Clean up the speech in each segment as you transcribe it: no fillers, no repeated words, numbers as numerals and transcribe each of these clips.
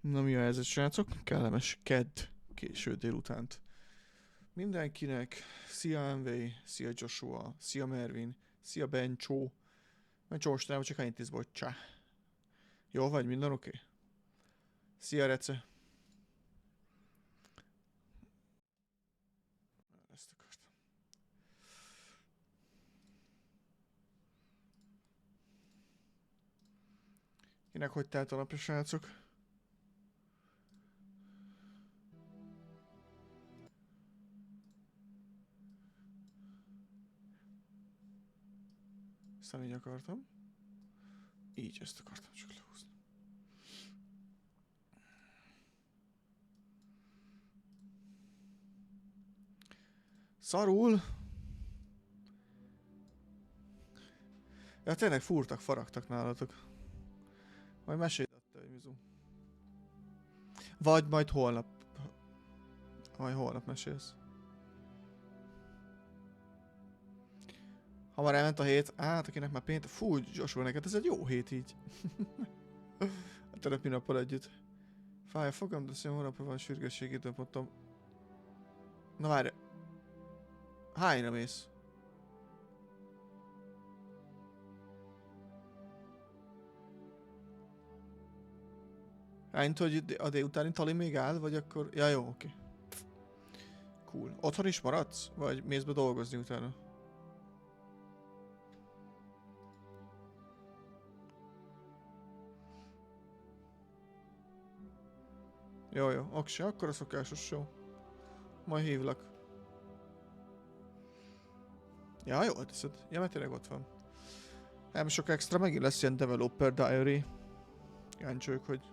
Na mi a helyzet, srácok? Kellemes kedd késő délutánt mindenkinek. Szia MV, szia Joshua, szia Mervin, szia Bencsó. Bencsó mostanában csak annyit tíz bocsá. Jó vagy, minden oké? Okay? Szia Rece. Ezt akartam. Kinek hogy telt a napja, srácok? Aztán így akartam. Így ezt akartam csak lehúzni. Szarul! Ja, tényleg fúrtak, faragtak nálatok. Majd mesélj, hogy Mizu. Vagy majd holnap. Majd holnap mesélsz. Ha már elment a hét, akinek már péntek. Fú, Joshua, neked ez egy jó hét így. A terepi nappal együtt. Fáj a fogam, de szépen hónapra van sürgősségi időpontom. Na várj. Hányra mész? Hányt, hogy a délutáni tali még áll, vagy akkor... Ja, jó, oké. Cool. Otthon is maradsz? Vagy mész be dolgozni utána? Jó, aksi, akkor a szokásos jó. Majd hívlak. Ja, jól teszed. Ja, mert tényleg ott van. Nem sok extra, megint lesz ilyen developer diary. Kíváncsiak, hogy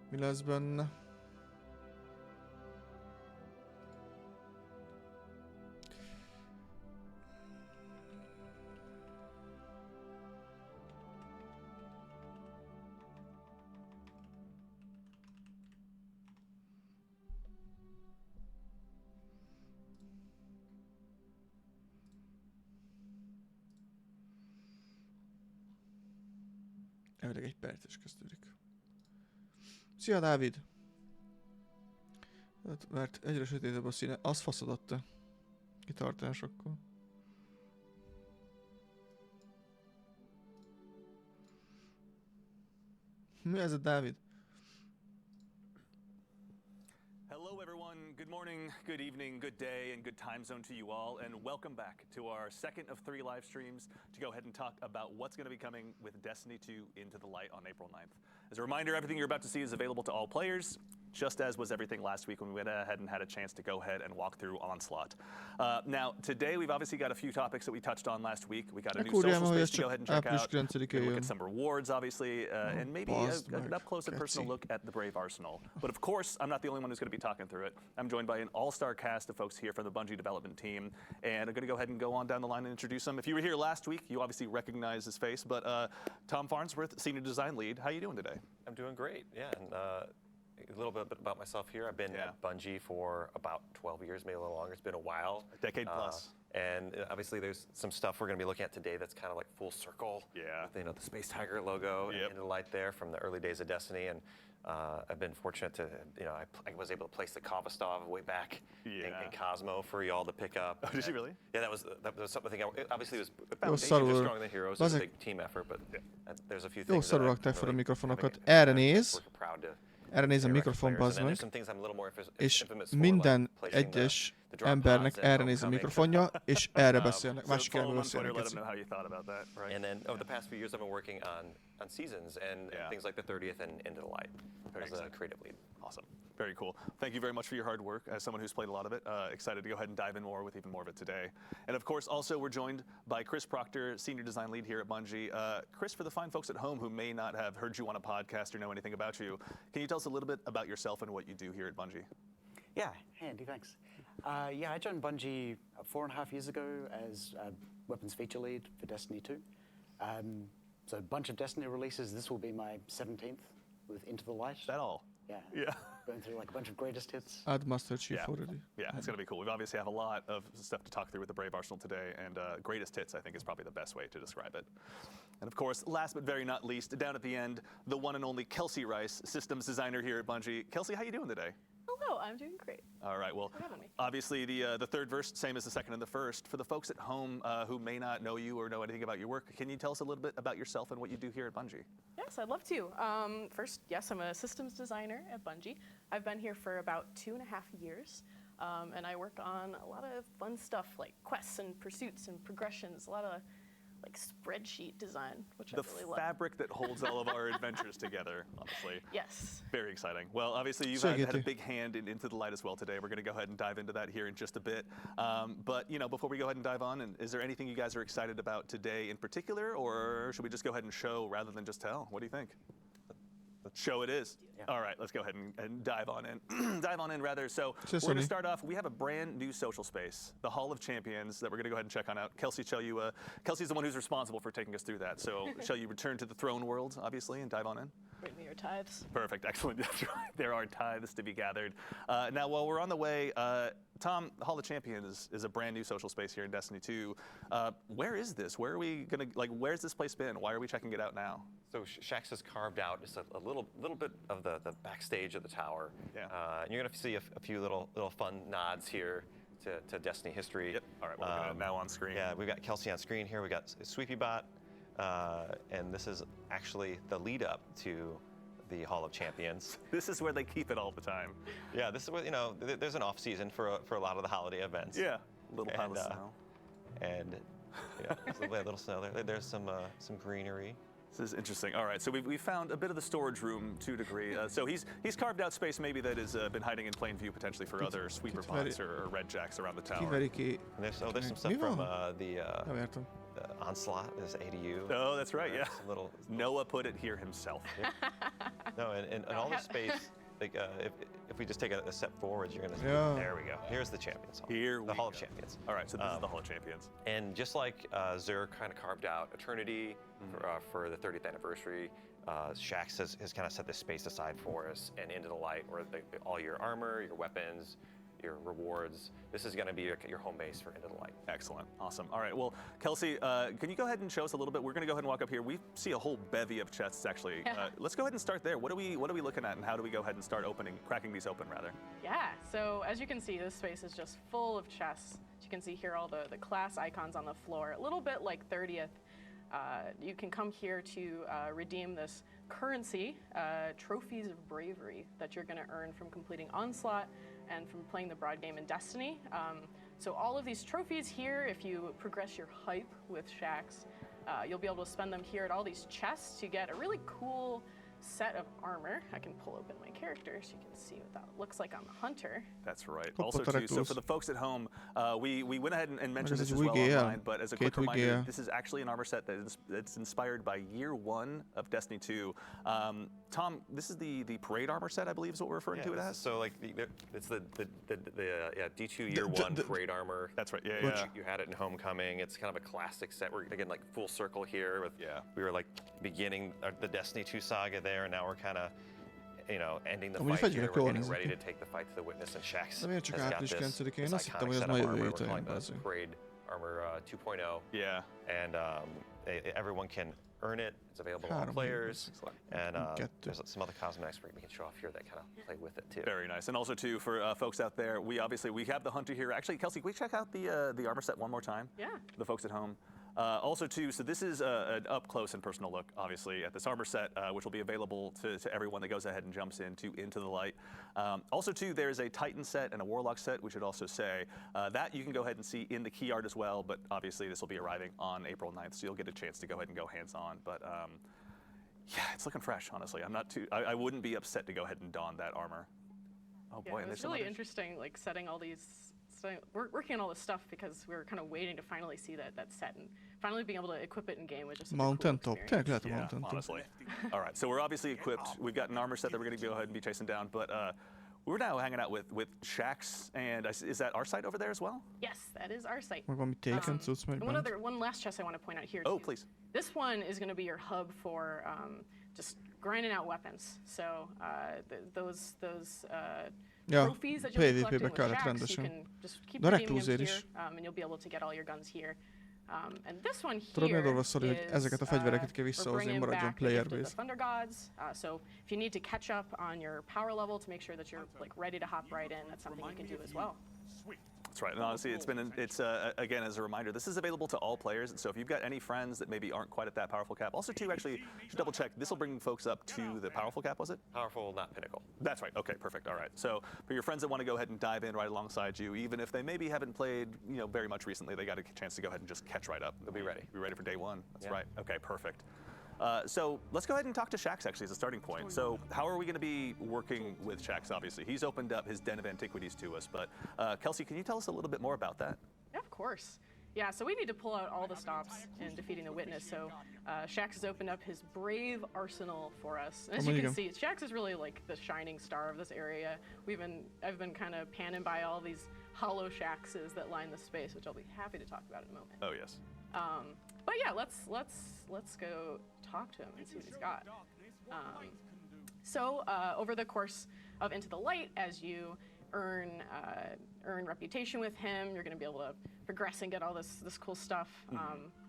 mi lesz benne. Elvileg egy perces kezdődik. Szia Dávid! Mert egyre sötétebb a színe. Az faszod adta. Kitartásokkal. Mi ez a Dávid? Hello everyone, good morning, good evening, good day, and good time zone to you all, and welcome back to our second of 3 live streams to go ahead and talk about what's going to be coming with Destiny 2 Into the Light on April 9th. As a reminder, everything you're about to see is available to all players, just as was everything last week when we went ahead and had a chance to go ahead and walk through Onslaught. Now, today we've obviously got a few topics that we touched on last week. We got a new social space to go ahead and check out. Look at some rewards, obviously, and maybe an up-close and personal look at the Brave Arsenal. But of course, I'm not the only one who's going to be talking through it. I'm joined by an all-star cast of folks here from the Bungie development team, and I'm going to go ahead and go on down the line and introduce them. If you were here last week, you obviously recognize his face, but Tom Farnsworth, Senior Design Lead, how are you doing today? I'm doing great, yeah. And, a little bit about myself here. I've been at Bungie for about 12 years, maybe a little longer. It's been a while. A decade plus. And obviously there's some stuff we're going to be looking at today that's kind of like full circle. Yeah. With, the Space Tiger logo and the light there from the early days of Destiny. And I've been fortunate to, I was able to place the Kovastov way back in Cosmo for y'all to pick up. Oh, did you really? Yeah, that was something. Obviously, it was Foundation just Stronger Than Heroes. It was a big team effort, but there's a few things. Jó, szarul rakták fel a mikrofonokat. Erre néz. Erre néz a mikrofon, bazd meg. És minden egyes embernek erre néz a mikrofonja, és erre beszélnek. Másik irányba beszélnek. And then over the past few years I've been working on seasons and things like the 30th and Into the Light as a creative lead. Awesome. Very cool. Thank you very much for your hard work. As someone who's played a lot of it, excited to go ahead and dive in more with even more of it today. And of course, also we're joined by Chris Proctor, Senior Design Lead here at Bungie. Chris, for the fine folks at home who may not have heard you on a podcast or know anything about you, can you tell us a little bit about yourself and what you do here at Bungie? Yeah, Andy, thanks. I joined Bungie 4.5 years ago as weapons feature lead for Destiny 2. So a bunch of Destiny releases. This will be my 17th with Into the Light. Is that all? Yeah. Yeah. Going through like a bunch of greatest hits. Add Master Chief already. Yeah, it's going to be cool. We obviously have a lot of stuff to talk through with the Brave Arsenal today, and greatest hits, I think, is probably the best way to describe it. And of course, last but very not least, down at the end, the one and only Kelsey Rice, systems designer here at Bungie. Kelsey, how you doing today? Hello, I'm doing great. All right, well, Thanks for having me. obviously the third verse, same as the second and the first. For the folks at home who may not know you or know anything about your work, can you tell us a little bit about yourself and what you do here at Bungie? Yes, I'd love to. First, yes, I'm a systems designer at Bungie. I've been here for about 2.5 years, and I work on a lot of fun stuff like quests and pursuits and progressions, a lot of like spreadsheet design, which The I really love. fabric that holds all of our adventures together, honestly. Yes. Very exciting. Well, obviously, you've So had a good. big hand in Into the Light as well today. We're going to go ahead and dive into that here in just a bit. But, before we go ahead and dive on, is there anything you guys are excited about today in particular, or should we just go ahead and show rather than just tell? What do you think? Show it is. Yeah. All right, let's go ahead and dive on in. Dive on in, rather. So Yes, we're going to Sonny. start off. We have a brand new social space, the Hall of Champions, that we're going to go ahead and check on out. Kelsey, Kelsey's the one who's responsible for taking us through that. So shall you return to the throne world, obviously, and dive on in? Bring me your tithes. Perfect, excellent. That's right. There are tithes to be gathered. Now, while we're on the way, Tom, Hall of Champions is a brand new social space here in Destiny 2. Where is this? Where are we gonna where's this place been? Why are we checking it out now? So Shax has carved out just a little bit of the backstage of the tower. Yeah. And you're going to see a few little fun nods here to Destiny history. Yep. All right, we're looking at it now on screen. Yeah, we've got Kelsey on screen here. We got SweepyBot, and this is actually the lead up to the Hall of Champions. This is where they keep it all the time. Yeah, this is where there's an off season for a lot of the holiday events. Yeah. Little pile of And, snow. And there's a little snow there. There's some greenery. This is interesting. All right, so we found a bit of the storage room to a degree. So he's carved out space maybe that has been hiding in plain view potentially for other sweeper bots or red jacks around the Ki tower. veri ki... And there's some stuff Mi from van? the Nem értem. Onslaught, this ADU. Oh, that's right, yeah. Some little, Noah put it here himself. no, and all this space, like if we just take a step forward, you're gonna. Yeah. There we go. Here's the Champions Hall. Here the we Hall of go. Champions. All right, so this is the Hall of Champions. And just like Xur kind of carved out Eternity for the 30th anniversary, Shax has kind of set this space aside for us, and Into the Light, where all your armor, your weapons, your rewards. This is going to be your home base for Into the Light. Excellent, awesome. All right, well, Kelsey, can you go ahead and show us a little bit? We're going to go ahead and walk up here. We see a whole bevy of chests, actually. Let's go ahead and start there. What are we looking at, and how do we go ahead and start cracking these open, rather? Yeah, so as you can see, this space is just full of chests. As you can see here, all the class icons on the floor, a little bit like 30th. You can come here to redeem this currency, trophies of bravery, that you're going to earn from completing Onslaught and from playing the broad game in Destiny. So all of these trophies here, if you progress your hype with Shax, you'll be able to spend them here at all these chests to get a really cool set of armor. I can pull open my character so you can see what that looks like on the Hunter. That's right. Hoppa Also, too, so traktus. for the folks at home, we went ahead and mentioned ez this egy as új well gél. online, but as a quick Két új reminder, gél. this is actually an armor set that's inspired by year 1 of Destiny 2. Tom, this is the parade armor set, I believe is what we're referring to it as? So like it's the D2 year 1 parade armor. That's right, yeah, Which yeah. you had it in Homecoming. It's kind of a classic set. We're again like full circle here with we were like beginning the Destiny 2 saga there, and now we're kind of ending the Amúgy fight fegyverek here. jól We're getting néznek ready ki. to take the fight to the Witness, and Shax De miért csak has got április this 9-én? Én this azt hittem, iconic hogy ez set majd of jövő armor. We're héten calling jön, this bazzeg. Parade Armor 2.0. Yeah. And everyone can earn it. It's available to all Három players. And Kettő. there's some other cosmetics we can show off here that kind of play with it too. Very nice. And also, too, for folks out there, we have the Hunter here. Actually, Kelsey, can we check out the armor set one more time? Yeah. For the folks at home. Also, too, so this is an up-close and personal look, obviously, at this armor set, which will be available to everyone that goes ahead and jumps into the Light. Also, too, there's a Titan set and a Warlock set, we should also say. That you can go ahead and see in the key art as well, but obviously this will be arriving on April 9th, so you'll get a chance to go ahead and go hands-on. But yeah, it's looking fresh, honestly. I wouldn't be upset to go ahead and don that armor. Oh Yeah, boy, it and was there's some really other- interesting, like setting all these. We're working on all this stuff because we were kind of waiting to finally see that set and finally being able to equip it in game was just such a cool Mountain top. experience. Tényleg lehet a Yeah, Mountain top. honestly. All right, so we're obviously equipped. We've got an armor set that we're going to go ahead and be chasing down, but we're now hanging out with Shax, and is that our site over there as well? Yes, that is our site. Meg valami Taken cucc meg And bent. one last chest I want to point out here. Oh, too. please. This one is going to be your hub for just grinding out weapons. So those Ja, trophies that you'll be PvP-be collecting with kellett shacks, you rendesen. can just keep De redeeming them reklúzér here, is. and you'll be able to get all your guns here. And this one Tudod, mi a here dolga sztori, hogy is, ezeket a fegyvereket kell we're visszahozni, bringing maradjon back a gift player of the base. Thunder Gods. So if you need to catch up on your power level to make sure that you're like ready to hop right in, that's something you can do as well. That's right. And honestly, it's again, as a reminder, this is available to all players. So if you've got any friends that maybe aren't quite at that powerful cap, also too, actually, to double check, this will bring folks up to the powerful cap, was it? Powerful, not pinnacle. That's right. Okay, perfect. All right. So for your friends that want to go ahead and dive in right alongside you, even if they maybe haven't played, very much recently, they got a chance to go ahead and just catch right up. They'll be ready. Be ready for day one. That's Yeah. right. Okay, perfect. So let's go ahead and talk to Shax actually as a starting point. So how are we going to be working with Shax? Obviously, he's opened up his den of antiquities to us. But Kelsey, can you tell us a little bit more about that? Yeah, of course. Yeah, so we need to pull out all the stops in defeating the witness. So Shax has opened up his brave arsenal for us. As you can see, Shax is really like the shining star of this area. I've been kind of panning by all these hollow Shaxes that line the space, which I'll be happy to talk about in a moment. Oh yes. But yeah, let's go talk to him and see what he's got. So over the course of Into the Light, as you earn reputation with him, you're going to be able to progress and get all this cool stuff.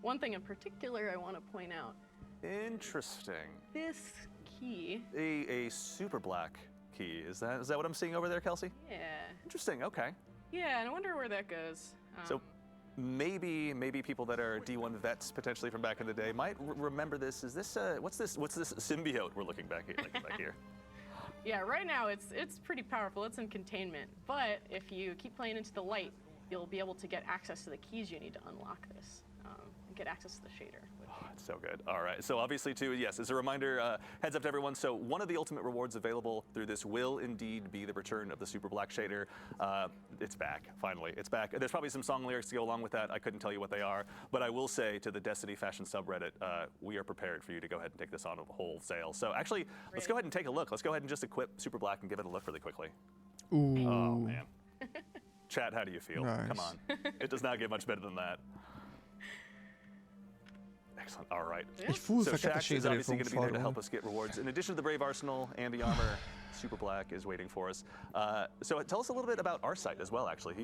One thing in particular I want to point out. Interesting. This key. A super black key. Is that what I'm seeing over there, Kelsey? Yeah. Interesting. Okay. Yeah, and I wonder where that goes. So maybe people that are D1 vets potentially from back in the day might remember this. Is this what's this symbiote we're looking back here? Yeah, right now it's pretty powerful. It's in containment, but if you keep playing Into the Light, you'll be able to get access to the keys you need to unlock this and get access to the shader. Oh, it's so good. All right. So obviously, too, yes, as a reminder, heads up to everyone. So one of the ultimate rewards available through this will indeed be the return of the Super Black Shader. It's back, finally. It's back. There's probably some song lyrics to go along with that. I couldn't tell you what they are. But I will say to the Destiny Fashion subreddit, we are prepared for you to go ahead and take this on wholesale. So actually, let's go ahead and take a look. Let's go ahead and just equip Super Black and give it a look really quickly. Ooh. Oh, man. Chat, how do you feel? Nice. Come on. It does not get much better than that. Excellent. All right. Egy full So fekete Shax is shaderért obviously going fogunk to be there to help farolni. us get rewards. In addition to the Brave Arsenal and the armor, Super Black is waiting for us. So tell us a little bit about our site as well, actually.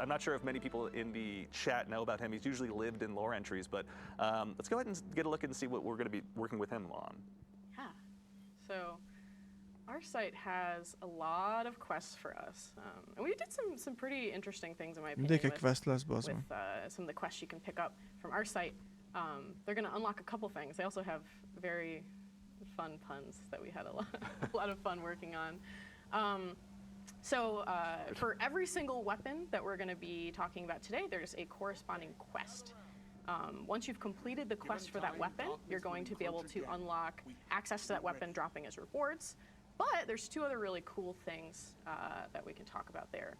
I'm not sure if many people in the chat know about him. He's usually lived in lore entries, but let's go ahead and get a look and see what we're going to be working with him on. Yeah. So our site has a lot of quests for us. And we did some pretty interesting things, in my opinion, Mindig egy quest lesz, bazd with meg. some of the quests you can pick up from our site. They're going to unlock a couple things. They also have very fun puns that we had a lot of fun working on. So for every single weapon that we're going to be talking about today, there's a corresponding quest. Once you've completed the quest for that weapon, you're going to be able to unlock access to that weapon, dropping as rewards. But there's two other really cool things that we can talk about there.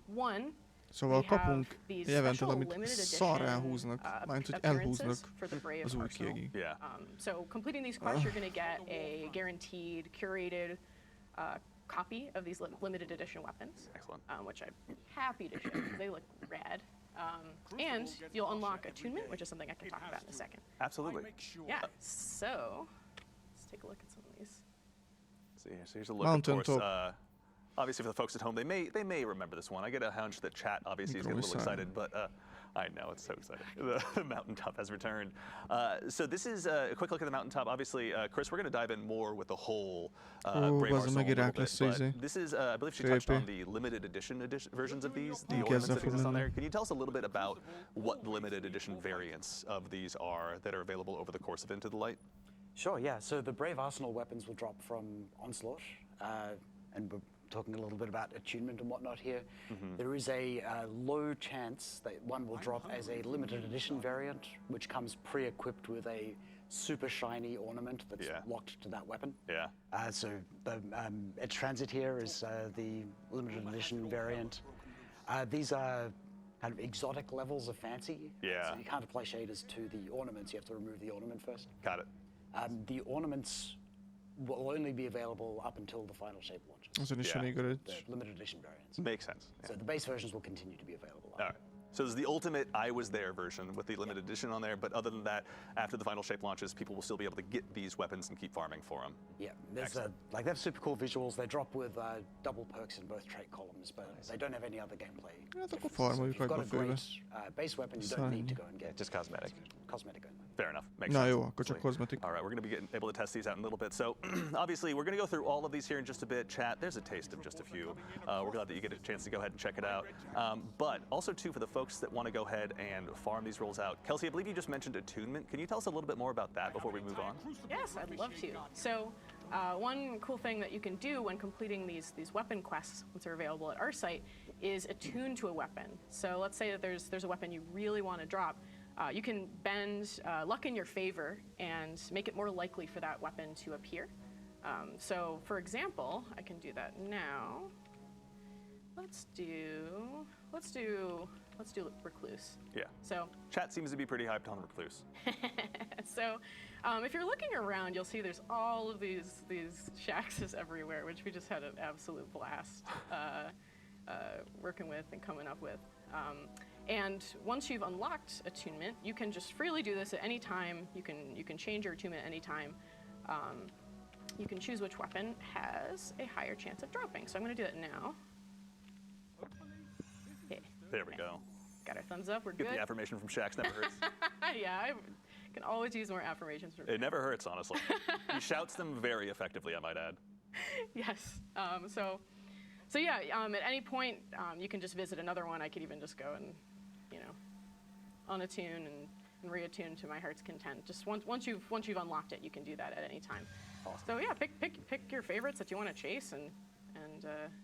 One, Szóval we have kapunk these eventet, special amit limited szar edition elhúznak, mármint hogy appearances elhúznak for the Brave az új Arsenal. kiegék. Yeah. So completing these quests, you're going to get a guaranteed, curated copy of these limited edition weapons. Excellent. Which I'm happy to show because they look rad. And you'll unlock attunement, which is something I can talk about in a second. Absolutely. Yeah, so let's take a look at some of these. So here's a look, Mountain of course. top. Obviously, for the folks at home, they may remember this one. I get a hunch that chat obviously is getting a little excited, but I know it's so exciting. The mountaintop has returned. So this is a quick look at the mountaintop. Obviously, Chris, we're going to dive in more with the whole Brave bazd Arsenal a meg, little irák bit, lesz, but izé. this is, I believe she touched Szép. on the limited edition versions of these, the Igen, ornaments ezzel that fog exist on lenni. there. Can you tell us a little bit about what the limited edition variants of these are that are available over the course of Into the Light? Sure, yeah. So the Brave Arsenal weapons will drop from Onslaught, and we're talking a little bit about attunement and whatnot here. There is a low chance that one will drop as a limited edition variant, which comes pre-equipped with a super shiny ornament that's locked to that weapon. Yeah. So the Edge Transit here is the limited edition variant. These are kind of exotic levels of fancy. Yeah. So you can't apply shaders to the ornaments. You have to remove the ornament first. Got it. The ornaments will only be available up until the final shape launches. Azon is Yeah. elég örös. The limited edition variants. Makes sense. So the base versions will continue to be available. All right. So there's the ultimate I was there version with the limited edition on there, but other than that, after the final shape launches, people will still be able to get these weapons and keep farming for them. Yeah, there's like they have super cool visuals. They drop with double perks in both trait columns, but they don't have any other gameplay. Hát akkor differences. So farmoljuk if you've got a abba főbe. great base weapon, you don't need to go and get Just cosmetic. cosmetic only. Fair enough. Makes Na sense. jó, akkor csak kozmetik. All right, we're going to be able to test these out in a little bit. So obviously, we're going to go through all of these here in just a bit. Chat, there's a taste of just a few. We're glad that you get a chance to go ahead and check it out. But also, too, for the folks that want to go ahead and farm these rolls out. Kelsey, I believe you just mentioned attunement. Can you tell us a little bit more about that before we move on? Yes, I'd love to. So one cool thing that you can do when completing these weapon quests, once they're available at our site, is attune to a weapon. So let's say that there's a weapon you really want to drop. You can bend luck in your favor and make it more likely for that weapon to appear. So for example, I can do that now. Let's do Recluse. Yeah. So Chat seems to be pretty hyped on Recluse. So if you're looking around, you'll see there's all of these shaxes everywhere, which we just had an absolute blast working with and coming up with. And once you've unlocked attunement, you can just freely do this at any time. You can change your attunement at any time. You can choose which weapon has a higher chance of dropping. So I'm going to do that now. Okay. There we go. Got our thumbs up. We're Get good. the affirmation from Shax, never hurts. Yeah, I can always use more affirmations from It never hurts, honestly. He shouts them very effectively, I might add. Yes. So yeah, at any point, you can just visit another one. I could even just go and, unattune and reattune to my heart's content. Just once you've unlocked it, you can do that at any time. Awesome. So yeah, pick your favorites that you want to chase, and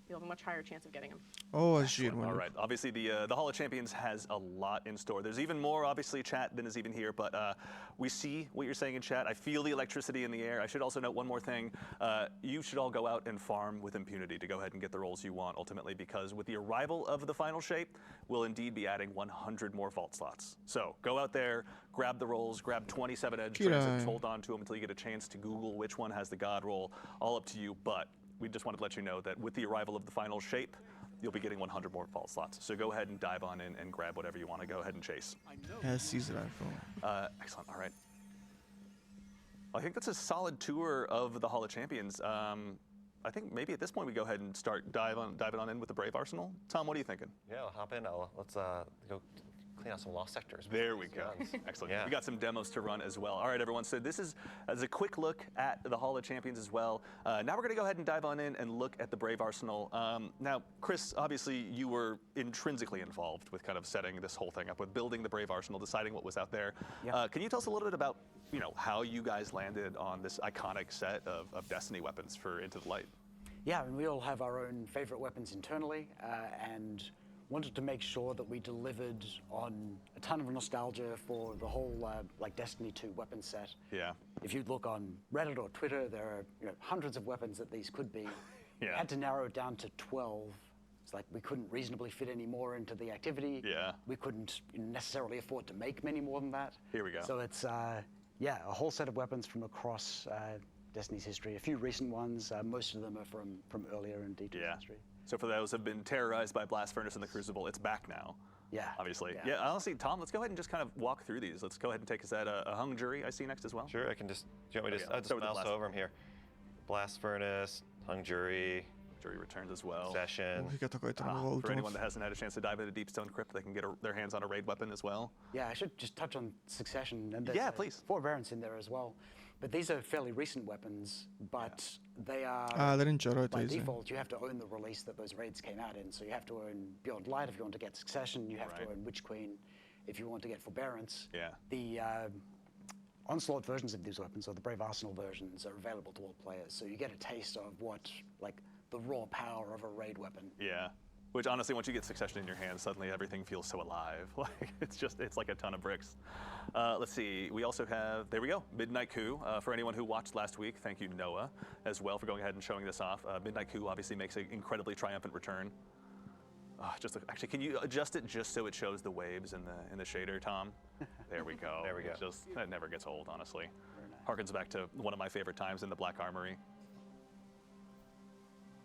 you'll have a much higher chance of getting them. Ó, az zsír All mondjuk. right. Obviously, the Hall of Champions has a lot in store. There's even more, obviously, chat than is even here. But we see what you're saying in chat. I feel the electricity in the air. I should also note one more thing. You should all go out and farm with impunity to go ahead and get the rolls you want, ultimately, because with the arrival of the final shape, we'll indeed be adding 100 more vault slots. So go out there, grab the rolls, grab 27 edge transits, hold on to them until you get a chance to Google which one has the god roll. All up to you. But we just wanted to let you know that with the arrival of the final shape, you'll be getting 100 more vault slots. So go ahead and dive on in and grab whatever you want to go ahead and chase. Ez 10 rifle. Excellent. All right. I think that's a solid tour of the Hall of Champions. I think maybe at this point we go ahead and start diving on in with the Brave Arsenal. Tom, what are you thinking? Yeah, I'll hop in. Let's go clean out some lost sectors. There we go. Excellent. Yeah. We got some demos to run as well. All right, everyone. So this is as a quick look at the Hall of Champions as well. Now we're going to go ahead and dive on in and look at the Brave Arsenal. Now, Chris, obviously you were intrinsically involved with kind of setting this whole thing up, with building the Brave Arsenal, deciding what was out there. Yeah. Can you tell us a little bit about how you guys landed on this iconic set of Destiny weapons for Into the Light? Yeah, and we all have our own favorite weapons internally, and wanted to make sure that we delivered on a ton of nostalgia for the whole Destiny 2 weapon set. Yeah. If you look on Reddit or Twitter, there are hundreds of weapons that these could be. Yeah. Had to narrow it down to 12. It's like we couldn't reasonably fit any more into the activity. Yeah. We couldn't necessarily afford to make many more than that. Here we go. So it's a whole set of weapons from across Destiny's history. A few recent ones. Most of them are from earlier in D2's history. So for those who have been terrorized by Blast Furnace and the Crucible, it's back now. Yeah. Obviously. Yeah, honestly, Tom, let's go ahead and just kind of walk through these. Let's go ahead and take us at a hung jury I see next as well. Sure, I can just. Do you want me to? Okay, I'll just start with the mouse blast. over them here. Blast Furnace, Hung Jury, Jury returns as well. Session. Miket akartam a For anyone autót? that hasn't had a chance to dive into Deep Stone Crypt, they can get their hands on a raid weapon as well. Yeah, I should just touch on Succession. And there's Yeah, a please. Forbearance in there as well. But these are fairly recent weapons, but they are, De nincs rajta by izé. default, you have to own the release that those raids came out in. So you have to own Beyond Light if you want to get Succession. You have Right. to own Witch Queen if you want to get Forbearance. Yeah. The Onslaught versions of these weapons, or the Brave Arsenal versions, are available to all players. So you get a taste of what, the raw power of a raid weapon. Yeah. Which honestly, once you get Succession in your hands, suddenly everything feels so alive. It's like a ton of bricks. Let's see, we also have, there we go, Midnight Coup. For anyone who watched last week, thank you, Noah, as well, for going ahead and showing this off. Midnight Coup obviously makes an incredibly triumphant return. Actually, can you adjust it just so it shows the waves in the shader, Tom? There we go. There we go. That never gets old, honestly. Harkens back to one of my favorite times in the Black Armory.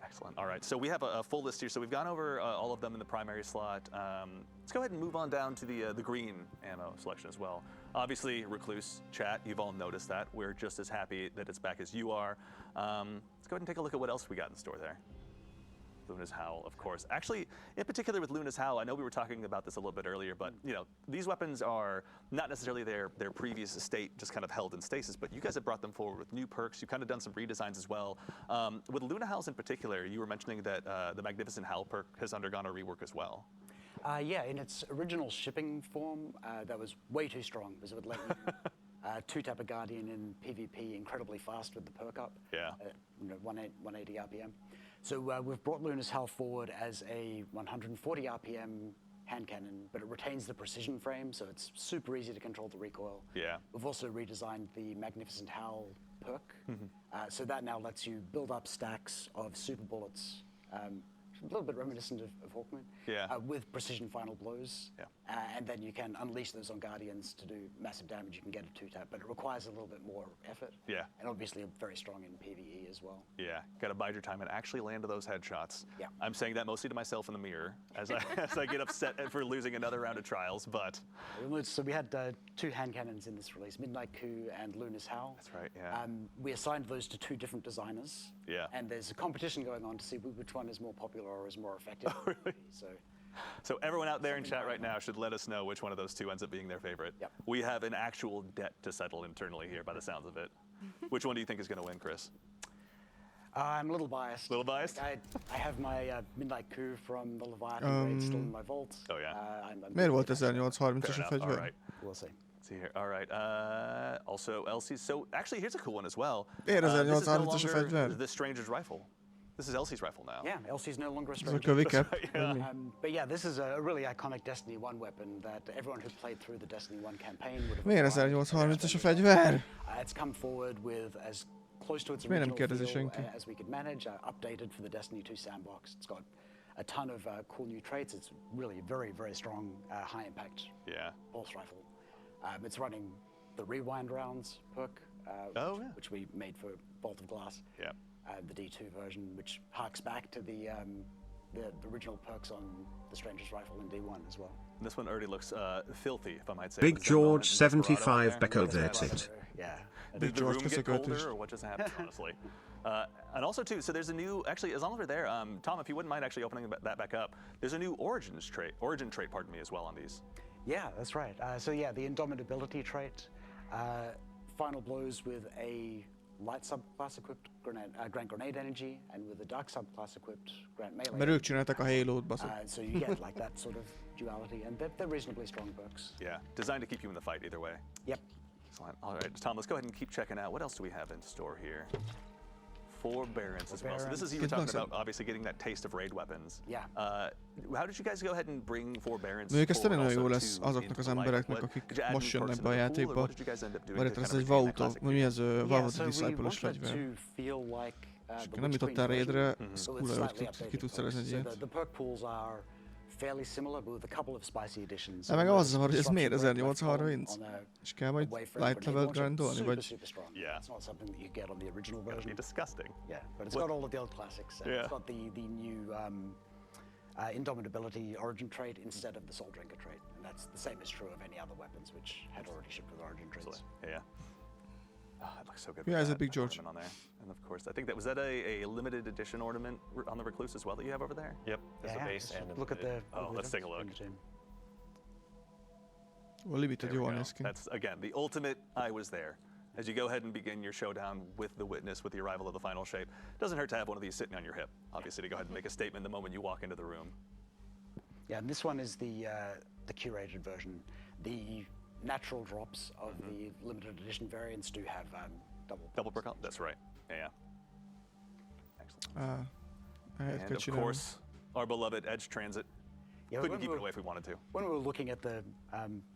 Excellent. All right, so we have a full list here. So we've gone over all of them in the primary slot. Let's go ahead and move on down to the green ammo selection as well. Obviously, Recluse chat, you've all noticed that. We're just as happy that it's back as you are. Let's go ahead and take a look at what else we got in store there. Luna's Howl, of course. Actually, in particular with Luna's Howl, I know we were talking about this a little bit earlier, but you know, these weapons are not necessarily their previous state, just kind of held in stasis, but you guys have brought them forward with new perks. You've kind of done some redesigns as well. With Luna Howls in particular, you were mentioning that the Magnificent Howl perk has undergone a rework as well. Yeah, in its original shipping form, that was way too strong because it would let you two-tap a Guardian in PvP incredibly fast with the perk up. Yeah. 180 RPM. So we've brought Luna's Howl forward as a 140 RPM hand cannon, but it retains the precision frame, so it's super easy to control the recoil. Yeah. We've also redesigned the Magnificent Howl perk, so that now lets you build up stacks of super bullets, a little bit reminiscent of Hawkmoon, Yeah. with precision final blows. Yeah. And then you can unleash those on Guardians to do massive damage. You can get a two-tap, but it requires a little bit more effort. Yeah. And obviously very strong in PvE as well. Yeah, got to bide your time and actually land those headshots. Yeah. I'm saying that mostly to myself in the mirror as I get upset for losing another round of trials, but So we had two hand cannons in this release, Midnight Coup and Luna's Howl. that's right. Yeah. We assigned those to two different designers. Yeah. And there's a competition going on to see which one is more popular or is more effective. Oh, really? So everyone out there in chat right now should let us know which one of those two ends up being their favorite. Yep. We have an actual debt to settle internally here by the sounds of it. Which one do you think is going to win, Chris? I'm a little biased. Little biased? Like, I have my Midnight Coup from the Leviathan raid still in my vault. Oh, yeah. Miért volt 1830-as Fair a enough. All fegyver? right. We'll see. Let's see here. All right. Also, Elsie's. So actually, here's a cool one as well. Miért This is no 1830-as a longer fegyver? the Stranger's rifle. This is Elsie's rifle now. Yeah, Elsie's no longer a Ez a stranger. kövikebb? Yeah. But yeah, this is a really iconic Destiny 1 weapon that everyone who played through the Destiny 1 campaign would have Miért acquired. 1830-as a fegyver? It's come forward with as close to its Miért nem original kérdezi feel senki? as we could manage, updated for the Destiny 2 sandbox. It's got a ton of cool new traits. It's really very, very strong, high impact Yeah. pulse rifle. It's running the rewind rounds perk, which we made for Bolt of Glass. Yeah. The D2 version, which harks back to the original perks on the Stranger's Rifle in D1 as well. And this one already looks filthy, if I might say. Big With Zen George Moment and Desperado 75 out there. Becco What is that? Vertit. Yeah. Did the George room get köszökölt is. colder, or what just happened, honestly? And also, too, so there's a new, actually, as long as we're there, Tom, if you wouldn't mind actually opening that back up, there's a new origin trait, pardon me, as well on these. Yeah, that's right. So yeah, the Indomitability trait, final blows with a light subclass equipped Grant Grenade Energy, and with a dark subclass equipped Grant Melee. Mert ők csinálták a Halo-t, baszod. So you get like that sort of duality, and they're reasonably strong perks. Yeah, designed to keep you in the fight either way. Yep. Excellent. All right, Tom, let's go ahead and keep checking out. What else do we have in store here? Forbearance as well. So this is you were talking about, obviously, getting that taste of raid weapons. Yeah. How did you guys go ahead and bring Forbearance Mondjuk ez forward tényleg nagyon jó also lesz to azoknak into az the light? embereknek, What- akik did you add most new perks jönnek be a into the pool, or játékba. what did you guys end up doing Mert to ez kind egy of retain that Vauto, classic vagy mi ez? Valve so we Disciple-os wanted fegyver. to feel like És the ha nem Witch jutottál Queen raidre, version, ez so with kurva jó, slightly hogy ki updated tudsz szerezni egy perks. So ilyet. the perk pools are fairly similar, but with a couple of spicy additions. De meg az zavar, hogy ez miért Disruption rate 1830? on a És kell majd away frame light grenade level launcher. grindolni, Super, vagy? super strong. Yeah. It's not something that you get on the original That'd be version. disgusting. Yeah, but it's What- got all of the old classics. Yeah. It's got the new Indomitability Origin trait instead of the Soul Drinker trait, and that's the same is true of any other weapons which had already shipped with Origin traits. Yeah. Oh, it looks so good. Yeah, with it's a that big George. ornament on there. And of course, I think was that a limited edition ornament on the Recluse as well that you have over there? Yep, there's Yeah, a base just and look at the. Oh, let's take a look. A limited There we jól go. néz ki. That's, again, the ultimate I was there. As you go ahead and begin your showdown with the Witness, with the arrival of the final shape, doesn't hurt to have one of these sitting on your hip, obviously, to go ahead and make a statement the moment you walk into the room. Yeah, and this one is the curated version. The natural drops of the limited edition variants do have Double perk out? That's right. Yeah. Excellent. Ehhez And kell of csinálni. course, our beloved Edge Transit. Yeah, Couldn't when keep we it were- away if we wanted to. When we were looking at the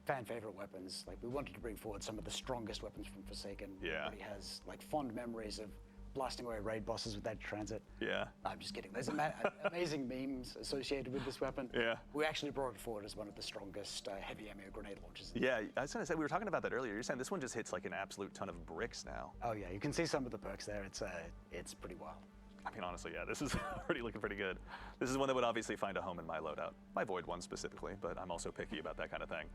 fan favorite weapons, like we wanted to bring forward some of the strongest weapons from Forsaken. Yeah. Everybody has like fond memories of blasting away raid bosses with that transit. Yeah. I'm just kidding. There's amazing memes associated with this weapon. Yeah. We actually brought it forward as one of the strongest heavy ammo grenade launchers. Yeah, I was going to say, we were talking about that earlier. You're saying this one just hits like an absolute ton of bricks now. Oh yeah, you can see some of the perks there. It's pretty wild. I mean, honestly, yeah, this is already looking pretty good. This is one that would obviously find a home in my loadout. My Void one specifically, but I'm also picky about that kind of thing.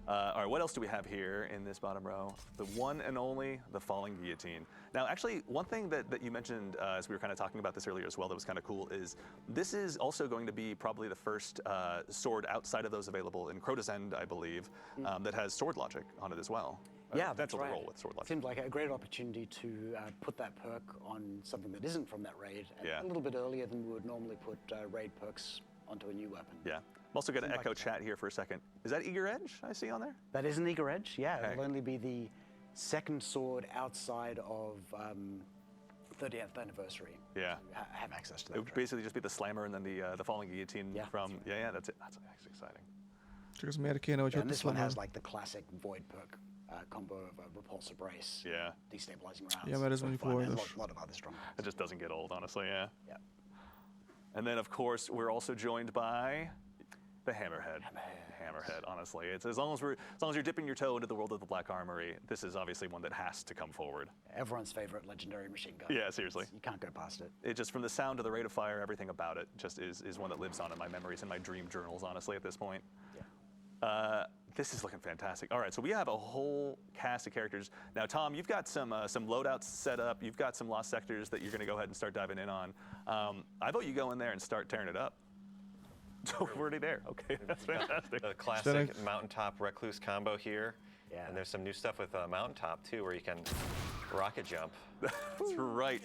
All right, what else do we have here in this bottom row? The one and only, the Falling Guillotine. Now, actually, one thing that you mentioned as we were kind of talking about this earlier as well that was kind of cool is this is also going to be probably the first sword outside of those available in Crota's End, I believe, that has sword logic on it as well. Yeah, that's right. roll with sword logic. Seemed like a great opportunity to put that perk on something that isn't from that raid Yeah. a little bit earlier than we would normally put raid perks onto a new weapon. Yeah. I'm also going to Seemed echo like chat here for a second. Is that Eager Edge I see on there? That is an Eager Edge, yeah. Okay. It'll only be the second sword outside of 30th anniversary. Yeah. To have access to It that. would drop. basically just be the Slammer and then the Falling Guillotine Yeah, from... Yeah, that's it. That's actually exciting. Csak ez miért kéne, hogy Yeah, ott and a this one Slammer? has like the classic Void perk combo of Repulsor Brace, Yeah. destabilizing rounds. Yeah, but it's when you fun, and a Void-os. lot of other strong ones. It just doesn't get old, honestly, yeah. Yeah. And then, of course, we're also joined by the Hammerhead. Hammerhead, honestly. It's as long as you're dipping your toe into the world of the Black Armory, this is obviously one that has to come forward. Everyone's favorite legendary machine gun. Yeah, seriously. You can't go past it. It just, from the sound to the rate of fire, everything about it just is one that lives on in my memories and my dream journals, honestly, at this point. Yeah. This is looking fantastic. All right, so we have a whole cast of characters. Now, Tom, you've got some loadouts set up. You've got some lost sectors that you're going to go ahead and start diving in on. I vote you go in there and start tearing it up. So we're already there. Okay, that's fantastic. The classic mountaintop recluse combo here. Yeah. And there's some new stuff with mountaintop too, where you can rocket jump. That's right.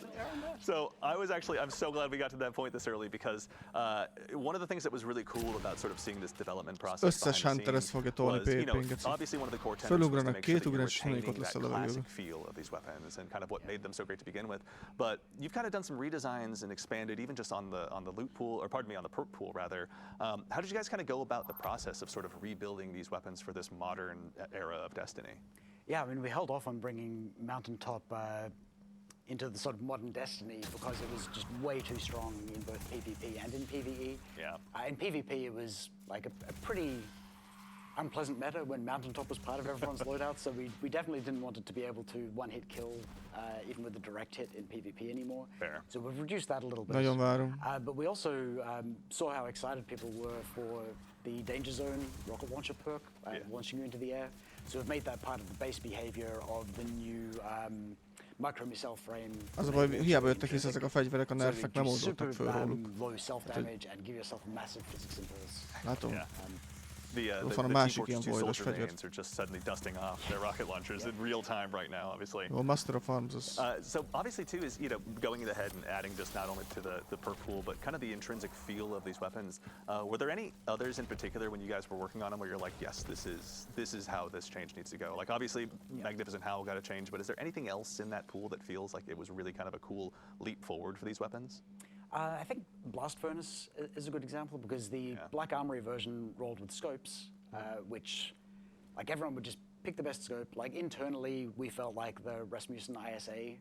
So I'm so glad we got to that point this early because one of the things that was really cool about sort of seeing this development process Összes behind the Hunter ezt scenes fogja tolni was, you know, PP-nket. obviously one of the core tenets was to Fölugranak make sure két that you're ugrás, és retaining ott lesz a that classic levegőbe. feel of these weapons and kind of what made them so great to begin with. But you've kind of done some redesigns and expanded even just on the loot pool, or pardon me, on the perk pool rather. How did you guys kind of go about the process of sort of rebuilding these weapons for this modern era of Destiny? Yeah, I mean, we held off on bringing Mountaintop into the sort of modern Destiny because it was just way too strong in both PvP and in PvE. Yeah. In PvP, it was like a pretty unpleasant meta when Mountaintop was part of everyone's loadout, so we definitely didn't want it to be able to one-hit kill even with a direct hit in PvP anymore. Fair. So we've reduced that a little bit. Nagyon várom. But we also saw how excited people were for the Danger Zone rocket launcher perk, launching you into the air. So we've made that part of the base behavior of the new micro missile frame. Az a baj, hiába jöttek vissza ezek a fegyverek, a nerfek nem oldottak föl róluk. Low self-damage and give yourself a massive physics impulse. Látom. Yeah. Ott The van a másik ilyen T-42 Void-os soldier fegyver. veins are just suddenly dusting off their rocket launchers in real time right now, obviously. A Master of Arms az... So obviously too is, you know, going ahead and adding just not only to the perk pool, but kind of the intrinsic feel of these weapons. Were there any others in particular when you guys were working on them where you're like, yes, this is how this change needs to go? Like obviously Magnificent Howl got to change, but is there anything else in that pool that feels like it was really kind of a cool leap forward for these weapons? I think Blast Furnace is a good example because the Black Armory version rolled with scopes, which, like, everyone would just pick the best scope. Like, internally, we felt like the Rasmussen ISA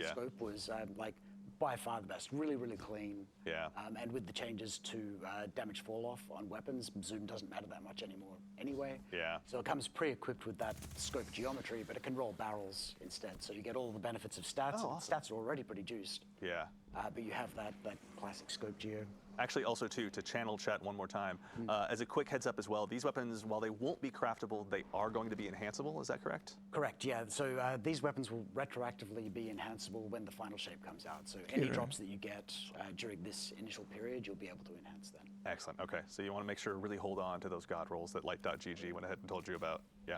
scope was, like, by far the best. Really, really clean. Yeah. And with the changes to damage fall-off on weapons, zoom doesn't matter that much anymore anyway. Yeah. So it comes pre-equipped with that scope geometry, but it can roll barrels instead. So you get all the benefits of stats. Oh, awesome. Stats are already pretty juiced. Yeah. But you have that classic scope geo. Actually, also too, to channel chat one more time, as a quick heads up as well, these weapons, while they won't be craftable, they are going to be enhanceable, is that correct? Correct, yeah. So these weapons will retroactively be enhanceable when the final shape comes out. So any drops that you get during this initial period, you'll be able to enhance them. Excellent, okay. So you want to make sure to really hold on to those god rolls that Light.gg went ahead and told you about. Yeah.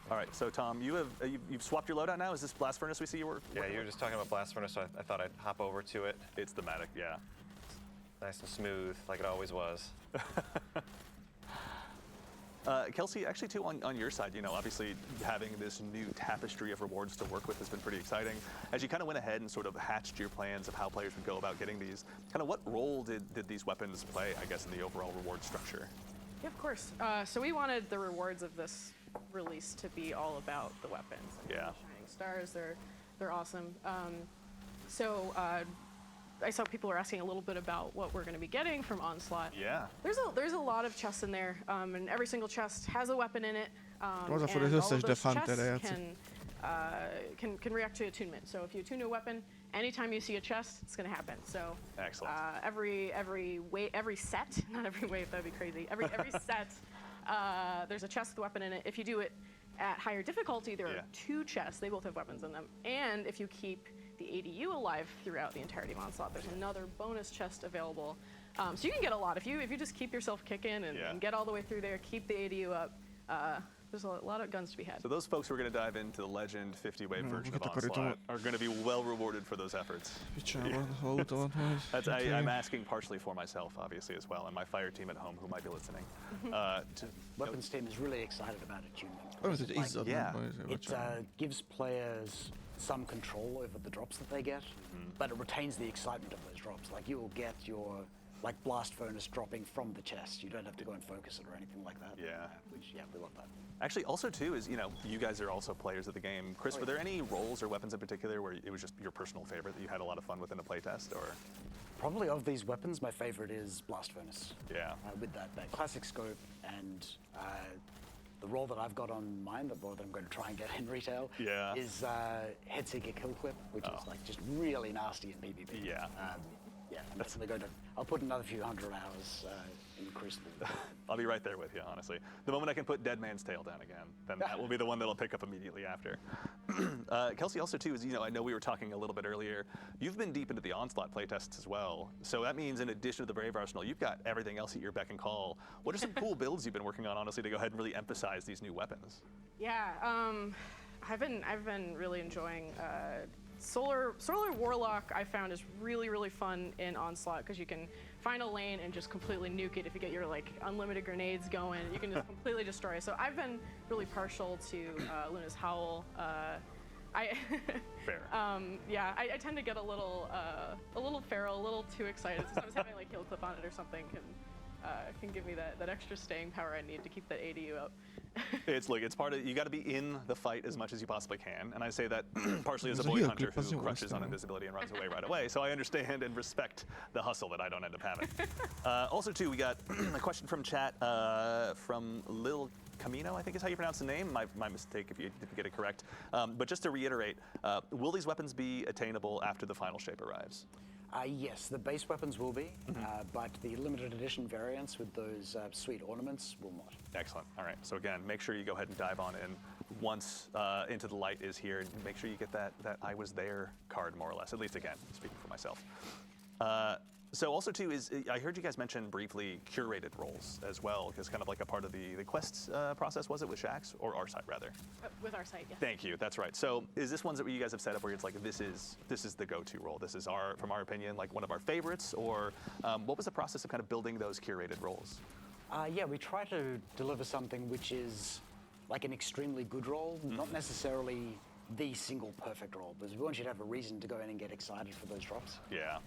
All right, so Tom, you've swapped your loadout now? Is this Blast Furnace we see you were? Yeah, you were just talking about Blast Furnace, so I thought I'd hop over to it. It's thematic, yeah. Nice and smooth, like it always was. Kelsey, actually too, on your side, you know, obviously having this new tapestry of rewards to work with has been pretty exciting. As you kind of went ahead and sort of hatched your plans of how players would go about getting these, kind of what role did these weapons play, I guess, in the overall reward structure? Yeah, of course. So we wanted the rewards of this release to be all about the weapons. I mean, Yeah. the shining stars, they're awesome. I saw people were asking a little bit about what we're going to be getting from Onslaught. Yeah. There's a lot of chests in there, and every single chest has a weapon in it. Az a and fura, hogy all összes of those Def Hunterre chests játszik. can can react to attunement. So if you attune to a weapon, anytime you see a chest, it's going to happen. So Excellent. Every set, not every wave, that'd be crazy. Every set, there's a chest with a weapon in it. If you do it at higher difficulty, there are 2 chests. They both have weapons in them. And if you keep the ADU alive throughout the entirety of Onslaught, there's another bonus chest available. So you can get a lot if you just keep yourself kicking and get all the way through there, keep the ADU up. There's a lot of guns to be had. So those folks who are going to dive into the Legend 50-wave version of Onslaught are going to be well rewarded for those efforts. I'm asking partially for myself, obviously, as well, and my fire team at home who might be listening. Weapons team is really excited about attunement. It gives players some control over the drops that they get, but it retains the excitement of those drops. Like you will get your blast furnace dropping from the chest. You don't have to go and focus it or anything like that. Yeah. We love that. Actually, also too is, you guys are also players of the game. Chris, were there any roles or weapons in particular where it was just your personal favorite that you had a lot of fun with in a playtest, or? Probably of these weapons, my favorite is blast furnace. Yeah. With that classic scope and the role that I've got on mine, the role that I'm going to try and get in retail, is Headseeker Kill Clip, which is just really nasty in PvP. Yeah. I'm definitely going to. I'll put another few hundred hours in Crucible. I'll be right there with you, honestly. The moment I can put Dead Man's Tail down again, then that will be the one that I'll pick up immediately after. Kelsey, also too, is I know we were talking a little bit earlier. You've been deep into the Onslaught playtests as well, so that means in addition to the Brave Arsenal, you've got everything else at your beck and call. What are some cool builds you've been working on, honestly, to go ahead and really emphasize these new weapons? Yeah, I've been really enjoying. Solar Warlock I found is really fun in Onslaught because you can find a lane and just completely nuke it if you get your unlimited grenades going. You can just completely destroy. So I've been really partial to Luna's Howl. Fair. I tend to get a little feral, a little too excited. Sometimes having heal clip on it or something can give me that extra staying power I need to keep that ADU up. It's part of, you got to be in the fight as much as you possibly can, and I say that partially as a boy hunter who crushes on invisibility and runs away right away, so I understand and respect the hustle that I don't end up having. Also too, we got a question from chat from Lil Camino, I think is how you pronounce the name. My mistake if you didn't get it correct. But just to reiterate, will these weapons be attainable after the final shape arrives? Yes, the base weapons will be, but the limited edition variants with those sweet ornaments will not. Excellent. All right. So again, make sure you go ahead and dive on in once Into the Light is here, and make sure you get that I was there card, more or less. At least again, speaking for myself. So also too is, I heard you guys mention briefly curated roles as well, because kind of like a part of the quests process, was it with Shax, or our site rather? With our site, yes. Thank you, that's right. So is this ones that you guys have set up where it's like, this is the go-to role, this is from our opinion, one of our favorites, or what was the process of kind of building those curated roles? We try to deliver something which is like an extremely good role, not necessarily the single perfect role, because we want you to have a reason to go in and get excited for those drops. Yeah.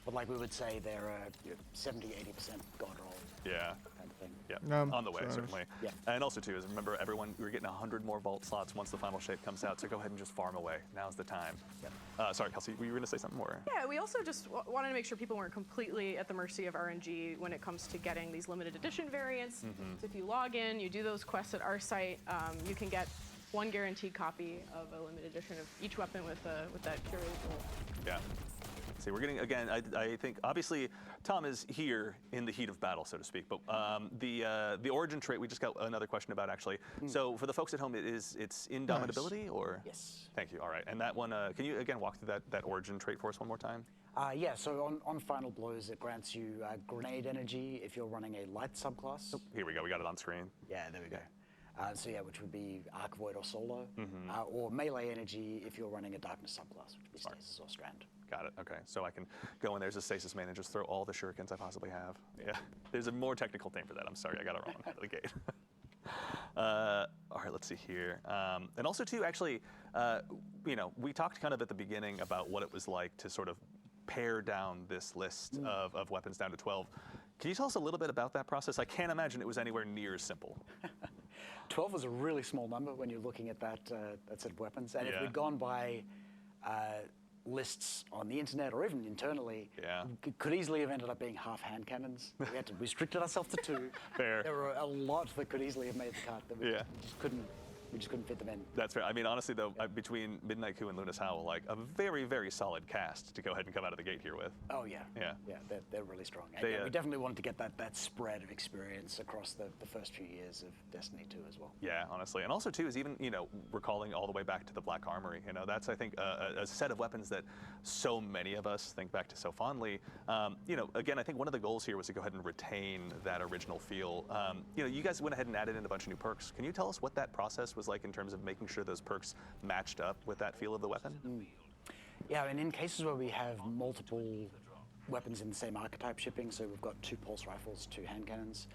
But we would say they're a 70-80% god roll. Yeah. Kind of thing. Yeah. On the way, certainly. Yeah. And also too is, remember everyone, we're getting 100 more vault slots once the final shape comes out, so go ahead and just farm away. Now's the time. Yep. Sorry, Kelsey, were you going to say something more? Yeah, we also just wanted to make sure people weren't completely at the mercy of RNG when it comes to getting these limited edition variants. So if you log in, you do those quests at our site, you can get one guaranteed copy of a limited edition of each weapon with that curated role. Yeah. See, we're getting, again, I think, obviously, Tom is here in the heat of battle, so to speak, but the origin trait, we just got another question about, actually. So for the folks at home, it's Indomitability, or? Yes. Thank you, all right. And that one, can you, again, walk through that origin trait for us one more time? So on Final Blows, it grants you grenade energy if you're running a light subclass. Here we go, we got it on screen. Yeah, there we go. Which would be Arc Void or Solar, or melee energy if you're running a Darkness subclass, which would be Stasis or Strand. Got it, okay. So I can go in there as a Stasis main and just throw all the shurikens I possibly have. Yeah, there's a more technical name for that. I'm sorry, I got it wrong out of the gate. All right, let's see here. And also too, actually, we talked kind of at the beginning about what it was like to sort of pare down this list of weapons down to 12. Can you tell us a little bit about that process? I can't imagine it was anywhere near as simple. 12 was a really small number when you're looking at that set of weapons. And if we'd gone by lists on the internet or even internally, could easily have ended up being half hand cannons. We had to restrict ourselves to 2. Fair. There were a lot that could easily have made the cut that we just couldn't We just couldn't fit them in. That's fair. I mean, honestly, though, between Midnight Coup and Luna's Howl, like a very, very solid cast to go ahead and come out of the gate here with. Oh yeah. Yeah. Yeah, they're really strong. And They, yeah, we definitely wanted to get that spread of experience across the first few years of Destiny 2 as well. Yeah, honestly. And also, too, is even, recalling all the way back to the Black Armory. That's, I think, a set of weapons that so many of us think back to so fondly. Again, I think one of the goals here was to go ahead and retain that original feel. You guys went ahead and added in a bunch of new perks. Can you tell us what that process was like in terms of making sure those perks matched up with that feel of the weapon? Yeah, and in cases where we have multiple weapons in the same archetype shipping, so we've got 2 pulse rifles, 2 hand cannons,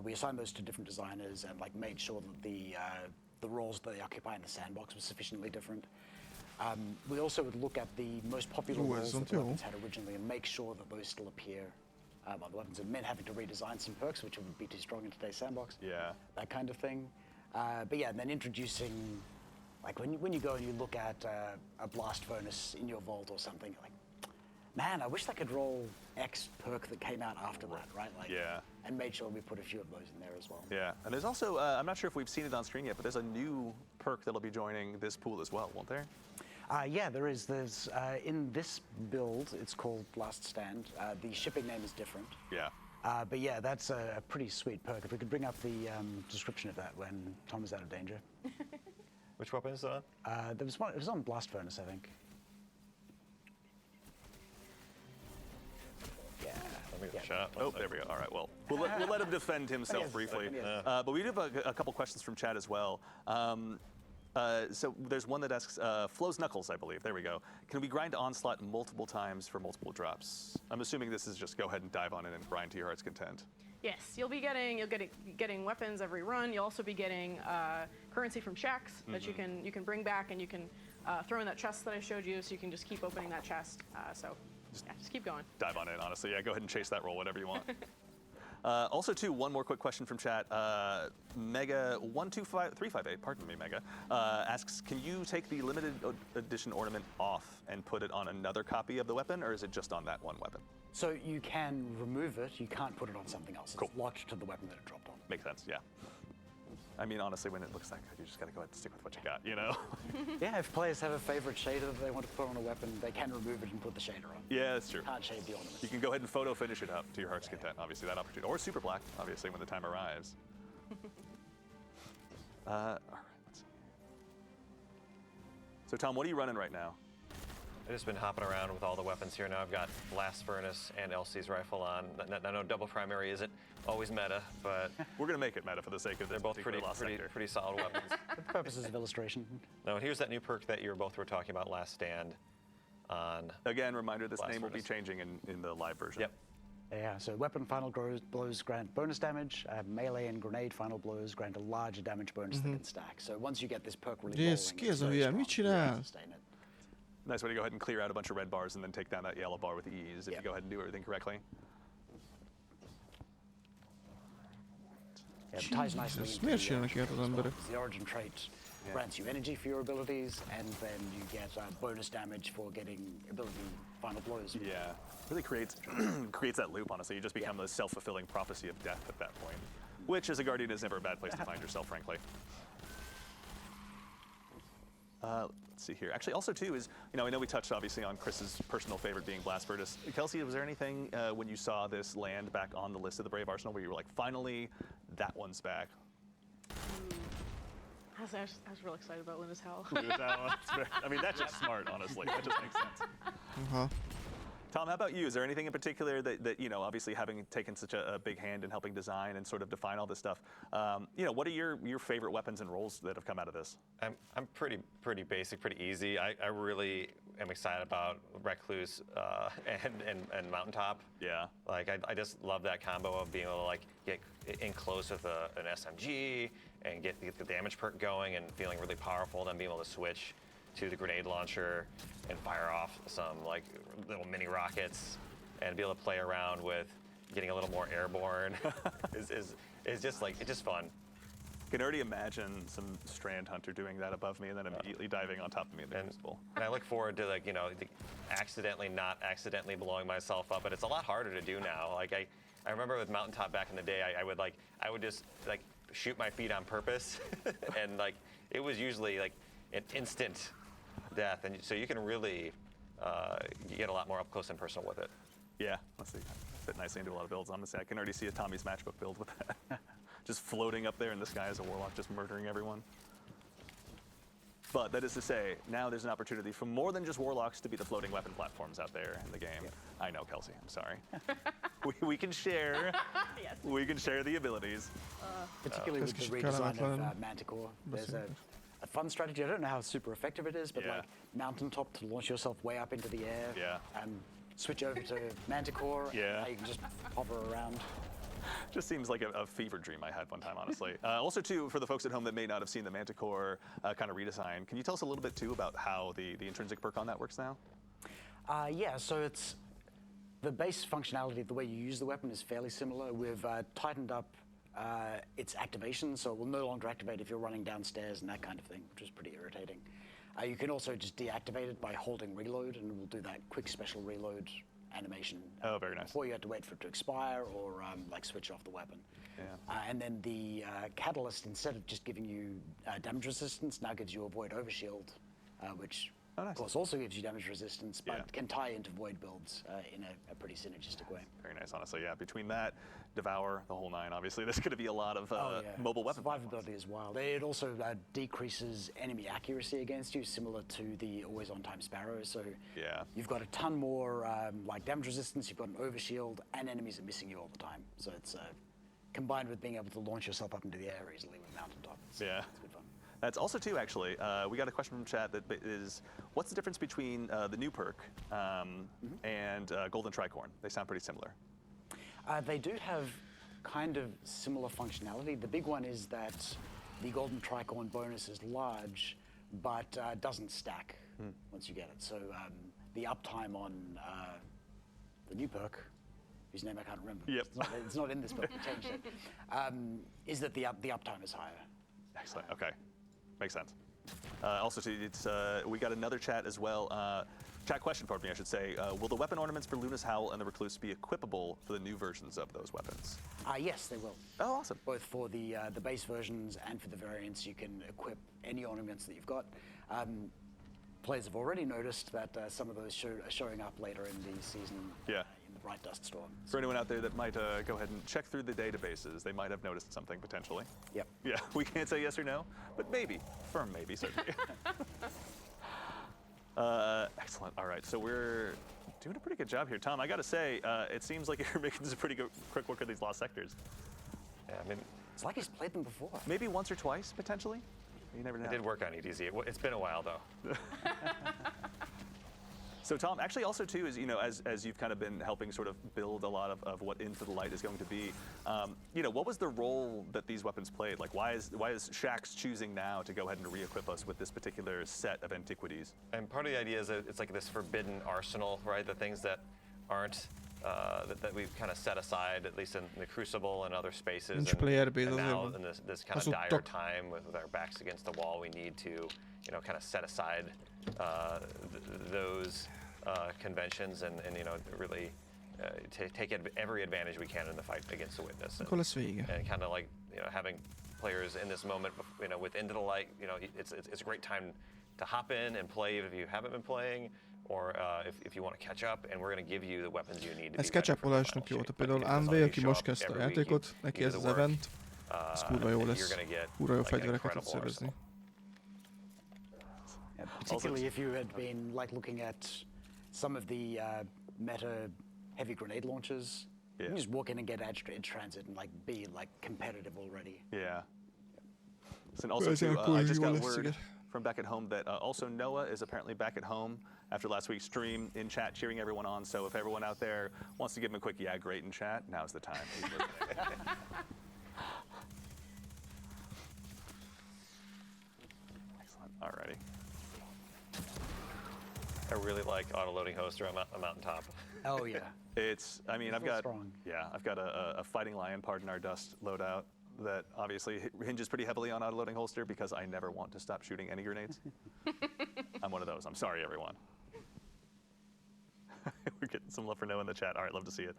we assigned those to different designers and made sure that the roles that they occupy in the sandbox were sufficiently different. We also would look at the most popular roles that the weapons had originally and make sure that those still appear on the weapons. It meant having to redesign some perks, which would be too strong in today's sandbox. Yeah. That kind of thing. But yeah, and then introducing, when you go and you look at a blast furnace in your vault or something, you're like, man, I wish I could roll X perk that came out after that, right? Yeah. And made sure we put a few of those in there as well. Yeah, and there's also, I'm not sure if we've seen it on screen yet, but there's a new perk that'll be joining this pool as well, won't there? Yeah, there is. There's in this build, it's called Last Stand. The shipping name is different. Yeah. But yeah, that's a pretty sweet perk. If we could bring up the description of that when Tom is out of danger. Which weapon is it on? There was one. It was on Blast Furnace, I think. Yeah. Let me get a shot. Oh, there we go. All right, well, we'll let him defend himself Yes, briefly. yes. But we do have a couple questions from chat as well. So there's one that asks, Flo's Knuckles, I believe. There we go. Can we grind Onslaught multiple times for multiple drops? I'm assuming this is just go ahead and dive on in and grind to your heart's content. Yes, you'll be getting weapons every run. You'll also be getting currency from shacks that you can bring back, and you can throw in that chest that I showed you. So you can just keep opening that chest. Just keep going. Dive on in, honestly. Yeah, go ahead and chase that roll, whatever you want. Also, too, one more quick question from chat. Mega125358, pardon me, Mega, asks, can you take the limited edition ornament off and put it on another copy of the weapon, or is it just on that one weapon? So you can remove it. You can't put it on something else. Cool. It's locked to the weapon that it dropped on. Makes sense, yeah. I mean, honestly, when it looks that good, you just gotta go ahead and stick with what you got, Yeah, if players have a favorite shader that they want to put on a weapon, they can remove it and put the shader on. Yeah, that's true. Can't shade the ornament. You can go ahead and photo finish it up to your heart's content, obviously, that opportunity. Or super black, obviously, when the time arrives. All right, let's see. So, Tom, what are you running right now? I've just been hopping around with all the weapons here. Now I've got Blast Furnace and LC's rifle on. I know double primary isn't always meta, but We're gonna make it meta for the sake of this. they're both particular lost sector. pretty solid weapons. For purposes of illustration. Now here's that new perk that you both were talking about, Last Stand. On Again, reminder, this Blast name will be Furnace. changing in the live version. Yep. Yeah, so weapon final blows grant bonus damage. Melee and grenade final blows grant a larger damage bonus that can stack. So once you get this perk really rolling, it's very strong. You can sustain it. Nice way to go ahead and clear out a bunch of red bars and then take down that yellow bar with ease if you go ahead and do everything correctly. Yeah, it ties nicely into miért the csinálnak ilyet az emberek? The origin trait grants you energy for your abilities, and then you get bonus damage for getting ability final blows. Yeah, really creates that loop, honestly. You just become the self-fulfilling prophecy of death at that point, which as a guardian is never a bad place to find yourself, frankly. Let's see here. Actually, also too is, I know we touched obviously on Chris's personal favorite being Blast Furnace. Kelsey, was there anything when you saw this land back on the list of the Brave Arsenal where you were like, finally, that one's back? I was real excited about Luna's Howl. I mean, that's just smart, honestly. That just makes sense. Tom, how about you? Is there anything in particular that obviously having taken such a big hand in helping design and sort of define all this stuff, what are your favorite weapons and roles that have come out of this? I'm pretty basic, pretty easy. I really am excited about Recluse and Mountaintop. Yeah. Like I just love that combo of being able to get in close with an SMG and get the damage perk going and feeling really powerful, then being able to switch to the grenade launcher and fire off some little mini rockets and be able to play around with getting a little more airborne is just it's just fun. Can already imagine some Strand Hunter doing that above me and then immediately diving on top of me in the crucible. And I look forward to not accidentally blowing myself up, but it's a lot harder to do now. I remember with Mountaintop back in the day, I would just shoot my feet on purpose and it was usually like an instant death, and so you can really you get a lot more up close and personal with it. Yeah, let's see. Fit nicely into a lot of builds. I'm gonna say I can already see a Tommy's Matchbook build with that. Just floating up there in the sky as a warlock, just murdering everyone. But that is to say, now there's an opportunity for more than just warlocks to be the floating weapon platforms out there in the game. Yep. I know, Kelsey. I'm sorry. we can share. Yes. We can share the abilities. Particularly with the Qu'est-ce que je redesign calme of Manticore, there's a fun strategy. I don't know how super effective it is, but Yeah. like mountaintop to launch yourself way up into the air. Yeah. Switch over to Manticore. Yeah. You can just hover around. Just seems like a fever dream I had one time, honestly. Also, too, for the folks at home that may not have seen the Manticore kind of redesign, can you tell us a little bit, too, about how the intrinsic perk on that works now? Yeah, so it's the base functionality, the way you use the weapon is fairly similar. We've tightened up its activation, so it will no longer activate if you're running downstairs and that kind of thing, which is pretty irritating. You can also just deactivate it by holding reload, and we'll do that quick special reload animation. Oh, very nice. Before you had to wait for it to expire or like switch off the weapon. Yeah. And then the catalyst, instead of just giving you damage resistance, now gives you a void overshield, which Oh, nice. of course also gives you damage resistance, but Yeah. can tie into void builds in a pretty synergistic way. Very nice, honestly. Yeah, between that, Devour, the whole nine, obviously, there's going to be a lot of mobile weapon. Survivability is wild. It also decreases enemy accuracy against you, similar to the always on time Sparrow. So Yeah. you've got a ton more like damage resistance, you've got an overshield, and enemies are missing you all the time. So it's combined with being able to launch yourself up into the air easily with Mountaintop. Yeah. It's good fun. That's also, too, actually, we got a question from chat that is, what's the difference between the new perk and Golden Tricorn? They sound pretty similar. They do have kind of similar functionality. The big one is that the Golden Tricorn bonus is large, but doesn't stack once you get it. So the uptime on the new perk, whose name I can't remember, Yep. it's not in this book, we changed it, is that the uptime is higher. Excellent. Okay. Makes sense. Also, too, we got another chat as well. Chat question, pardon me, I should say. Will the weapon ornaments for Luna's Howl and the Recluse be equipable for the new versions of those weapons? Yes, they will. Oh, awesome. Both for the base versions and for the variants, you can equip any ornaments that you've got. Players have already noticed that some of those are showing up later in the season Yeah. in the Bright Dust Storm. For anyone out there that might go ahead and check through the databases, they might have noticed something potentially. Yep. Yeah, we can't say yes or no, but maybe. Firm maybe, certainly. Excellent. All right, so we're doing a pretty good job here. Tom, I got to say, it seems like you're making some pretty good, quick work of these lost sectors. Yeah, I mean, It's like he's played them before. Maybe once or twice, potentially? You never know. I did work on EDZ. It's been a while though. So Tom, actually also too is, as you've kind of been helping sort of build a lot of what Into the Light is going to be, what was the role that these weapons played? Like why is Shaxx choosing now to go ahead and re-equip us with this particular set of antiquities? And part of the idea is that it's like this forbidden arsenal, right? The things that aren't, that we've kind of set aside, at least in the Crucible and other spaces. Nincs And playerből now azért in this kind of hazudtak. dire time with our backs against the wall, we need to, kind of set aside those conventions and really take every advantage we can in the fight against the Witness. Akkor lesz vége. And kind of like having players in this moment, with Into the Light, it's a great time to hop in and play if you haven't been playing, or if you want to catch up, and we're going to give you the weapons you need to Ez be ready for the final catch-upolásnak jó. shape. Tehát például But because Anvé, you aki show most up kezdte a every week, játékot, neki you ez do az the work, event, ez kurva jó you're lesz. gonna get, Kurva jó like, an fegyvereket tud incredible szerezni. Yeah, particularly if you had been like looking at some of the meta heavy grenade launchers. You Yeah. can just walk in and get edge transit and like be like competitive already. Yeah. And also, Ez too, akkor I just jó got lesz, word igen. from back at home that also Noah is apparently back at home after last week's stream in chat, cheering everyone on. So if everyone out there wants to give him a quick yeah, great in chat, now's the time. He's listening. Excellent. Alrighty. I really like auto-loading host around a mountaintop. Oh yeah. I've real got strong. I've got a fighting lion, pardon our dust loadout that obviously hinges pretty heavily on auto-loading holster because I never want to stop shooting any grenades. I'm one of those. I'm sorry, everyone. We're getting some love for Noah in the chat. All right, love to see it.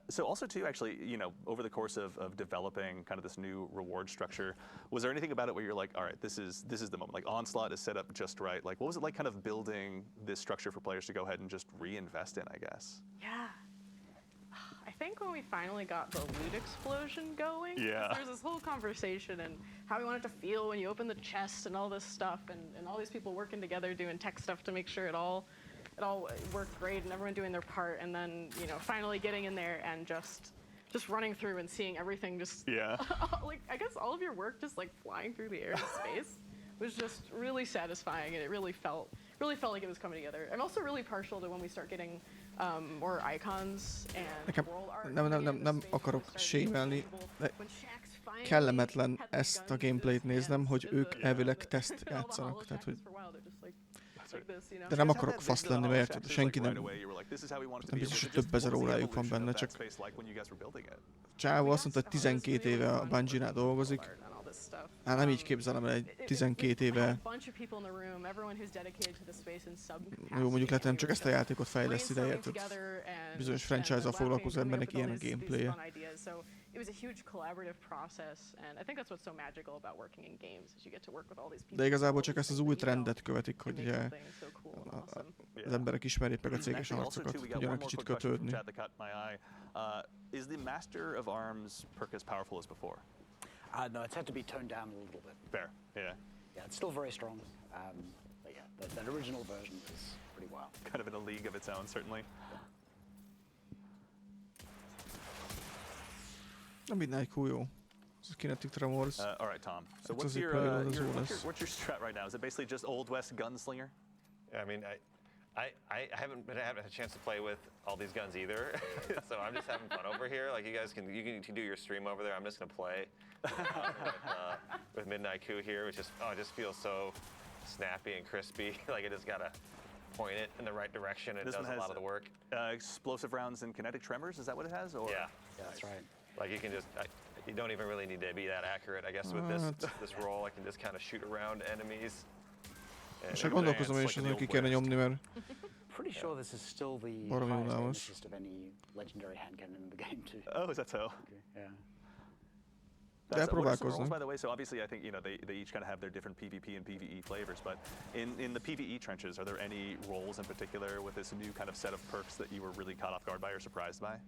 So also too, actually, over the course of developing kind of this new reward structure, was there anything about it where you're like, all right, this is the moment, like Onslaught is set up just right? Like, what was it like kind of building this structure for players to go ahead and just reinvest in, I guess? Yeah. I think when we finally got the loot explosion going, Yeah. there's this whole conversation and how we want it to feel when you open the chest and all this stuff, and all these people working together doing tech stuff to make sure it all worked great and everyone doing their part, and then finally getting in there and just running through and seeing everything just like I guess all of your work just like flying through the air into space was just really satisfying, and it really felt like it was coming together. I'm also really partial to when we start getting more icons and Nekem world art. nem akarok sémelni, de kellemetlen ezt a gameplayt néznem, hogy ők elvileg teszt játszanak, tehát hogy de nem akarok fasz lenni, mert érted, senki nem biztos, hogy több ezer órájuk van benne, csak Csávó azt mondta, hogy 12 éve a Bungie-nál dolgozik. Hát nem így képzelem el egy 12 éve. Jó, mondjuk lehet, nem csak ezt a játékot fejleszti, de érted, bizonyos franchise-zal foglalkozó embernek ilyen a gameplay-je. It was a huge collaborative process, and I think that's what's so magical about working in games, is you get to work with all these people. De igazából csak ezt az új trendet követik, hogy ugye az emberek ismerjék meg a céges arcokat, tudjanak kicsit kötődni. Is the Master of Arms perk as powerful as before? No, it's had to be toned down a little bit. Fair, yeah. Yeah, it's still very strong. But yeah, that original version is pretty wild. Kind of in a league of its own, certainly. Nem mindenki jó. Ez a Kinetic Tremors. All right, Tom. So what's your strat right now? Is it basically just Old West gunslinger? I mean, I haven't had a chance to play with all these guns either, so I'm just having fun over here. Like you can do your stream over there. I'm just gonna play with Midnight Coup here, which just feels so snappy and crispy. Like I just gotta point it in the right direction. It does a lot of the work. Explosive rounds and kinetic tremors. Is that what it has? Or? Yeah, that's right. Like you can you don't even really need to be that accurate, I guess, with this roll. I can just kind of shoot around enemies. És gondolkozom én is, hogy ki kellene nyomni, mert pretty sure this is still the highest aim assist of any legendary hand cannon in the game too. Oh, is that so? Okay. Yeah. De próbálkozom. By the way, so obviously I think they each kind of have their different PvP and PvE flavors, but in the PvE trenches, are there any roles in particular with this new kind of set of perks that you were really caught off guard by or surprised by?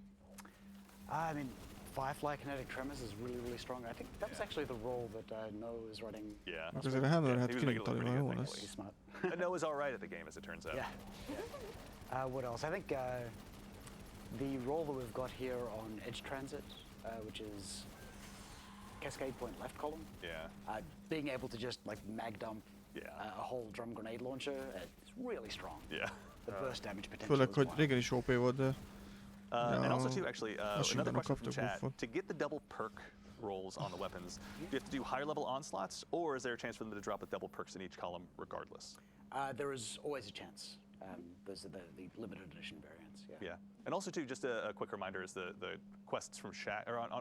I mean, Firefly Kinetic Tremors is really, really strong. I think that was actually the role that Noah is running. Yeah. Because the hammer had kinetic tremors. He's smart. Noah's all right at the game, as it turns out. Yeah. What else? I think the role that we've got here on Edge Transit, which is Cascade Point left column. Yeah. Being able to just like mag dump a whole drum grenade launcher, it's really strong. Yeah. The burst damage potential. Főleg, hogy régen is OP volt, de and also too, actually, another question from chat. To get the double perk rolls on the weapons, do you have to do higher level onslaughts, or is there a chance for them to drop with double perks in each column regardless? There is always a chance. Those are the limited edition variants. Yeah. And also too, just a quick reminder is the quests from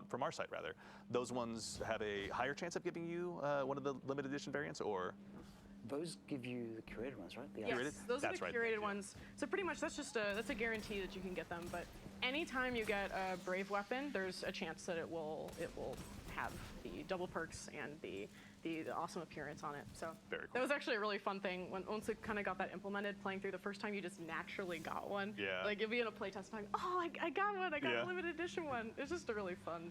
from our site rather, those ones have a higher chance of giving you one of the limited edition variants, or? Those give you the curated ones, right? Yes, those are the curated ones. So pretty much that's a guarantee that you can get them. But anytime you get a brave weapon, there's a chance that it will have the double perks and the awesome appearance on it. So very cool. That was actually a really fun thing. Once it kind of got that implemented, playing through the first time, you just naturally got one. Yeah. Like you'll be in a playtest time, oh, I got one. I got a limited edition one. It's just a really fun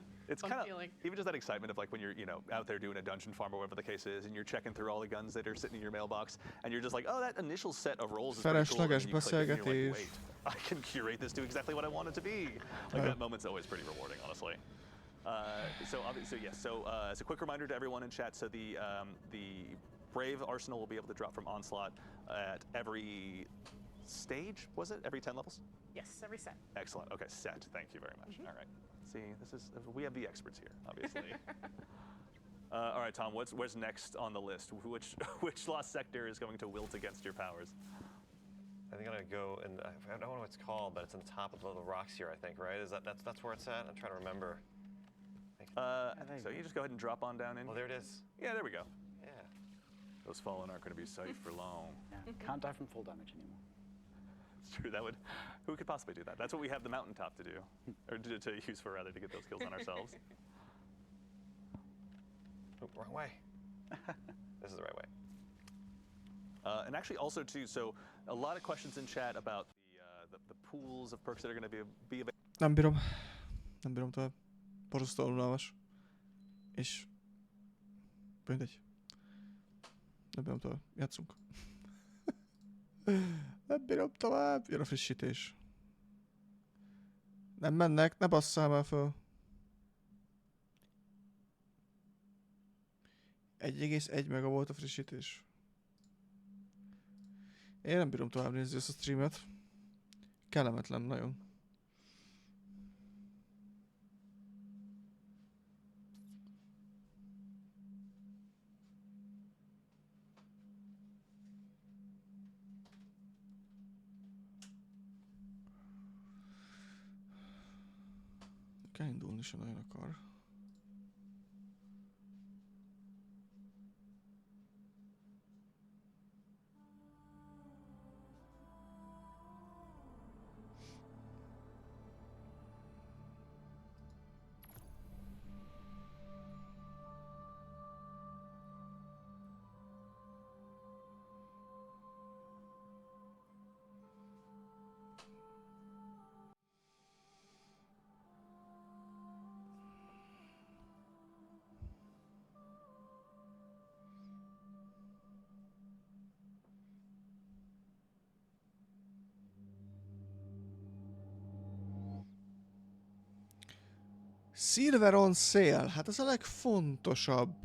feeling. Even just that excitement of like when you're out there doing a dungeon farm or whatever the case is, and you're checking through all the guns that are sitting in your mailbox, and you're just like, oh, that initial set of rolls is pretty cool. And you click it and you're like, wait, I can curate this to exactly what I want it to be. Like that moment's always pretty rewarding, honestly. So as a quick reminder to everyone in chat, so the Brave Arsenal will be able to drop from Onslaught at every stage, was it? Every 10 levels? Yes, every set. Excellent. Okay, set. Thank you very much. All right. See, we have the experts here, obviously. All right, Tom, where's next on the list? Which lost sector is going to wilt against your powers? I think I'm gonna go, and I don't know what it's called, but it's on top of the rocks here, I think, right? That's where it's at? I'm trying to remember. So you just go ahead and drop on down in. Oh, there it is. Yeah, there we go. Yeah. Those fallen aren't going to be safe for long. Yeah. Can't die from full damage anymore. true. That would, who could possibly do that? That's what we have the mountaintop to do, or to use for rather to get those kills on ourselves. Oh, wrong way. This is the right way. And actually, also too, so a lot of questions in chat about the pools of perks that are going to be available. Nem bírom. Nem bírom tovább. Borzasztóan unalmas. És... mindegy. Nem bírom tovább. Játszunk. Nem bírom tovább. Jön a frissítés. Nem mennek, ne basszál már föl. 1,1 mega volt a frissítés. Én nem bírom tovább nézni ezt a streamet. Kellemetlen nagyon. Kell indulni se nagyon akar. Silver on sale, hát ez a legfontosabb.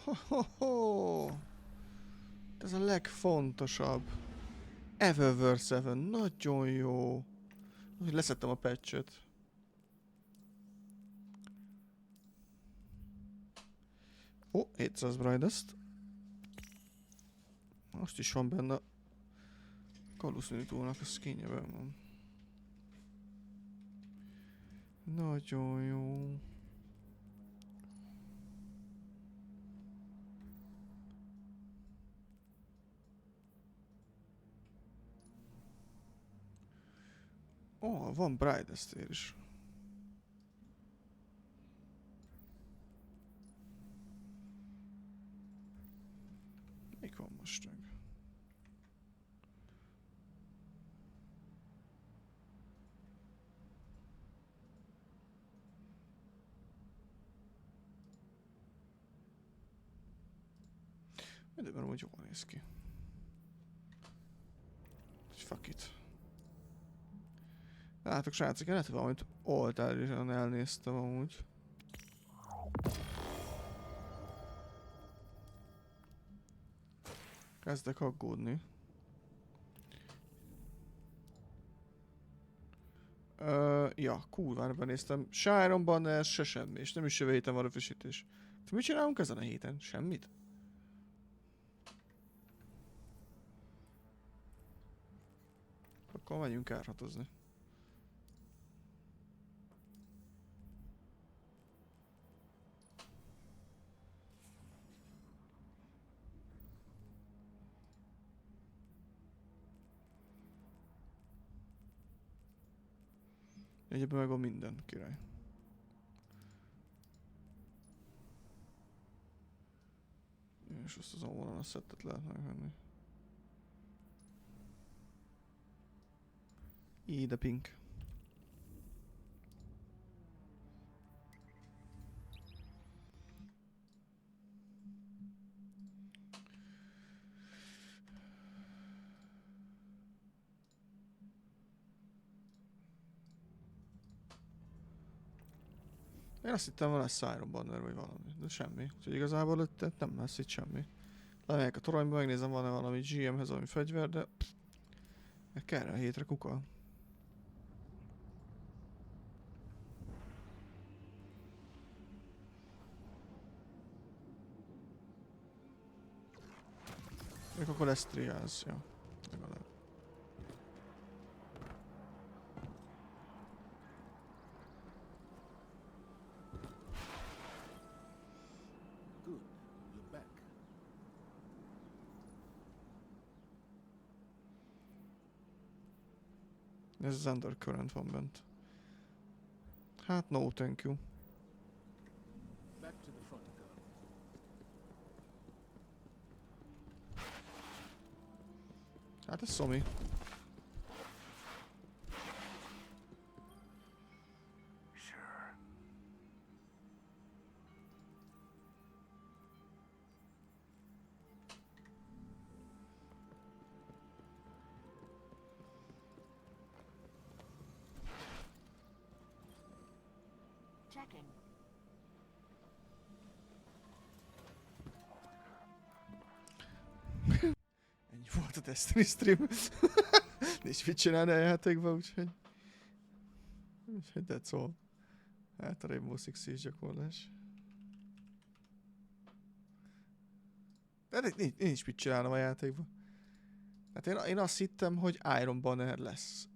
Ho-ho-ho. Ez a legfontosabb. Eververse 7, nagyon jó. Leszettem a patchet. Ó, 700 brightest. Most is van benne. Kalusznyújtónak a skinjeben van. Nagyon jó. Ó, van brightest ér is. Mik van most meg? Mindenben úgy jól néz ki. Fuck it. Látok srácok, én lehet, hogy valamit oltárisan elnéztem amúgy. Kezdek aggódni. Ja, kurvára benéztem. Se Iron Banner, se semmi, és nem is jövő héten van a frissítés. Mit csinálunk ezen a héten? Semmit? Akkor menjünk árhatozni. Egyébben meg van minden, király. És azt az onnan a szettet lehet megvenni. Ide pink. Én azt hittem, van lesz Iron Banner vagy valami, de semmi. Úgyhogy igazából nem lesz itt semmi. Lemegyek a toronyba, megnézem, van-e valami GM-hez valami fegyver, de kell rá hétre kuka. Még akkor lesz triáz, ja. Legalább. Good, you're back. Ez az undercurrent van bent. Hát no, thank you. Back to the front, girl. Hát ez szomi. Checking. Ennyi volt a Destiny stream. Nincs mit csinálni a játékban, úgyhogy... Úgyhogy that's all. Hát a Rainbow Six Siege gyakorlás. De nincs mit csinálnom a játékban. Hát én azt hittem, hogy Iron Banner lesz.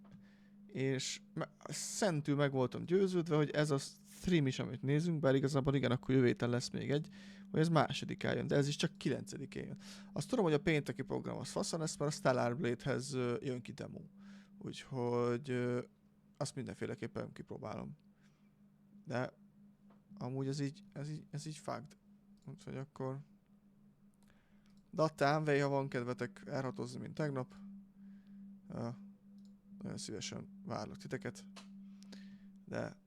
És szentül meg voltam győződve, hogy ez a stream is, amit nézünk, bár igazából igen, akkor jövő héten lesz még egy, hogy ez másodikán jön, de ez is csak 9-én jön. Azt tudom, hogy a pénteki program az faszon lesz, mert a Stellar Blade-hez jön ki demo. Úgyhogy azt mindenféleképpen kipróbálom. De amúgy ez így fucked. Úgyhogy akkor... De a Tánvej, ha van kedvetek elhatozni, mint tegnap, nagyon szívesen várlak titeket, de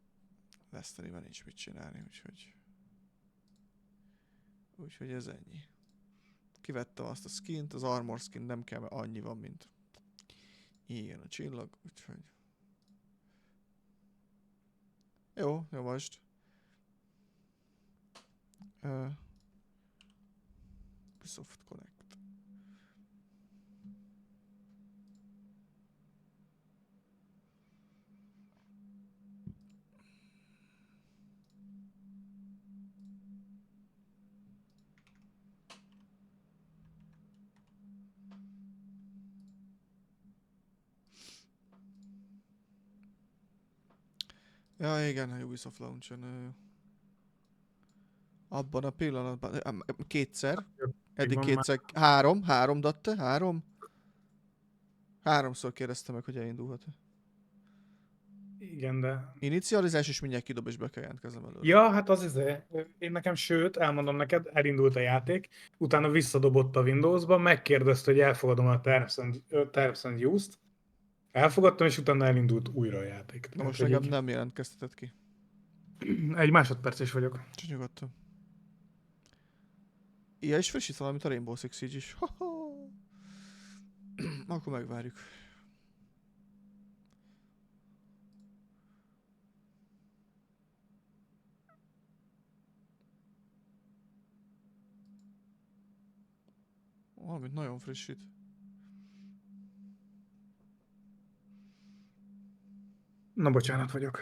Destiny-ben nincs mit csinálni, úgyhogy ez ennyi. Kivettem azt a skint, az armor skin nem kell, mert annyi van, mint igen a csillag, úgyhogy jó most. Ubisoft Connect. Ja igen, a Ubisoft Launch-on abban a pillanatban, kétszer, eddig kétszer, három datte, háromszor kérdezte meg, hogy elindulhat-e. Igen, de... Inicializás és mindjárt kidob és be kell jelentkezem előre. Ja, hát én nekem sőt, elmondom neked, elindult a játék, utána visszadobott a Windowsba, megkérdezte, hogy elfogadom a Terms and Use-t, elfogadtam, és utána elindult újra a játék. Na most hogy nekem így nem jelentkeztetett ki. egy másodperc is vagyok. Csak nyugodtan. Ja, és frissít valamit a Rainbow Six Siege is. Akkor megvárjuk. Valamit nagyon frissít. Na, bocsánat vagyok.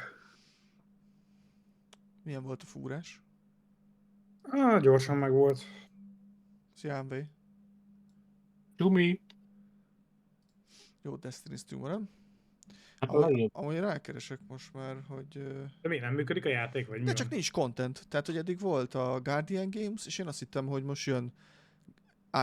Milyen volt a fúrás? Gyorsan meg volt. Szia, MV. Tumi. Jó Destiny stream, nem? Hát a legjobb. Ahogy rákeresek most már, hogy... De miért nem működik a játék, vagy mi De van? csak nincs content. Tehát, hogy eddig volt a Guardian Games, és én azt hittem, hogy most jön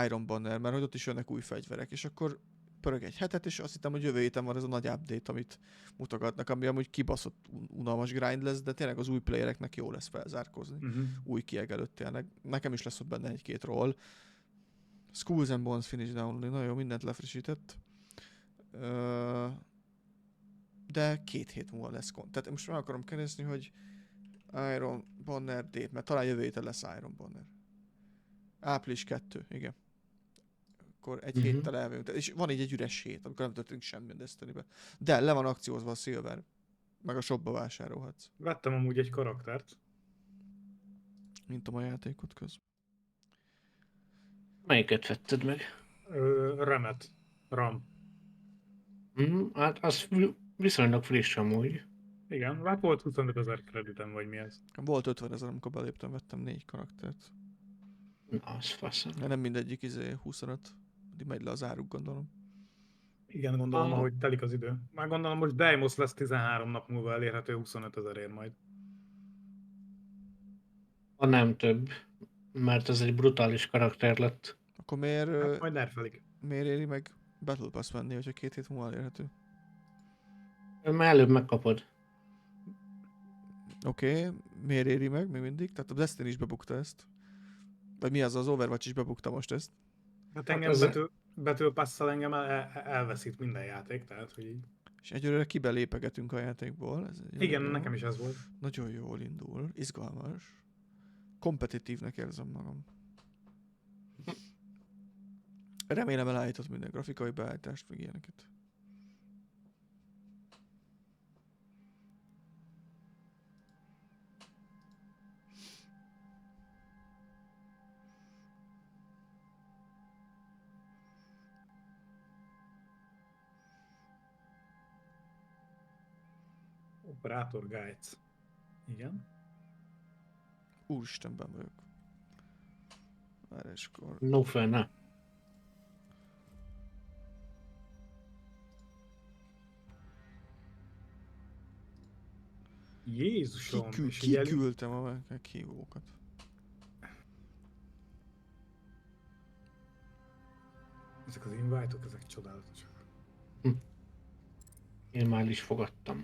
Iron Banner, mert hogy ott is jönnek új fegyverek, és akkor pörög egy hetet, és azt hittem, hogy jövő héten van ez a nagy update, amit mutogatnak, ami amúgy kibaszott unalmas grind lesz, de tényleg az új playereknek jó lesz felzárkózni. Új kieg előtt tényleg. Nekem is lesz ott benne egy-két roll. Skulls and Bones finish download, nagyon jó, mindent lefrissített. De 2 hét múlva lesz tehát most meg akarom keresni, hogy Iron Banner date, mert talán jövő héten lesz Iron Banner. Április 2, igen. Akkor egy héttel elmegyünk. És van így egy üres hét, amikor nem történik semmi a Destiny-be. De le van akciózva a Silver. Meg a shopba vásárolhatsz. Vettem amúgy egy karaktert. Mint a játékot közben. Melyiket vetted meg? Remet. Ram. Hát az viszonylag friss amúgy. Igen, hát volt 25 000 kreditem, vagy mi ez. Volt 50 000, amikor beléptem, vettem 4 karaktert. Na, az faszom. De nem mindegyik 25. Addig megy le az áruk, gondolom. Igen, gondolom, ahogy telik az idő. Már gondolom, most Deimos lesz 13 nap múlva elérhető 25 000-ért majd. Ha nem több. Mert ez egy brutális karakter lett. Akkor miért, Hát majd nerfelik. miért éri meg Battle Pass venni, hogyha 2 hét múlva elérhető? Már előbb megkapod. Oké, miért éri meg még mindig? Tehát a Destiny is bebukta ezt. Vagy mi az Overwatch is bebukta most ezt. Hát Hát engem ez- Battle Pass-szal engem elveszít minden játék, tehát hogy így. És egyelőre kibelépegetünk a játékból. Ez Igen, nekem is ez volt. Nagyon jól indul, izgalmas. Kompetitívnek érzem magam. Remélem elállított minden grafikai beállítást, meg ilyeneket. Operator Guides. Igen. Úristenben vagyok. Várj, és akkor... No fene. Jézusom! és így Kiküldtem a meghívókat. Ezek az invite-ok, ezek csodálatosak. Én már is fogadtam.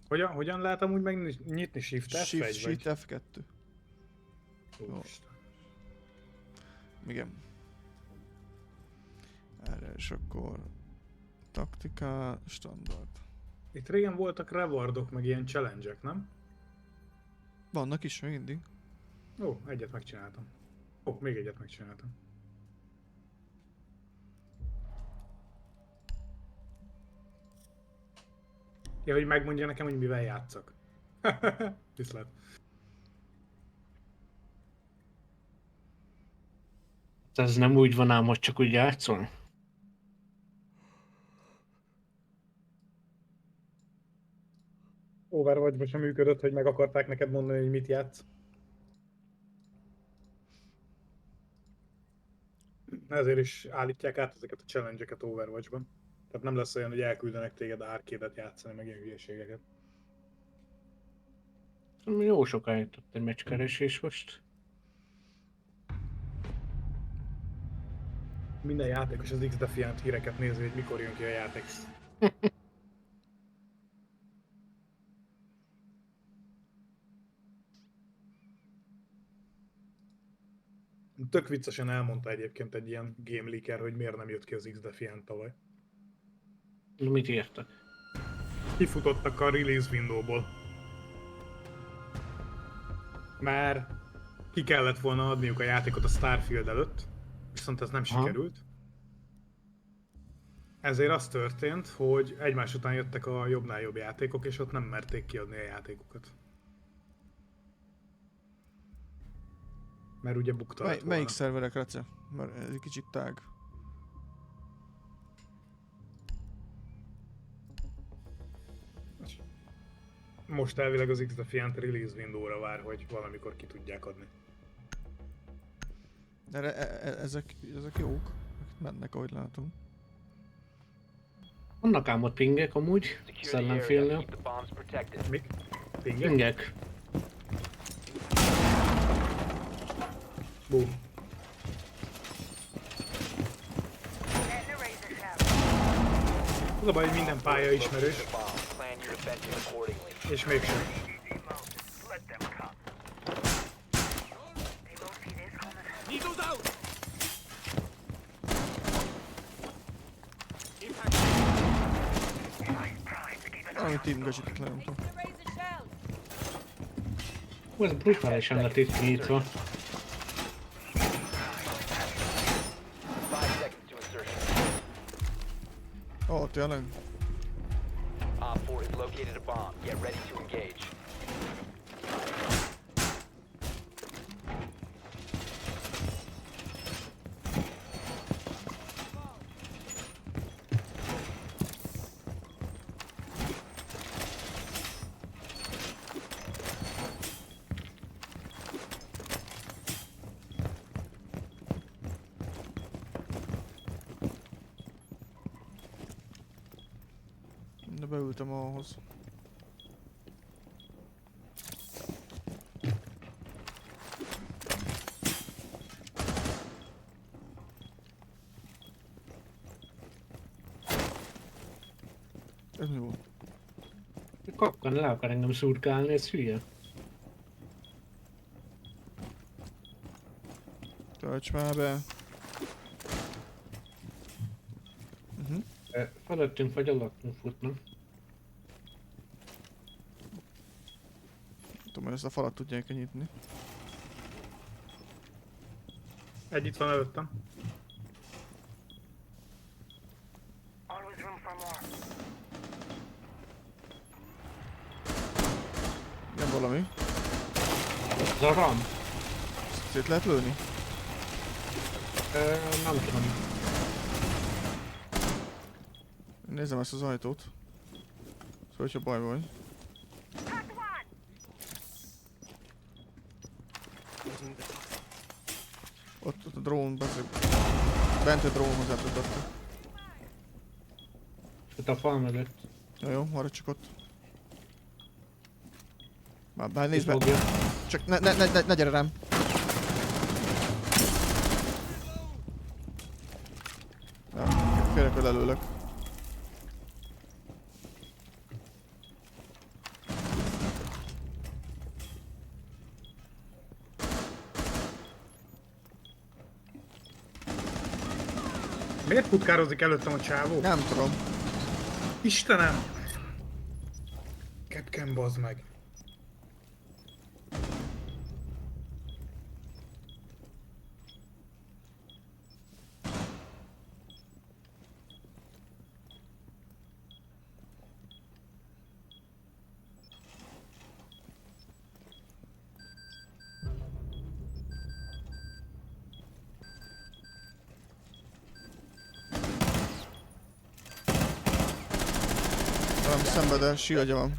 Hogyan lehet amúgy megnyitni? Shift F1? Shift F2. Úristen. Igen. Erre és akkor... Taktika, standard. Itt régen voltak rewardok, meg ilyen challenge-ek, nem? Vannak is még mindig. Ó, egyet megcsináltam. Ó, még egyet megcsináltam. Ja, hogy megmondja nekem, hogy mivel játszak. Viszlát. Ez nem úgy van ám, hogy csak úgy játszol? Overwatch-ban sem működött, hogy meg akarták neked mondani, hogy mit játsz. Ezért is állítják át ezeket a challenge-eket Overwatch-ban. Tehát nem lesz olyan, hogy elküldenek téged arcade-et játszani, meg ilyen hülyeségeket. Jó sokáig jutott egy meccskeresés most. Minden játékos az X-Defiant híreket nézi, hogy mikor jön ki a játék. Tök viccesen elmondta egyébként egy ilyen game leaker, hogy miért nem jött ki az X-Defiant tavaly. Mit írtak? Kifutottak a release windowból. Már ki kellett volna adniuk a játékot a Starfield előtt, viszont ez nem sikerült. Ezért az történt, hogy egymás után jöttek a jobbnál jobb játékok, és ott nem merték kiadni a játékokat. Mert ugye bukta lett volna. Melyik szerverek, Rece? Mert ez egy kicsit tág. Most elvileg az X-Defiant release window-ra vár, hogy valamikor ki tudják adni. De ezek jók. Mennek, ahogy látom. Vannak ám ott pingek amúgy, szellemfélnél. Mik? Pingek? Pingek. Bú. Az a baj, hogy minden pálya ismerős. És mégsem. Valami teamgasítok le, nem tudom. Ez brutálisan lett itt kinyitva. Ó, tényleg? Op 4 has located a bomb. Get ready to engage. De beültem ahhoz. Ez mi volt? Kapkan le akar engem szurkálni, ez hülye. Tölts már be. Felettünk vagy alattunk futnak. Tudom, hogy ezt a falat tudják nyitni. Egy itt van előttem. Nem valami. Ez a ram? Szét lehet lőni? Nem tudom. Nézem ezt az ajtót. Szóval, hogyha baj vagy. Ott a drón, bent a drón hozzátettek. Itt a fal mögött. Jó, maradj csak ott. Már nézd be. Fogja. Csak ne gyere rám. Ja, félek, hogy lelőlök. Miért futkározik előttem a csávó? Nem tudom. Istenem! Kepken, bazd meg. Valami szenvedel, shieldja van.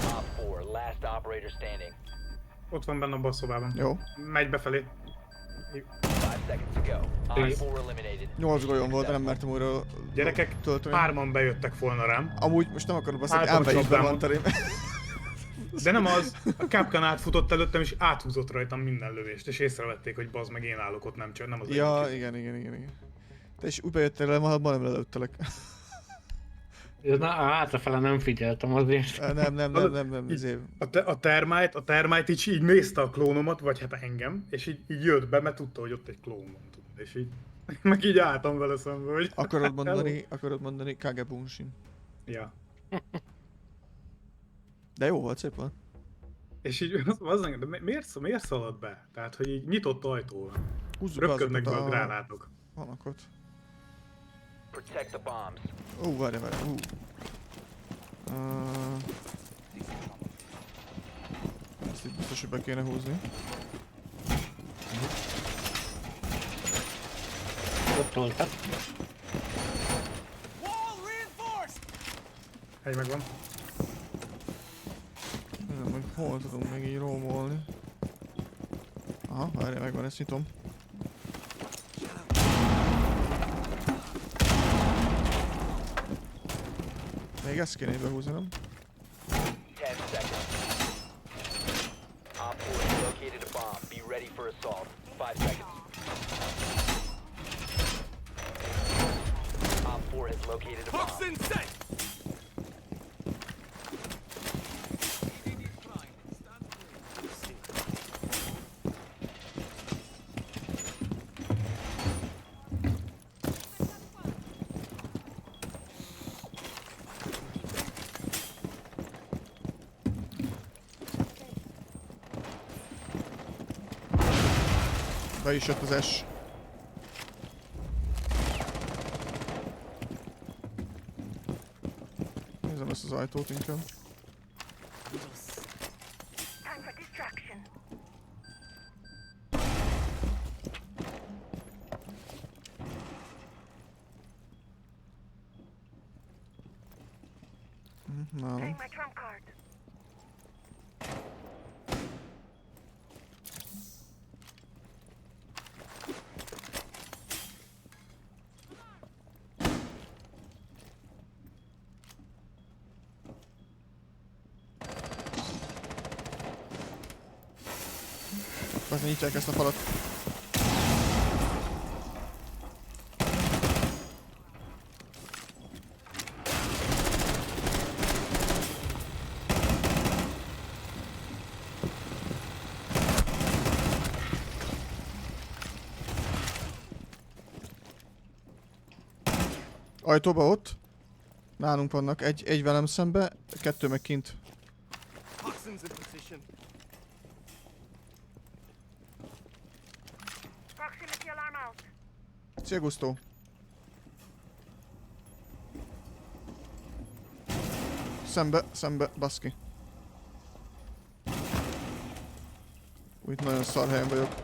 Op 4, last operator standing. Ott van benne abban a szobában. Jó. Megy befelé. 5 seconds to go. Op 4 eliminated. 8 golyom volt, de nem mertem újra Gyerekek, tölteni. hárman bejöttek volna rám. Amúgy most nem akarok beszélni, Álltam a elbe is be van csapdámon. terém. De nem az, a Capcan átfutott előttem és áthúzott rajtam minden lövést, és észrevették, hogy bazd meg én állok ott, nem csak nem az Ja, egyik. igen. Te is úgy bejöttél le, ma nem lelőttelek. Na, hátrafele nem figyeltem azért. Nem, izé. A termite így nézte a klónomat, vagy hát engem, és így jött be, mert tudta, hogy ott egy klón van, tudod, és így meg így álltam vele szembe, hogy... Akarod mondani Kagebunshin. Ja. De jó volt, szép volt. És így az de miért szalad be? Tehát, hogy így nyitott ajtó van. Húzzuk Röpködnek be azokat a gránátok. Vannak ott. Protect the bombs. Várj. Ezt itt biztos, hogy be kéne húzni. Ott voltak. Egy megvan. Nem, meg hol tudunk még így rómolni. Aha, várj, megvan, ezt nyitom. Még ezt kéne így behúzni, nem? 10 seconds. Op 4 has located a bomb. Be ready for assault. 5 seconds. Op 4 has located a bomb. Be is jött az S. Nézem ezt az ajtót inkább. Nálam. Persze nyitják ezt a falat. Ajtóba ott. Nálunk vannak. Egy velem szembe, 2 meg kint. Toxins in position. Proximity alarm out. Szia, Gusztó. Szembe, baszki. Itt nagyon szar helyen vagyok.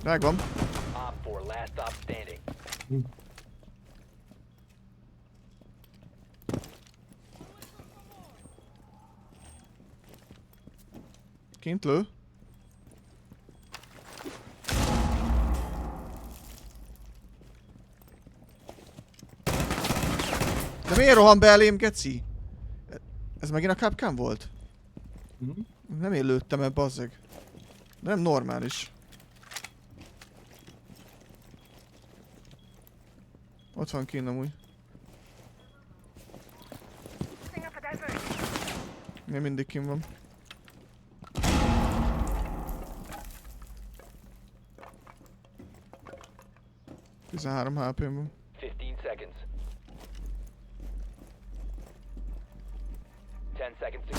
Megvan. Op 4, last stop standing. Kint lő. De miért rohan be elém, geci? Ez megint a Capcom volt? Nem én lőttem el, bazzeg. De nem normális. Ott van kint amúgy. Setting up a diversion. Még mindig kint van. Tizenhárom HP-m van. 15 seconds. 10 seconds to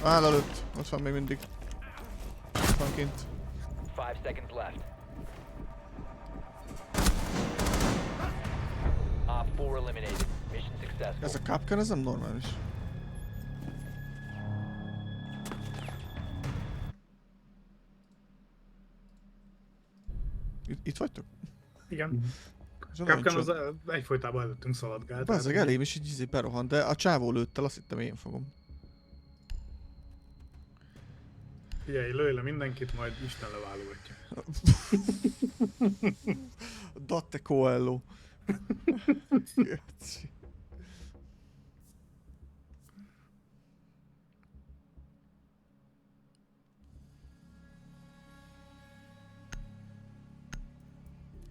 go. Lelőtt. Ott van még mindig. Ott van kint. 5 seconds left. Op 4 eliminated. Mission successful. Ez a Capcom, ez nem normális. Itt vagytok? Igen. Ez nagyon Capcom csod. az egyfolytában előttünk szaladgált. Bazzeg, elém is így berohant, de a csávó lőtt el, azt hittem én fogom. Figyelj, lőj le mindenkit, majd Isten leválogatja. Datte Coelho. Geci.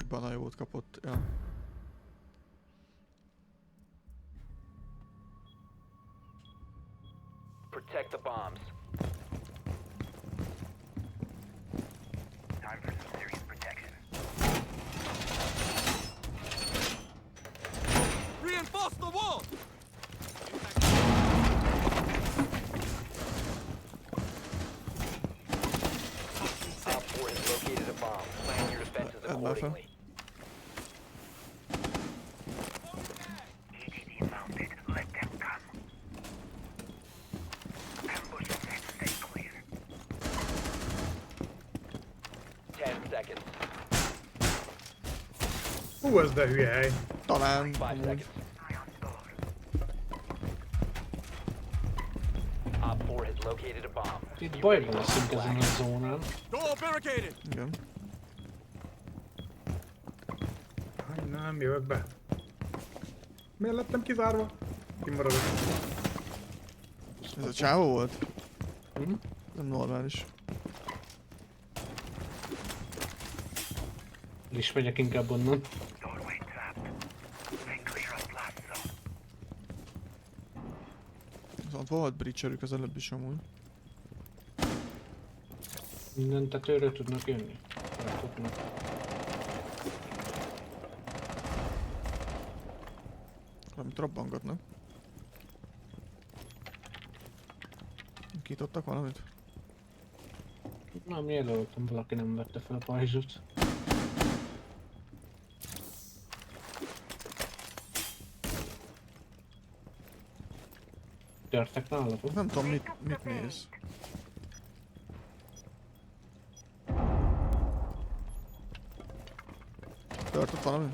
Banajót kapott, ja. Protect the bombs. Time for some serious protection. Reinforce the wall! Op 4 has located a bomb. Plan your defenses accordingly. EDD mounted. Let them come. Ambush set. Stay clear. 10 seconds. Hú, ez de hülye hely. Talán. 5 amúgy. seconds. Eye on door. Op 4 has located a bomb. Itt bajban leszünk ezen a zónán. Door barricaded! Igen. Hogy nem jövök be. Miért lettem kizárva? Kimaradok. Ez a csávó volt? Nem normális. És megyek inkább onnan. Doorway trapped. Stay clear of blast zone. Viszont volt breacherük az előbb is amúgy. Minden tetőről tudnak jönni. Nem tudnak. Valamit robbangatnak. Kitottak valamit? Nem jelöltem, valaki nem vette fel a pajzsot. Törtek nálatok? Nem tudom mit néz. Tört ott valami?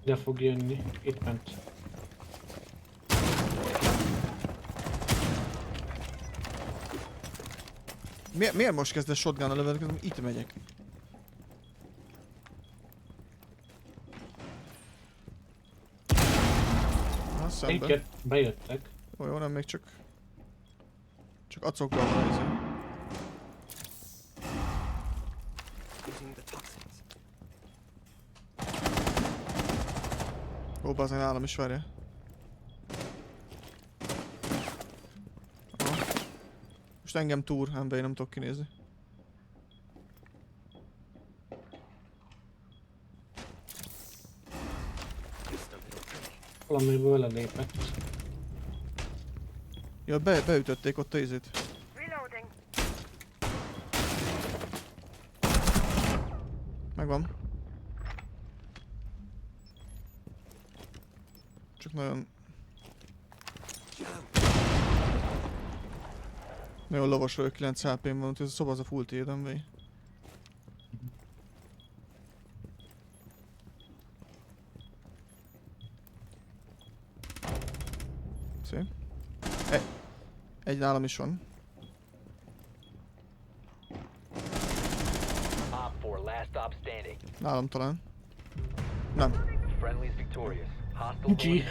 De fog jönni, itt ment. Miért most kezdesz shotgun-a lövedni? Itt megyek. Na, szembe. Egyet bejöttek. Jó, nem még csak... Csak acokban van ez. Using the toxins. Ó, bazen állam is várja. Aha. Most engem túr, ember, én nem tudok kinézni. Valamiből lelépett. Ja, beütötték ott a izét. Reloading. Megvan. Csak nagyon... Nagyon lovas vagyok, 9 HP-m van, úgyhogy ez a szoba az a full tiédem, véj. Szép. Egy nálam is van. Op 4, last stop standing. Nálam talán. Nem. Friendly's victorious. Hostile GG. eliminated.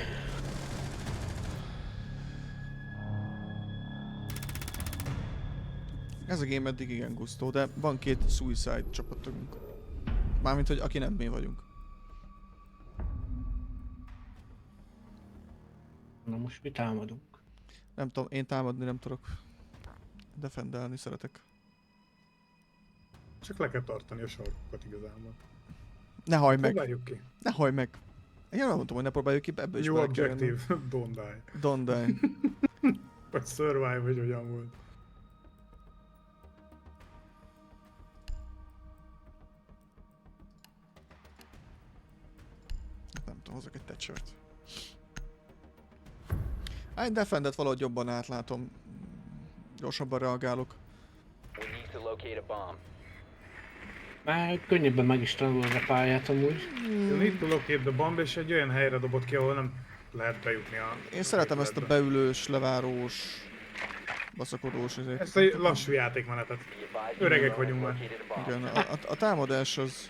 Ez a game eddig igen gusztó, de van 2 suicide csapatunk. Mármint, hogy aki nem mi vagyunk. Na most mi támadunk? Nem tudom, én támadni nem tudok. Defendelni szeretek. Csak le kell tartani a sarkokat igazából. Ne hajj meg! Próbáljuk ki. Ne hajj meg! Én nem mondtam, hogy ne próbáljuk ki, ebből is Jó bele kell jönni. objective, don't die. Don't die. Vagy survive, vagy hogyan volt. Nem tudom, hozok egy tetszört. Egy defendet valahogy jobban átlátom. Gyorsabban reagálok. We need to locate a bomb. Már könnyebben meg is tanulod a pályát amúgy. You need to locate the bomb, és egy olyan helyre dobott ki, ahol nem lehet bejutni a... Én szeretem ezt a beülős, levárós, baszakodós izét. Ezt a lassú játékmenetet. Be advised Öregek you vagyunk már. located a bomb. Igen, a támadás az...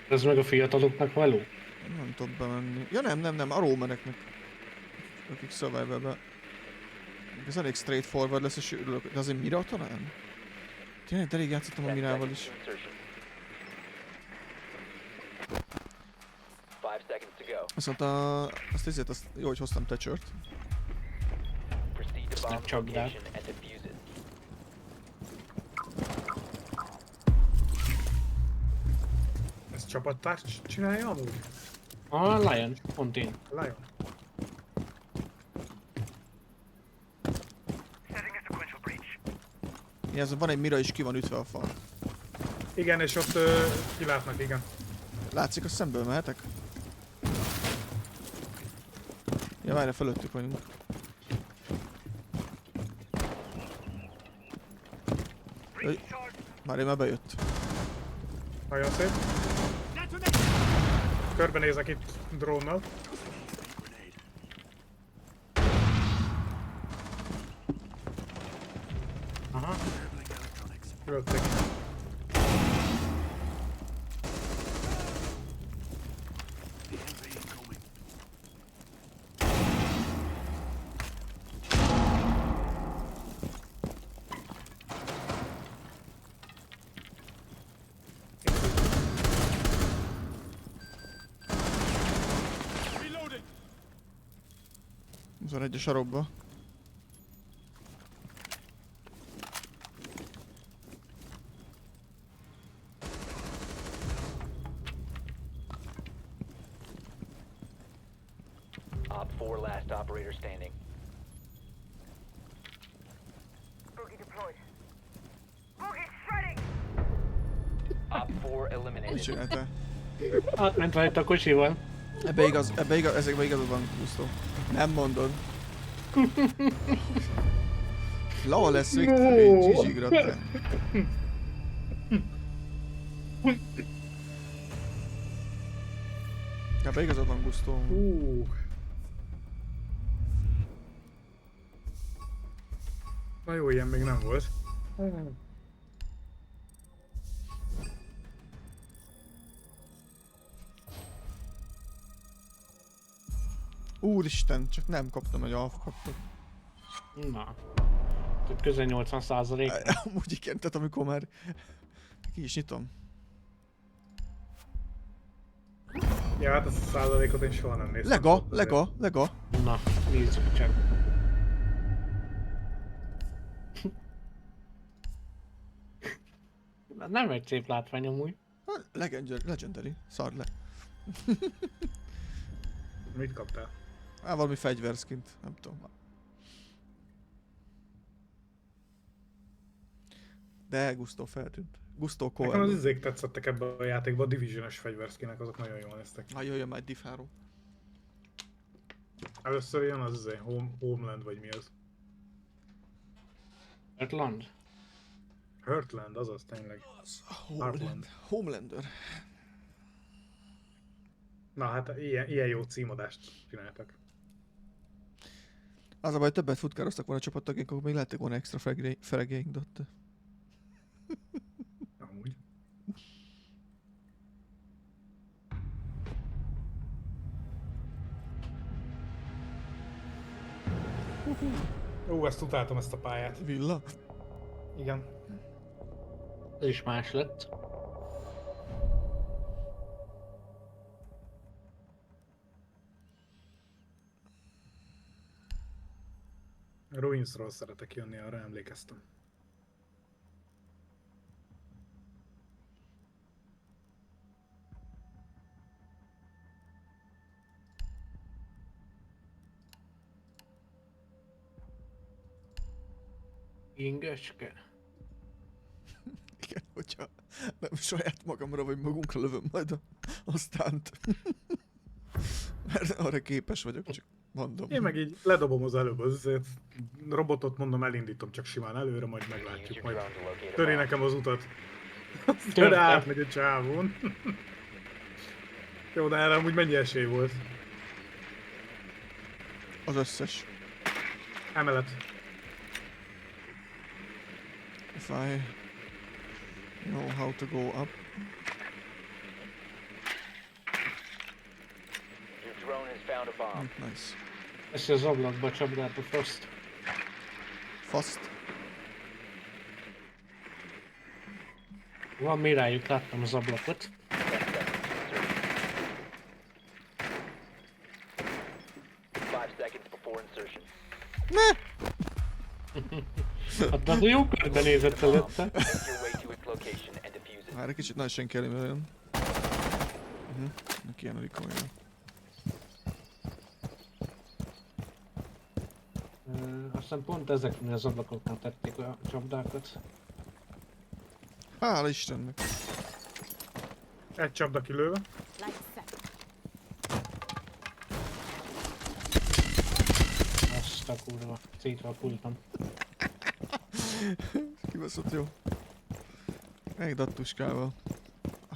Ez meg a fiataloknak való? Nem tudok bemenni. Ja nem, a roamereknek. Akik survival-be. Ez elég straightforward lesz, és örülök. De azért mira talán? Tényleg elég játszottam a 10 mirával seconds is. to insertion. 5 seconds to go. Viszont azt jó, hogy hoztam tetszört. Proceed to bomb csapdál. location and defuse it. Ezt csapattárs csinálja amúgy? A Lion, pont én. Lion. Setting a sequential breach. Igen, van egy mira is, ki van ütve a fal. Igen, és ott kilátnak, igen. Látszik, a szemből mehetek? Ja, várj, fölöttük vagyunk. Öj, már én már bejött. Nagyon szép. Körbenézek itt drónnal. Aha. Lőtték. Ez van egy a sarokba. Op 4, last operator standing. Boogie deployed. Boogie shredding! Op 4 Mit eliminated. csináltál? Átment rajta a kocsival. Ezekben igazad van, Gusztó. Nem mondod. Lava lesz victory, GG gratte. Ebben igazad van, Gusztó. Na jó, ilyen még nem volt. Úristen, csak nem kaptam, hogy alfa kaptam. Na. Tehát közel 80%. Amúgy igen, tehát amikor már ki is nyitom. Ja, hát ezt a százalékot én soha nem néztem. Lega. Na, nézzük csak. Nem egy szép látvány amúgy. Legendary. Szar le. Mit kaptál? Valami fegyverszkint, nem tudom. De Gusto feltűnt. Gusto Nekem Coelho. az izék tetszettek ebben a játékban, a Division-ös fegyverszkinek, azok nagyon jól néztek. Jöjjön már egy Diffáról. Először jön az izé, Homeland vagy mi az? Heartland? Heartland, azaz tényleg. Heartland. Homelander. Na hát ilyen jó címadást csináltak. Az a baj, többet futkároztak volna a csapattagénk, akkor még lehettek volna extra feregéink, de ott... Amúgy. Ó, ezt utáltam, ezt a pályát. Villa? Igen. Ez is más lett. Ruinsról szeretek jönni, arra emlékeztem. Ingeske. Igen, hogyha nem saját magamra vagy magunkra lövöm majd aztánt. Mert arra képes vagyok, csak mondom. Én meg így ledobom az előbb az robotot, mondom, elindítom csak simán előre, majd meglátjuk, majd töri nekem az utat. Aztán átmegy a csávón. Jó, de erre amúgy mennyi esély volt? Az összes. Emelet. If I know how to go up. Your drone has found a bomb. Nice. Ezt az ablakba csapdált a Frost. Fast. Van mi rájuk, láttam az ablakot. 5 seconds before insertion. Hát az jó körben nézett előtte. Make your way to its location and defuse it. Már egy kicsit nagy senki elém jön. Neki ilyen a rikolja. Aztán pont ezeknél az ablakoknál tették a csapdákat. Hála Istennek. Egy csapda kilőve. Azt a kurva, szétre a pulton. Kibaszott jó. Egy dattuskával.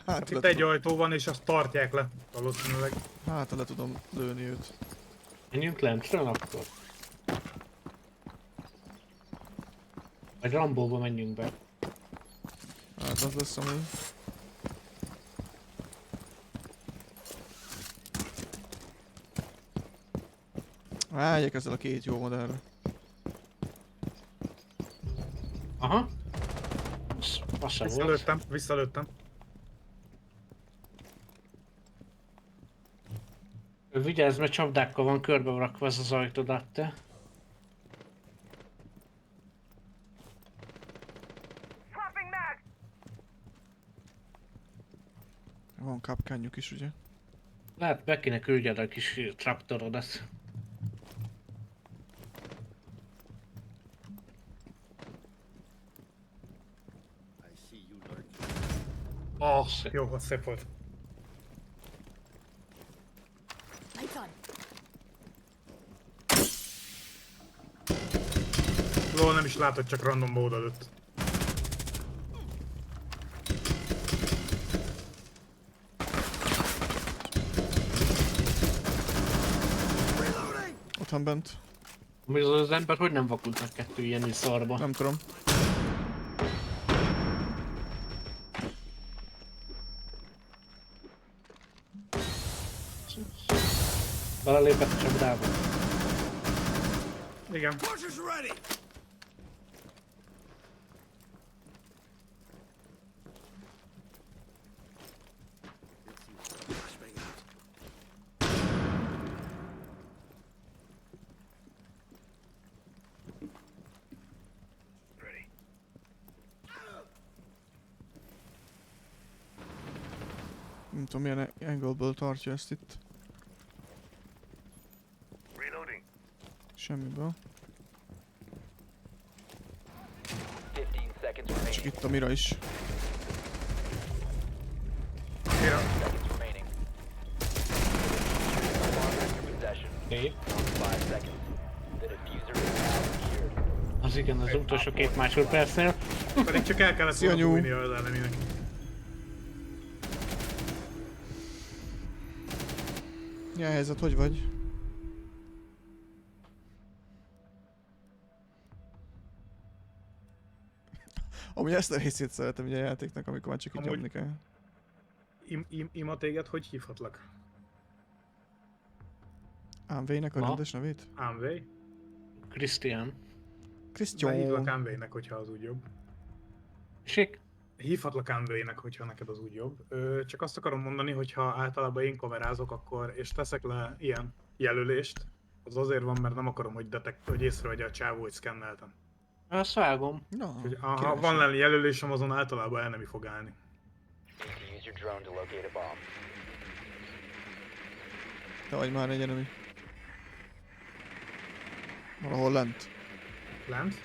Hát itt egy ajtó van, és azt tartják le, valószínűleg. Hát, le tudom lőni őt. Menjünk lentről akkor. Vagy Rambóba menjünk be. Hát az lesz ami. Álljak ezzel a két jó modellre. Aha. Az sem volt. Visszalőttem. Vigyázz, mert csapdákkal van körbe rakva ez az ajtódat, te. Van kapkányuk is, ugye? Lehet be kéne küldjed a kis traktorodat. Jó, az szép volt. Lol, nem is látod, csak random mód előtt. Ott van bent. Mi az ember, hogy nem vakult meg kettő ilyen szarba? Nem tudom. Belelépett a csapdába. Igen. Nem tudom milyen angle-ből tartja ezt itt. Reloading. Semmiből. 15 seconds Csak remaining. itt a mira is. Mira. Seconds remaining. Bomb in your possession. Oké. 5 seconds. The diffuser is now secured. Az igen, az utolsó 2 másodpercnél. Pedig csak el kellett Szia, volna nyú. bújni az eleminek. Mi a helyzet, hogy vagy? Amúgy ezt a részét szeretem ugye a játéknak, amikor már csak így Amúgy- nyomni kell. Ima téged hogy hívhatlak? AMV-nek a Ma? rendes nevét? Amway? Krisztián. Hívlak Christian. Amway-nek, hogyha az úgy jobb. Sik. Hívhatlak Amway-nek, hogyha neked az úgy jobb. Csak azt akarom mondani, hogy ha általában én kamerázok, akkor és teszek le ilyen jelölést, az azért van, mert nem akarom, hogy észrevegye a csávó, hogy szkenneltem. Azt vágom. Na, Úgyhogy ha királyság. van lenni jelölésem, azon általában el nem fog állni. Need to use your drone to locate a bomb. Te vagy már egy enemy. Valahol lent. Lent?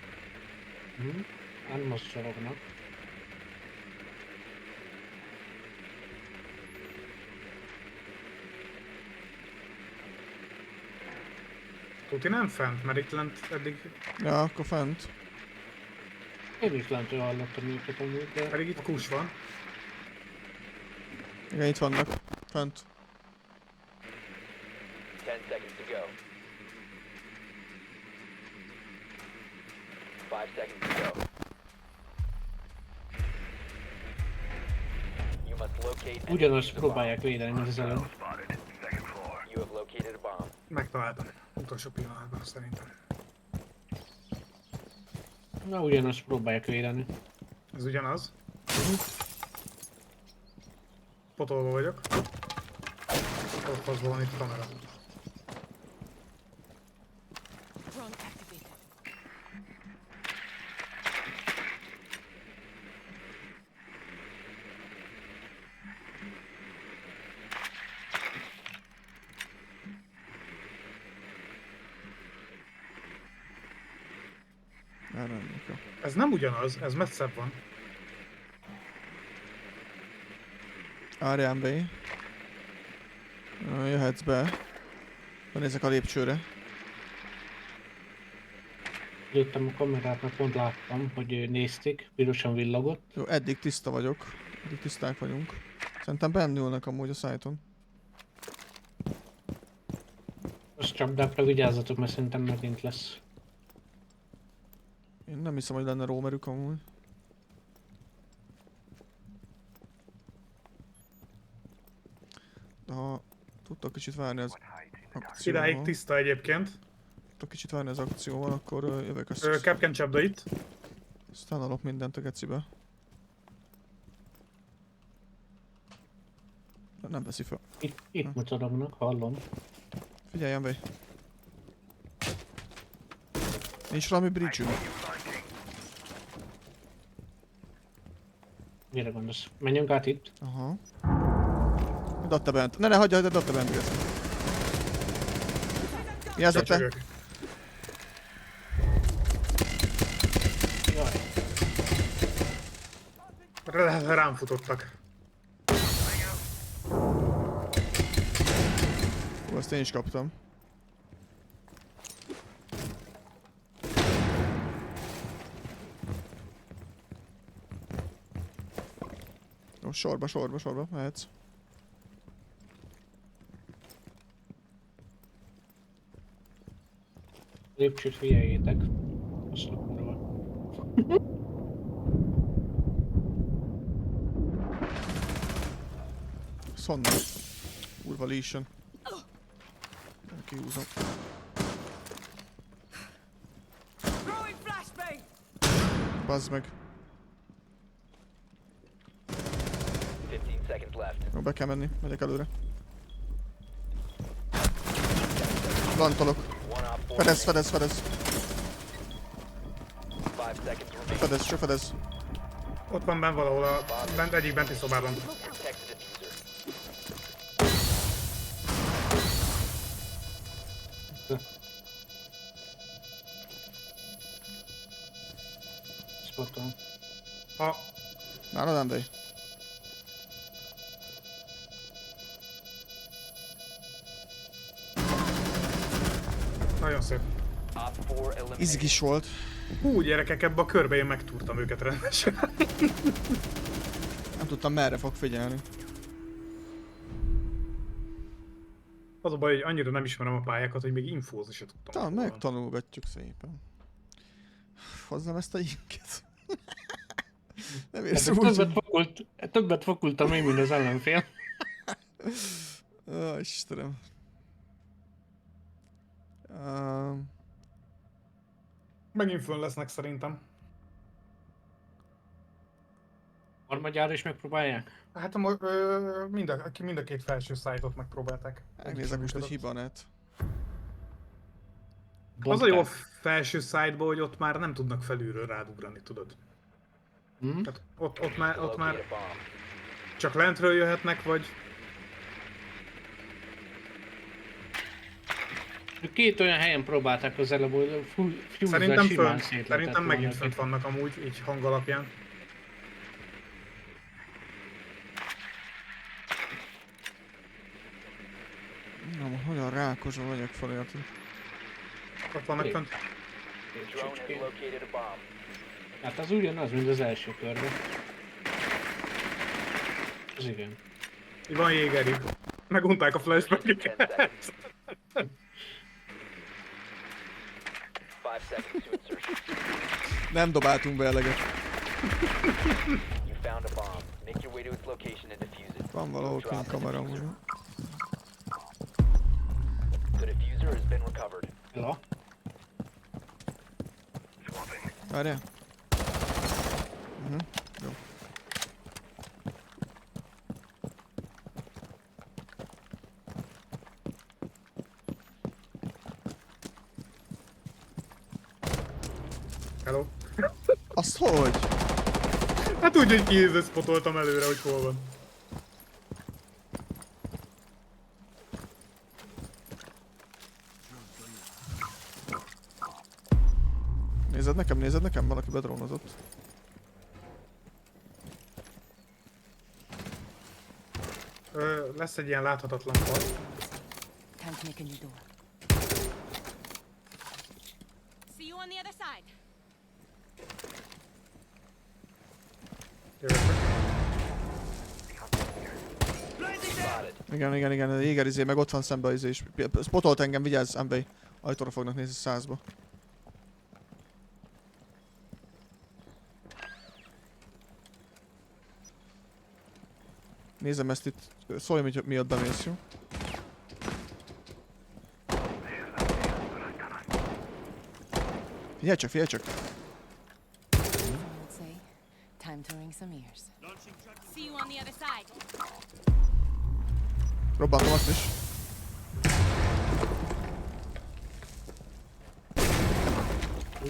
Nem mozdulognak. Tuti nem fent, mert itt lent eddig, Ja, akkor fent. Én is lentről hallottam őket amúgy, de... pedig itt kus van. Igen, itt vannak. Fent. 10 seconds to go. 5 seconds to go. You must locate and Ugyanazt defuse the bomb. próbálják védeni, mint az előbb. Spotted. Second floor. You have located a bomb. Megtaláltam. Utolsó pillanatban szerintem. Na, ugyanazt próbálják védeni. Ez ugyanaz. Potolva vagyok. Ott az van itt kamera. Nem, jó. Ez nem ugyanaz, ez messzebb van. Árján B. Jöhetsz be. Benézek a lépcsőre. Jöttem a kamerát, mert pont láttam, hogy nézték, pirosan villogott. Jó, eddig tiszta vagyok. Eddig tiszták vagyunk. Szerintem benn ülnek amúgy a szájton. Azt csapdákra vigyázzatok, mert szerintem megint lesz. Én nem hiszem, hogy lenne roamerük amúgy. De ha tudtok kicsit várni az akcióval, Idáig tiszta egyébként. tudtok kicsit várni az akcióval, akkor jövök Capcan csapda itt. aztán alap mindent a gecibe. De nem veszi fel. Itt mocorognak, hallom. Figyeljen be! Nincs valami bridge-ünk? Mire gondolsz? Menjünk át itt. Aha. Add te bent. Ne, hagyja, add te bent, geci. Mi ez a te? Csöcsögök. Jaj. Rám futottak. Ó, ezt én is kaptam. Jó, sorba mehetsz. Lépcsőt figyeljétek. Azt a kurva. Szonna. Kurva lesion. Kihúzom. Bazd meg. 15 seconds left. Jó, be kell menni. Megyek előre. Lantolok. One op 4 Fedez. 5 seconds remaining. Fedez. Ott van benn valahol egyik benti szobában. Protect the diffuser. spotom. Nálad, Andrej? Nagyon szép. Op 4 eliminated. Izgis volt. Hú, gyerekek, ebbe a körbe én megtúrtam őket rendesen. Nem tudtam merre fog figyelni. Az a baj, hogy annyira nem ismerem a pályákat, hogy még infózni se tudtam. Talán hol van. megtanulgatjuk szépen. Hozzám ezt a inket. Nem érsz úgy. Többet fakultam én, mint az ellenfél. Ó, Istenem. Megint fönn lesznek szerintem. Harmadjára is megpróbálják? Hát mind a két felső szájtot megpróbálták. Megnézek most egy hibanet. Az a jó a felső szájtban, hogy ott már nem tudnak felülről rádugrani, tudod? Hát ott már Locate a bomb. csak lentről jöhetnek, vagy... Két olyan helyen próbálták az előbb, hogy fuse-zal Szerintem simán fönt. szét Szerintem lehetett megint volna fönt ki. vannak amúgy, így hang alapján. Nem, hogyan rákozva vagyok felértő. Ott vannak fönt. Drone has located a bomb. Hát az ugyanaz, mint az első körben. Az igen. Így van jégerjük. Megunták a 10 flashback-eket. seconds. 5 seconds to insertion. Nem dobáltunk be eleget. You found a bomb. Make your way to its location and defuse it. Van valahol Drop kint the kamera diffuser. amúgy. The diffuser has been recovered. Hello? Várjál. Jó. Hello. Azt hogy? Hát úgy, hogy kispotoltam előre, hogy hol van. Nézed nekem, valaki bedrónozott. Lesz egy ilyen láthatatlan fal. Time to make a new door. See you on the other side. Spotted. Igen, a jéger izé, meg ott van szembe az izé is. Spotolt engem, vigyázz, Ambey. Ajtóra fognak nézni 100-ba. Nézem ezt itt, szólj, hogy miatt bemész, jó? Figyelj csak! Let's say, time to ring some ears. See you on the other side. Robbantom azt is.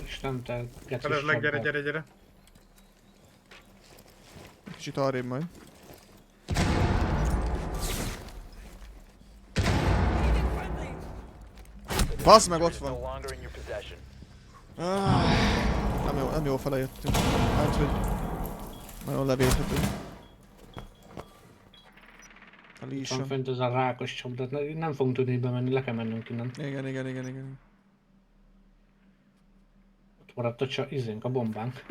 Isten, te geci Feled meg, gyere, sabbal. gyere. Kicsit arrébb majd. Basz meg, ott No van! longer in your possession. Nem jó fele jöttünk. Hát, hogy nagyon levéthető. A Van líson. fönt ez a rákos csapda, nem fogunk tudni bemenni, le kell mennünk innen. Igen. Ott maradt a izénk, a bombánk.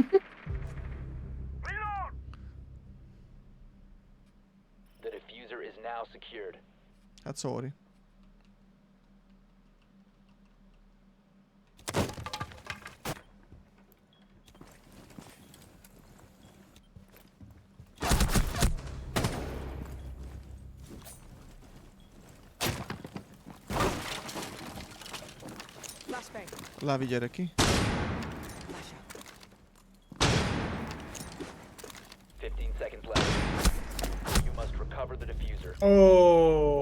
The diffuser is now secured. Hát sorry. Lávi, gyere ki. 15 seconds left. You must recover the diffuser. Ó,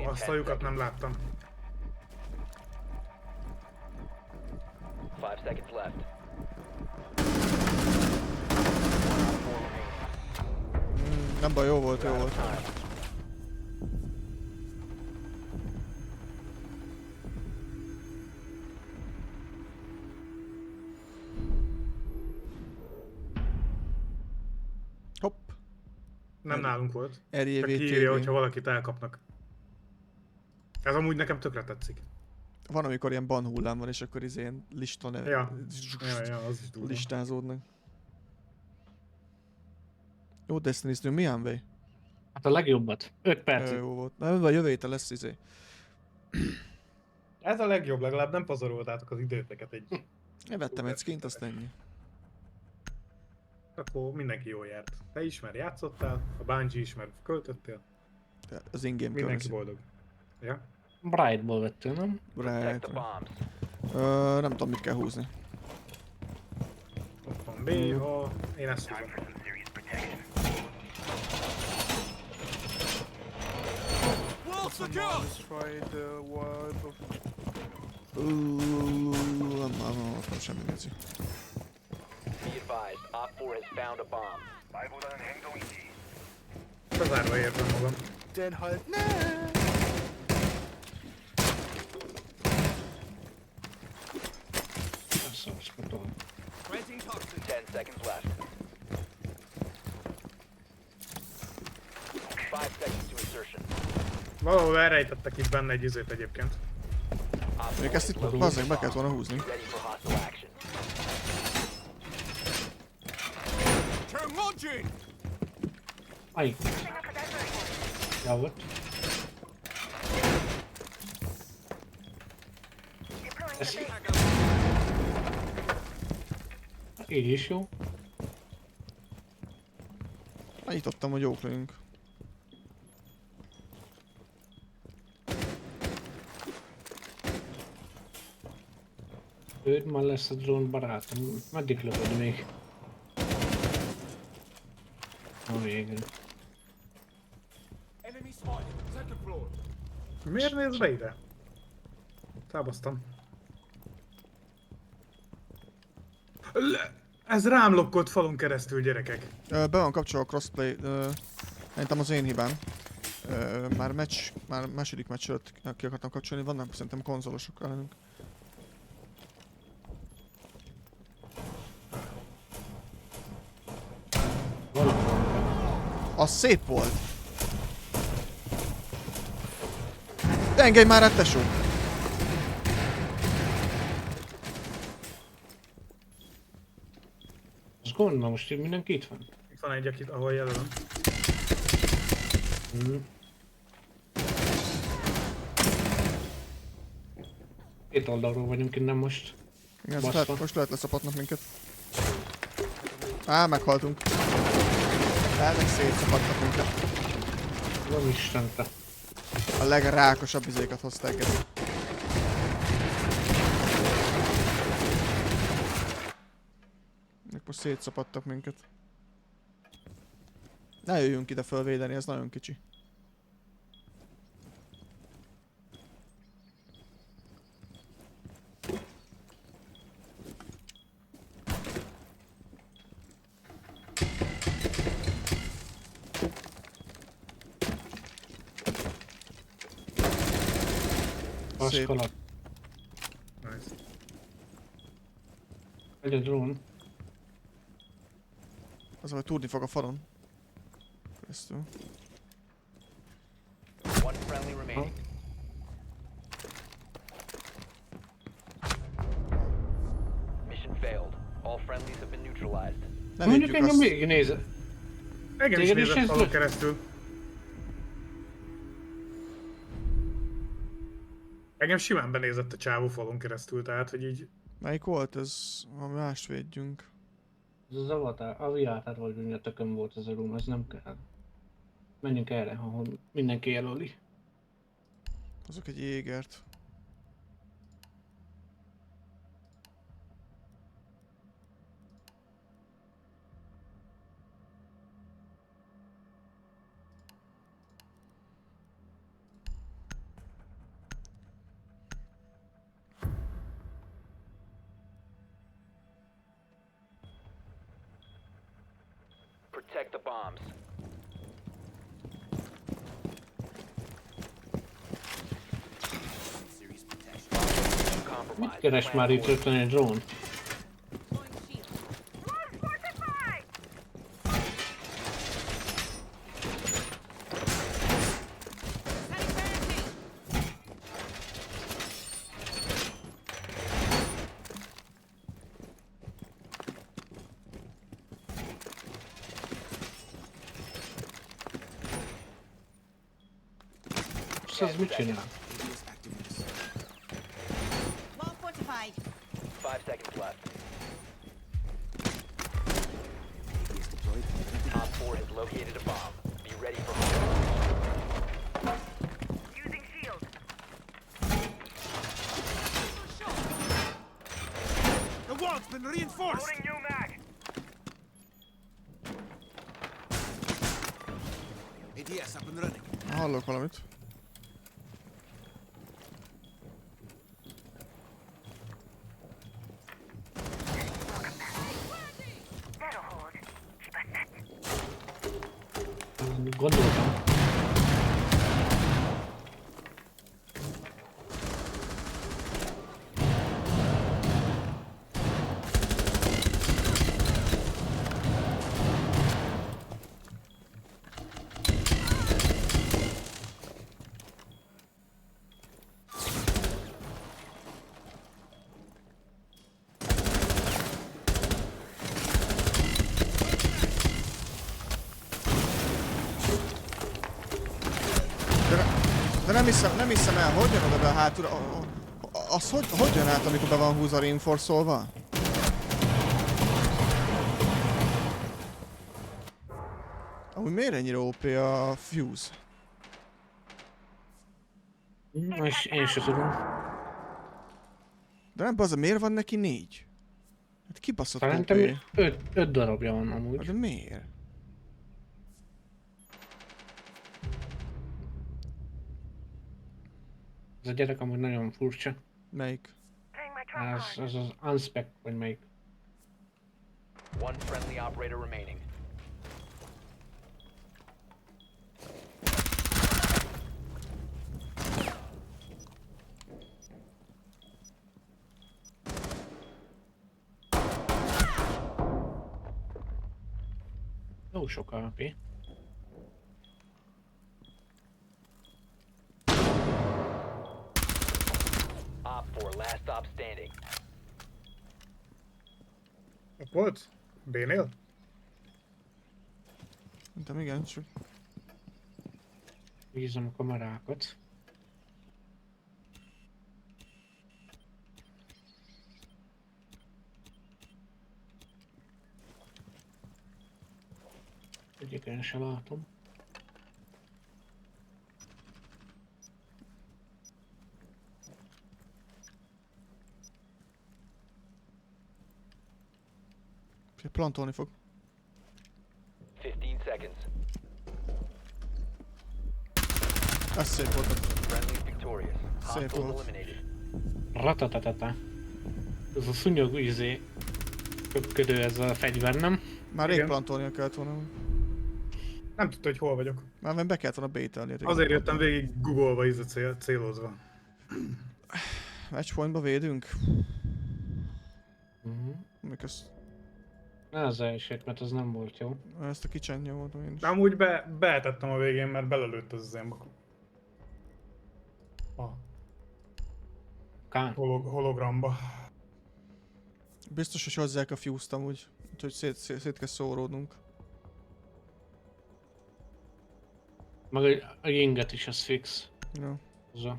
azt a lyukat nem láttam. 5 seconds left. Nem baj, jó volt. Time. Nem nálunk volt. Csak RJVTV. kiírja, hogyha valakit elkapnak. Ez amúgy nekem tökre tetszik. Van, amikor ilyen ban hullám van, és akkor ilyen lista Ja, az is durva. listázódnak. Jó, Destiny-ztünk, milyen vej? Hát a legjobbat. 5 percig. Jó volt. Na, a jövő héten lesz Ez a legjobb, legalább nem pazaroltátok az időteket egy... Én vettem egy skint, azt ennyi. Akkor mindenki jól járt. Te is már játszottál, a Bungie is már költöttél. Az in-game Mindenki currency. boldog. Ja? Brightból vettél, nem? Protect the Right. bombs. Nem tudom, mit kell húzni. Ott van B, A, én ezt húzom. For some serious protection. Wall secure! Destroy the world of... nem semmi nézi. Be advised, Op 4 has found a bomb. Bei oldalamon 행동이지. Bezárva érzem magam. Den halt, ne! Szarszpatol. Planting toxins. 10 seconds left. 5 seconds to insertion. Valahol elrejtettek itt benne egy izét egyébként. Op 4 Még ezt has itt located bazzeg a be kellett bomb. volna húzni. Ready for hostile action. Turn launching! Aj. Jó volt. Ez... Így is jó. Nyitottam, hogy jók legyünk. Őd már lesz a drón barátom. Meddig lövöd még? A végén. Enemy spotted. Second floor. Miért néz be ide? Tábasztam. Ez rám lokkolt falon keresztül, gyerekek. Be van kapcsolva a crossplay. Szerintem az én hibám. Már második meccs előtt ki akartam kapcsolni, vannak szerintem konzolosok ellenünk. Az szép volt! De engedj már át, tesó! Az gondolom, most így mindenki itt van. Itt van egy, akit, ahol jelölöm. Két oldalról vagyunk innen most. Igen, Baszva. most lehet leszapatnak minket. Meghaltunk. Elnek szétszapatnak minket. Van istente. A legrákosabb izéket hozták ezt. Most szétszapadtak minket. Ne jöjjünk ide fölvédeni, ez nagyon kicsi. Szép. Aszkalat. Nice. Egy a drón. Az, hogy túrni fog a falon. Keresztül. One friendly remaining. Mission failed. All friendlies have been neutralized. Nem Mondjuk védjük engem azt. végignézett. Engem is Téged is nézett ez falon lök? keresztül. Engem simán benézett a csávó falon keresztül, tehát hogy így... Melyik volt ez? Ha mást védjünk. Ez az avatar, a viátár vagy minden tökön volt ez a room, ez nem kell. Menjünk erre, ahol mindenki jelöli. Azok egy jégert. Protect the bombs. Mit keres már itt rögtön egy drón? Kövess az mit csinál? Well fortified. 5 seconds left. Op 4 has located a bomb. Be ready for Using shield. The wall's been reinforced! Loading new mag. ADS up and running. Hallok valamit. That'll hold. Keep us set. Gondoltam. De nem hiszem el, hogy jön oda be a hátulra? Az hogy jön át, amikor be van húzva reinforcolva? Amúgy miért ennyire OP a fuse? És én se tudom. De nem bazza, miért van neki 4? Hát kibaszott OP. Szerintem 5 darabja van amúgy. De miért? Ez a gyerek amúgy nagyon furcsa. Melyik? Playing my trump card. Ez az unspec, vagy melyik. one friendly operator remaining. Jó sok AP. Op 4, last stop standing. Ott volt? B-nél? Szerintem igen, csak... Bízom a kamerákat. Egyiken se látom. Plantolni fog. 15 seconds. Ez szép volt. Friendly victorious. Szép Hostiles volt. eliminated. Ratatatata. Ez a szúnyog köpködő ez a fegyver, nem? Már rég Igen. plantolnia kellett volna. Nem tudta, hogy hol vagyok. Már be kellett volna bételni. Azért jöttem végig googolva, célozva. Matchpointba védünk? Mik ezt... Ne az elsőt, mert az nem volt jó. Ezt a kicsent nyomodom én is. De amúgy beetettem a végén, mert belelőtt az én Kán. hologramba. Biztos, hogy hozzák a fuse-t amúgy. Úgyhogy szét kell szóródnunk. Meg a inget is az fix. Jó. Az a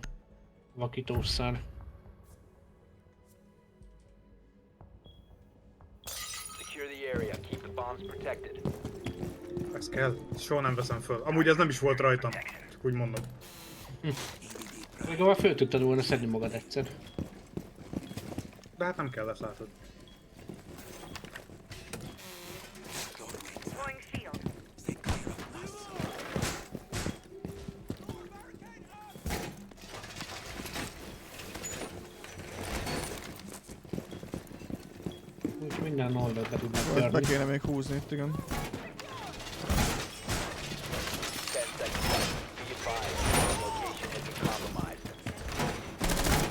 vakítószer. Secure the area. Keep the bombs protected. Ez kell. Soha nem veszem föl. Amúgy ez nem is volt rajtam. Csak úgy mondom. Legalább föl tudtad volna szedni magad egyszer. De hát nem kell, ezt látod. Deploying shield. Úgy minden oldalt be tudnak Ezt be törni. kéne még húzni itt, igen. 10 seconds left. Be advised. Your location has been compromised.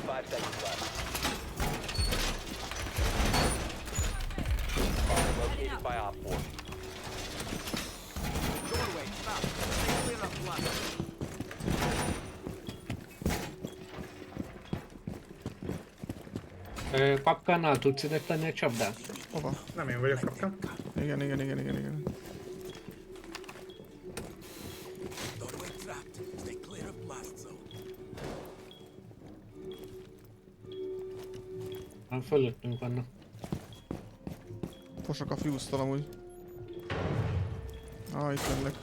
5 seconds left. Bomb located by Op 4. Doorway, stop. Stay clear of blast. Kapkánál tudsz ide tenni a csapdát? Hova? Nem én vagyok kaptam. Igen. Doorway trapped. Stay clear of blast zone. Fölöttünk vannak. Fosok a fuse-tal amúgy. Itt lennek.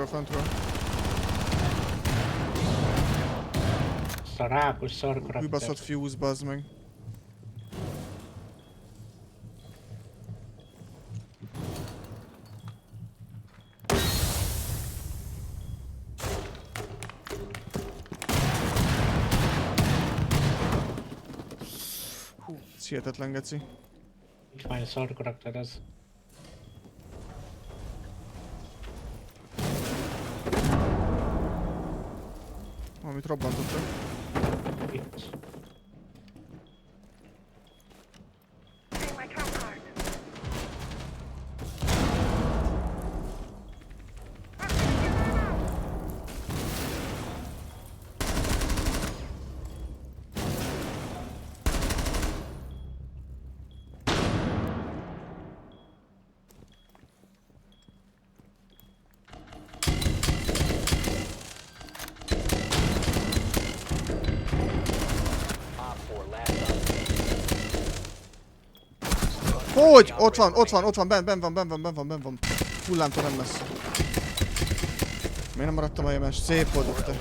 Föntről. Rákos szarkarakter. Kibaszott fuse, bazd meg. Ez hihetetlen, geci. Itt van egy szarkarakter ez. Valamit robbantottak. Itt. Hogy? Ott van, benn van. Hullámtól nem lesz. Miért nem maradtam a jemás? Szép volt te.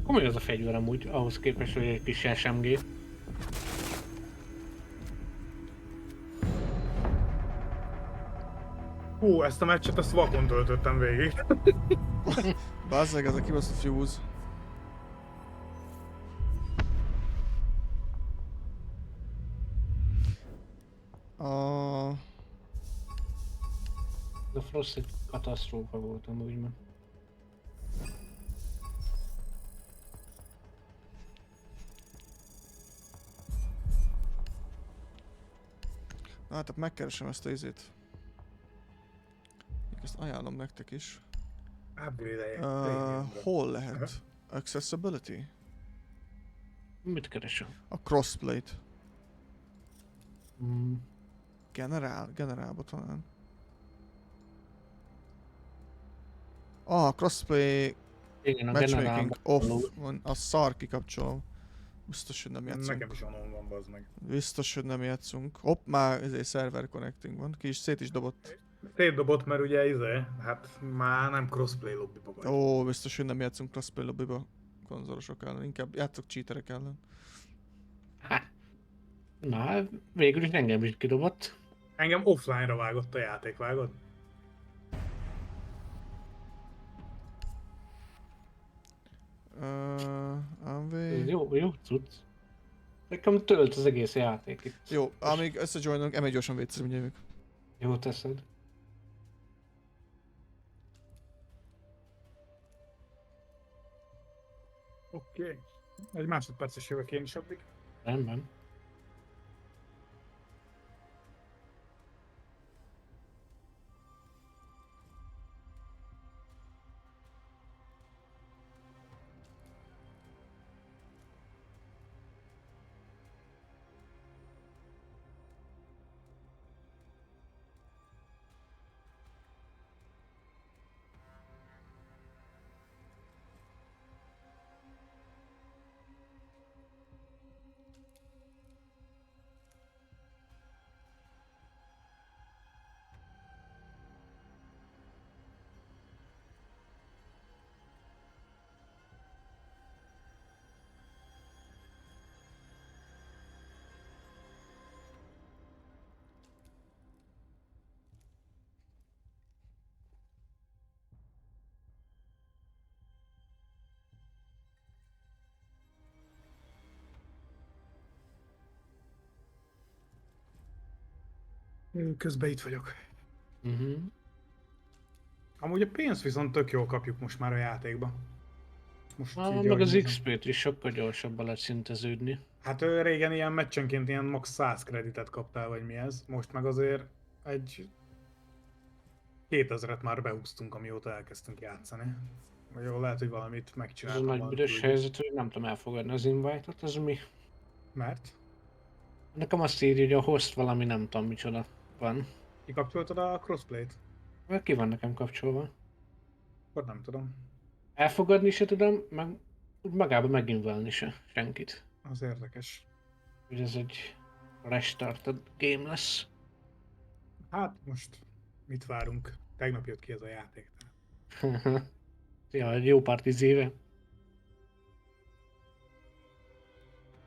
Komoly az a fegyver amúgy, ahhoz képest, hogy egy kis SMG. Ezt a meccset ezt vakon töltöttem végig. Bazzeg, ez a kibaszott fuse. A Frost egy katasztrófa volt amúgy, mert... Na hát megkeresem ezt a izét. Ezt ajánlom nektek is. Hol lehet? Accessibility? Mit keresem? A crossplay-t. Generálba talán. Crossplay igen, a matchmaking off van, a szar kikapcsolom. Biztos, hogy nem játszunk. Nekem is anon van, bazd meg. Biztos, hogy nem játszunk. Hopp, már ezért server connecting van. Szét is dobott. Szétdobott, mert ugye hát már nem crossplay lobbyba vagy. Biztos, hogy nem játszunk crossplay lobbyba konzolosok ellen. Inkább játszok cheaterek ellen. Na, végül is engem is kidobott. Engem offline-ra vágott a játék, vágod? Jó cucc. Nekem tölt az egész játék itt. Jó, amíg összejoinolunk, emelj gyorsan vécére, mindjárt jövök. Jó teszed. Oké. Egy másodperces jövök én is addig. Rendben. Közben itt vagyok. Amúgy a pénzt viszont tök jól kapjuk most már a játékba. Most így, meg az XP-t is sokkal gyorsabban lehet szinteződni. Hát régen ilyen meccsenként ilyen max 100 kreditet kaptál, vagy mi ez. Most meg azért egy 2000-et már behúztunk, amióta elkezdtünk játszani. Vagy jó, lehet, hogy valamit Ez a megcsináltam. nagy valami büdös küldést. helyzet, hogy nem tudom elfogadni az invite-ot, az mi? Mert? Nekem azt írja, hogy a host valami nem tudom micsoda van. Kikapcsoltad a crossplayt? Mert ki van nekem kapcsolva. Akkor nem tudom. Elfogadni se tudom, meg úgy magában meginvelni se senkit. Az érdekes. Hogy ez egy restarted game lesz. Hát most mit várunk? Tegnap jött ki ez a játék. Ja, egy jó pár 10 éve.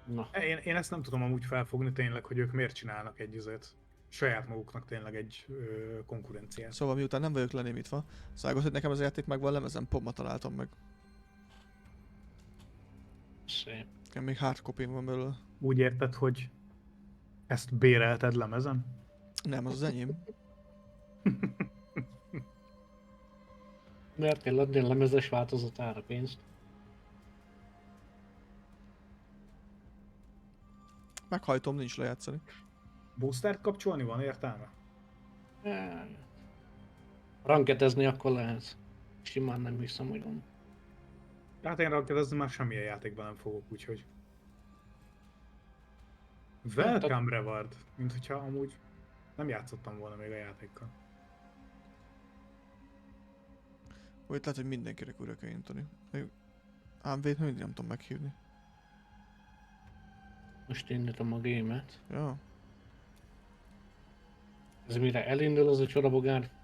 Na, Én ezt nem tudom amúgy felfogni tényleg, hogy ők miért csinálnak egy izét. Saját maguknak tényleg egy konkurenciát. Szóval miután nem vagyok lenémítva, szágot, hogy nekem az játék meg van lemezen, pont ma találtam meg. szép. Nekem még hardcopy van belőle. Úgy érted, hogy ezt bérelted lemezen? Nem, az enyém. Miért adni a lemezes változatára pénzt? Meghajtom, nincs lejátszani. Boostert kapcsolni van értelme? Ranketezni akkor lehet. Simán nem hiszem, hogy van. Hát én rankedezni már semmilyen játékban nem fogok, úgyhogy... Welcome Reward! Mint hogyha amúgy nem játszottam volna még a játékkal. Vagy lehet, hogy mindenkinek újra kell intani. Ám véletlenül mindig nem tudom meghívni. Most indítom a gémet. Ja. Ez mire elindul az a csorabogár?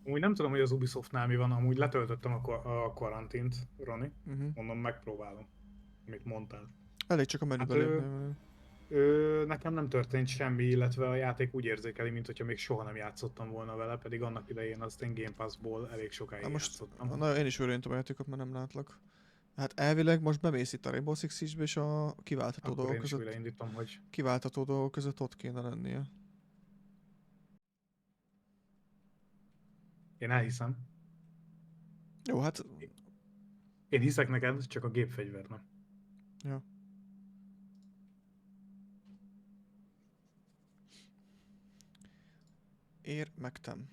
Amúgy nem tudom, hogy az Ubisoftnál mi van, amúgy letöltöttem a karantint, Roni. Mondom, megpróbálom, amit mondtál. Elég csak a menübe lépni. Nekem nem történt semmi, illetve a játék úgy érzékeli, mintha még soha nem játszottam volna vele, pedig annak idején azt én Game Pass-ból elég sokáig játszottam. Na, én is őrjöntem a játékot, mert nem látlak. Hát elvileg most bemész itt a Rainbow Six Siege-be, és a kiváltható Akkor dolgok én is között... újraindítom, hogy... Kiváltható dolgok között ott kéne lennie. Én elhiszem. Jó, hát... Én hiszek neked, csak a gépfegyver nem. Ja. Megtem.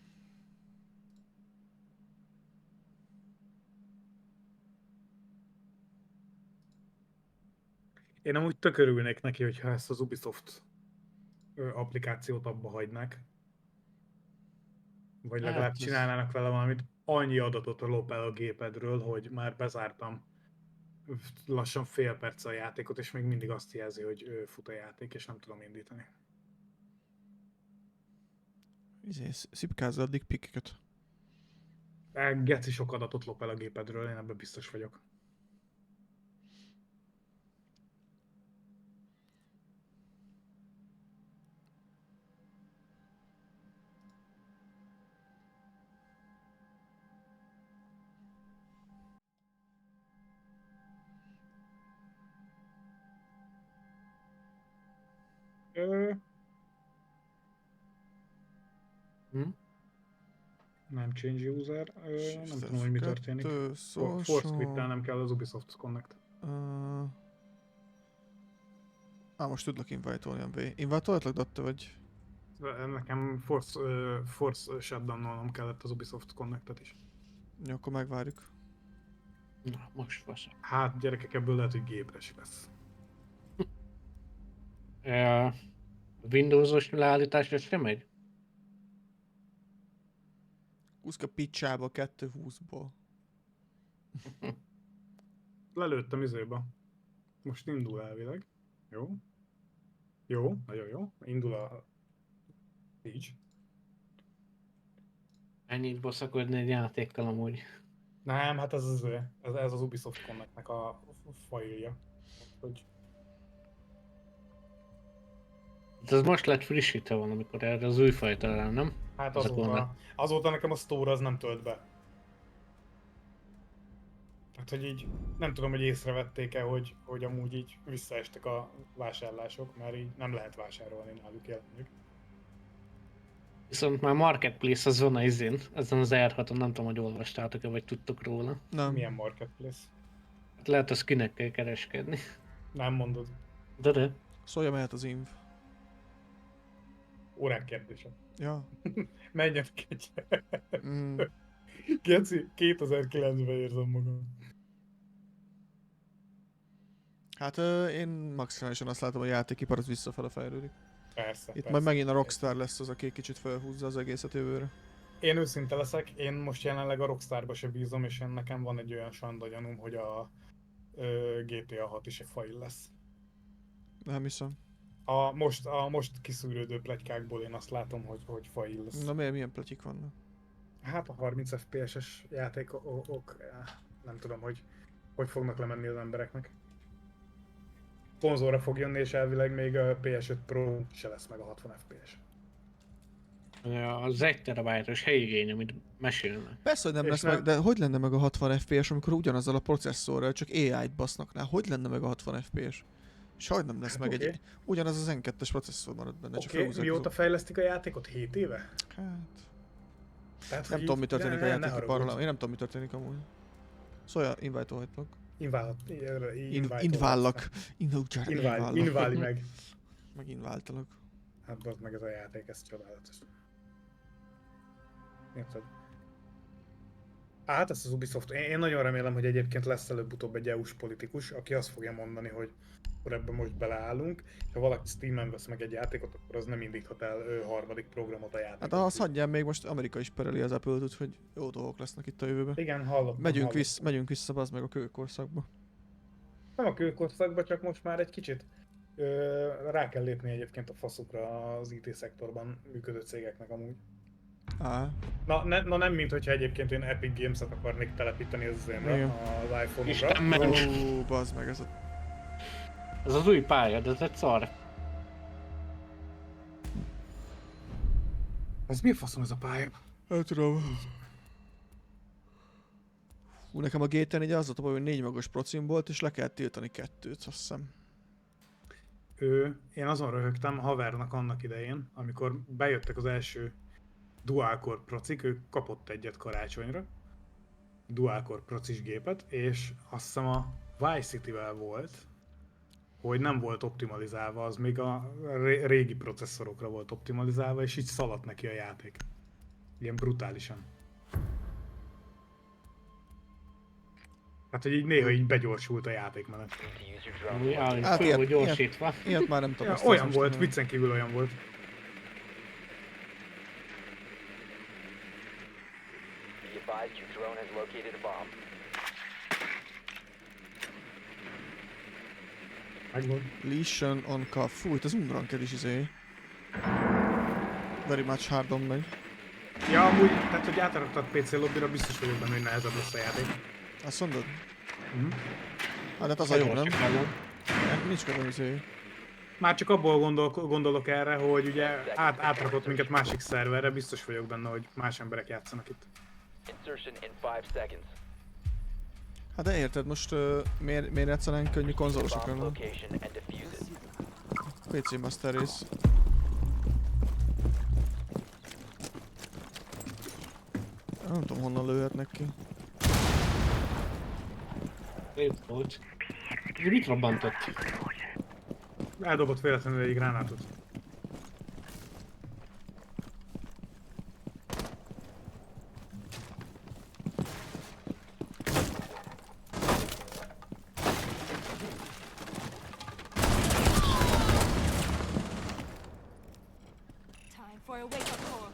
Én amúgy tök örülnék neki, hogyha ezt az Ubisoft applikációt abba hagynák. Vagy legalább Hát, csinálnának vele valamit. Annyi adatot lop el a gépedről, hogy már bezártam lassan fél perc a játékot, és még mindig azt jelzi, hogy fut a játék, és nem tudom indítani. Szipkázza addig pikket. Geci sok adatot lop el a gépedről, én ebben biztos vagyok. Nem change user, nem tudom, hogy mi történik. Force quit-tel nem kell az Ubisoft Connect. Most tudlak invite-olni, MV. Invite-oltlak, Datte, vagy? Nekem Force shutdown-olnom kellett az Ubisoft Connect-et is. Jó, akkor megvárjuk. Na, most fasz. Hát gyerekek, ebből lehet, hogy gépres lesz. Windows-os leállításra sem megy? Úszka picsába 220-ból. Lelőttem izébe. Most indul elvileg. Jó. Jó, nagyon jó. Indul a... Így. Ennyit bosszakodni egy játékkal amúgy. Nem, hát ez az Ubisoft Connect-nek a failja. Hogy... Ez most lett frissítve valamikor erre az új fajtára, nem? Hát azóta nekem a store az nem tölt be. Hát, hogy így nem tudom, hogy észrevették-e, hogy amúgy így visszaestek a vásárlások, mert így nem lehet vásárolni náluk jelenleg. Viszont már Marketplace az van ezen az R6-on, nem tudom, hogy olvastátok-e, vagy tudtok róla. Nem. Milyen Marketplace? Hát lehet a skinekkel kereskedni. Nem mondod. De. Szólja, mehet az inv. Órák kérdése. Ja. Menjenek egy. Mm. Geci, 2009-ben érzem magam. Hát én maximálisan azt látom, hogy a játékipar az visszafele fejlődik. Persze, Itt persze. majd megint a Rockstar lesz az, aki kicsit felhúzza az egészet jövőre. Én őszinte leszek, én most jelenleg a Rockstarba se bízom, és nekem van egy olyan sandagyanúm, hogy a GTA 6 is egy fail lesz. Nem hiszem. A most kiszűrődő pletykákból én azt látom, hogy fail lesz. Na miért, milyen pletyik vannak? Hát a 30 FPS-es játékok, nem tudom, hogy fognak lemenni az embereknek. Konzolra fog jönni, és elvileg még a PS5 Pro se lesz meg a 60 FPS. Az 1 terabájtos helyigény, amit mesélnek. Persze, hogy nem És lesz nem- meg, de hogy lenne meg a 60 FPS, amikor ugyanazzal a processzorral csak AI-t basznak rá? Hogy lenne meg a 60 FPS? Sajnos nem lesz meg oké. egy... Ugyanaz az N2-es processzor marad benne, csak Oké, felhúzzák mióta az- fejlesztik a játékot? 7 éve? Hát... Tehát, Nem hogy tudom, mi így- történik a ne játékiparral. haragudj. Én nem tudom, mi történik amúgy. Szóval invite-olhatlak. Invállak. Inváli meg. Meg inváltalak. Hát bazd meg ez a játék, ez csodálatos. Érted? Hát ezt az Ubisoft, én nagyon remélem, hogy egyébként lesz előbb-utóbb egy EU-s politikus, aki azt fogja mondani, hogy akkor ebben most beleállunk, és ha valaki Steamen vesz meg egy játékot, akkor az nem indíthat el harmadik programot a játékot. Hát azt hagyjál, még most Amerika is pereli az Apple-t, úgyhogy jó dolgok lesznek itt a jövőben. Igen, hallottam. Megyünk vissza, bazd meg a kőkorszakba. Nem a kőkorszakba, csak most már egy kicsit rá kell lépni egyébként a faszukra az IT-szektorban működő cégeknek amúgy. Á. Na nem, mint hogyha egyébként én Epic Games-et akarnék telepíteni az Igen. az iPhone-ra. Isten ments! Ó, bazd meg, ez a... Ez az új pálya, de ez egy szar. Ez mi a faszom ez a pálya? Nem tudom. Hú, nekem a GTA 4 az volt a baj, hogy 4 magas procim volt, és le kellett tiltani 2-t, azt hiszem. Én azon röhögtem havernak annak idején, amikor bejöttek az első dual-core procik, ő kapott egyet karácsonyra, dual-core procis gépet, és azt hiszem a Vice City-vel volt, hogy nem volt optimalizálva, az még a régi processzorokra volt optimalizálva, és így szaladt neki a játék. Ilyen brutálisan. Hát, hogy így néha így begyorsult a játékmenet. Jaj, Hát föl vagy gyorsítva. Ilyet már nem Ja, tapasztaltam. olyan volt, viccen kívül olyan volt. Be advised your drone has located a bomb. Megvan. Lesion on cuff. Fú, itt az Undranked is very much hardon megy. Ja, amúgy, tehát hogy átaraktad PC lobbira, biztos vagyok benne, hogy nehezebb lesz a játék. Azt mondod? Mhm. Hát hát az a jó, nem? Nincs kedvenc. Már csak abból gondolok erre, hogy ugye átrakott minket másik szerverre, biztos vagyok benne, hogy más emberek játszanak itt. Insertion in 5 seconds. Hát de érted, most miért játszanánk könnyű Bomb konzolosokon? location and defuse it. PC Master Race. Nem tudom honnan lőhetnek ki. Itt volt. Ez mit robbantott? Eldobott véletlenül egy gránátot. Time for a wake-up call.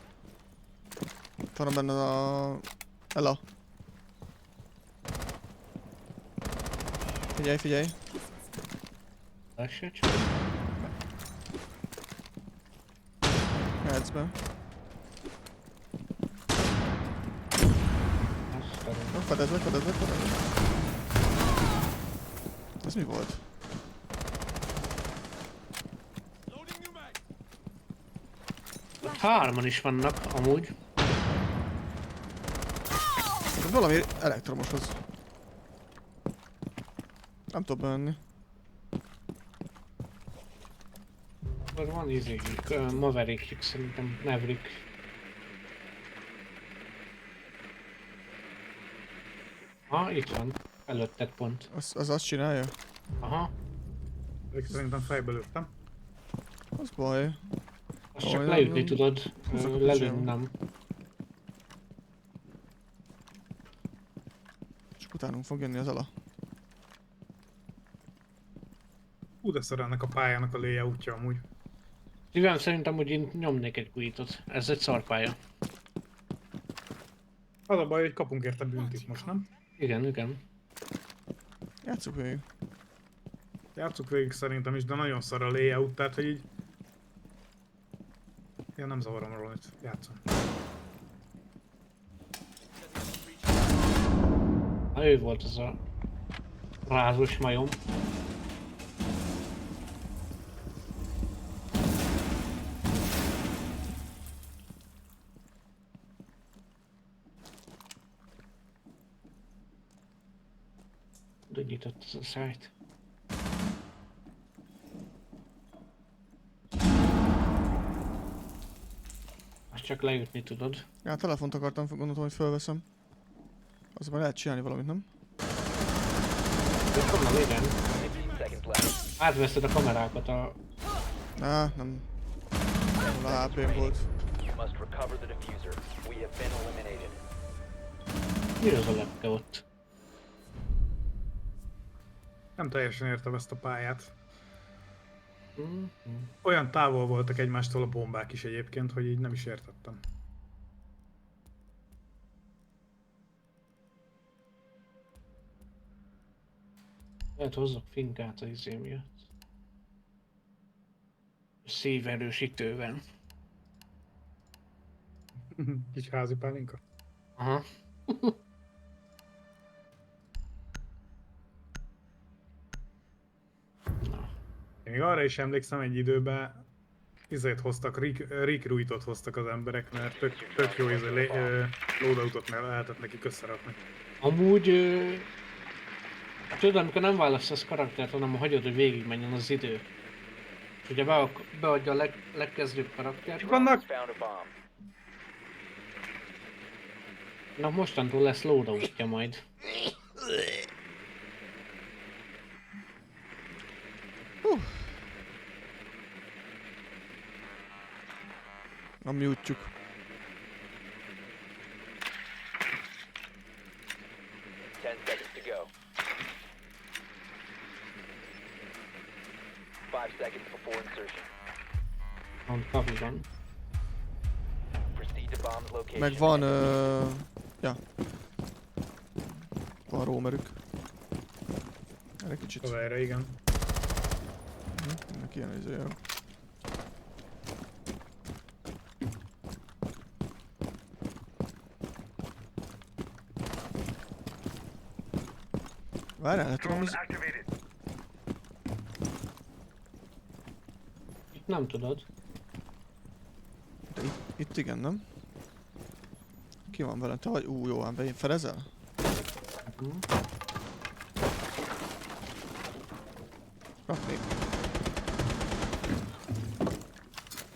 Itt van benne a... Ella. Figyelj, figyelj. Lassacs. Mehetsz be. Na, fedezd meg. Ez mi volt? Hárman is vannak, amúgy. Valami elektromoshoz. Nem tudom bemenni. Akkor van Maverick, szerintem Maverick. Itt van. Előtted pont. Az azt csinálja? Aha. Szerintem fejbe lőttem. Az baj. Azt csak leütni tudod, lelőni nem. Csak utánunk fog jönni az ala. Hú, de szar ennek a pályának a layoutja amúgy. Szívem szerintem, hogy én nyomnék egy quittot. Ez egy szarpálya. Az a baj, hogy kapunk érte büntit most, nem? Igen, igen. Játsszuk végig. Játsszuk végig szerintem is, de nagyon szar a layout, tehát hogy így... Ja, nem zavarom róla, hogy játszom. Na, ő volt az a rázós majom. De nyitott az a szájt. Azt csak leütni tudod. Ja, telefont akartam, gondoltam, hogy fölveszem. Azért már lehet csinálni valamit, nem? De onnan igen. 15 seconds left. Átveszed a kamerákat a... Nem. A HP-m volt. You must recover the diffuser. We have been eliminated. Mi az a lepke ott? Nem teljesen értem ezt a pályát. Olyan távol voltak egymástól a bombák is egyébként, hogy így nem is értettem. Lehet hozzak finkát az izé miatt. Szíverősítővel. Kis házi pálinka. Aha. Én még arra is emlékszem egy időben, izét hoztak, recruitot hoztak az emberek, mert tök jó loadoutot lehetett nekik összerakni. Amúgy... tudod, amikor nem választasz karaktert, hanem hagyod, hogy végigmenjen az idő. És ugye beadja a legkezdőbb karaktert. Vannak? Found a bomb. Na mostantól lesz loadoutja majd. A mute-juk. Ten seconds to go. 5 seconds before insertion. Van kapiban. Proceed to bomb's location. Meg van, ja. Van roamerük. Erre kicsit. Erre igen. Neki ilyen izé, jó. Várjál, hát tudom, az... Itt nem tudod. De itt igen, nem? Ki van velem? Te vagy? Jó van, ferezel? Kapnék.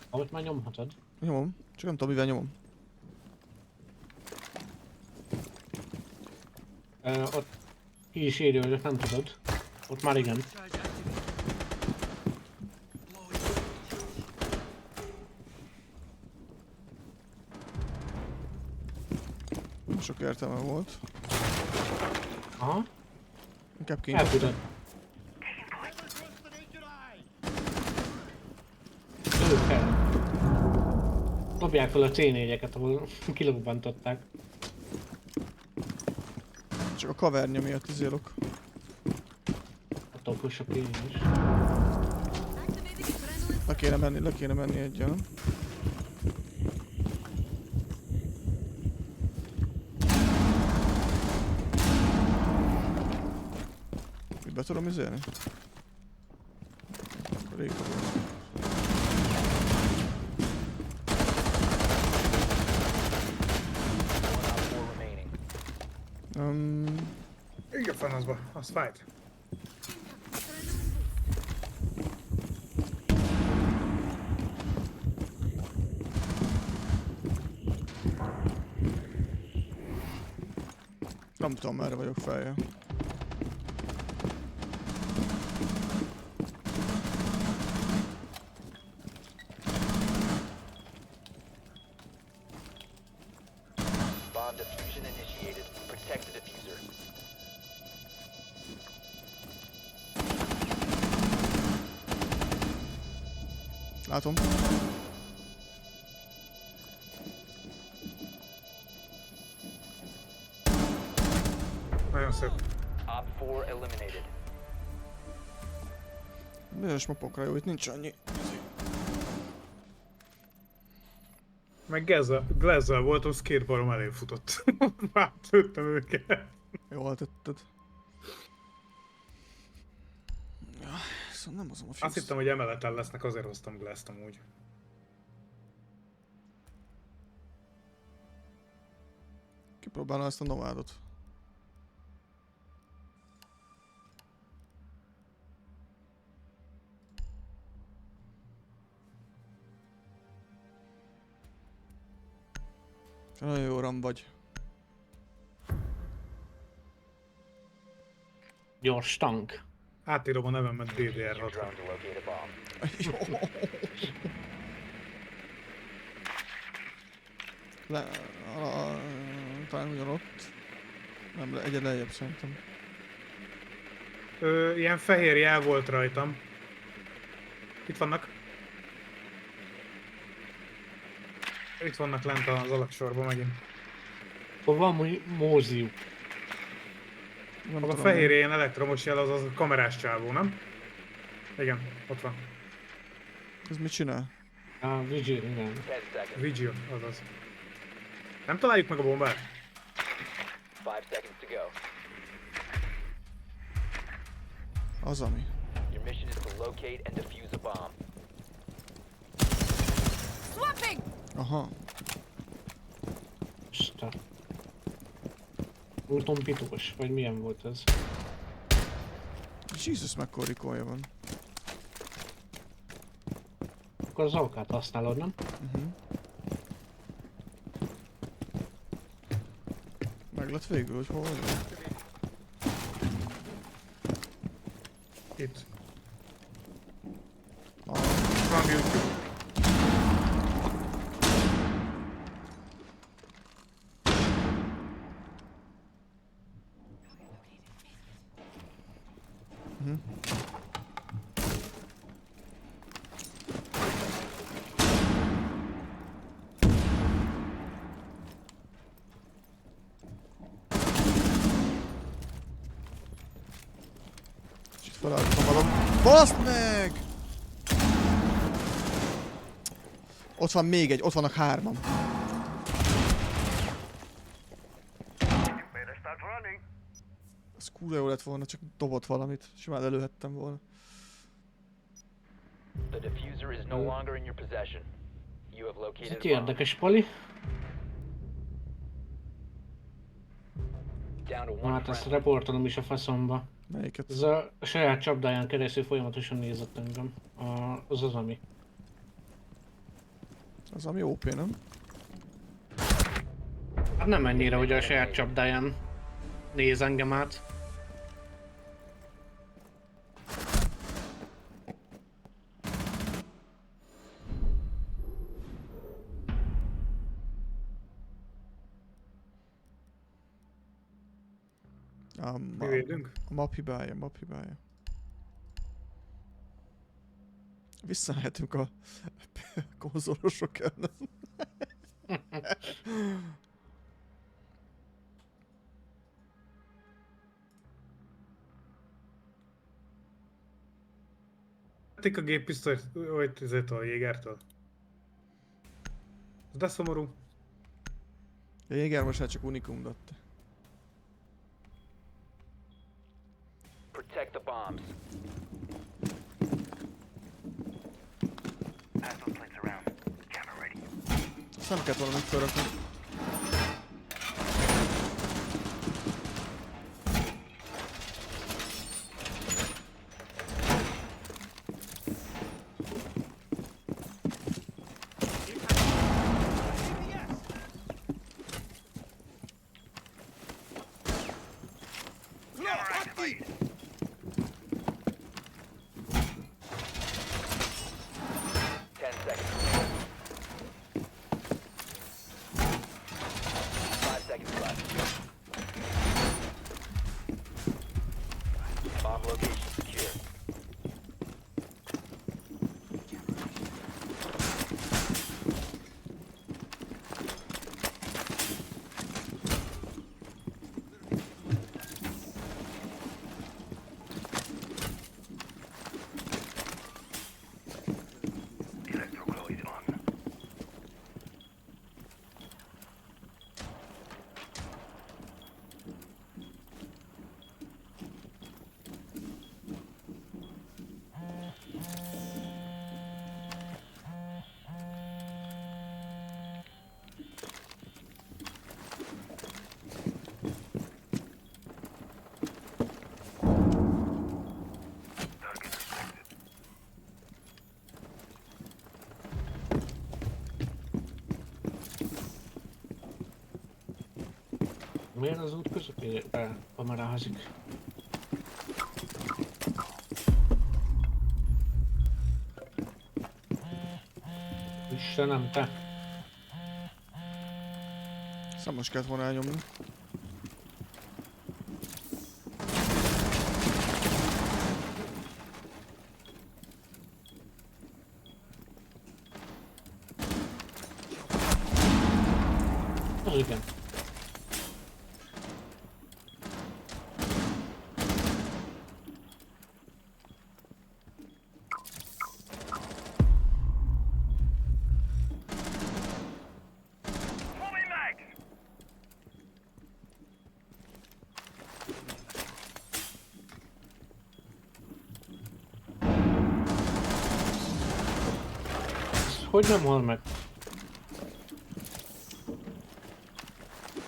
Ahogy már nyomhatod. Nyomom, csak nem tudom mivel nyomom. Ott ki is írja, hogy ott nem tudod. Ott már igen. Sok értelme volt. Aha. Inkább El tudod. Ők el. Dobják fel a C4-eket, ahol kilobbantották. Csak a kavernja miatt izélok. Attól pusok én is. Le kéne menni egyen, nem? Itt be tudom izélni? Rég tudom. Igen, fanaszba, az fájt. Nem tudom, merre vagyok feljel. Látom. Nagyon szép. Op 4 eliminated. Bizonyos mapokra jó, itt nincs annyi. Meg Glezzel voltam, skateboardom elé futott. Átlőttem őket. Jól tetted. Ja, szóval nem hozom a fuse. Azt hittem, hogy emeleten lesznek, azért hoztam Glass-t amúgy. Kipróbálom ezt a nomádot. Te nagyon jó ram vagy. Gyors tank. Átírom a nevemet Use your DDR6-ra. drone to locate a bomb. Jó. Talán ugyanott. Nem, egyre lejjebb szerintem. Ilyen fehér jel volt rajtam. Itt vannak. Itt vannak lent az alaksorban megint. Akkor van móziuk. A fehér ilyen elektromos jel az a kamerás csávó, nem? Igen, ott van. Ez mit csinál? Vigil, igen. 10 seconds. Vigil, azaz. Nem találjuk meg a bombát? 5 seconds to go. Az ami. Your mission is to locate and defuse a bomb. Swapping! Aha. Isten. Úton pitós, vagy milyen volt ez? Jesus, mekkora rikolja van. Akkor az alkát használod, nem? Meg lett végül, hogy hol vagy? Itt. Van YouTube. És itt felállítom magam. Baszd meg! Ott van még egy, ott vannak hárman. Better start running. Ez kurva jó lett volna, csak dobott valamit. Simán előhettem volna. The diffuser is no longer in your possession. You have Ez located egy a bomb. érdekes pali. Down to Na one hát ezt friendly. reportolom is a faszomba. Melyiket? Ez a saját csapdáján keresztül folyamatosan nézett engem. Az az ami. Az ami OP, nem? Hát nem ennyire, hogy a saját csapdáján néz engem át. Mi védünk? A map hibája, map hibája. Visszamehetünk a konzolosok ellen. Vették a géppisztolyt, vagy a Jégertől. De szomorú. A Jéger most már csak unikum lett. Protect the bombs. Hostile plates around. Camera ready. Azt nem kellett valamit felrakni. Camera activated. Ten seconds. 5 seconds left. Bomb location secure. Miért az út közepére kamerázik? Istenem, te! Számos kellett volna elnyomni. Az igen. Hogy nem hal meg?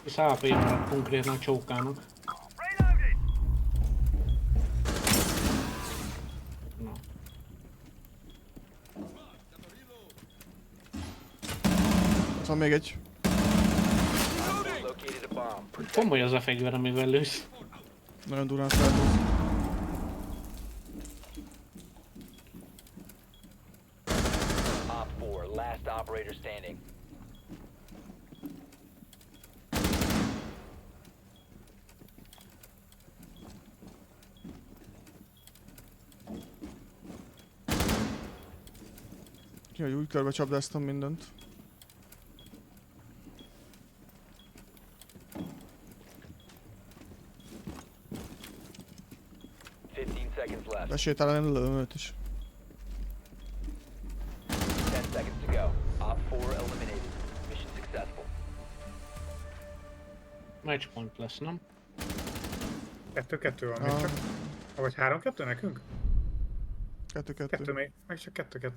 És AP maradt konkrétan a csókának. Na. Ott van még egy. Komoly az a fegyver, amivel lősz. Nagyon durán feltűz. Op 4, last operator standing. Ki, hogy úgy körbe csapdáztam mindent. Seconds left. Besétálni lövöm őt is. 10 seconds to go. Op 4 eliminated. Mission successful. Matchpoint lesz, nem? 2-2 van még csak. Vagy 3-2 nekünk? 2-2. 2 még, meg csak 2-2.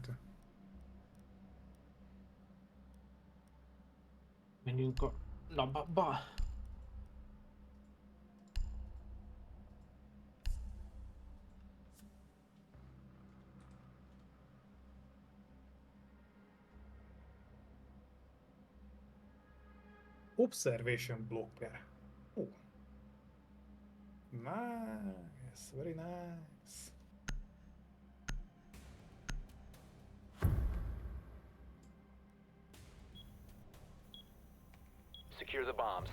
Menjünk a labba. Observation blocker. Oh. Nice, very nice. Secure the bombs.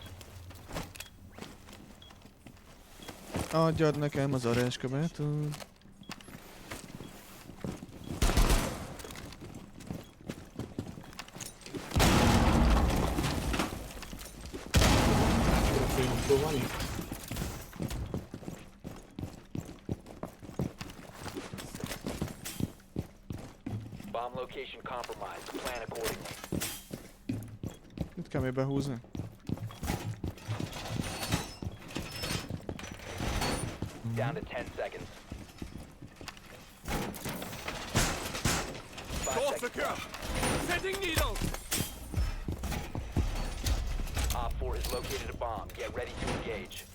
Adjad nekem az aranykövet. Van itt? Bomb location compromised. Plan accordingly. Mit kell még behúzni? Down to 10 seconds. 5 seconds left. Setting needles! Op 4 has located a bomb. Get ready to engage.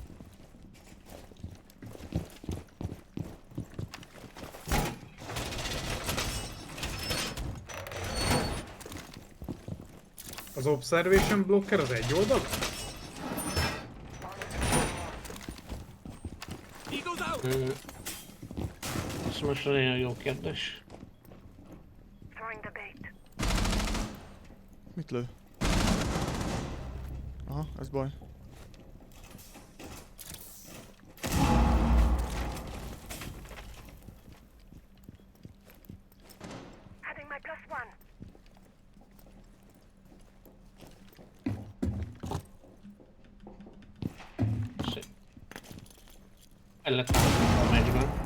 Az observation blocker az egy oldal? Ez most nagyon jó kérdés. Mit lő? Aha, ez baj. Having my +1. Szép. El lett állítva a megyben.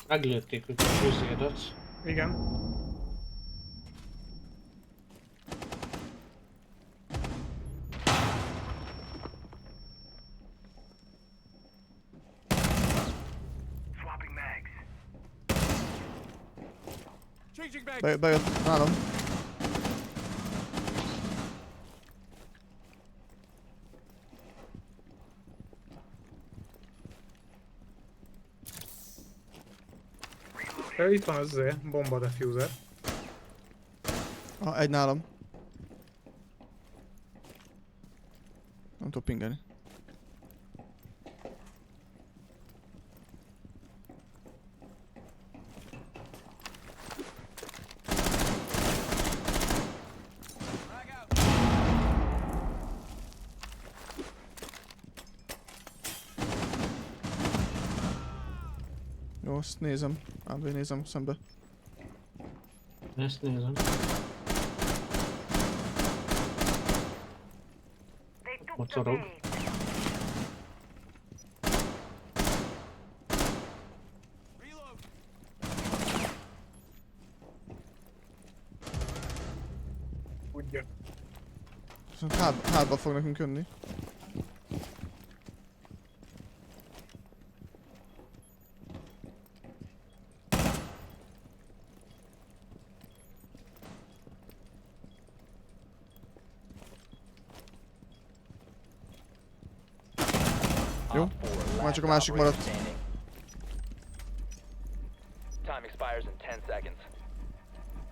Meglőtték őt a főzédet. Igen. Swapping mags. Changing back. Bejött nálam. Itt van az bomba diffuser. Egy nálam. Nem tudok pingeni. Jó, azt nézem. Ábé nézem szembe. Ezt nézem. Mocorog. Ugye. Viszont hátba fog nekünk jönni. Jó, már csak a másik maradt. Time expires in 10 seconds.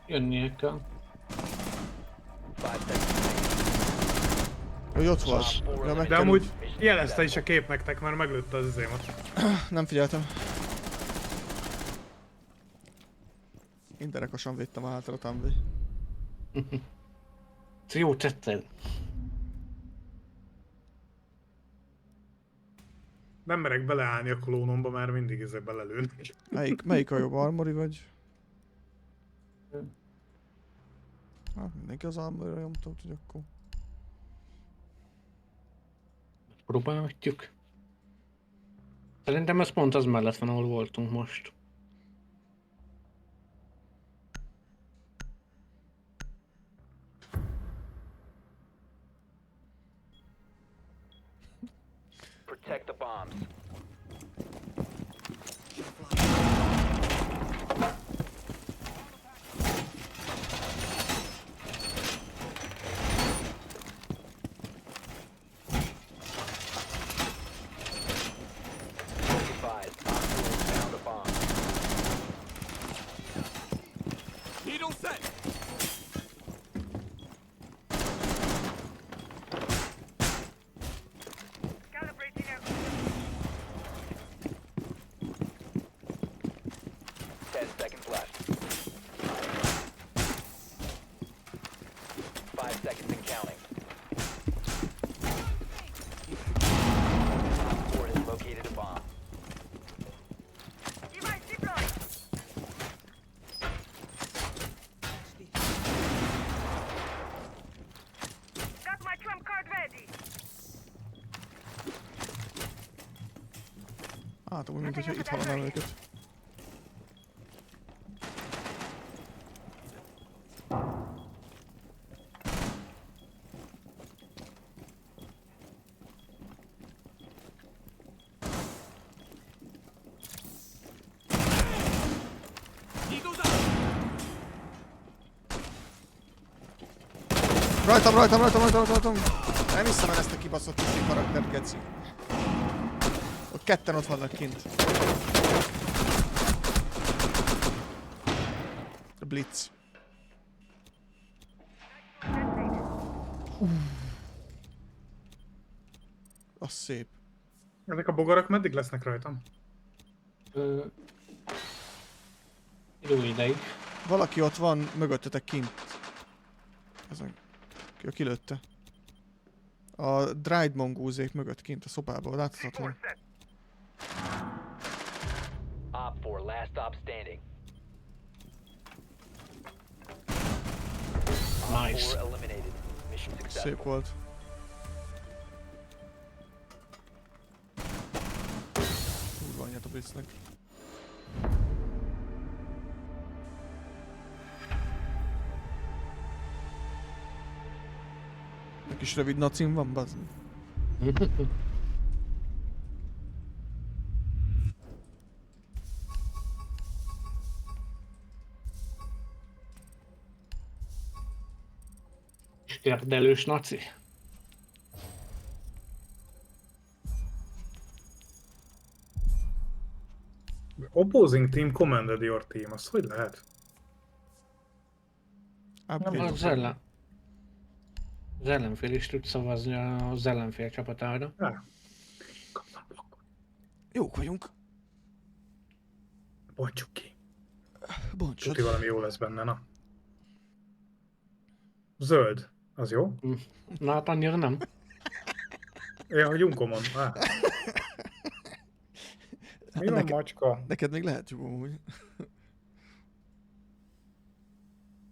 Jönnie kell. 5 seconds. Hogy ott volt. Ja, De amúgy jelezte is a kép nektek, mert meglőtte az izémat. Nem figyeltem. Én derekosan védtem a hátra a Tanvé. Jó tetted. Nem merek beleállni a klónomba, már mindig ezzel belelőnek. Melyik a jobb, Armory vagy? Hát mindenki az Armory-ra nyomta, úgyhogy akkor... Próbálhatjuk. Szerintem ez pont az mellett van, ahol voltunk most. Protect the bombs. Advised, hostiles found a bomb. Needle set. Calibrating out. 10 seconds left. 5 seconds and counting. Op 4 has located a bomb. Device deployed. Got my trump card ready. Hát úgy, mint hogyha itt hallanám őket. Eagles up. Rajtam! Nem hiszem el ezt a kibaszott kicsi karaktert, geci. Ott ketten ott vannak kint. A Blitz. Az szép. Ezek a bogarak meddig lesznek rajtam? Jó ideig. Valaki ott van mögöttetek kint. Ez a kilőtte. A dried mongózék mögött kint a szobában, láthatatlan. Op 4, last stop standing. Nice. Op 4 eliminated. Mission successful. Szép volt. Kurva anyját a Blitznek. Egy kis rövid nacim van, bazd. Érdelős naci. Opposing team commanded your team, az hogy lehet? Az ellenfél is tud szavazni az ellenfél csapatára. Jók vagyunk. Bontsuk ki. Bontsod. Tuti valami jó lesz benne, na. Zöld, az jó? Na hát annyira nem. Ja, hogy unkomon. Mi van, macska? Neked még lehet jó amúgy.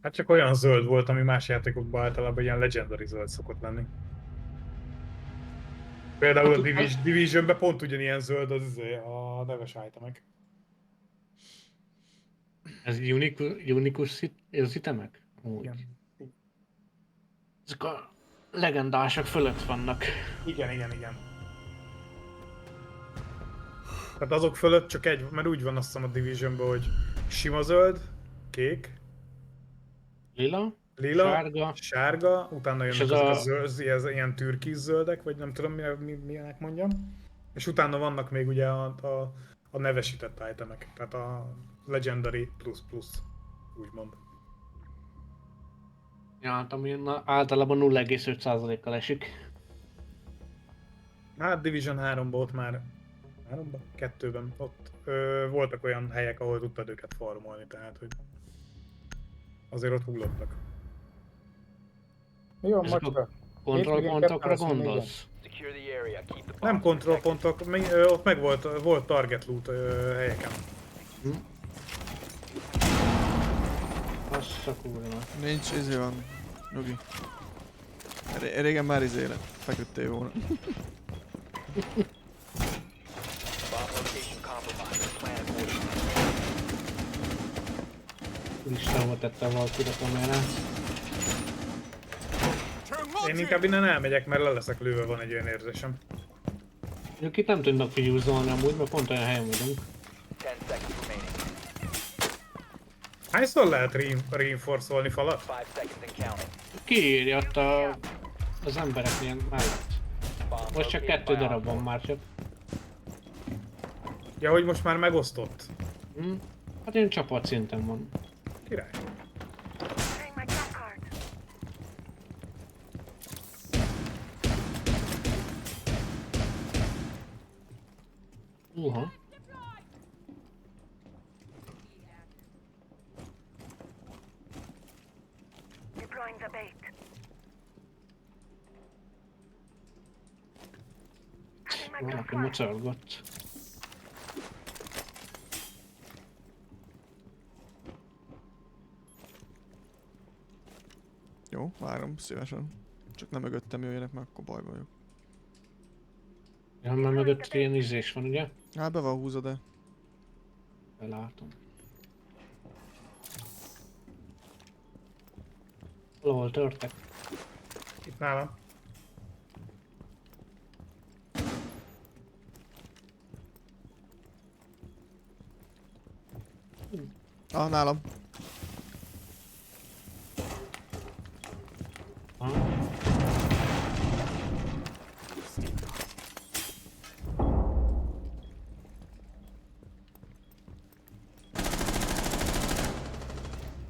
Hát csak olyan zöld volt, ami más játékokban általában ilyen legendary zöld szokott lenni. Például a Divisionben pont ugyanilyen zöld a neves itemek. Ez unikus itemek? Igen. Ezek a legendásak fölött vannak. Igen. Tehát azok fölött csak egy, mert úgy van azt hiszem a Divisionben, hogy sima zöld, kék, Lila, sárga, utána jönnek az ilyen türkiz zöldek, vagy nem tudom milyenek mondjam. És utána vannak még ugye a nevesített itemek, tehát a Legendary plus, úgymond. Ja, hát ami általában 0,5%-kal esik. Hát Division 3-ban ott már 2-ben ott voltak olyan helyek, ahol tudtad őket farmolni, tehát hogy azért ott hullottak. Jó, macska. Kontrollpontokra gondolsz? Nem kontrollpontok, ott meg volt target loot helyeken. Azt a kurva. Nincs, van, Nyugi. Régen már feküdtél volna. Listába tette valakire kamerát. Én inkább innen elmegyek, mert le leszek lőve, van egy olyan érzésem. Ők itt nem tudnak fiúzolni amúgy, mert pont olyan helyen vagyunk. Hányszor lehet reinforce-olni falat? Kiírja ott az embereknél mellett. Most csak 2 darab van már csak. Ja, hogy most már megosztott. Hát én csapatszinten van. Király. Valaki mocorgott. Jó, várom szívesen. Csak nem mögöttem jöjjenek, mert akkor bajba vagyok. Ja, mert mögött ilyen izés van, ugye? Hát be van húzva, de... Belátom. Valahol törtek. Itt nálam. Nálam.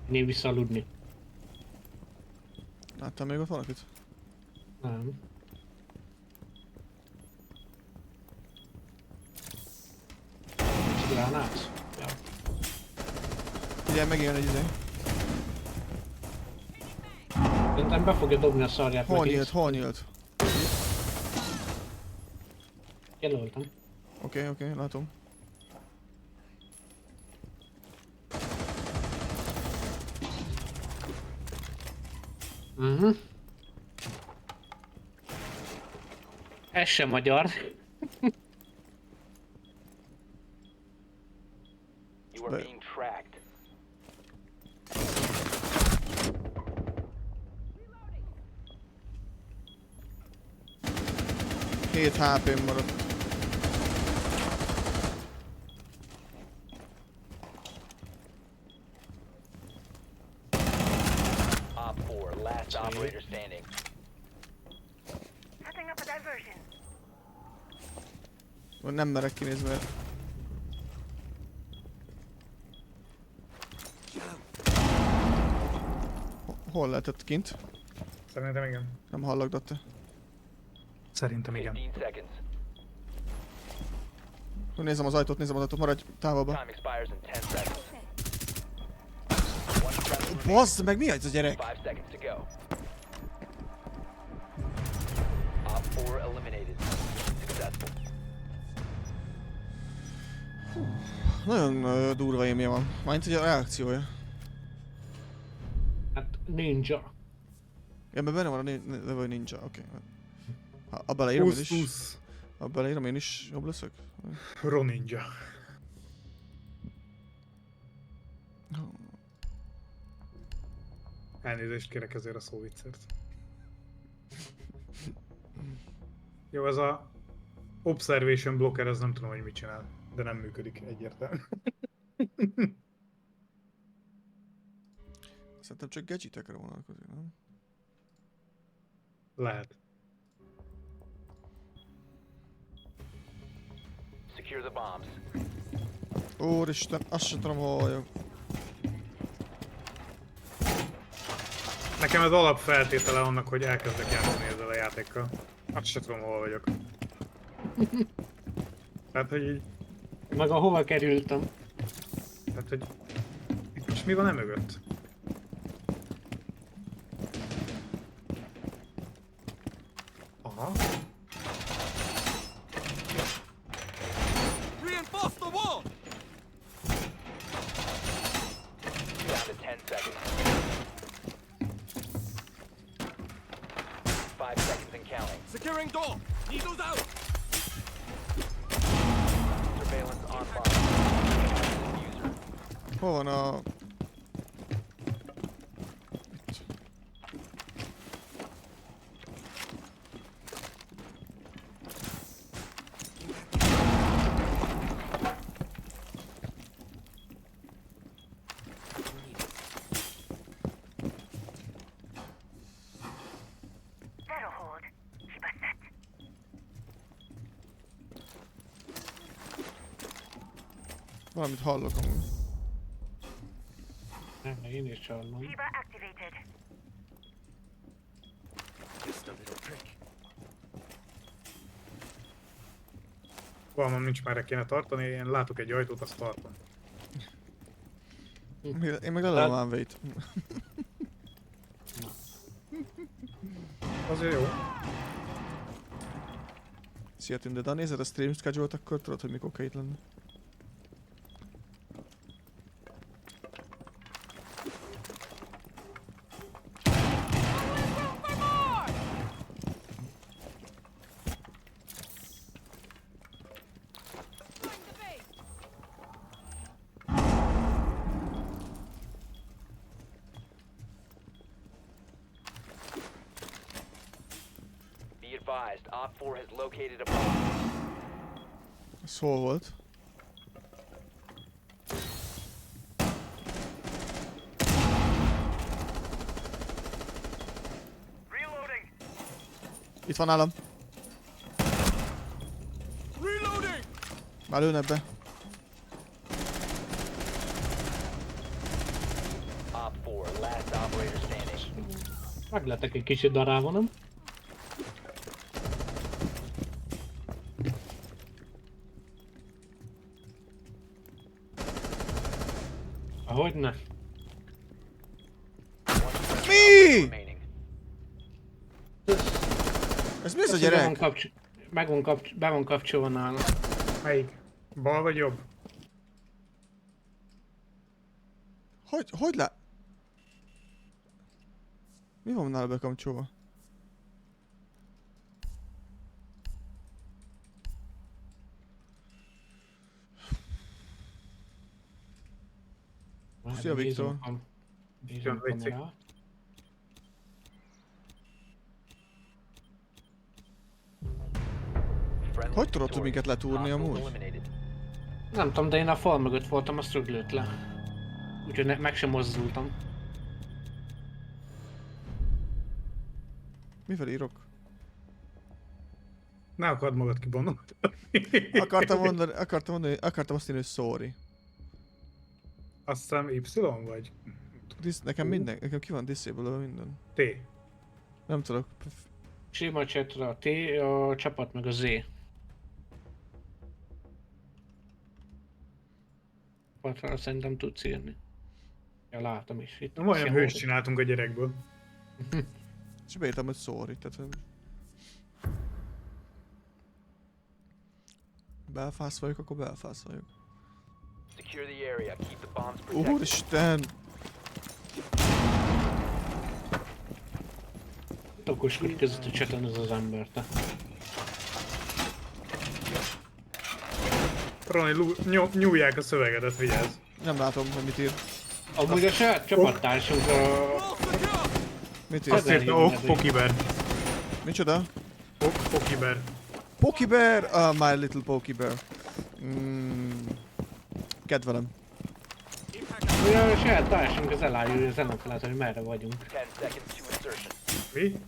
Né visszaaludni. Láttam még ott valakit? Nem. Gránát? Ja. Figyelj, megjön egy izé. Szerintem be fogja dobni a szarját. Hol nyílt? Jelöltem. Oké, látom. Ez sem magyar. You are being tracked. 7 HP-m maradt. Op 4, last operator standing. Setting up a diversion. Nem merek kinézni, mert... Hol lehetett kint? Szerintem igen. Nem hallagdatta. Szerintem igen. 15 seconds. Nézem az ajtót, maradj távolba. Time expires in 10 seconds. Bassd meg, mi ez a gyerek? 5 seconds to go. Op 4 eliminated. Successful. Nagyon durva émje van. Mármint ugye a reakciója. Hát ninja. Ja, mert benne van a level ninja, oké. Ha abba leírom én is. 20. Abba leírom én is jobb leszek? Roninja. Elnézést kérek ezért a szóviccért. Jó, ez a observation blocker, ez nem tudom, hogy mit csinál, de nem működik egyértelmű. Szerintem csak gadgetekre vonalkozik, nem? Lehet. Secure the bombs. Úristen, azt sem tudom, hol vagyok. Nekem ez alapfeltétele annak, hogy elkezdek játszani ezzel a játékkal. Azt sem tudom, hol vagyok. Tehát, hogy így... Meg a hova kerültem. Tehát, hogy... Itt most mi van emögött? Aha. Reinforce the wall! Down to 10 seconds. 5 seconds and counting. Securing door! Needles out! Surveillance online. User. Hol van a... That'll hold. Keep us set. Valamit hallok amúgy. Nem, én is hallom. Shiva activated. Just a little trick. Valamon nincs merre kéne tartani, én látok egy ajtót, azt tartom. Én meg lelem One-Way-t. Azért jó. Szia Tünde, de ha nézed a stream schedule-t, akkor tudod, hogy mikor kell itt lenni. Be advised, Op 4 has located a bomb. Ez hol volt? Reloading. Itt van nálam. Reloading! Már lőnek be. Op 4, last operator standing. Megletek egy kicsit darálva, nem? Ahogyne. Mi? Remaining. Ez mi ez a Be van, gyerek? be van kapcsolva nála. Melyik? Bal vagy jobb? Hogy le... Mi van nála bekapcsolva? Szia Viktor. Nézem a kamerát. Friendly Hogy tudod victorious. minket letúrni Hostile amúgy? eliminated. Nem tudom, de én a fal mögött voltam, azt röglőtt le. Úgyhogy meg sem mozdultam. Mivel írok? Ne akard magad kibonolni. Akartam azt írni, hogy sorry. Azt hiszem Y vagy? Nekem minden, nekem ki van disable minden. T. Nem tudok. Sima chatre a T, a csapat meg a Z. Csapatra szerintem tudsz írni. Ja, látom is itt. Majdnem hőst csináltunk a gyerekből. És beírtam, hogy sorry, tehát... hogy Belfast vagyok, akkor Belfast vagyok. Secure the area. Keep the bombs protected. Úristen! Okoskodik között a chaten ez az ember, te. Rani, nyúlják a szövegedet, vigyázz. Nem látom, hogy mit ír. Amúgy a saját csapattársunk a... Mit ír? Azt írta, Pokiber. Micsoda? Pokiber. Pokiber! My little Pokiber. Kedvelem. Ugye a saját társunk az elájulja az ellenfelet, hogy merre vagyunk. 10 seconds to insertion. Mi?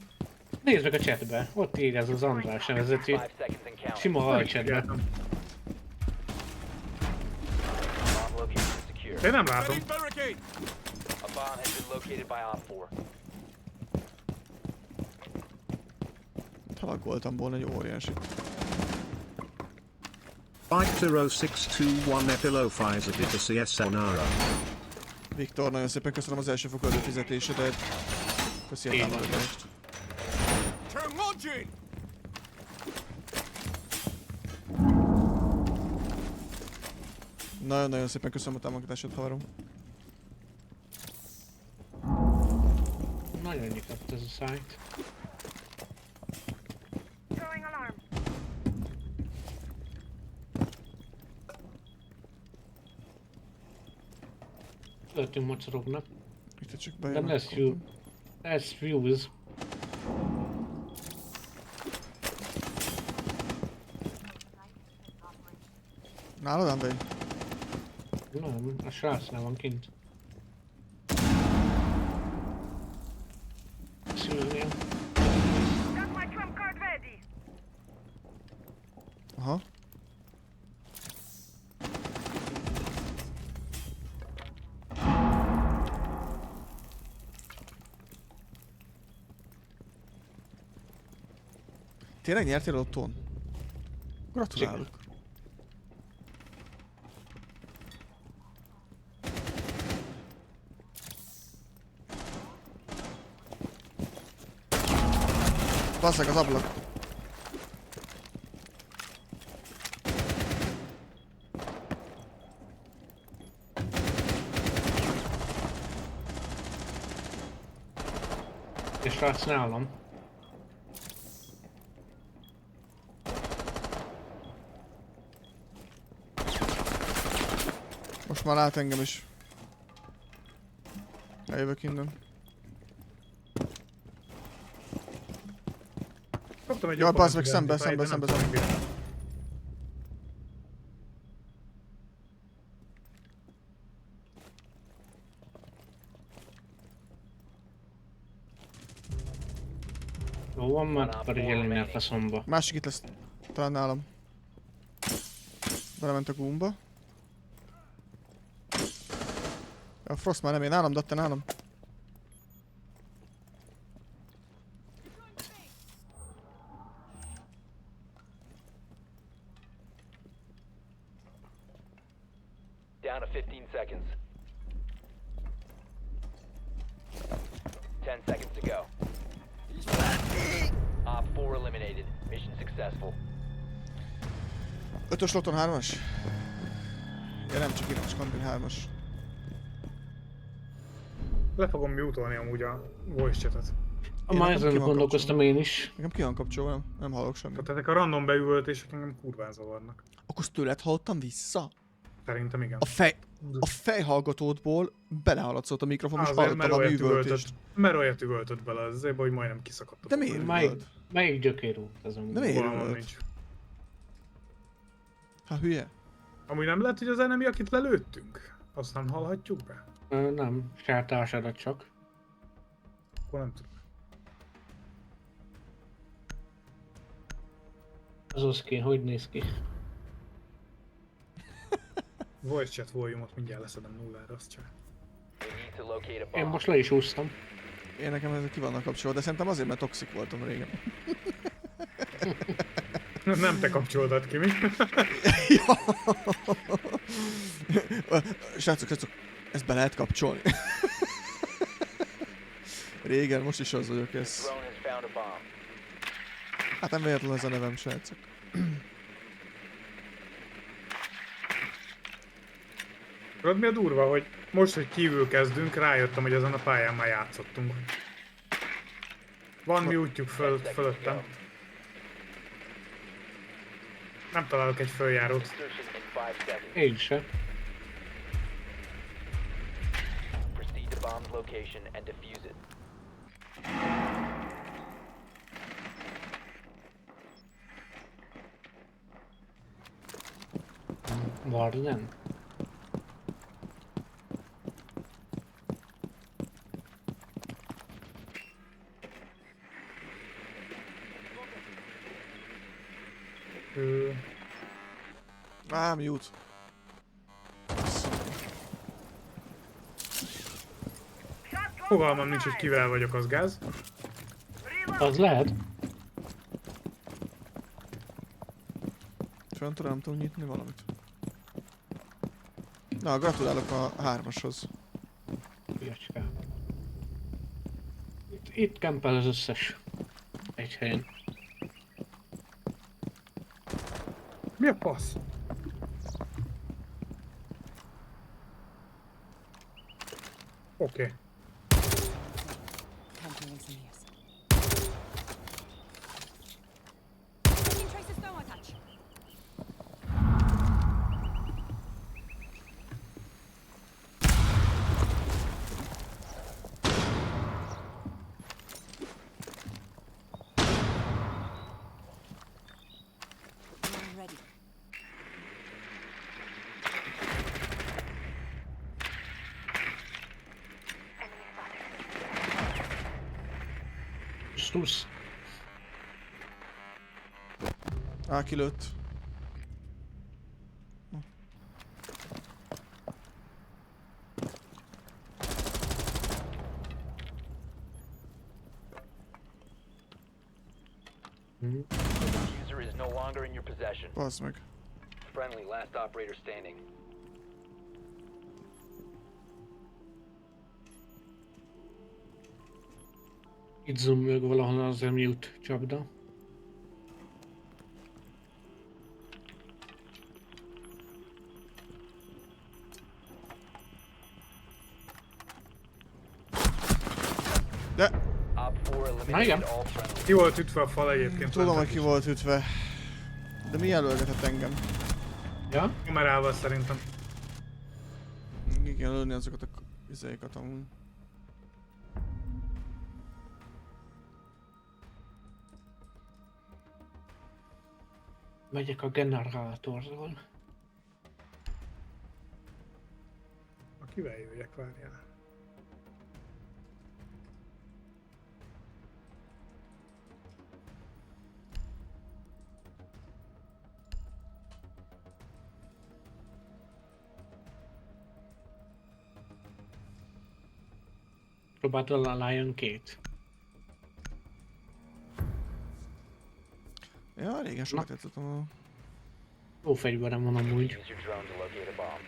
Nézd meg a chatbe, ott ír ez az András nevezetű. 5 seconds and count. Sima hallchatbe. Bomb location secure. Én nem látom. Barricade! A bomb has been located by Op 4. Talagoltam volna egy óriásit. 50621 Epilophizer did the CS Sonara. Viktor, nagyon szépen köszönöm az első fokú előfizetésedet. Köszi a támogatást. Turn launching! Nagyon-nagyon szépen köszönöm a támogatást, haverom. Nagyon nyitott ez a szájt. Előttünk mocorognak. Itt csak Nem bejön. lesz view. Lesz views. Nálad, Andrei? Nem, a srácnál van kint. Szülnél. Aha. Tényleg nyertél otthon? Gratulálok. Basszak az ablak. És srác nálam. Most már lát engem is. Eljövök innen. Kaptam egy Jaj, jobb bassz meg, identify-t, szembe, de nem szembe, tudom, szembe. mi. Jó van, mert pedig elég a faszomba. Másik itt lesz. Talán nálam. Belement a gumba. A Frost már nem ér nálam, de te nálam. Down to 15 seconds. 10 seconds to go. Op 4 eliminated. Mission successful. 5-ös loton 3-as? Ja nem, csak írás kantin 3-as. Le fogom mute-olni amúgy a voice chatet. Már ezen gondolkoztam én is. Nekem ki van kapcsolva, nem hallok semmit. Tehát ezek a random beüvöltések engem kurván zavarnak. Akkor tőled hallottam vissza? Szerintem igen. A fejhallgatódból belehaladszott a mikrofon, és Azért, hallottam a művöltést. mert olyat üvöltött bele, azért, hogy majdnem kiszakadt. De miért üvölt? Melyik gyökér út ez amúgy? De miért Fogalmam üvölt? nincs. Hát hülye? Amúgy nem lehet, hogy az enemy, akit lelőttünk? Azt nem hallhatjuk be? Nem, sártársadat csak. Akkor nem tudom. Az oszkén, hogy néz ki? Voice chat volume-ot mindjárt leszedem nullára, azt csak. We need to locate a Én bomb. most le is úsztam. Én nekem ezek ki vannak kapcsolva, de szerintem azért, mert toxik voltam régen. Nem te kapcsoltad ki, mi? Ja. Srácok, ezt be lehet kapcsolni. Régen, most is az vagyok, ez... Drone has found a bomb. Hát nem véletlen ez a nevem, srácok. Tudod mi a durva, hogy most, hogy kívül kezdünk, rájöttem, hogy ezen a pályán már játszottunk. Van mi útjuk fölöttem. Nem találok egy följárót. Insertion in 5 seconds. Én se. Proceed to bomb's location and defuse it. Warden. Mute. Fogalmam nincs, hogy kivel vagyok, az gáz. Az lehet. Fönt nem tudom nyitni valamit. Na, gratulálok a 3-ashoz. Fiacskám. Itt kempel az összes. Egy helyen. Mi a passz? Oké. Time to ring some ears. Taking traces now, I touch. We're ready. Stusz. Kilőtt. User is no longer in your possession. Bazd meg. Friendly, last operator standing. Itt zoomolg valahol az mute csapda. De... Op 4 Na igen. eliminated all friendly. Ki volt ütve a fal egyébként? Tudom, hogy ki volt ütve. De mi jelölgetett engem? Ja? Kamerával szerintem. Ki kell lőni azokat a izékat amúgy. Megyek a generátorról. Kivel jöjjek, várjál. Próbáld a Lion 2. Ja, régen sokat játszottam a... Jó fegyverem van amúgy. Use your drone to locate a bomb.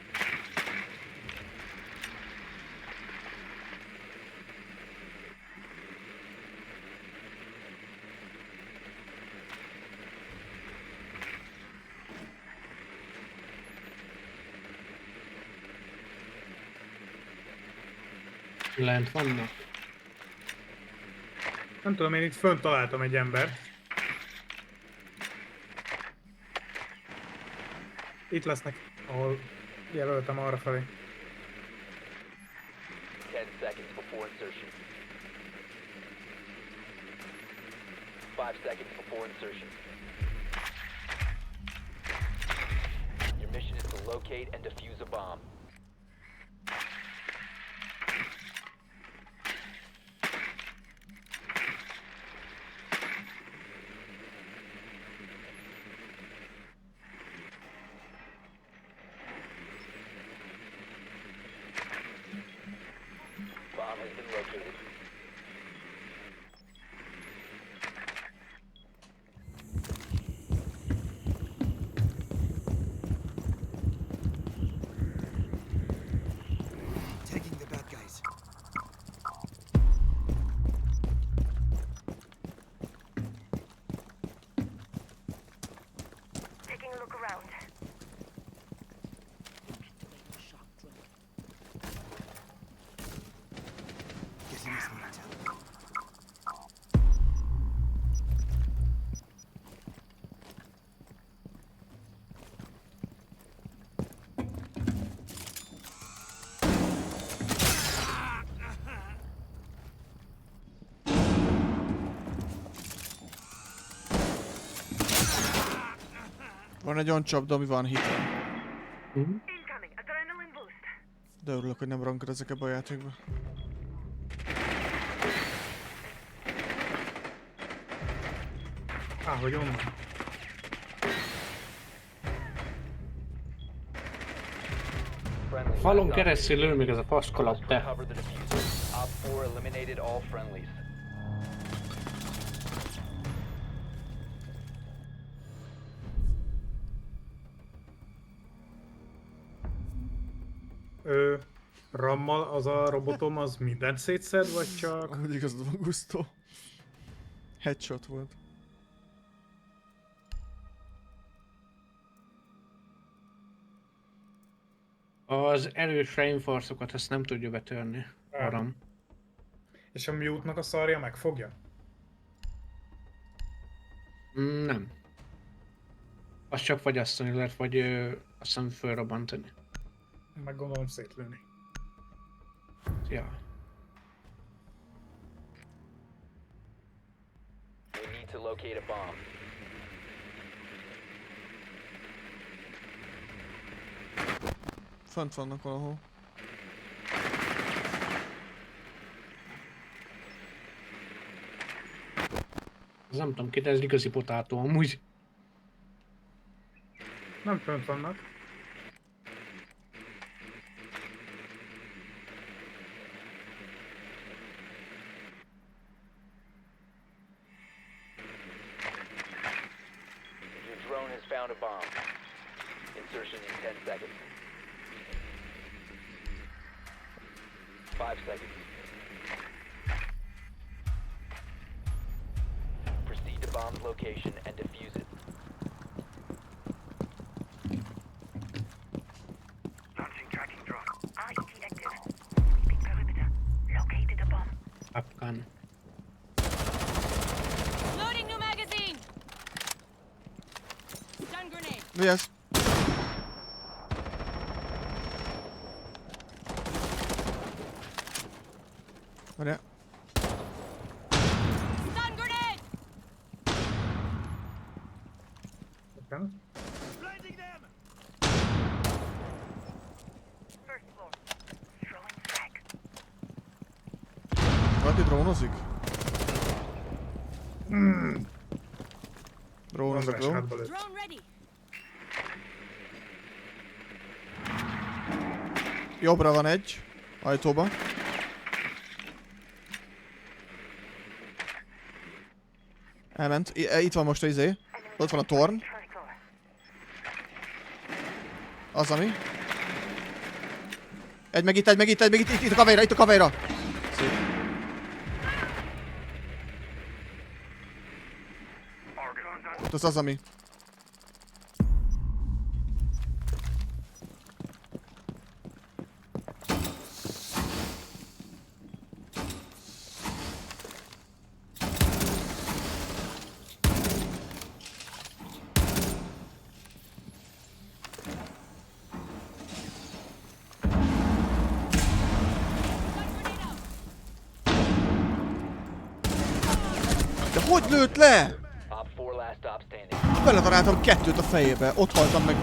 Lent vannak. Nem tudom, én itt fönt találtam egy embert. Itt lesznek, ahol jelöltem arra felé. 10 seconds before insertion. 5 seconds before insertion. Your mission is to locate and defuse a bomb. bomb has been located. Taking the bad guys. Taking a look around. Getting this one intel. Van egy olyan csapda, ami van hitel. Incoming. Adrenaline boost. De örülök, hogy nem rankod ezek ebbe a játékba. Hogy onnan. Friendly. Falon keresztül lő még ez a faskalap, te. Recover the diffuser. Op 4 eliminated all friendlies. Rammal az a robotom az mindent szétszed, vagy csak... Amúgy igazad van, Gusto. Headshot volt. Az erős reinforcokat ezt nem tudja betörni. Aram. És a mute-nak a szarja megfogja? Nem. Azt csak fagyasztani lehet, vagy azt hiszem fölrobbantani. Meg gondolom szétlőni. Ja. We need to locate a bomb. Fönt vannak valahol. Ez nem tudom ki, de ez igazi potátó amúgy. Nem fönt vannak. Your drone has found a bomb. Insertion in 10 seconds. 5 seconds. Proceed to bomb's location and defuse it. Launching tracking drone. IET active. Sweeping perimeter. Located a bomb. Afghan. Loading new magazine. Stun grenade. Vigyázz! Várjál. Stun grenade. Blinding them! First floor. Throwing frag. Valaki drónozik? Drónozok, jó? Drone ready. Jobbra van egy. Ajtóba. Elment. Itt van most a izé. Ott van a torn. First floor. Az ami. Egy meg itt, itt a kavéra, itt a kavéra. Szép. Ott az ami. De hogy lőtt le? Op 4 last stop standing. Beletaláltam kettőt a fejébe, ott haltam meg.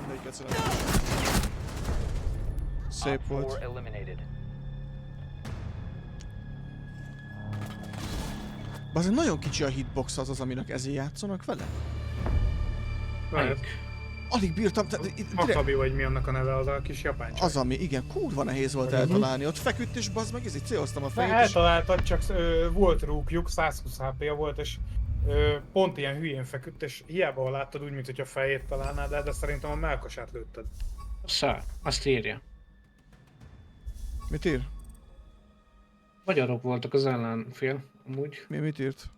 Melyiket szeretem? Szép Op 4 volt. eliminated. Azért nagyon kicsi a hitbox az, aminek ezért játszanak vele. Lehet. Alig bírtam, Akabi vagy mi annak a neve, az a kis japán csaj. az ami, igen, kurva nehéz volt eltalálni, ott feküdt és bazd meg, ezért céloztam a fejét és... Eltaláltad, csak volt rúgjuk, 120 HP-ja volt, és pont ilyen hülyén feküdt, és hiába láttad úgy, mintha fejét találnád el, de szerintem a mellkasát lőtted. Azt írja. Mit ír? Magyarok voltak az ellenfél, amúgy. Mit írt?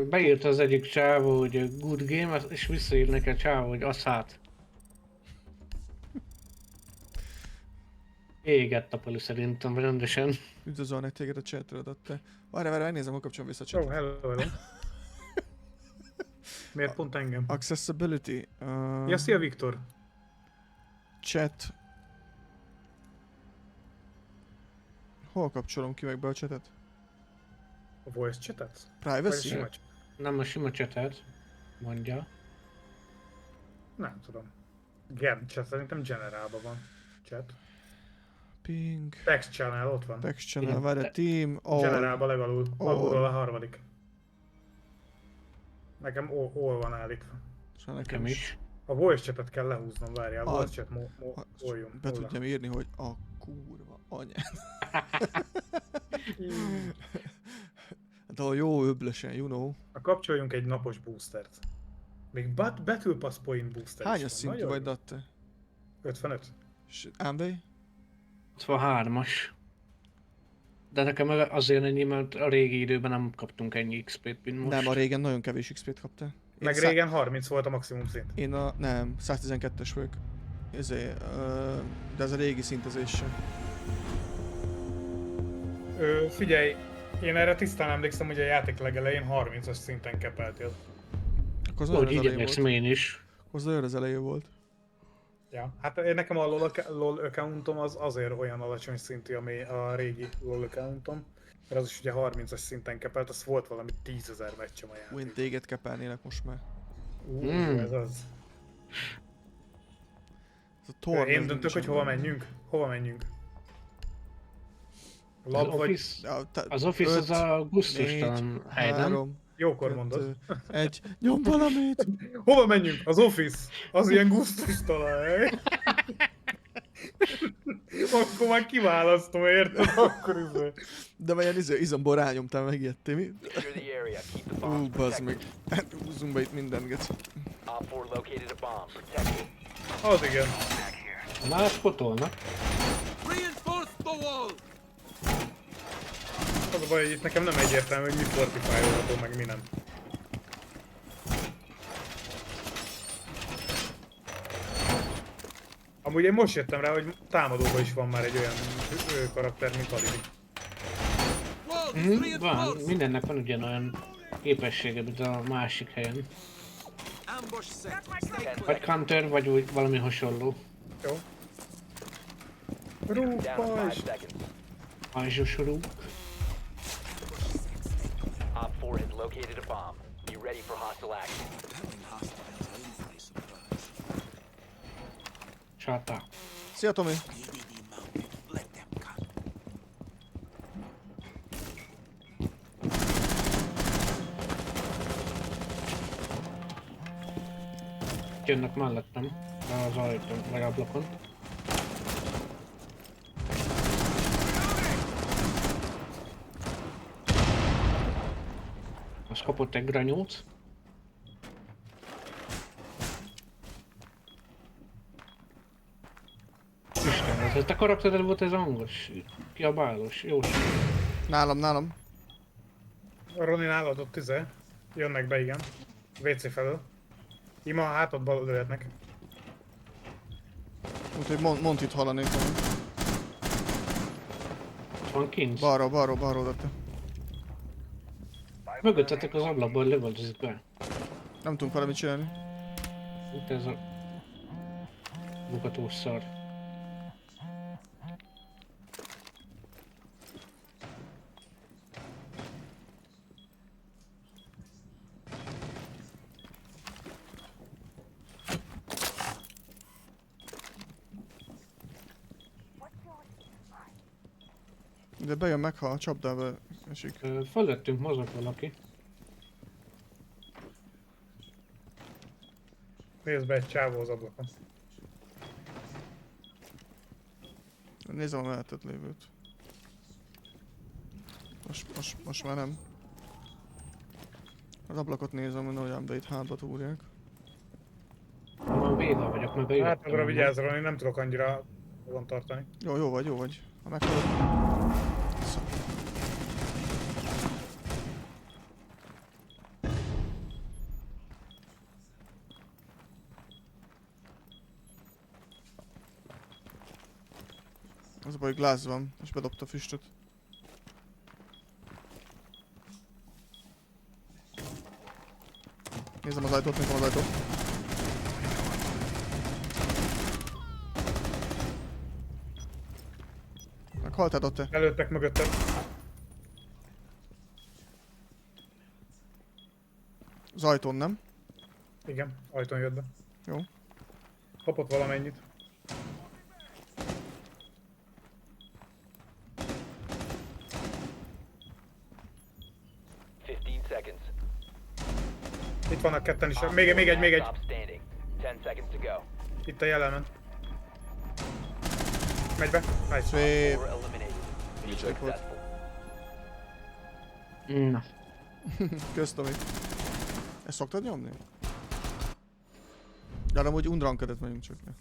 Beírta az egyik csávó, hogy good game, és visszaír neki a csávó, hogy az hát. Égett a pali szerintem rendesen. Üdvözölnek téged a chatről adott. Várj, megnézem, hogy kapcsolom vissza a chatot. Oh, hello. Miért pont engem? Accessibility. Ja, szia Viktor. Chat. Hol kapcsolom ki meg be a chatet? A voice chatet? Privacy? Nem a sima chatet, mondja. Nem tudom. Chat, szerintem generálban van. Chat. Ping. Text channel, ott van. Text channel, várj, a team, all. Generálban legalul, alulról a harmadik. Nekem all van állítva. Nekem is. A voice chatet kell lehúznom, várjál, voice chat oljunk. Be tudjam írni, hogy a kurva anyád. De a jó öblösen, you know. Kapcsoljunk egy napos boostert. Még Battle Pass point booster. Hányas szintű vagy, Datte? 55. És Amway? 53-as. De nekem azért ennyi, mert a régi időben nem kaptunk ennyi XP-t, mint most. Nem, a régen nagyon kevés XP-t kaptál. Meg régen 30 volt a maximum szint. Én nem, 112-es vagyok. De ez a régi szintezés sem. Figyelj, én erre tisztán emlékszem, hogy a játék legelején 30-as szinten kepeltél. Akkor az olyan az elején volt. Én is. Az olyan az elején volt. Ja, hát nekem a LOL accountom az azért olyan alacsony szintű, ami a régi LOL accountom. Mert az is ugye 30-as szinten kepelt, az volt valami 10 000 meccsem a játék. Én téged kepelnélek most már. Ez az. Ez én döntök, hogy hova menjünk? Hova menjünk? Az office az a gusztustalan hely, nem? Jókor mondod. Nyom valamit! Hova menjünk? Az office. Az ilyen gusztustalan hely. Akkor már kiválasztom, érted? Akkor izé. De vajon izomból rányomtál, megijedtél, mi? Bazd meg. Húzzunk be itt mindent, geci. Az igen. Már spotolnak. Az a baj, hogy itt nekem nem egyértelmű, hogy mi fortify-olható, meg mi nem. Amúgy én most jöttem rá, hogy támadóban is van már egy olyan karakter, mint Alibi. Van, mindennek van ugyanolyan képessége, mint a másik helyen. Vagy counter, vagy úgy valami hasonló. Jó. Rúg, pajzs! Pajzsos rúg. Op 4 has located a bomb. Be ready for hostile action. Csata. Szia, Tomi! Jönnek mellettem, az ajtón, vagy ablakon. Az kapott egy granyót. Isten, ez a te karaktered volt, ez hangos, kiabálós, jó. Nálam. Roni nálad ott jönnek be, igen. WC felől. Ima a hátadba lőhetnek. Úgyhogy mondd itt hallanék. Van kint. Balról, Datte. Mögöttetek az ablakból lövöldözik be. Nem tudunk valamit csinálni. Itt ez a bukatós szar. De bejön meg, ha a csapdába esik. Fölöttünk mozog valaki. Nézd be egy csávó az ablakon. Nézem a mellettet lévőt. Most már nem. Az ablakot nézem, hogy olyan, de itt hátba túrják. Már védve vagyok, mert bejöttem. Hát magra vigyázz, Roni, nem tudok annyira van tartani. Jó vagy. Ha meghalod... Az a baj, hogy gláz van, és bedobta a füstöt. Nézem az ajtót. Meghaltál ott te? Előttek mögötted. Az ajtón, nem? Igen, ajtón jött be. Jó. Kapott valamennyit. Itt vannak ketten is. Még egy. Itt a jelen. Megy be. Nice. Szép. Na. Kösz, Tomi. Ezt szoktad nyomni? De amúgy undrankedet megyünk csak le.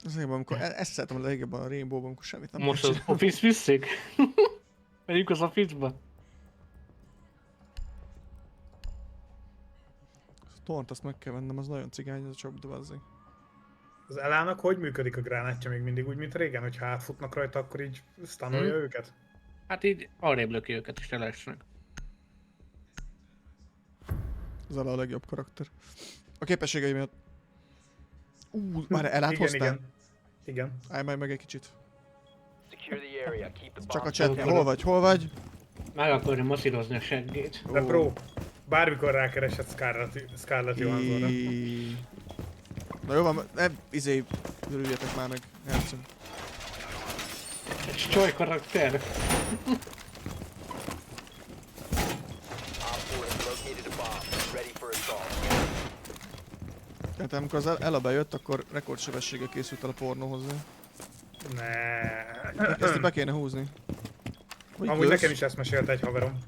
Az egyébben, amikor ezt szeretem a legjobban a Rainbow-ban, amikor semmit nem most az Office visszük? Megyünk az Office-ba? A tornt azt meg kell vennem, az nagyon cigány, ez a csapda bazzeg. Az elának hogy működik a gránátja még mindig úgy, mint régen, hogyha átfutnak rajta, akkor így stunolja őket? Hát így arrébb löki őket is elesnek. Az a legjobb karakter. A képességei miatt... már elát hoztál? Igen. Állj meg egy kicsit. Csak a chat, hol vagy? Meg akarja masszírozni a seggét. De pro, bármikor rákeresett Scarlett Johanssonra. Na jó van, örüljetek már meg, játszunk. Egy csaj karakter. Tehát amikor az Ela bejött, akkor rekordsebességgel készült el a pornó hozzá. Ezt így be kéne húzni. Amúgy nekem is ezt mesélte egy haverom.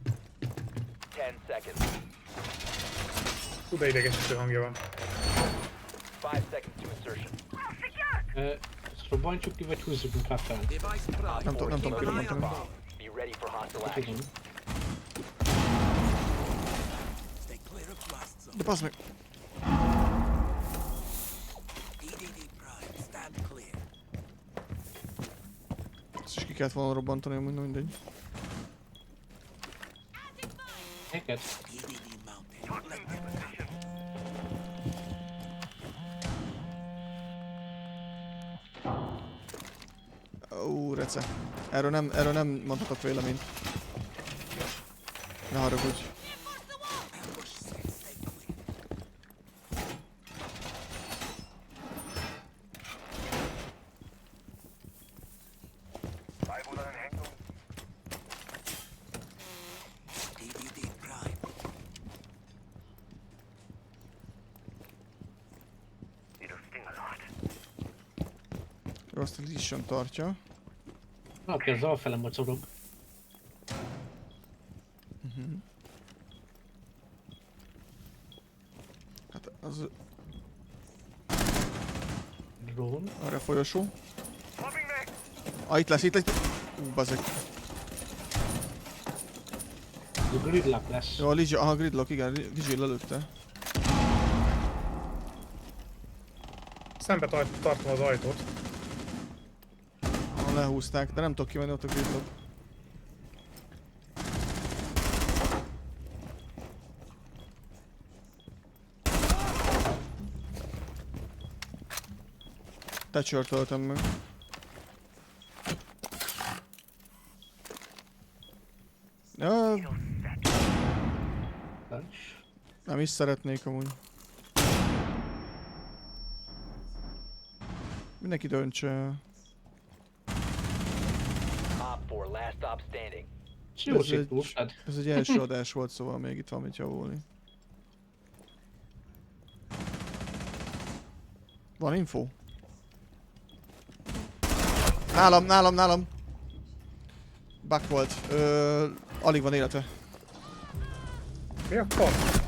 De idegesítő hangja van. Ezt robbantjuk ki, vagy húzzuk inkább fel? Nem tudom kirobbantani. De bassz meg! Ezt is ki kellett volna robbantani, amúgy mindegy. Neked? Rece. Erről nem mondhatok véleményt. Ne haragudj. Jó, azt a Legion tartja. Aki az alfele mocorog. Hát az... Drone. Arra folyosó. Itt lesz. Bazeg. Gridlock lesz. Jó, a gridlock, igen, Vigil lelőtte. Szembe tartom az ajtót. Lehúzták, de nem tudok kimenni, ott a gridlock. Thatcher töltem meg. Ja, nem is szeretnék amúgy. Mindenki döntse. Jó szétúsztad. Ez egy első adás volt, szóval még itt van mit javulni. Van info? Nálam! Bug volt. Alig van élete. Mi a fasz?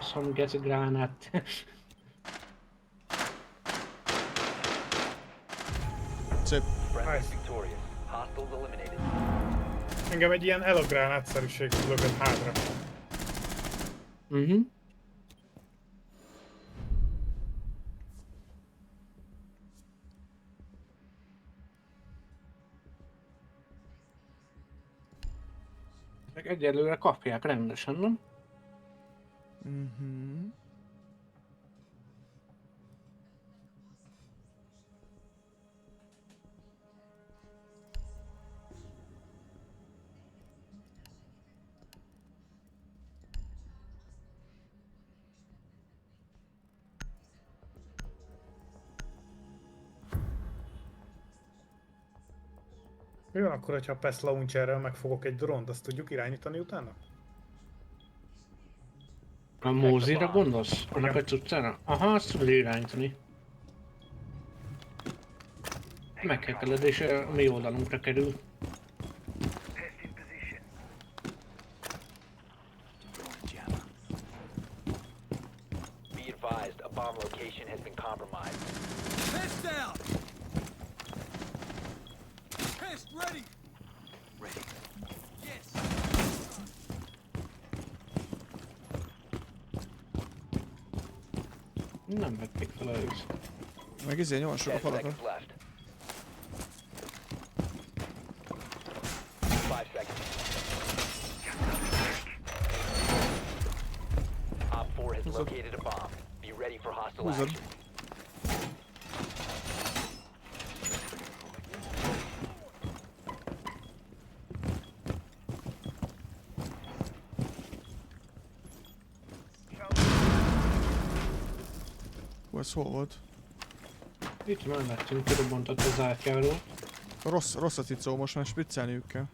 Some gets a gránát. Szép. Friendly victorious. Hostiles eliminated. Engem egy ilyen elogránátszerűség lögött hátra. Meg egyelőre kapják rendesen, nem? Mi van akkor, hogyha a PES launcherrel megfogok egy drónt, azt tudjuk irányítani utána? A Mózira gondolsz? Annak a cuccára? Aha, azt tudod irányítani. Meghekkeled és a mi oldalunkra kerül. Be advised, a bomb location has been compromised. Pest out! Pest ready! Ready. Yes! Nem vették fel őt. Meg izé nyomassuk a 10 falakat. seconds left. 5 seconds. Op 4 has located a bomb. Be ready for hostile Húzod. action. Hú, ez hol volt? Itt mellettünk kirobbantott az átjáról. Rossz a cicó, most már spriccelniük kell.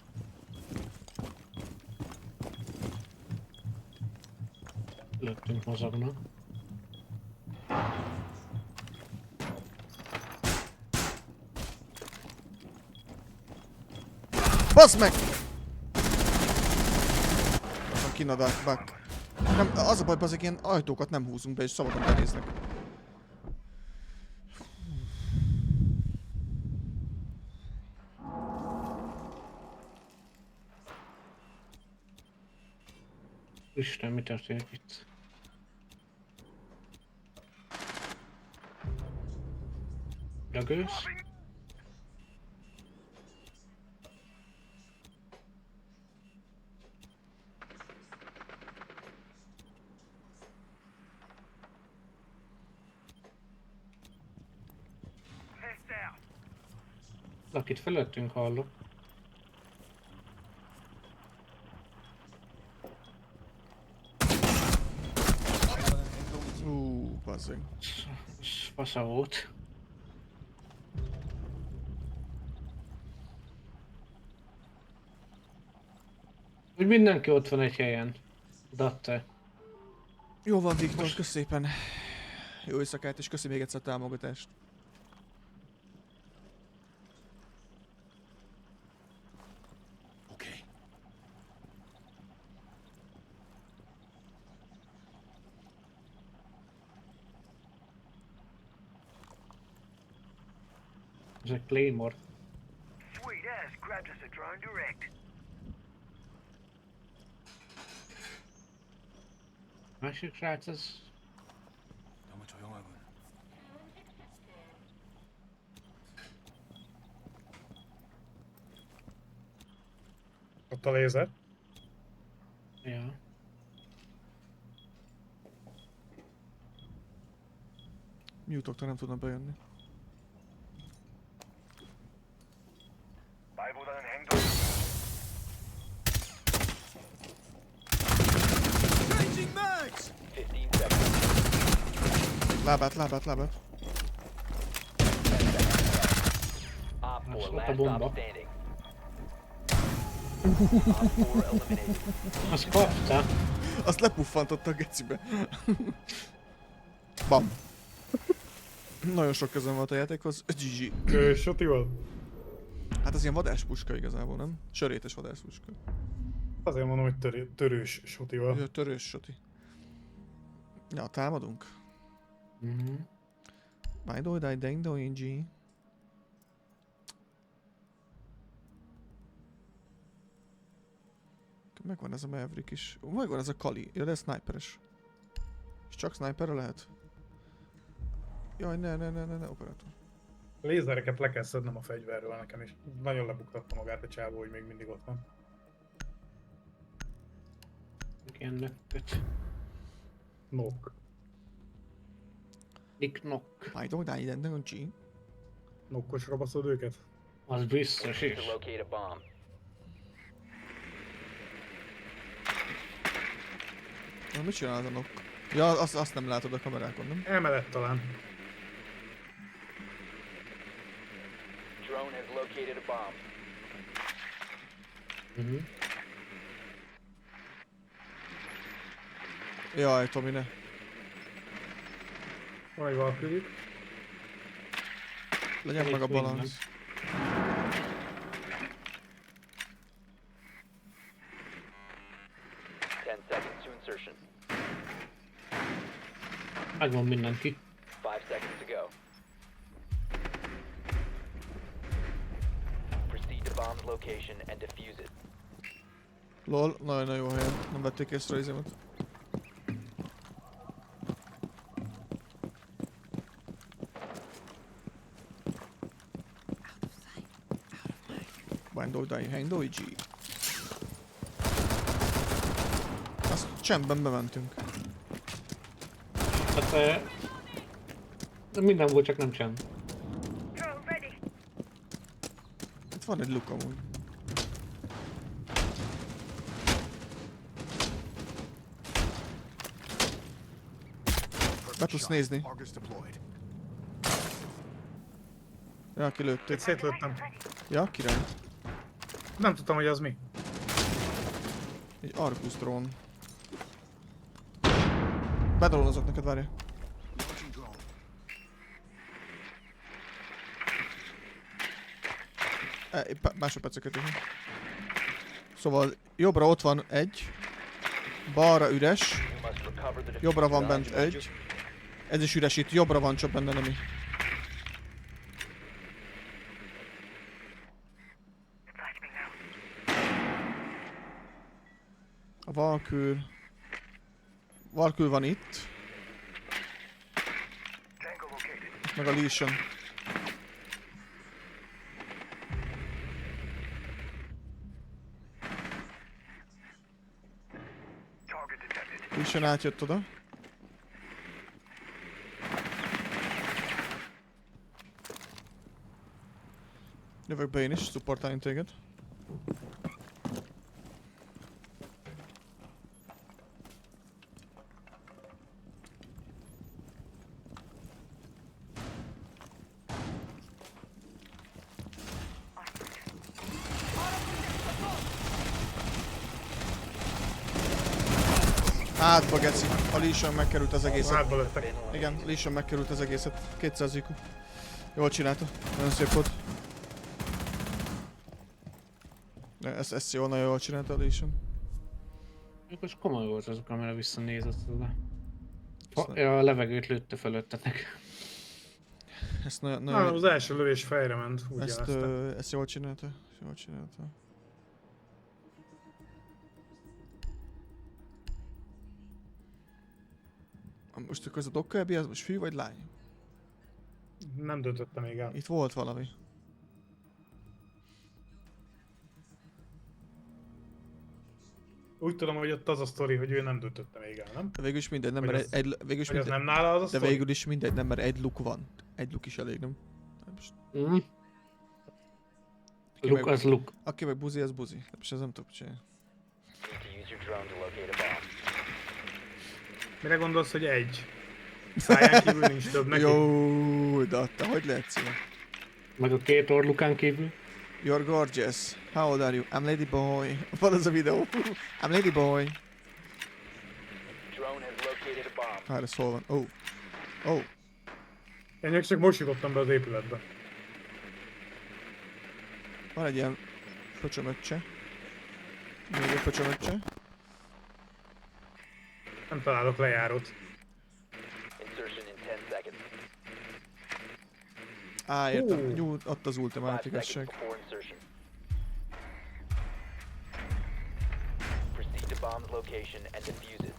Lőttünk mozognak. Baszd meg! A kinadák back. Nem, az a baj, azok ilyen ajtókat nem húzunk be, és szabadon benéznek. Isten, mi történik itt? Dögősz? Lakit fölöttünk hallok. Bazzeg. Fasza volt. Úgy mindenki ott van egy helyen. Datte. Jó van, Viktor, kösz szépen. Jó éjszakát, és köszi még egyszer a támogatást. Okay. Ez egy Claymore. Sweet ass grabbed us a drone direct. Másik srác az... 너무 조용하군. Ott a lézer. Ja. Mute-októl nem tudnak bejönni. 말보다는 행동. Changing mags! Lábát. Op 4 Ott a last bomba. stop standing. Op 4 eliminated. Azt kapta. Azt lepuffantotta a gecibe. Bam. Nagyon sok közön volt a játékhoz. GG. Sotival? Hát az ilyen vadászpuska igazából, nem? Sörétes vadászpuska. Azért mondom, hogy törős sotival. Jó, törős soti. Ja, támadunk. Bájdój, dáj, dengdój, G. Megvan ez a Maverick is. Megvan ez a Kali. Ja, de ez sniperes. És csak sniperre lehet? Jaj, ne, operátor. A lézereket le kell szednem a fegyverről nekem is. Nagyon lebuktatta magát a csávó, hogy még mindig ott van. Ilyen nökköt. Nok. Nick Knock. Bájdój, dáj, dengdój, G. Nokkosra baszod őket? Az biztos Need is. to locate a bomb. Na, mit csinál a nok? Ja, azt nem látod a kamerákon, nem? Emelet talán. Drone has located a bomb. Jaj, Tomi, ne. Van egy valkülik. Legyen meg a balansz. Seconds to insertion. Megvan mindenki. 5 seconds to go. Proceed to bomb's location and defuse it. Lol, nagyon jó helyen. Nem vették észre izémet. Bájdój, dáj, hengdój, G. Azt csendben bementünk. Hát minden volt, csak nem csend. Drone ready. Itt van egy luk amúgy. Be tudsz nézni. Ja, kilőtték. Szétlőttem. Ja, király. Nem tudtam, hogy az mi. Egy Arcus drón. Bedolnozok neked, várj. Másodperceket is. Szóval jobbra ott van egy. Balra üres. You must recover the Jobbra van diffuser. bent egy. Ez is üres itt, jobbra van, csak benne nemi. A Valkür... Valkür van itt. Meg a Lesion. Lesion átjött oda. Jövök be én is, supportálni téged. Hátba geci, a Lesion megkerült az egészet. Hátba lőttek. Igen, Lesion megkerült az egészet. 200 IQ. Jól csinálta. Nagyon szép volt. De ezt jól, nagyon jól csinálta a Lesion. Most komoly volt az a kamera, visszanézett oda. Ja, a levegőt lőtte fölöttetek. Ezt nagyon... Na, az első lövés fejre ment, úgy ezt jól csinálta. Jól csinálta. Most akkor ez a dokkelbi, ez most fiú vagy lány? Nem döntöttem még el. Itt volt valami. Úgy tudom, hogy ott az a sztori, hogy ő nem döntötte még el, nem? De végül is mindegy, nem, Vagy mert az- végül is Vagy az mindegy, nem nála az a de sztori? végül is mindegy, nem, mert egy luk van. Egy luk is elég, nem? Most, Luk az luk. aki meg buzi, az buzi. És ez nem tudok csinálni. Need to use your drone to locate a bomb. Mire gondolsz, hogy egy? Száján kívül nincs több neki. Jó, de adta, hogy lehet szíve? Meg a két orlukán kívül. You're gorgeous. How old are you? I'm Lady Boy. Van az a videó. I'm Lady Boy. Drone has located a bomb. Ez hol van? Oh. Oh. Én csak most jutottam be az épületbe. Van egy ilyen pöcsömöccse. Még egy pöcsömöccse. Nem találok lejárót. Insertion in 10 seconds. Á, értem. Nyújt, adta az ultimát 5 seconds igazság. before insertion. Proceed to bomb's location and defuse it.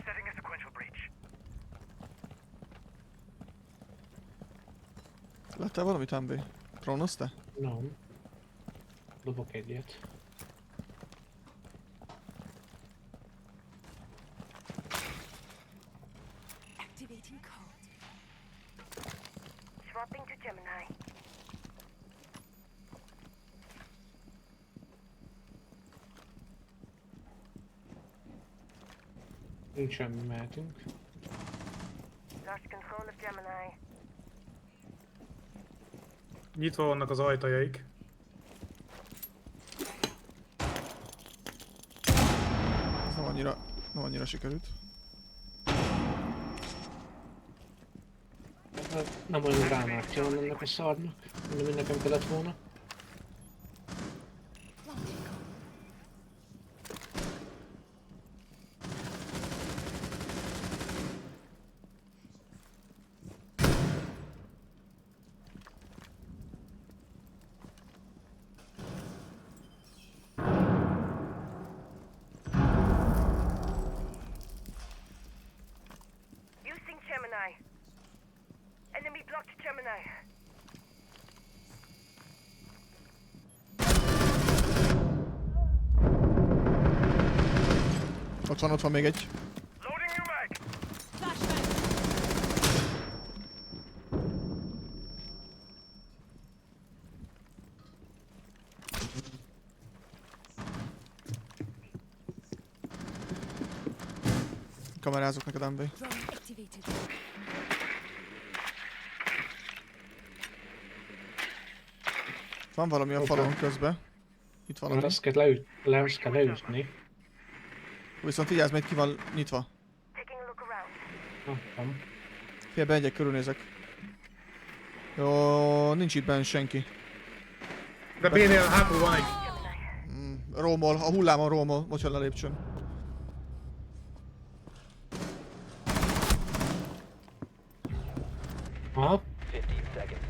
Setting a sequential breach. Láttál valamit, Ambi? Trónoztál? Nem. Dobok egyet. Activating code. Swapping to Gemini. Nincs semmi, mehetünk. Lost control of Gemini. Nyitva vannak az ajtajaik. Ez nem annyira sikerült. Nem olyan rámártja van ennek a szarnak, mint nekem kellett volna. Using Gemini. Enemy blocked Gemini. Ott van még egy. Loading new mag. Kamerázok neked, Ambi. Drone activated. Van valami a falon közben. Itt valami. Azt kell leütni. Viszont vigyázz, mert ki van nyitva. Taking a look around. Nem. Fél beegyek, körülnézek. Jó, nincs itt benne senki. De B-nél hátul van egy. Rómol, a hullámon rómol, most jön a lépcsőn. Aha, 15 seconds.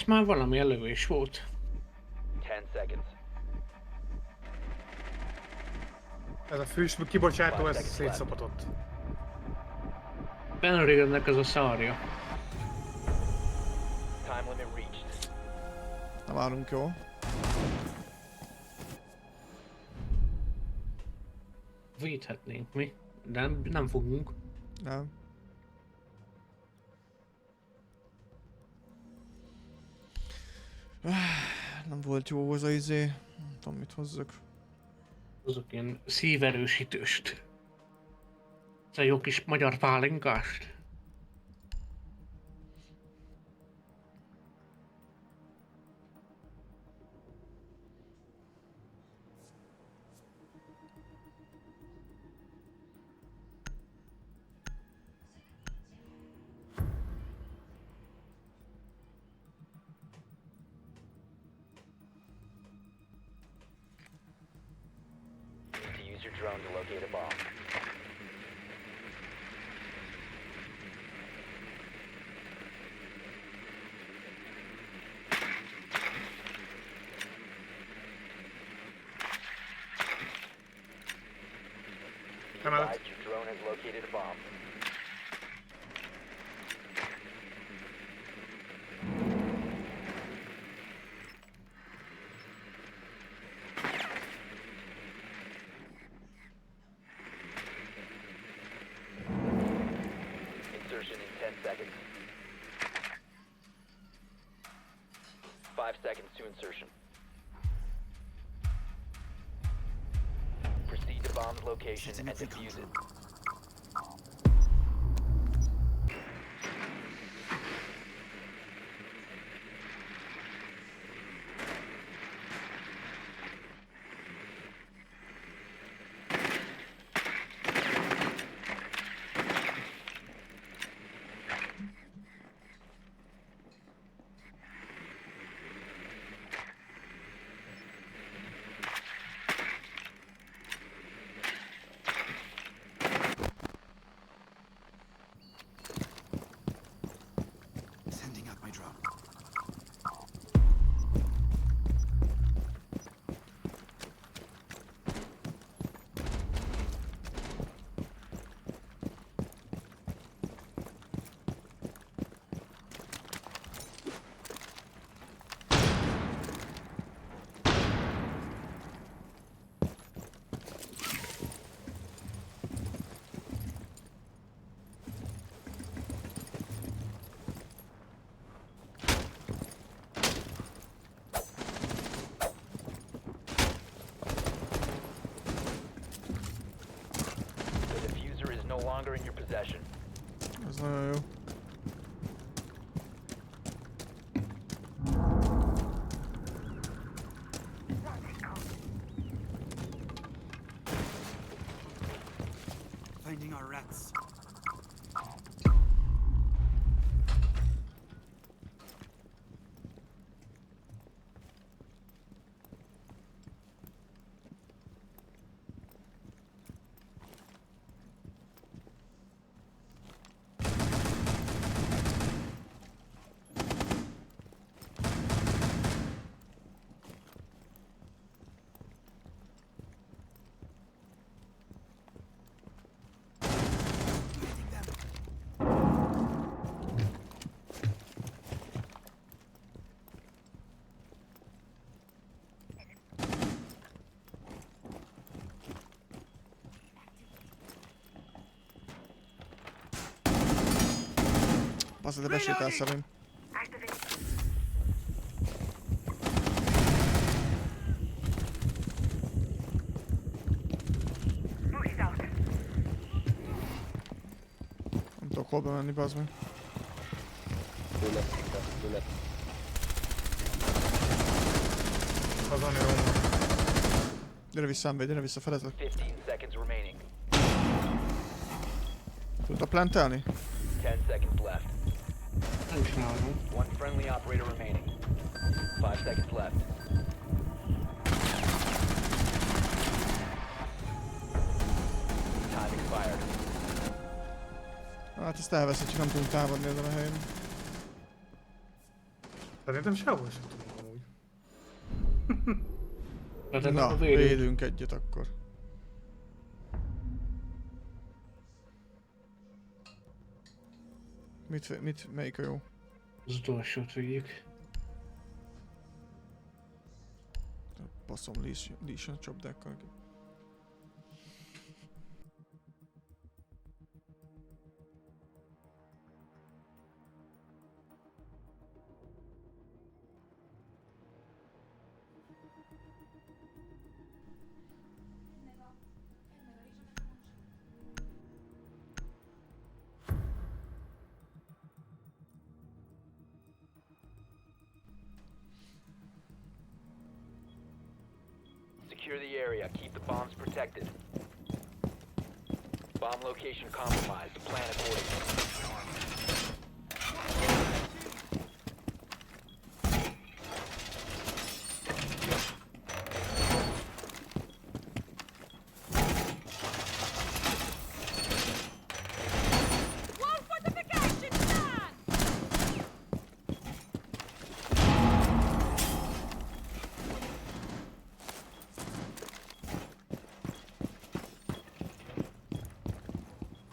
most már valami elővés volt. 10 seconds. Ez a füst kibocsátó, ez szétszapatott. Benrigednek ez a szarja. Time limit reached. Nem állunk jó. Védhetnénk mi, de nem fogunk. Nem. Nem volt jó az a izé. Nem tudom mit hozzak. Azok ilyen szíverősítőst. Ez a jó kis magyar pálinkást. To use your drone to locate a bomb. Be advised, your drone has located a bomb. location in 10 seconds. 5 seconds to insertion. Proceed to bomb's location and defuse it. Sending out my drone. The diffuser is no longer in your possession. Ez nagyon jó. Finding our rats. Activating them. Basz, de besétálsz elém. Nem tudok hol bemenni, bazd meg. Azon jó. Gyere vissza, Amber, gyere vissza, feletek. 15 seconds remaining. Tudod plantelni? 10 seconds left. Nem csinálom. One friendly operator remaining. 5 seconds left. Time expired. Hát ezt elveszed, csak nem tudunk támadni ezen a helyen. Szerintem sehol sem tudom amúgy. Na, védünk egyet akkor. Melyik a jó? Az utolsót vigyük. Baszom, leash a csapdákkal. Secure the area. Keep the bombs protected. Bomb location compromised. Plan accordingly.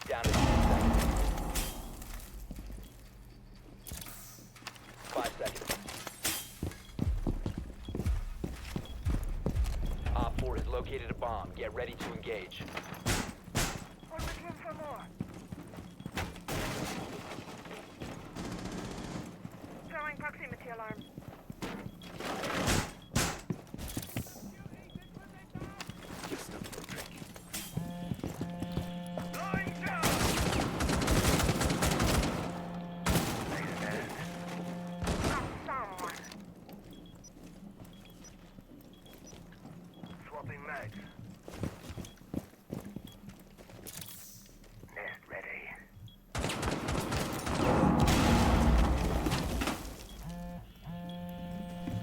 Down to 10 seconds. 5 seconds. Op 4 has located a bomb. Get ready to engage. We're looking for more. Proximity alarm. Just a little trick. Someone. Swapping mags. Nest ready.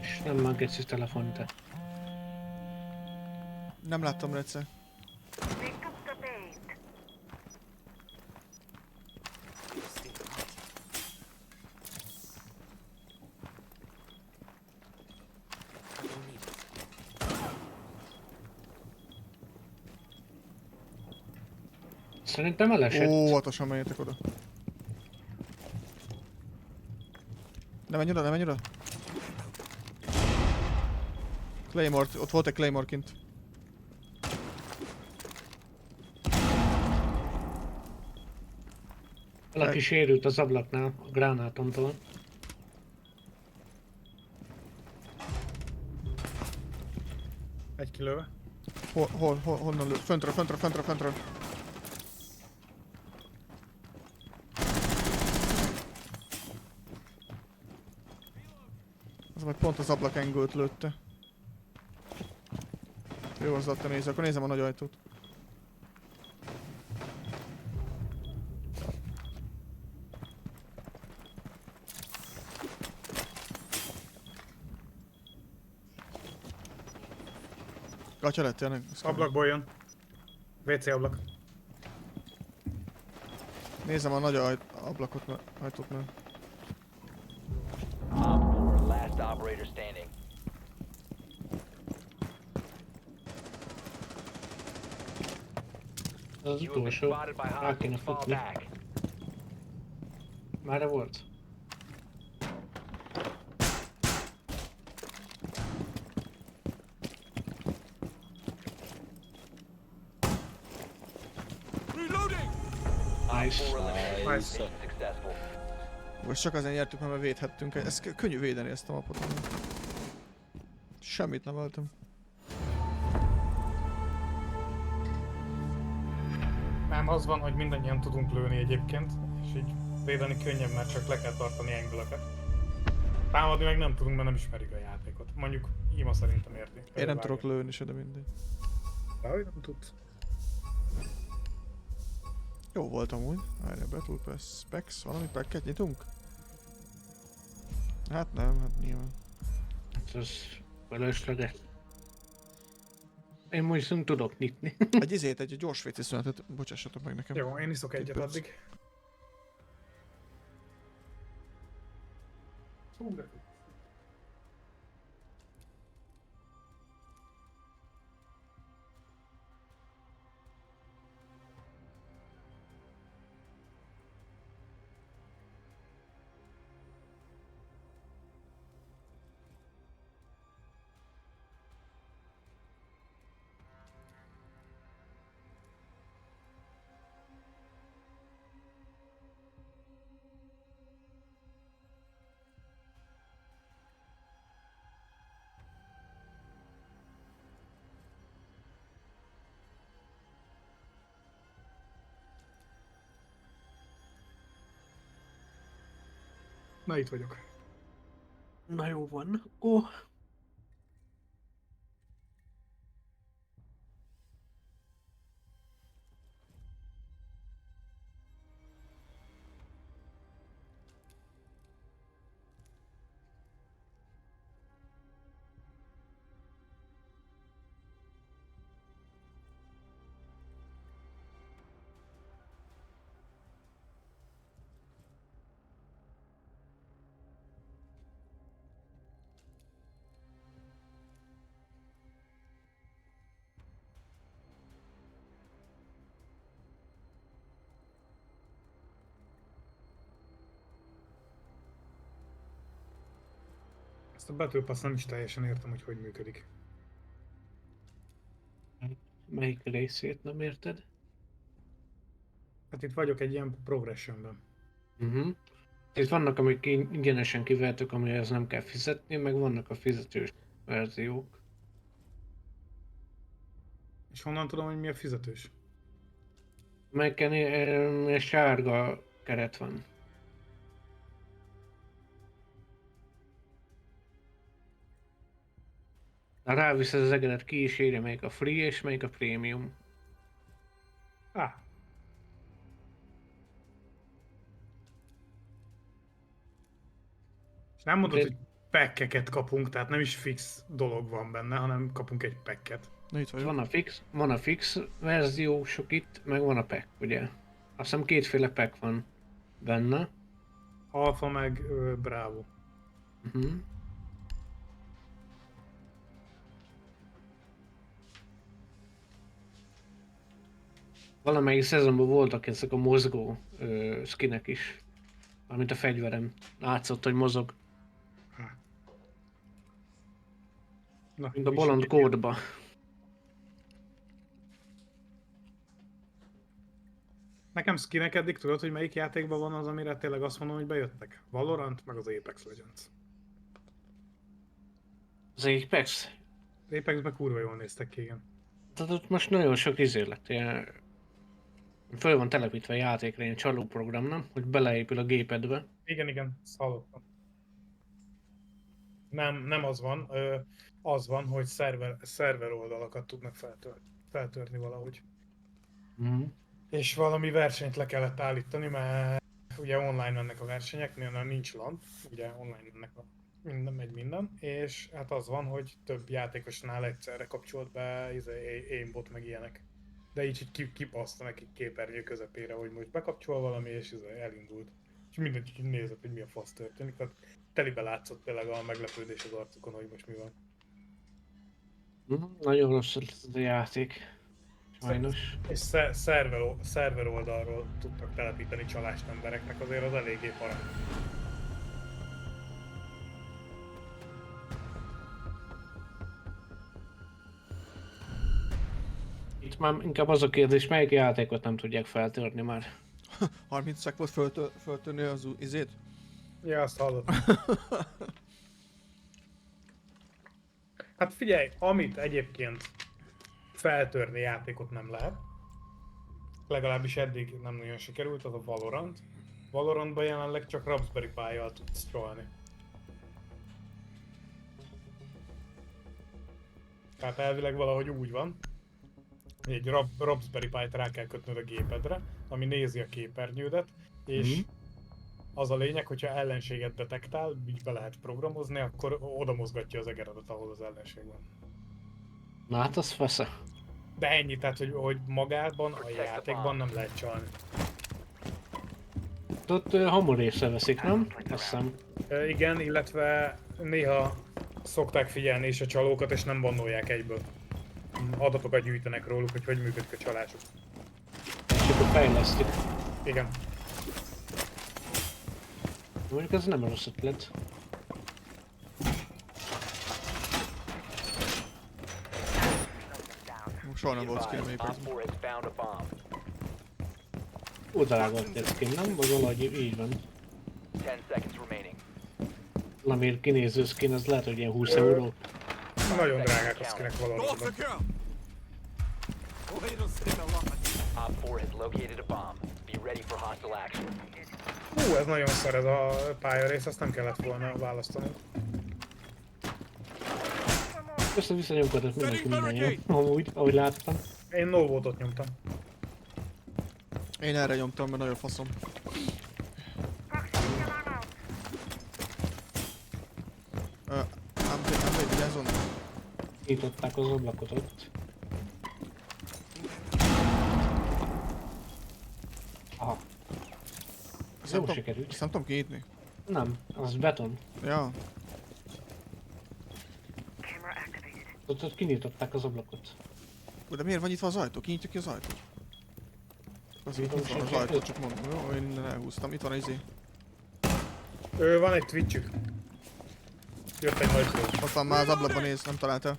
És nem már geci telefon, te. Nem láttam Rece. Pick up the bait. Szerintem elesett. Óvatosan menjetek oda. Ne menj oda, ne menj oda. Claymore, ott volt egy Claymore kint. Valaki sérült az ablaknál, a gránátomtól. Egy kilőve. Honnan lő? Föntről. Az majd pont az ablak engőt lőtte. Jó, az te nézze, akkor nézem a nagy ajtót. Gatya lett tényleg? Ablakból jön. WC ablak. Nézem a nagy ablakot, ajtót meg. Op 4, last operator standing. Az You have been utolsó. spotted by Rá kéne hostiles. Fall futni. back. Merre volt? Nice. 4 eliminated. Nice. Mission successful. Most csak azért nyertük, mert védhettünk. Ez könnyű védeni ezt a mapot. Semmit nem voltam. Nem, az van, hogy mindannyian tudunk lőni egyébként, és így védeni könnyebb, mert csak le kell tartani angle-öket. Támadni meg nem tudunk, mert nem ismerik a játékot. Mondjuk Ima szerintem érti. Én nem tudok lőni se, de mindegy. Dehogy nem tudsz. Jó volt amúgy. Várjál, Battle Pass, Specs, valami packet nyitunk? Hát nem, hát nyilván. Ez felesleges. Én most nem tudok nyitni. Egy gyors WC szünetet bocsássatok meg nekem. Jó, én iszok egyet perc. addig. Hú, de Na itt vagyok. Na jó van. Ó. Ezt a Battle Pass nem is teljesen értem, hogy hogy működik. Melyik részét nem érted? Hát itt vagyok egy ilyen progressionben. Itt vannak, amik ingyenesen kivehetők, amihez nem kell fizetni, meg vannak a fizetős verziók. És honnan tudom, hogy mi a fizetős? Amelyeken egy sárga keret van. Ha ráviszed az egedet, ki is írja, melyik a free és melyik a premium. És nem mondod, hogy packeket kapunk, tehát nem is fix dolog van benne, hanem kapunk egy packet. Na itt vagyok. Van a fix verzió, sok itt, meg van a pack, ugye? Azt hiszem kétféle pack van benne. Alpha meg Bravo. Valamelyik szezonban voltak ezek a mozgó skinek is. Valamint a fegyverem. Látszott, hogy mozog. Na, mint a bolond kódba. Nekem skinek eddig tudod, hogy melyik játékban van az, amire tényleg azt mondom, hogy bejöttek? Valorant, meg az Apex Legends. Az Apex? Az Apexben kurva jól néztek ki, igen. Tehát ott most nagyon sok lett. Ilyen... Föl van telepítve a játékra ilyen csalóprogram, nem? Hogy beleépül a gépedbe. Igen, ezt hallottam. Nem az van. Az van, hogy szerver oldalakat tudnak feltörni valahogy. És valami versenyt le kellett állítani, mert ugye online mennek a versenyek, mivel nincs LAN, ugye online mennek minden, és hát az van, hogy több játékosnál egyszerre kapcsolt be aimbot meg ilyenek. De így kipaszta nekik képernyő közepére, hogy most bekapcsol valami, és elindult. És mindenki nézett, hogy mi a fasz történik, tehát telibe látszott tényleg a meglepődés az arcukon, hogy most mi van. Nagyon rossz ez a játék. Sajnos. És szerver oldalról tudtak telepíteni csalást embereknek, azért az eléggé para. Itt már inkább az a kérdés, melyik játékot nem tudják feltörni már. 30 szek volt föltörni az izét? Ja, azt hallottam. Hát figyelj, amit egyébként feltörni játékot nem lehet, legalábbis eddig nem nagyon sikerült, az a Valorant. Valorantban jelenleg csak Raspberry Pi-jal tudsz trollni. Tehát elvileg valahogy úgy van, hogy egy Raspberry Pi-t rá kell kötnöd a gépedre, ami nézi a képernyődet, és az a lényeg, hogyha ellenséget detektál, így be lehet programozni, akkor oda mozgatja az egeredet, ahol az ellenség van. Na hát az fasza. De ennyi, tehát hogy magában, a játékban nem lehet csalni. Ott hamar észreveszik, nem? Azt hiszem. Igen, illetve néha szokták figyelni is a csalókat, és nem bannolják egyből. Adatokat gyűjtenek róluk, hogy működik a csalásuk. És akkor fejlesztik. Igen. Mondjuk ez nem rossz ötlet. Soha nem volt skin a Odalágott egy skin, nem? Vagy valahogy így van. Valamiért kinéző skin, az lehet, hogy ilyen 20 euró. Nagyon drágák a skinek valóban. Ez nagyon szar ez a pályarész, azt nem kellett volna választani. Össze-vissza nyomkodott mindenki minden jó. Amúgy, ahogy láttam. Én no votot nyomtam. Én erre nyomtam, mert nagyon faszom. I'm vigyázzon. Nyitották az ablakot ott. Aha. Jó sikerült. Ezt nem tudom kinyitni. Nem, az beton. Ja. Ott kinyitották az ablakot. De miért van nyitva az ajtó? Kinyitjuk ki az ajtót? Azért nyitva van az ajtó, csak mondom. Jó, én innen elhúztam. Itt van egy izé. Van egy Twitchük. Jött egy nagy szó. Ott van már az ablakban, néz, nem találta.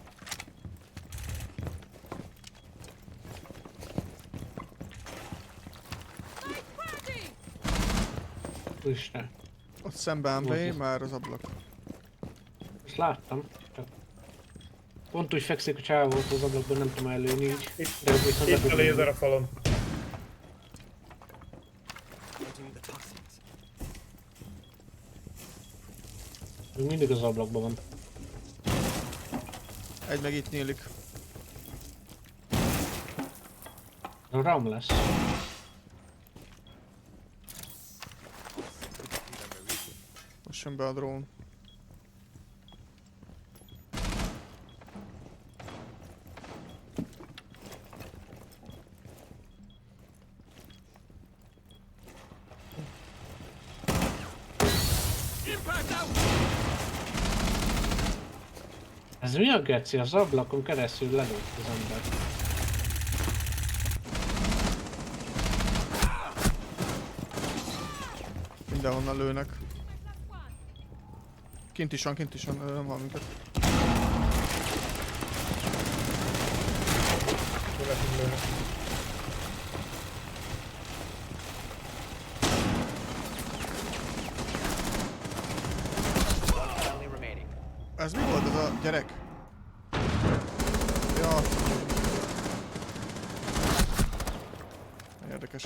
Úristen. Ott szemben B, már az ablak. Ezt láttam. Csak pont úgy fekszik a csávót az ablakban, nem tudom előni így. Itt, De ez viszont itt a bedugom. lézer a falon. Még mindig az ablakban van. Egy meg itt nyílik. A ram lesz. Most jön be a drón. Ez mi a geci? Az ablakon keresztül lelőtt az ember. Mindenhonnan lőnek. Kint is van, nem hal minket. Ez mi volt ez a gyerek? Ja. Érdekes.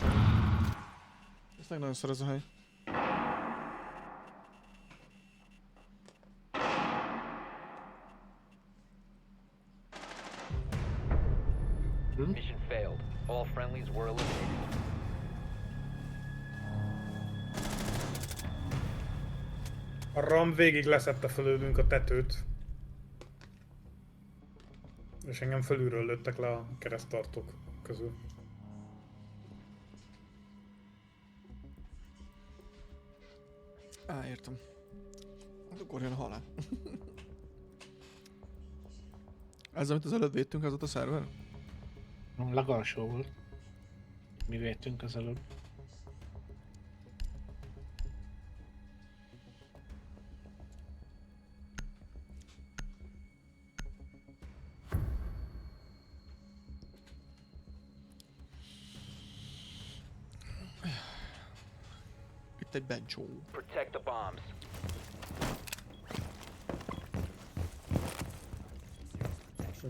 Ez nagyon szar ez a hely. Mission failed. All friendlies were eliminated. A ram végig leszedte fölülünk a tetőt. És engem fölülről lőttek le a kereszttartók közül. Á, értem. Hát akkor jön a halál. Ez, amit az előbb védtünk, az ott a szerver? A legalsó volt. Mi védtünk az előbb. Itt egy bencsó. Protect the bombs.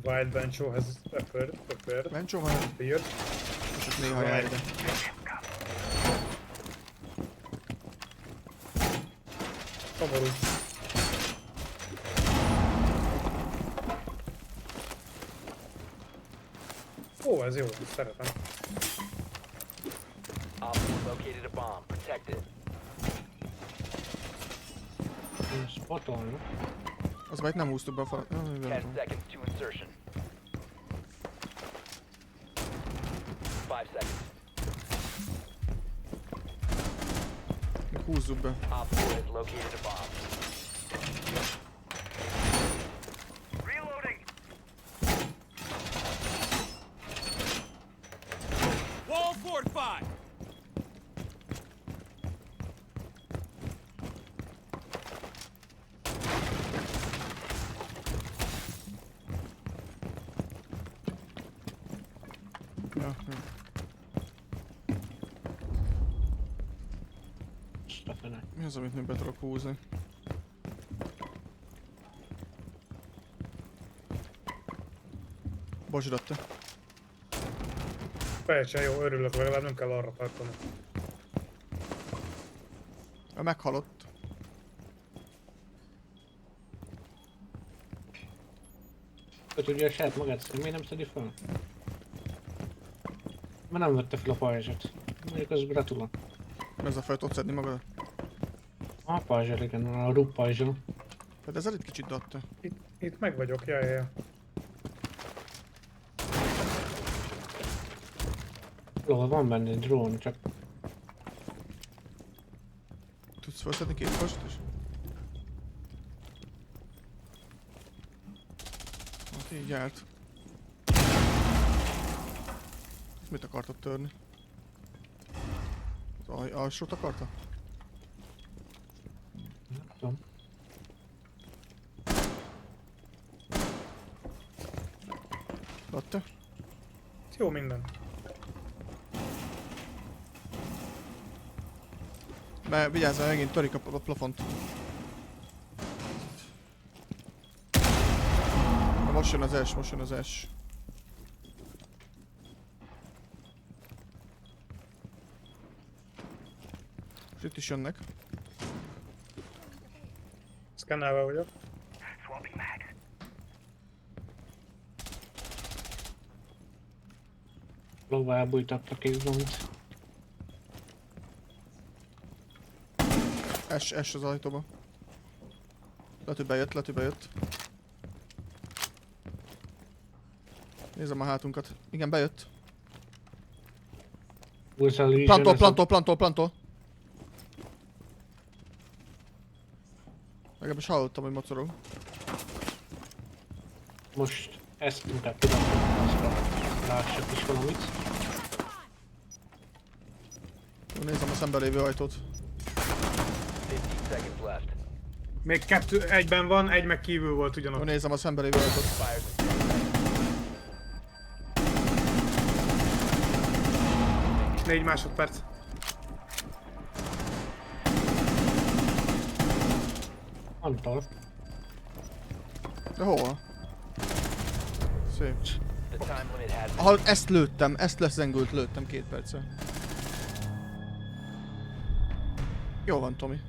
Wild Bencho has appeared. Bencsó van, Appeared. és ott néha jár ide. Szomorú. Ó, ez jó, ezt szeretem. Op 4 located a bomb. Protect it. Spotolnak. Az már itt nem húztuk be a falat. 10 seconds to insertion. 5 seconds. Húzzuk be. Op 4 has located a bomb. Reloading! Wall fortified! Ja, ja. Mi az, amit még be tudok húzni? Bocsánat, te. Teljesen jó, örülök, legalább nem kell arra tartani. Meghalott. Hogy tudja a saját magát szedni, miért nem szedi fel? Mert nem vette fel a pajzsot. Mondjuk az gratula. Ez a fel tudod szedni magadat? A pajzsol, igen, a rúg pajzsol. Hát ezzel itt kicsit datta. Itt meg vagyok, jaj. Lol, van benne egy drón, csak... Tudsz felszedni két pajzsot is? Oké, így járt. Ezt mit akartad törni? Az alsót akarta? Nem tudom. Latte? Jó minden. Mert vigyázz, mert megint törik a plafont. Na, most jön az S, most jön az S. És itt is jönnek. Szkennelve vagyok. Swapping mags. Lóvá elbújtak a két zombit. S az ajtóba. Lehet, hogy bejött. Nézem a hátunkat. Igen, bejött. Plantol. Legalábbis hallottam, hogy mocorog. Most ezt inkább tudom, hogy lássak is valamit. Nézem a szemben lévő ajtót. 15 seconds left. Még kettő, egyben van, egy meg kívül volt ugyanott. Nézem a szemben lévő ajtót. Expires in 10 seconds. 4 másodperc. Antól. De hol? Szép. The time limit has been Ahol ezt lőttem, ezt leszengült lőttem 2 perccel. Jó van, Tomi.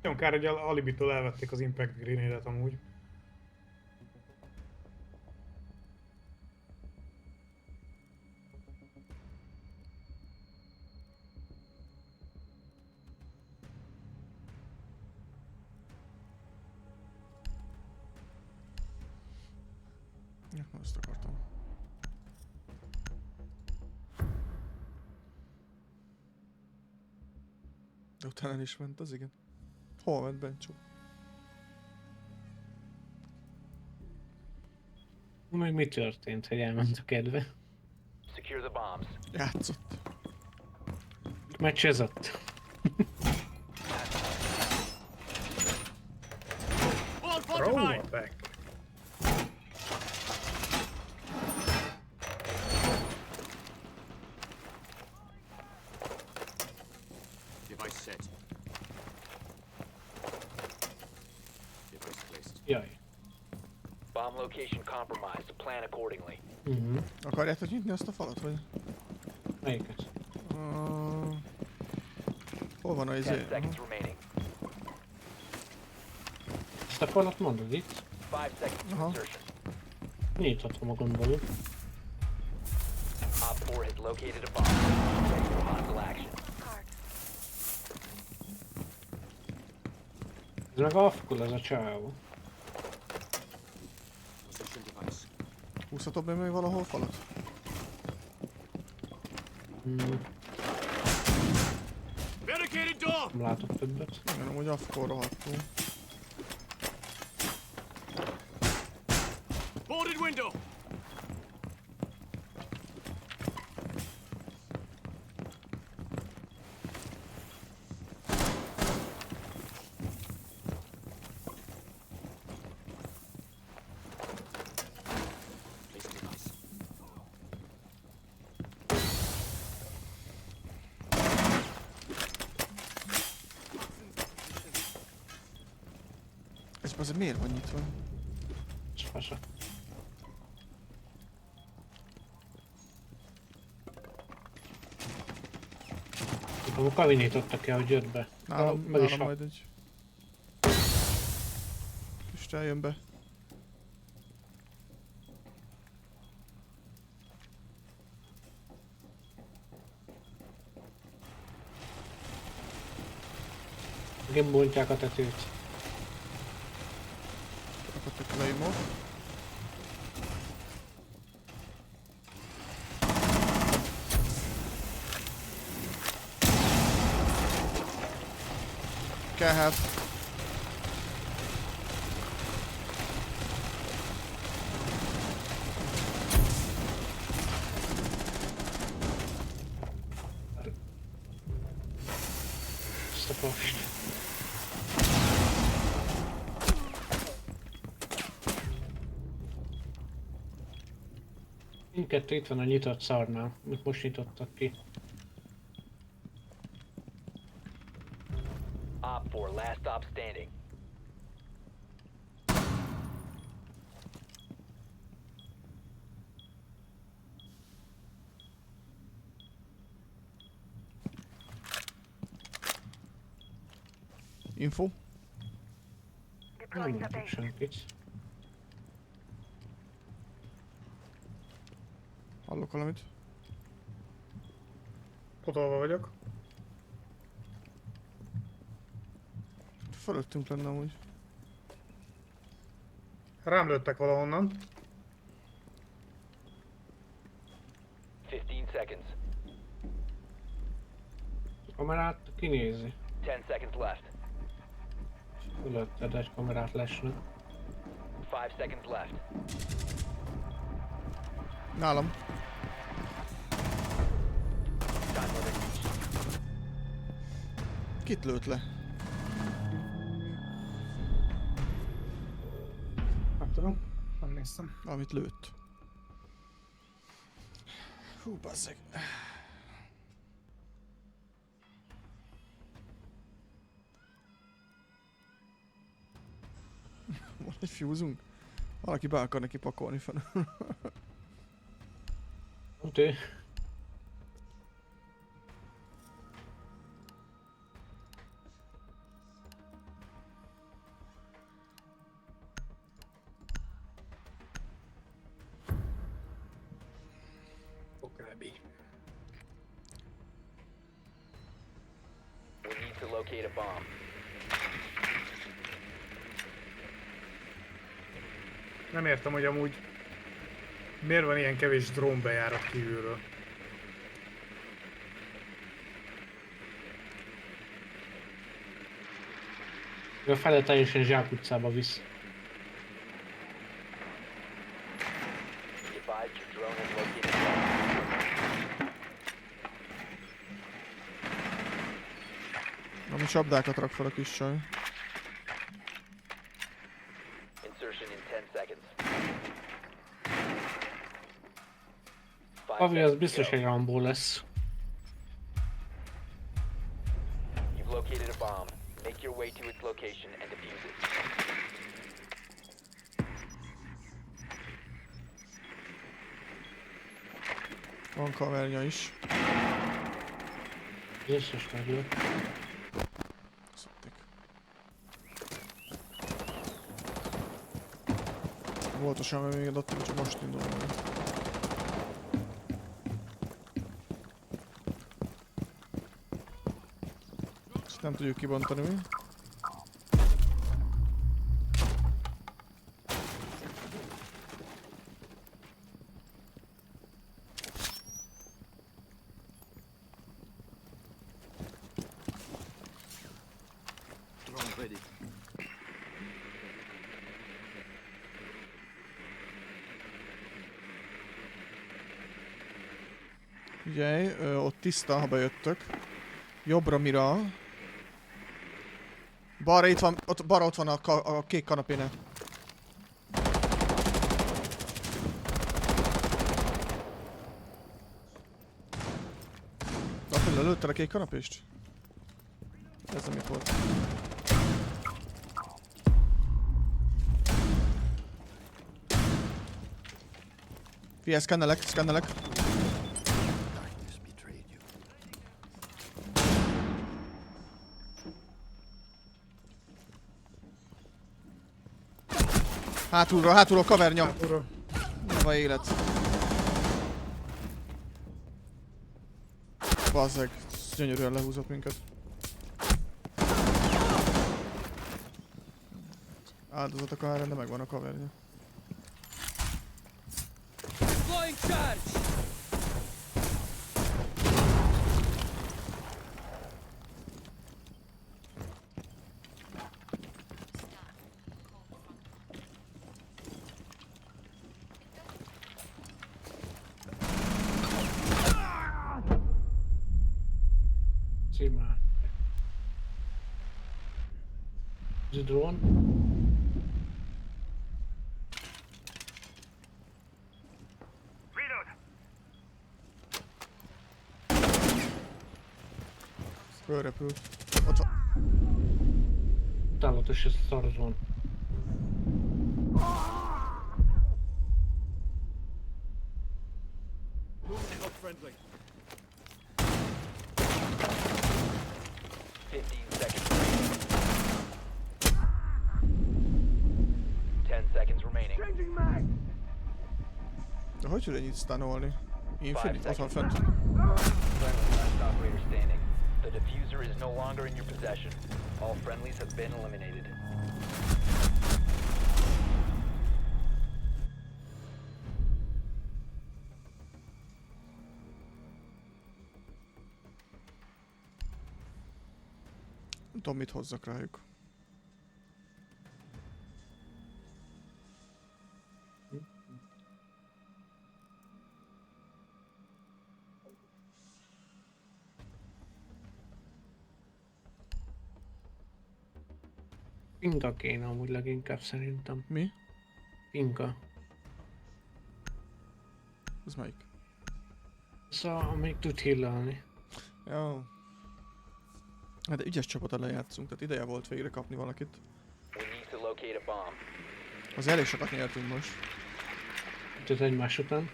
Nagyon kár, hogy a Alibitól elvették az Impact Grenade-et amúgy. Ja, azt akartam. De utána el is ment, az igen. Hol ment Bencsó? Meg mi történt, hogy elment a kedve? secure the bombs. Játszott. Meccsezott. Rollback. Device set. Device placed. Jaj. Bomb location compromised. Plan accordingly. Akarjátok nyitni azt a falat, vagy? Melyiket? Hol van a 10 izé? seconds remaining. Ezt a falat mondod itt? 5 seconds to Aha. insertion. Nyithatom a gondoljuk. Op 4 has located a bomb. Ready for hostile action. Ez meg afkul ez a csávó. Position device. Húzhatok be még valahol falat? Barricaded door! Nem látok többet. Igen, amúgy afkor rohadtul. Boarded window! Place device. Ez azért miért van nyitva? És fasa. A kavinyítottak el, hogy jött be. Nálam Meg is majd egy... Isten jön be. Igen, bontják a tetőt. Akadtak a leimok. Kell help. Ezt a past. Mindkettő itt van a nyitott szarnál, amit most nyitottak ki. Op 4, last stop standing. Info? Nem látok senkit. Hallok valamit? Potolva vagyok. Fölöttünk lenne amúgy. Rám lőttek valahonnan. 15 seconds. A kamerát kinézi. 10 seconds left. Fölötted egy kamerát lesnek. 5 seconds left. Nálam. Time limit reached. Kit lőtt le? Nem tudom. Nem néztem. Valamit lőtt. Hú, basszeg. Van egy fuse-unk? Valaki be akar neki pakolni fel. Oké. We need to locate a bomb. Nem értem, hogy amúgy miért van ilyen kevés drónbejárat kívülről. A fele teljesen zsákutcába visz. Be advised your drone has located a bomb. Ami csapdákat rak fel a kis csaj. Insertion in 10 seconds. 5 Avi az seconds biztos to go. egy Rambó lesz. You've located a bomb. Make your way to its location and defuse it. Van kamernya is. Biztos meglő. Szoptik. Volt a semmi még adott, csak most indul meg. Ezt nem tudjuk kibontani mi. Drone ready. Figyelj, ott tiszta, ha bejöttök. Jobbra mira. Balra itt van, balra ott van a kék kanapénál. Attila, lőtted a kék kanapést? Ez amit volt. Figyelj, szkennelek. Hátulról kavernya. Hátulról. Nem van élet. Bazzeg, gyönyörűen lehúzott minket. Áldozat a kár, de megvan a kavernya. Deploying charge! Simán. Ez a drón. Reload. Fölrepült. Ott van. Utálatos ez a szarzon. Not friendly. 15 seconds remaining. 10 seconds remaining. De hogy tud ennyit stanolni? Infinite? Ott van fent. Friendly last operator standing. The diffuser is no longer in your possession. All friendlies have been eliminated. Nem tudom, mit hozzak rájuk. Pinga kéne amúgy leginkább szerintem. Mi? Pinga. Ez melyik? Szóval amíg tud hillelni. Jó. Hát de ügyes csapatot lejátszunk, tehát ideje volt végre kapni valakit. We need to locate a bomb. Az elég sokat nyertünk most. Itt az egymás után.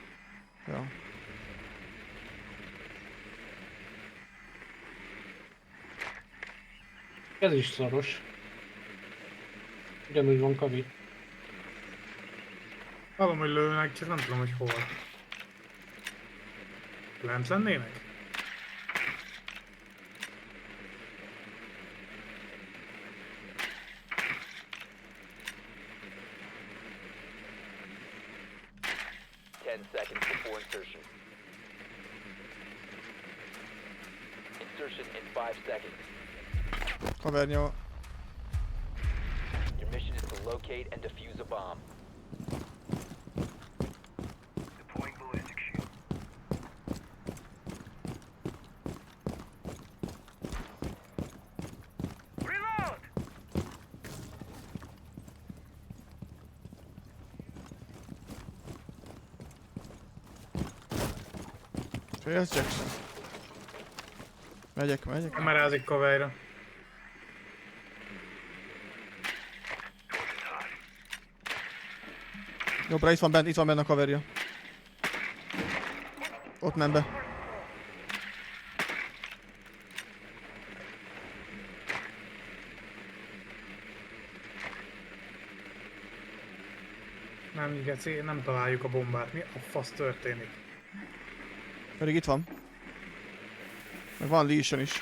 Ja. Ez is szaros. Ugyanúgy van Kavi. Hallom, hogy lőnek, csak nem tudom, hogy hol. Lent lennének? Seconds before insertion. Insertion in 5 seconds. Havernya. Your mission is to locate and defuse a bomb. Deploying ballistic shield. Reload! Fejez Jackson. Megyek. Nem erázik Kövessre. Jobbra, itt van benne a kaverja. Ott ment be. Nem, geci, nem találjuk a bombát. Mi a fasz történik? Pedig itt van. Meg van leason is.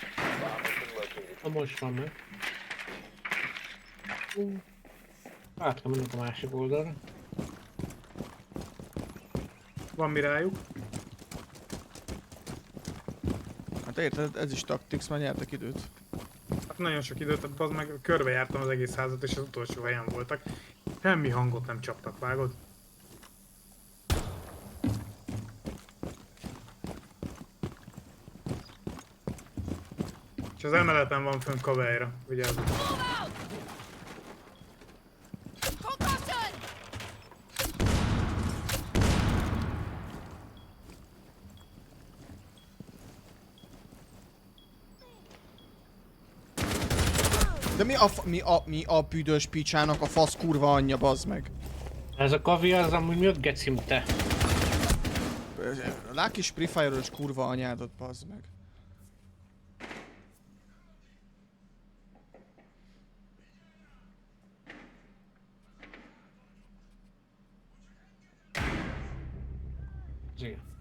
Ha most van meg. Át kell mennünk a másik oldalra. Van mi rájuk? Hát érted, ez is tactics, már nyertek időt. Hát nagyon sok időt, tehát az meg körbejártam az egész házat, és az utolsó helyen voltak. Semmi hangot nem csaptak, vágod? És az emeleten van fönn Kövessre, vigyázzuk. De mi a büdös picsának a fasz kurva anyja, bazd meg? Ez a Kavi az amúgy mi a gecim te? Lucky Spree-Fire-ös kurva anyádat, bazd meg. Igen.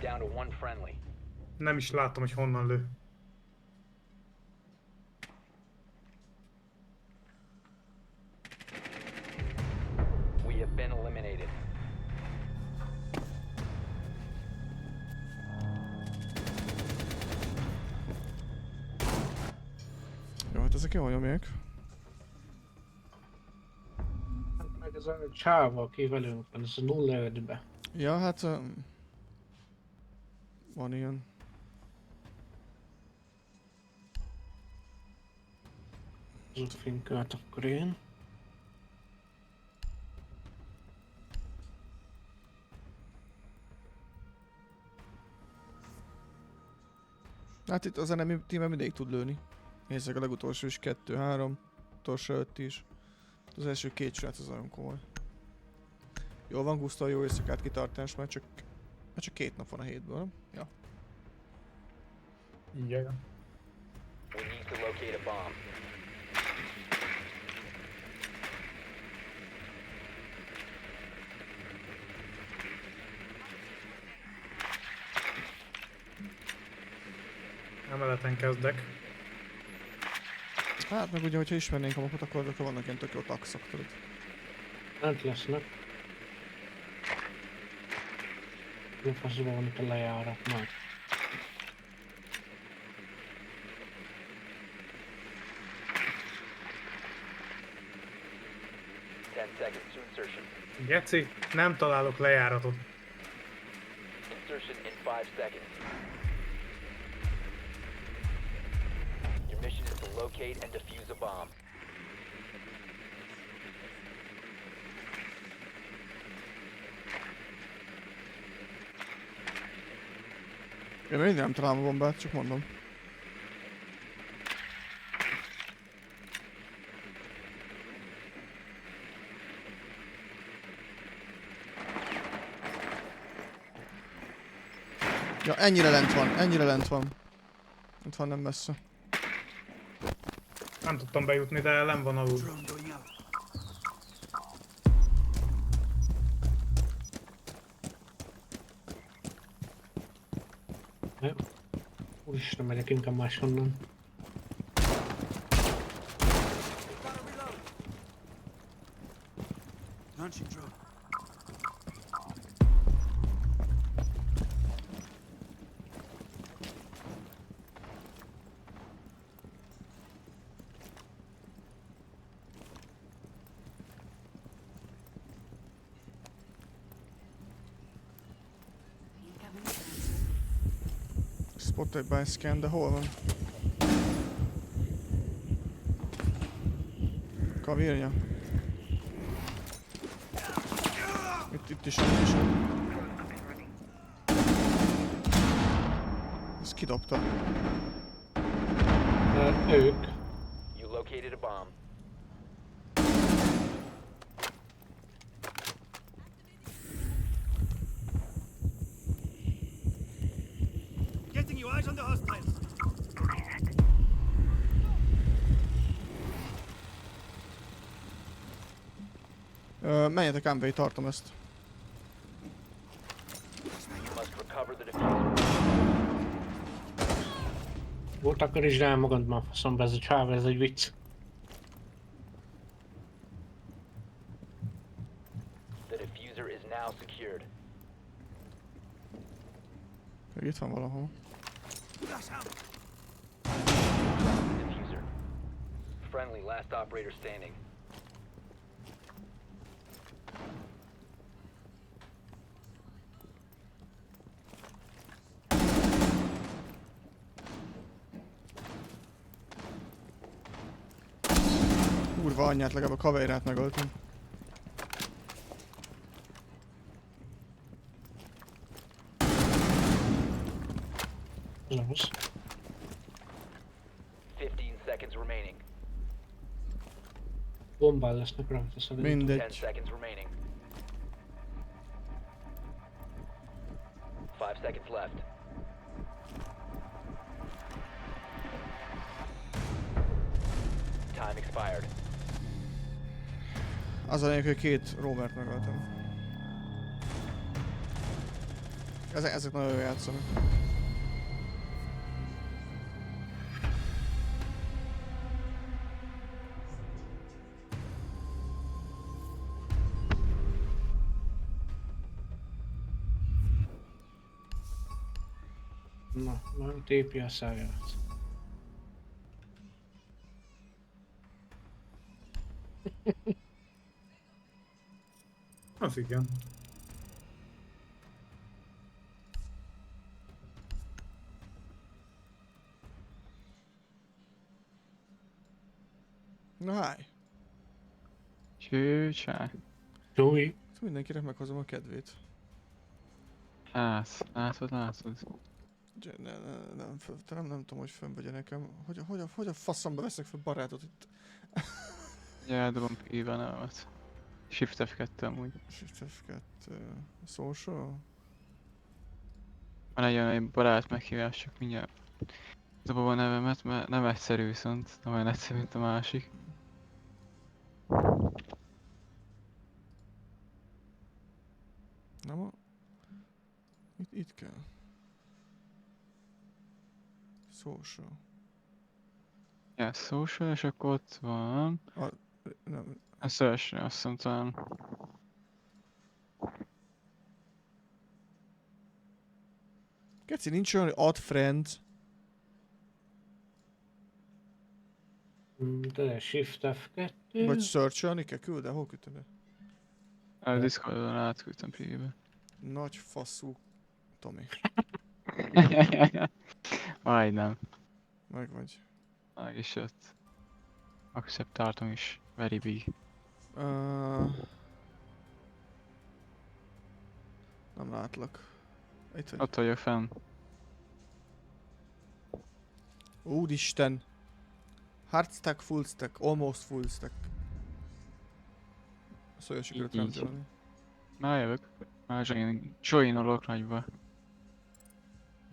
Down to one friendly. Nem is látom, hogy honnan lő. We have been eliminated. Jó, hát ezek jól nyomják. Meg ez Ez a csáva, aki velünk van, ez a 0-5-be. Ja, hát... van ilyen. Az finkát akkor én. Hát itt az enemy team mindig tud lőni. Nézzek, a legutolsó is 2-3, utolsó 5 is. Az első 2 srác az nagyon komoly. Jól van, Gusztal, jó éjszakát, kitartás, már csak 2 nap van a hétből, nem? Ja. Igen. We need to locate a bomb. Emeleten kezdek. Hát meg ugye, hogyha ismernénk a mapot, akkor vannak ilyen tök jó taxok, tudod. Lent lesznek. Jó faszban van itt a lejárat, már. Geci, nem találok lejáratot. Insertion in 5 seconds. Your mission is to locate and defuse a bomb. Én még nem találom a bombát, csak mondom. Ja, ennyire lent van, ennyire lent van. Itt van nem messze. Nem tudtam bejutni, de nem van alul. Úristen, megyek inkább máshonnan. Launching drone. Spotted by scan, de hol van? Kavírja. Itt is. Ezt kidobta. Ők. You located a bomb. Getting you eyes on the hostiles. Menjetek Amway, tartom ezt. You must recover the diffuser. Volt akkor is rá magad már faszomba, ez a csáva, ez egy vicc. The diffuser is now secured. Itt van valahol. Diffuser. Friendly, last operator standing. Kurva anyját, legalább a kaverját megöltem. Los. 15 seconds remaining. Bombán lesznek rajta szerintem. 10 Mindegy. seconds remaining. 5 seconds left. Time expired. Az a lényeg, hogy 2 Robert megöltem. Ezek nagyon jól játszanak. Na, nem tépi a száját. Az igen. Na háj! Csőcsá. Csúi. Mindenkinek meghozom a kedvét. Látod. Nem tudom, hogy fönn vagy nekem. Hogy a faszomba veszek fel barátot itt? Eldobom P-venemet. Shift F2 amúgy. Shift F2... Social? Van egy barát meghívás, csak mindjárt dobom a nevemet, mert nem egyszerű viszont, nem olyan egyszerű, mint a másik. Nem a... Itt kell. Social. Ja, social, és akkor ott van... Nem. A search, azt hiszem talán... Keci, nincs olyan, hogy add friend. De Shift F2... Vagy search-olni kell, küld el, hol küldted el? A Discordon átküldtem privbe. Nagy faszú Tomi. Majdnem. Meg vagy. Meg is jött. Acceptáltam is. Very big. Nem látlak. Itt vagy. Ott vagyok fenn. Úristen! Hard stack, full stack, almost full stack. Szóval sikerült Így. rám. Már jövök. Már joinolok nagyba.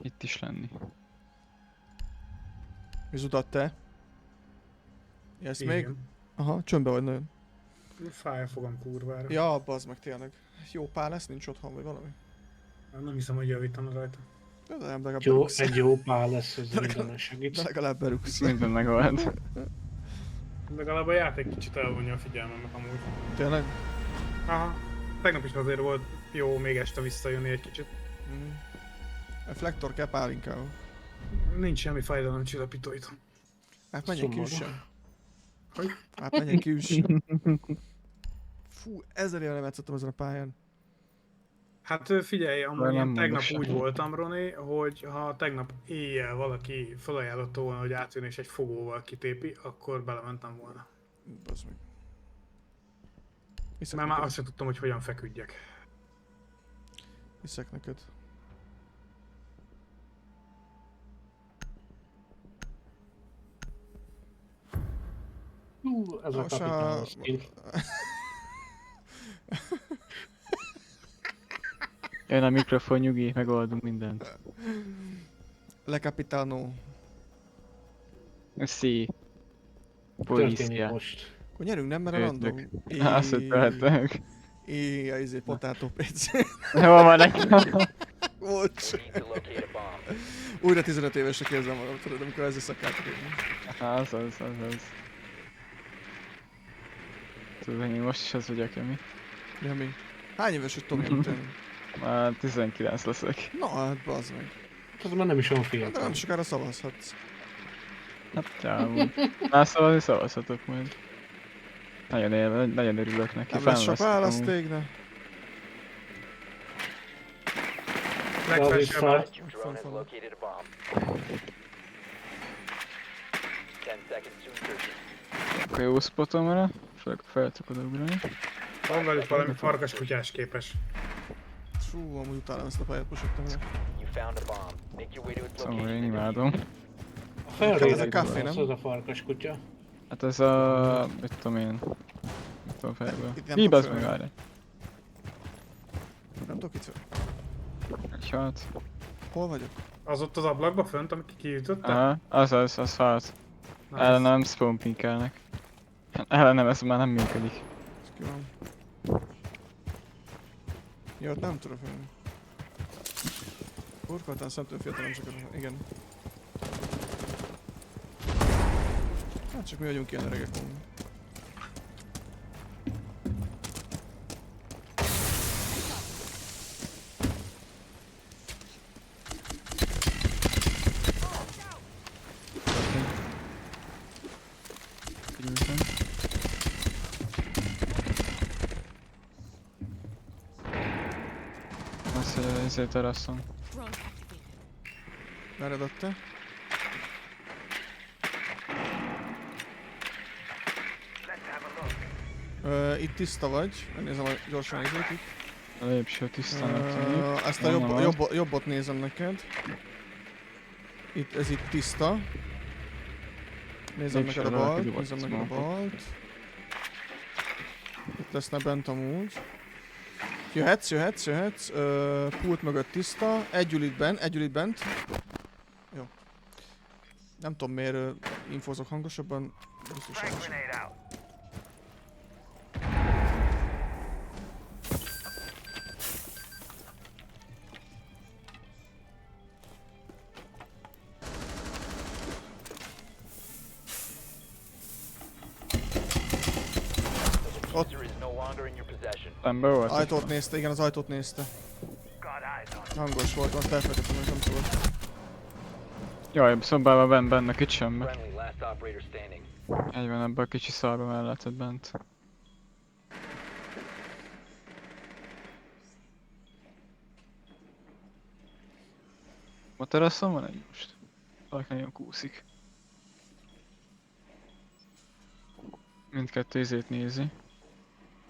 Itt is lenni. Mizutat te? Ezt Igen. még? Aha, csöndbe vagy nagyon. Fáj a fogam kurvára. Ja, bazd meg tényleg. Jó pár lesz, nincs otthon vagy valami? Nem hiszem, hogy javítana rajta. De legalább Jó, berúgsz. egy jó pár lesz, ez minden segít. De legalább berúgsz. Minden megold. Legalább a játék kicsit elvonja a figyelmemet amúgy. Tényleg? Aha. Tegnap is azért volt jó még este visszajönni egy kicsit. Reflektor kell pálinkával. Nincs semmi fájdalomcsillapító itt. Hát menjen ki Szomorú. üssön. Hogy? Hát menjen ki üssön. Fú, 1000 éve nem játszottam ezen a pályán. Hát figyelj, amúgy nem én tegnap mondok úgy semmit. voltam, Roni, hogy ha tegnap éjjel valaki felajánlotta volna, hogy átjön és egy fogóval kitépi, akkor belementem volna. Bazd meg. Mert már azt sem tudtam, hogy hogyan feküdjek. Hiszek neked. Ez a kapitán skill. Jön a mikrofon, nyugi, megoldunk mindent. Le Capitano. Szí. Történik Policia. most. Akkor nyerünk, nem? Mert a random. Azt hittem. Izé, potato PC. Jó van nekem. Bocs. Újra 15 évesnek érzem magam, tudod, amikor ezzel szakáltak én. Az. Tudod, én most is az vagyok, mi? Ja, mi? Hány éves vagy Tomi után? Már 19 leszek. Na hát, bazd meg. Az már nem is olyan De fiatal. nem sokára szavazhatsz. Hát csávon. Már szavazhatok majd. Nagyon örülök neki. Nem lesz sok választék, de... Legfelsőbb. Drone has located a bomb. 10 seconds to insertion. Akkor jó spotomra. Fel tudod ugrani. Van velük valami farkaskutyás képes. Fú, amúgy utálom ezt a pályát, mosottam el. You found a bomb. Make your way to its Szóval location. én imádom. Ez a Felréleg kávé, nem? az a farkas kutya. Hát ez a... mit tudom én... mit tudom fejből. Itt nem Mi tudok bazd meg, fel. várj. Nem tudok itt fel. Egy halt. Hol vagyok? Az ott az ablakba fönt, amit kiütöttem? Aha, az halt. Nice. Ellenem spawn pinkelnek. Ellenem ez már nem működik. Ez ki van. Jó, ott nem tudok fölni. Burkoltál szemtől fiatal, nem sokat. Igen. Hát csak mi vagyunk ilyen öregek. Ezért teraszon. Meredett te? Itt tiszta vagy. Nézem a gyorsan nézőt itt. A lépső tisztának tűnik. Ezt a jobbot nézem neked. Ez itt tiszta. Nézem neked a balt. Nézem neked a balt. Itt leszne bent amúgy. Jöhetsz. Pult mögött tiszta. Egy ül itt bent. Jó. Nem tudom miért infózok hangosabban. Biztos hangosan. Szembe volt? Ajtót nézte, igen, az ajtót nézte. Hangos volt, azt elfelejtettem, hogy nem tudod. Jaj, szobában benne itt semmi. Egy van ebben a kicsi szarba melletted bent. A teraszon van egy most. Valaki nagyon kúszik. Mindkettő izét nézi.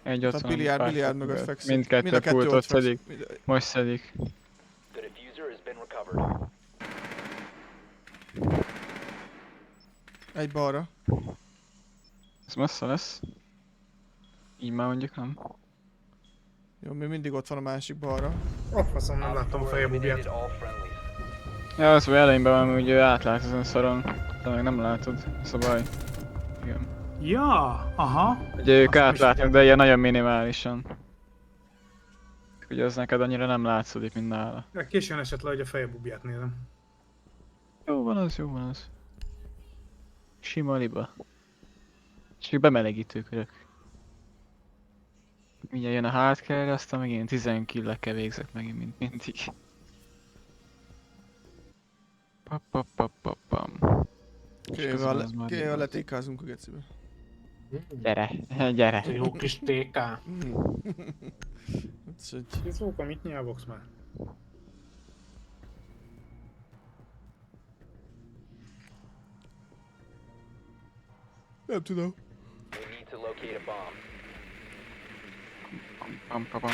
Egy ott van, biliárd mögött fekszik. Mindkettő pultot szedik. Most szedik. Egy balra. Ez messze lesz. Így már mondjuk nem. Jó, még mindig ott van a másik balra. Faszom, nem láttam a fejebubját. Ja, az, hogy elejében van, hogy átlát ezen szaron. Te meg nem látod. Ez a baj. Igen. Ja, aha. Ugye ők átlátnak, de ilyen nagyon minimálisan. Ugye az neked annyira nem látszódik, mint nála. Későn esett le, hogy a fejebubját nézem. Jó van az. Sima liba. Csak bemelegítőkörök. Mindjárt jön a hardcare, aztán megint 10 kill-ekkel végzek megint, mint mindig. Papapapapam. Kével letékázunk a gecibe. Gyere. Jó kis TK. Szóval mit nyelvogsz már? Nem tudom. Pam.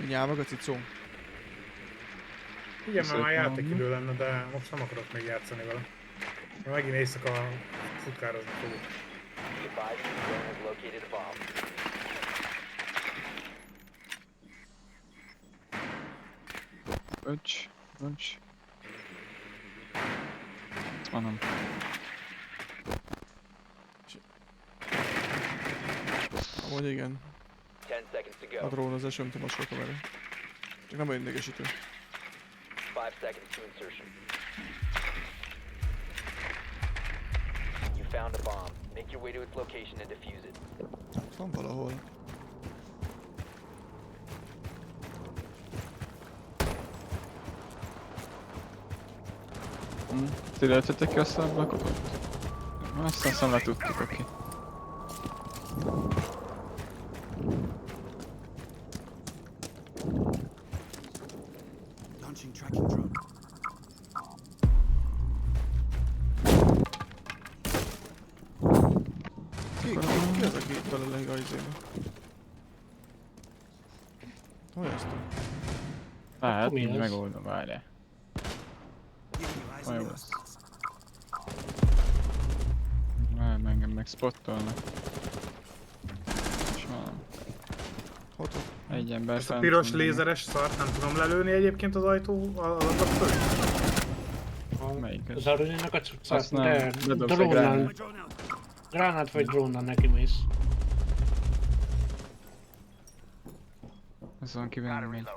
Nyávog a cicó. Igen, már játékidő lenne, de most nem akarok még játszani vele. Én megint éjszaka futkározni fogok. Bocs. Ezt mondom. Amúgy igen. A drónozás, nem tudom, most vele. Csak nem olyan idegesítő. 5 seconds to insertion. You found a bomb. Make your way to its location and defuse it. Van valahol. Ti lőttetek ki azt a blokkot ott? Aztán le tudtuk, oké. Launching tracking drone. Ki az, aki itt belőle igazébe? Hogy ezt? Hát, így megoldom, várjál. Olyan lesz. Nem, engem meg spottolnak. És van. Egy ember ezt a piros lézeres szart nem tudom lelőni egyébként az ajtó alatt föl? Melyik ez? Az Aruninak a cuccát, de drónnal. Gránát vagy drónnal neki mész. Ez van kivenni még.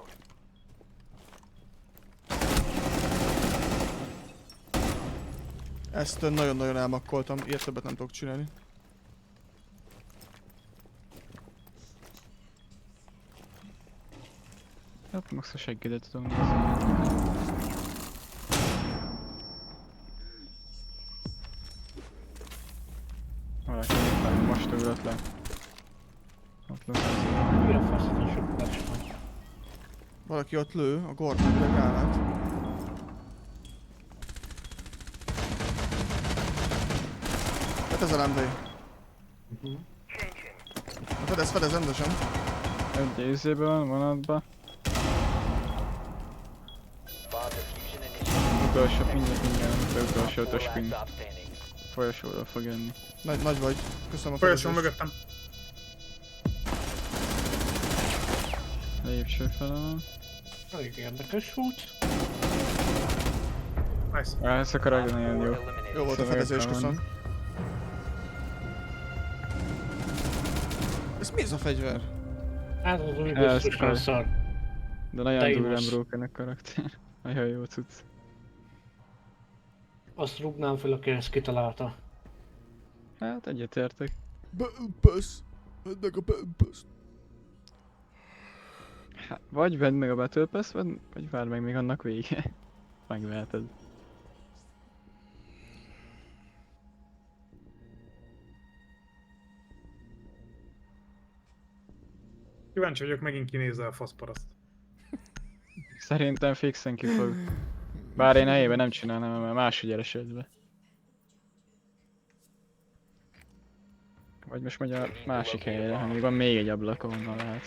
Ezt nagyon-nagyon elmakkoltam, ilyet többet nem tudok csinálni. Hát max a seggedet tudom nézni. Valaki éppen most ugrott le. Ott lesz. Mi a faszat, sok flash van. Valaki ott lő, a Gordon üveg állát. Hát ez a rendőr. Fedez rendesen. Egy észéből van vonatba. Utolsó, mindjárt, utolsó ötös folyosóról fog jönni. Nagy vagy. Köszönöm a Folyosón fedezést. mögöttem. Lépcső fele van. Elég érdekes út. Nice. Ez a karakter nagyon jó. Jó volt a fedezés, köszönöm. Ez mi ez a fegyver? Ez az új biztosan szar. De nagyon durván broken a karakter. Nagyon jó cucc. Azt rúgnám fel, aki ezt kitalálta. Hát egyetértek. Bömpösz! Vedd meg a bömpösz! Hát, vagy vedd meg a Battle Pass, vagy várd meg még annak vége. Megveheted. Kíváncsi vagyok, megint kinézze a faszparaszt. Szerintem fixen ki fog. Bár én helyében nem csinálnám, mert máshogy esetben. Vagy most megy a másik helyre, amíg van még egy ablak, ahonnan lehet.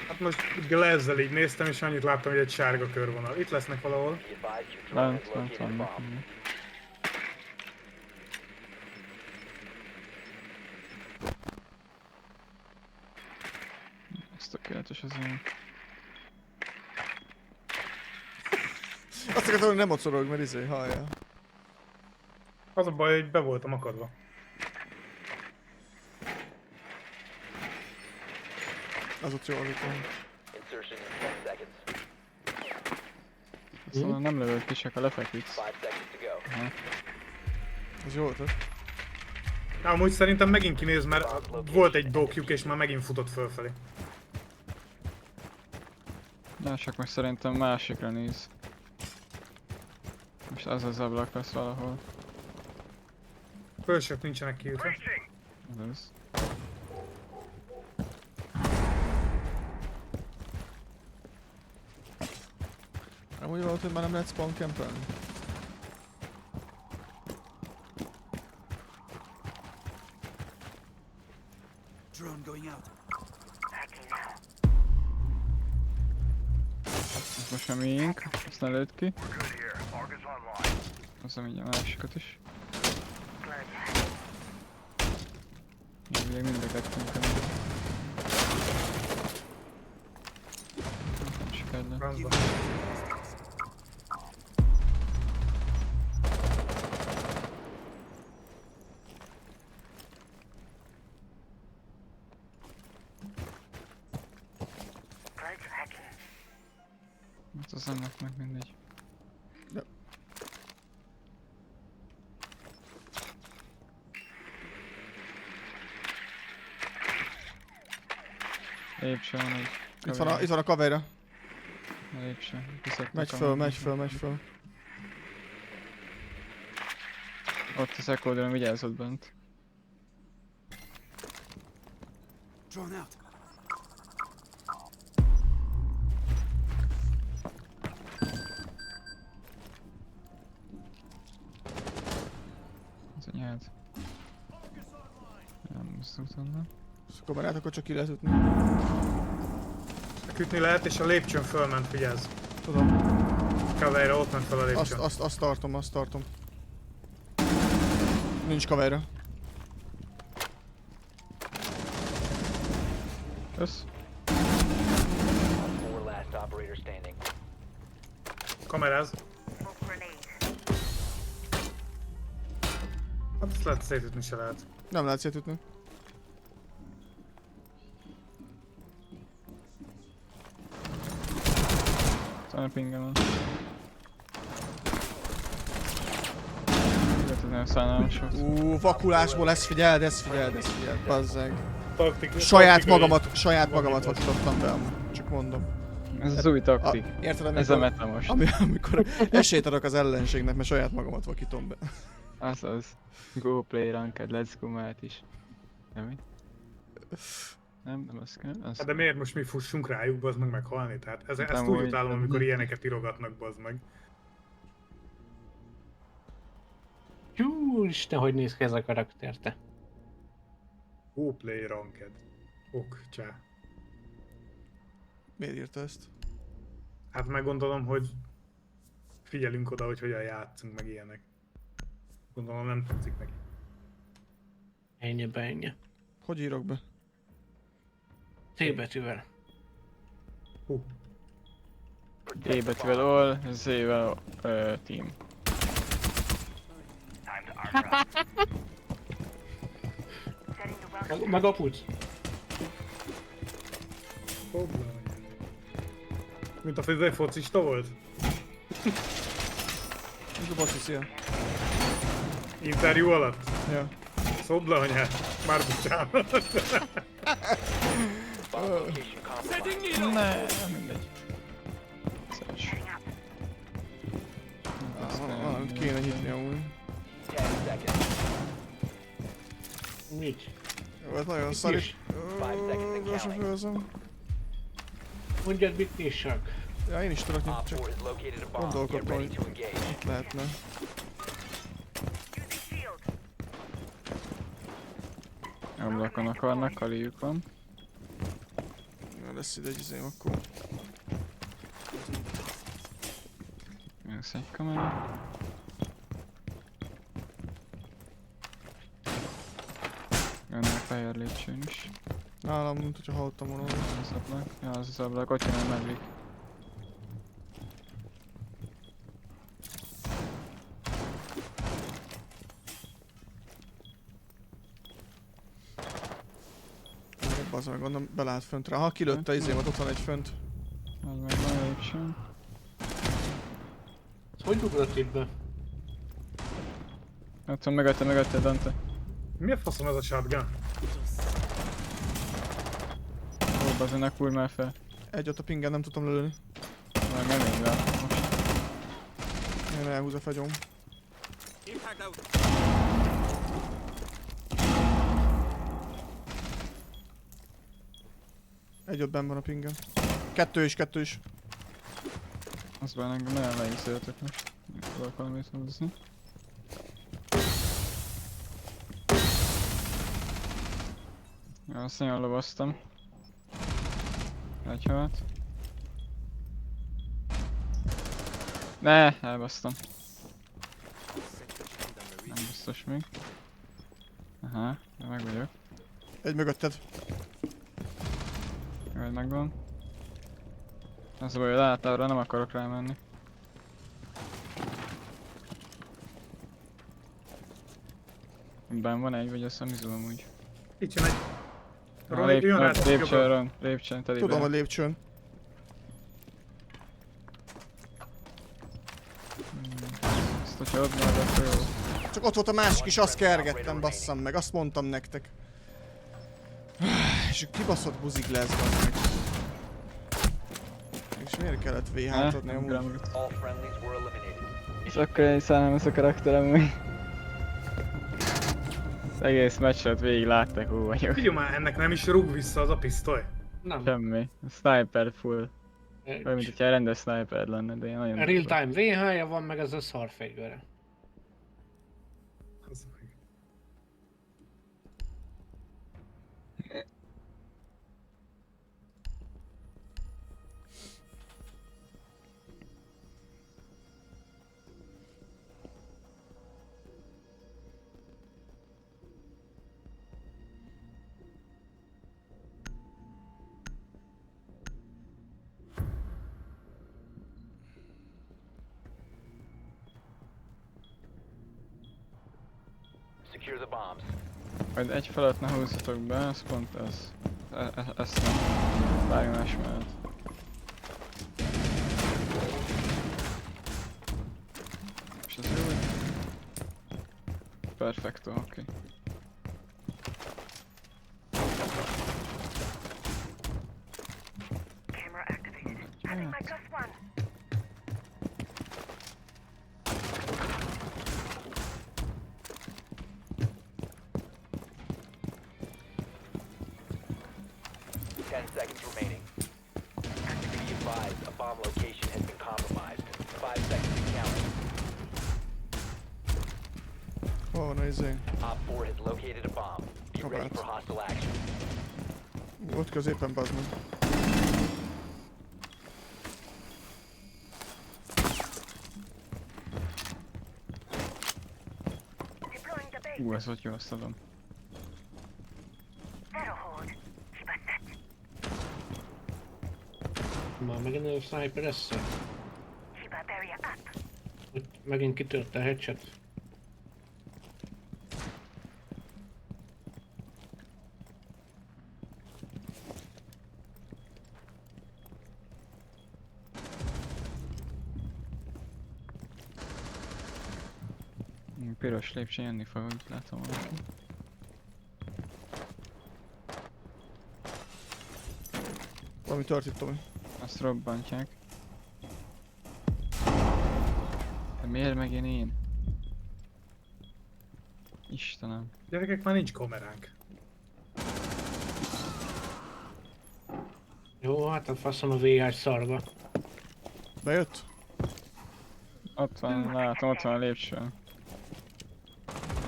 Hát most ezzel így néztem, és annyit láttam, hogy egy sárga körvonal. Itt lesznek valahol. Lent vannak. Ez tökéletes az olyan. Azt akartam, hogy nem mocorog, mert izé, hallja. Az a baj, hogy be voltam akadva. Az ott jó, az ott van. Szóval nem lövöd ki, csak a lefeküdsz. Ez jó volt, ez? Amúgy szerintem megint kinéz, mert volt egy dokjuk, és már megint futott fölfelé. Ja, csak most szerintem másikra néz. Most az az ablak lesz valahol. Fölsök nincsenek kiütve. Ez az. Amúgy volt, hogy már nem lehet spawn campelni. Drone going out. Ez most a miénk, azt ne lőtt ki. Hozzam így a másikat is. Még mind a kettőnk. Nem sikerült. Hát az annak meg mindegy. Ja. Lépcső van egy. Itt van a kavéra. A lépcső. Megy föl. Ott a szekoldalon vigyázz ott bent. Drone out. Az anyád. Nem mozdult onnan. És a kamerát akkor csak ki lehet ütni. Ütni lehet, és a lépcsőn fölment, figyelsz. Tudom. Kavéra ott ment fel a lépcsőn. Azt tartom. Nincs kavéra. Kösz. Kameráz. Hát ezt lehet szétütni se lehet. Nem lehet szétütni. Talán pingem van. Nem szánálmas volt. Vakulásból ezt figyeld, bazzeg. Saját magamat vakítottam be, csak mondom. Ez az új taktik. Érted, ez a meta most. Amikor esélyt adok az ellenségnek, mert saját magamat vakítom be. Az. Go play ranked, let's go Matt is. Nem mi? Nem ezt kell. Hát de miért most mi fussunk rájuk, bazd meg meghalni? Tehát ezt Nem úgy úgy, utálom, nem. amikor ilyeneket írogatnak, bazd meg. Hú, Isten, hogy néz ki ez a karakter, te. Play ranked. Ok, csá. Miért írta ezt? Hát meggondolom, hogy figyelünk oda, hogy hogyan játszunk, meg ilyenek. Gondolom nem tetszik neki. Ennyi. Hogy írok be? T betűvel. D betűvel all, Z-vel team. Meg a puc. Mint a főző focista volt? Ez a bocsi, szia. Interjú alatt? Ja. Szobla anyát. Már bocsánat. Ne, mindegy. Szeres. Valamit kéne nyitni amúgy. Mit? Jó, ez nagyon szar is. Gyorsan fölzem. Mondjad, mit nyissak. Ja, én is tudok nyitni, csak gondolkodtam, hogy itt lehetne. Ablakon akarnak, aliuk van. Ja, lesz ide egy izém akkor. Jössz egy kamera. Jönnek fehér lépcsőn is. Nálam, mint hogyha hallottam volna. Az ablak. Ja, az ablak, ott jön a medlik. Bazd meg, gondolom belállt fönt rá. Ha kilőtte az izémat, ott van egy fönt. Az meg van a lépcsőn. Hogy ugrott itt be? Ott van mögötte, Dante. Mi a faszom ez a shotgun? Ó, bazenek, úr már fel. Egy ott a pingen, nem tudtam lelőni. Már nem én rá most. Én elhúz a fegyom. Egy ott benn van a pingen. Kettő is. Az bár engem nagyon leízéltek most. Tudok valamit hozni. Ja, azt nagyon lovasztam. Egy halt. Ne, elbasztam. Nem biztos még. Aha, meg vagyok. Egy mögötted. Vagy megvan. Az a baj, hogy lehet arra nem akarok rámenni. Benn van egy, vagy azt hiszem amúgy. Itt jön egy. Lépcsőn, teli Tudom, hogy lépcsőn. Ezt hogyha ott már akkor jó. Csak ott volt a másik is, azt kergettem, basszam meg, azt mondtam nektek. És kibaszott buzik lesz, basz meg. És miért kellett V-hát adni amúgy? És akkor én számom ez a karakterem, hogy... Az egész meccset végig látták, hú vagyok. Figyelj már, ennek nem is rúg vissza az a pisztoly? Nem. Semmi. A sniper full. Olyan, mint hogyha rendes sniper lenne, de én nagyon... Real time VH-ja van, meg ez a szarfegyvere. Secure the bombs. Majd egy felett ne húzzatok be, az pont ez. Ezt nem. Bármi más mellett. És ez jó? Perfecto, oké. Camera activated. Having my plus one. seconds remaining. Be advised, a bomb location has been compromised. 5 seconds to count. Hol van a izé? Op 4 has located a bomb. Be ready for hostile action. Ott középen, bazd meg. Deploying the base. Ez ott jó, azt adom. That'll hold. Keep us set. Már megint a sniper esze. Keep our barrier up. Ott megint kitört a headshot. Piros lépcső jönni fog, úgy látom valaki. Valami tört itt, Tomi. Azt robbantják. De miért megint én? Istenem. Gyerekek, már nincs kameránk. Jó, hát a faszom a VH szarba. Bejött? Ott van, látom, ott van a lépcső.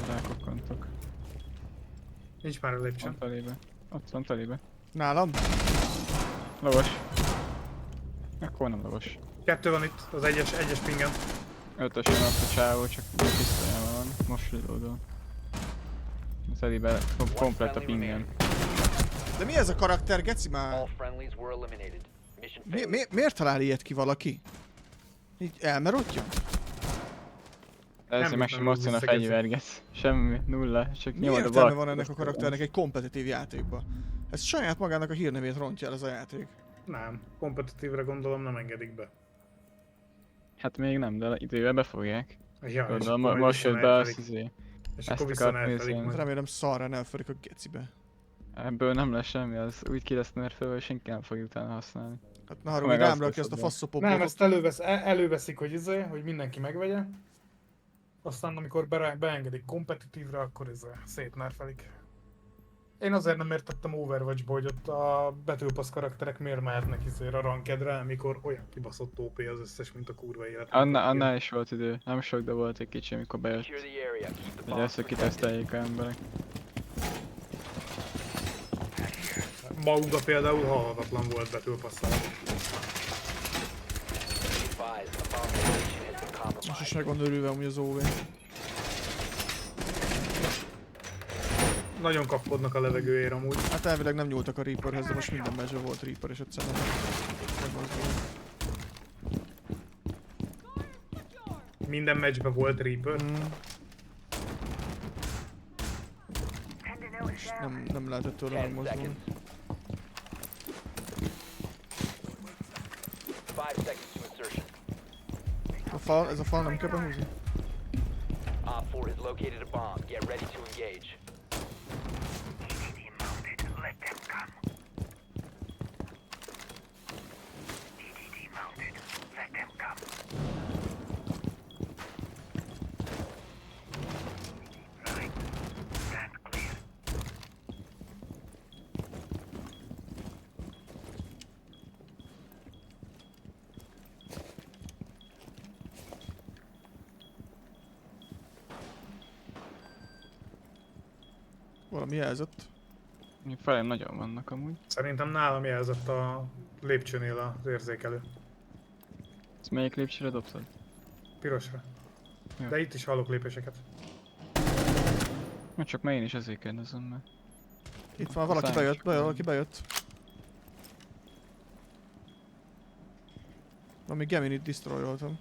Rákokkantok. Nincs már a lépcső. Ott telébe. Ott van telébe. Nálam? Lovas. Akkor nem lovas. 2 van itt, az egyes pingen. 5-ös jön ott a csávó, csak pisztolyával van. Most reloadol. Telébe komplett a pingen. De mi ez a karakter, geci már? All friendlies were eliminated. Mission failed. Miért talál ilyet ki valaki? Így elmerodja? Ezért meg sem mozdul a fegyverget. Semmi, nulla, csak Mi nyomod a értelme bal. van ennek a karakternek egy kompetitív játékba? Ez saját magának a hírnevét rontja el ez a játék. Nem, kompetitívre gondolom nem engedik be. Hát még nem, de idővel befogják. Ja, Gondolom, most jött be az izé. És Ezt akkor akart visszanerfelik nézni. majd. Remélem szarra elfelik a gecibe. Ebből nem lesz semmi, az úgy ki lesz nerfölve, hogy senki nem fogja utána használni. Hát na haragudj, rám rakja ezt a faszopopot. Nem, ezt előveszik, hogy mindenki megvegye. Aztán amikor beengedik kompetitívre, akkor ez szétnerfelik. Én azért nem értettem Overwatchba, hogy ott a Battle karakterek miért mehetnek a rankedre, amikor olyan kibaszott OP az összes, mint a kurva élet. Annál is volt idő, nem sok, de volt egy kicsi, amikor bejött. Secure the area. Keep the Hogy bomb ezt, hogy kiteszteljék a emberek. Mauga például halhatatlan volt Battle Pass-szal. advised, a bomb location has been compromised. Most is meg van örülve amúgy az OV. Nagyon kapkodnak a levegőért amúgy. Hát elvileg nem nyúltak a Reaperhez, de most minden mező volt Reaper, és egyszerűen megmozdul. Minden meccsben volt Reaper. És nem lehetett tőle 10 megmozdulni. seconds. 5 seconds to insertion. Ez a fal nem kell behúzni? Op 4 has located a bomb. Get ready to engage. EDD mounted. Let them come. EDD mounted. Let them come. Right. Stand clear. Valami jelzett. Felém nagyon vannak amúgy. Szerintem nálam jelzett a lépcsőnél az érzékelő. Ezt melyik lépcsőre dobtad? Pirosra. Jó. De itt is hallok lépéseket. Mert csak már én is ezért kérdezem, mert... Itt van, valaki bejött, valaki bejött. Valami Geminit destroyoltam.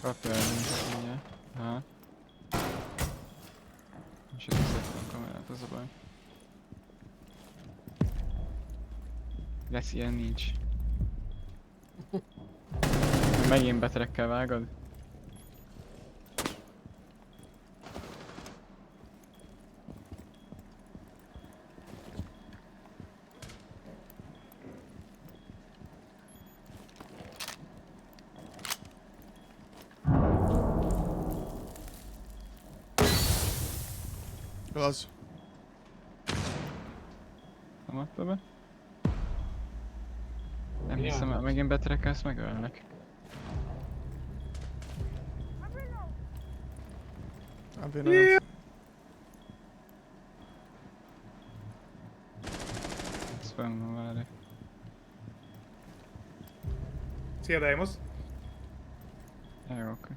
Kapja el mindjárt. Aha. És itt szedtem a kamerát, az a baj. Lesz ilyen nincs. Megint betrekkel vágod? Az. Nem adta be? Nem hiszem, hogy megint betrekelsz, megölnek. Ez fenn van, várj. Szia, Deimos! Jó, oké.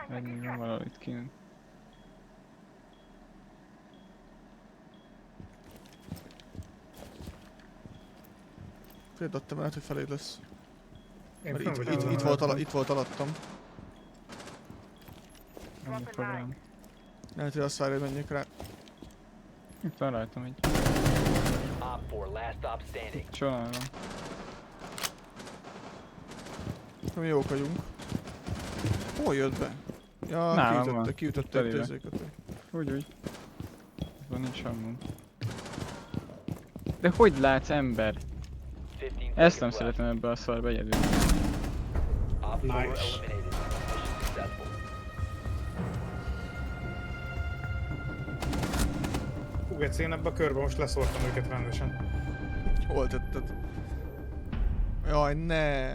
Ennyi van valahol itt kint. Féld adtam el, hogy feléd lesz. Én Mert fenn vagyok. itt volt alattam. Annyi problém. Lehet, hogy azt várja, hogy menjek rá. Itt van rajtam egy. Csodálom. Mi jók vagyunk. Hol jött be? Ja, kiütötte egy tőzéket. Úgy. Van nincs semmum. De hogy látsz ember? Ezt nem szeretem ebbe a szarba egyedül. Nice. Fú, én ebbe a körbe most leszórtam őket rendesen. Hol tetted? Jaj, ne!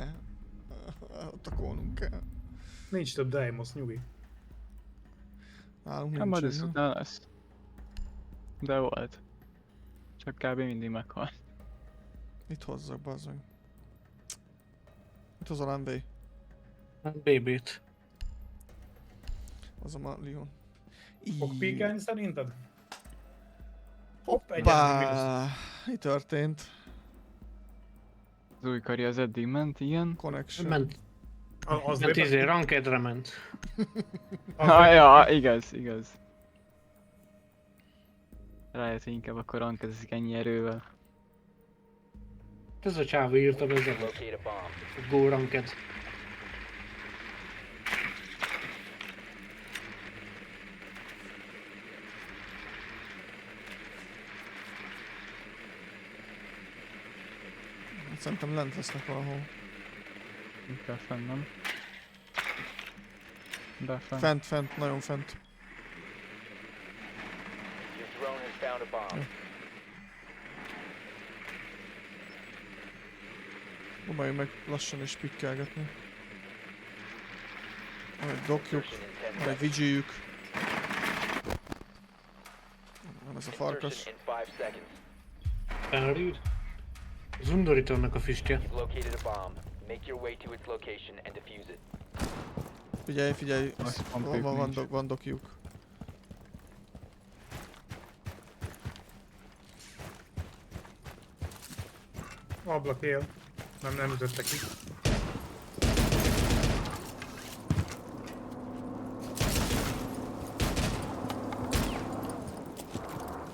Atakolnunk kell. Nincs több Deimos, nyugi. Nálunk Hát nincs. majd ez után lesz. De volt. Csak kb. Mindig meghal. Mit hozzak, bazzag? Mit hozol MB? BB-t. Hozom a Leon. Fog píkelni szerinted? Hoppá! Mi történt? Az új karja az eddig ment, igen. Connection. Ment. Az Ment Rankedre ment. Ja, igaz. Rájött, hogy inkább akkor rankezik ennyi erővel. Ez a csávó írta be ezzel. Go Ranked. Szerintem lent lesznek valahol. Inkább fenn, nem? De fenn. Fent, nagyon fent. Próbáljunk meg lassan is pikkelgetni. Van egy dokjuk, van egy vigyűjük. Van ez a farkas. Elrűd. Az undorítónak a füstje. Figyelj, van dokjuk. Ablak él. Nem ütöttek ki.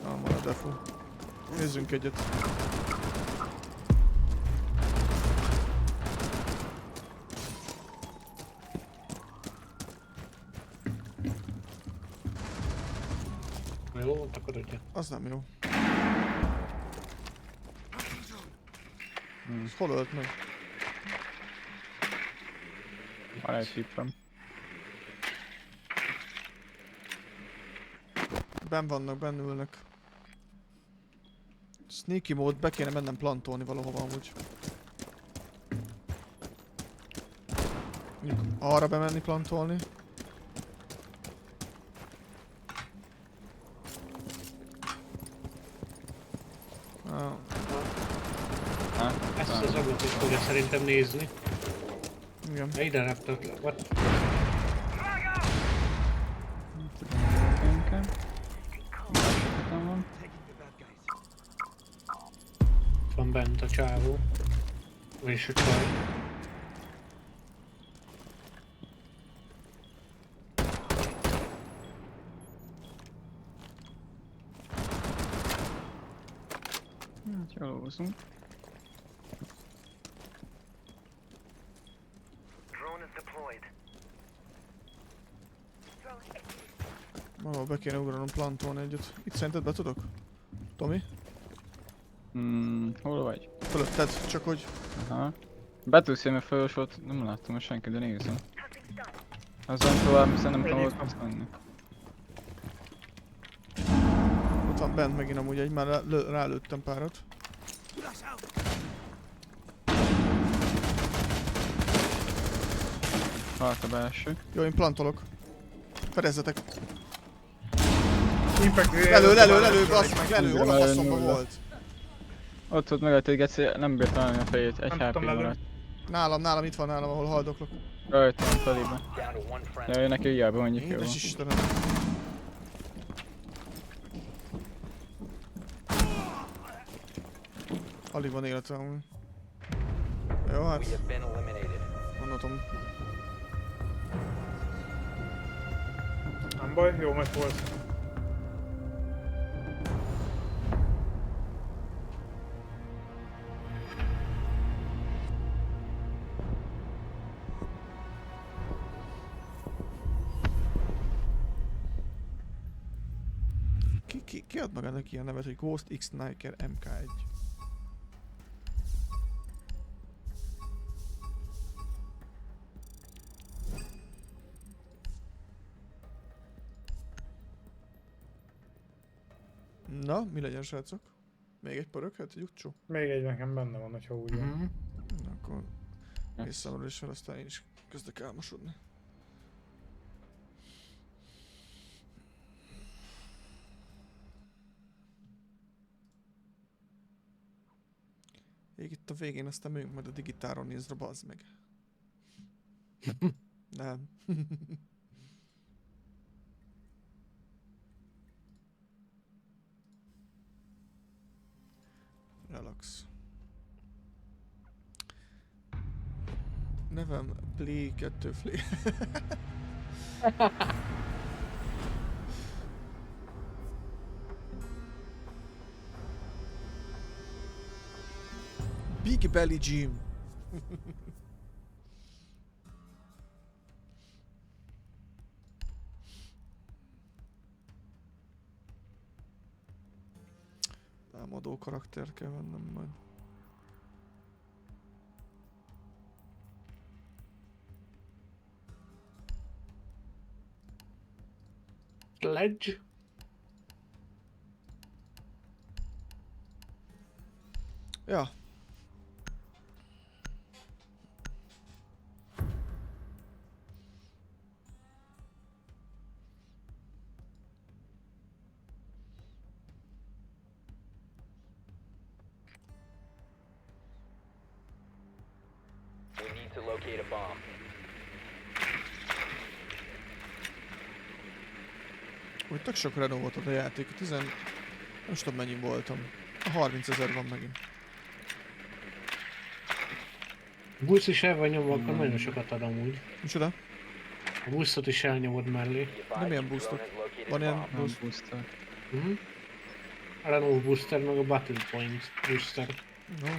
Van a defu. Nézzünk egyet. Jó, takarodja. Az nem jó. Hol ölt meg? Van egy tippem. Benn ülnek. Sneaky mód, be kéne mennem plantolni valahova amúgy. Arra bemenni plantolni. Ezt az ablakot fogja szerintem nézni. Igen. De ide raktak le. What? Van bent a csávó. Vagyis a csaj. Hát jól húzunk. Valahol be kéne ugranom plantolni egyet. Itt szerinted be tudok? Tomi? Hol vagy? Fölötted, csak hogy... Aha. Be tudsz jönni, mert fölös volt, nem láttam senki, de nézem. Azon tovább, hiszen nem tudom ott menni. Ott van bent megint amúgy egy, már rálőttem párat. Halt a belső. Jó, én plantolok. Fedezzetek. Impact Lelő, bassz meg, lelő, hol a faszomba volt? Ott volt megállt egy geci, nem bírt találni a fejét, egy HP maradt. Nálam itt van ahol haldoklok. Rajta van telibe. Ja, neki hiába mondjuk jó. Édes Istenem. Alig van élete amúgy. Jó, hát. Mondatom. Nem baj, jó meg volt. Ki ad magának ilyen nevet, hogy Ghost X Sniper MK1? Na, mi legyen srácok? Még egy pöröghet, egy utcsó? Még egy nekem benne van, hogyha úgy van. Na, akkor visszamarul is fel, aztán én is kezdek elmosodni. Még itt a végén aztán megyünk majd a digitáron nézre, bazd meg. Nem. Relax. Nevem Play 2 Flay. Big Belly Gym. Támadó karakter kell vennem majd. Sledge. Ja. We need to locate a bomb. Úgy tök sok Renault volt a játék, nem tudom mennyi voltam. 30 000 van megint. A busz is el van nyomva, akkor nagyon sokat ad amúgy. Micsoda? A buszot is elnyomod mellé. Nem ilyen boostok. Van ilyen booster. A Renault booster, meg a Battle Point booster. No.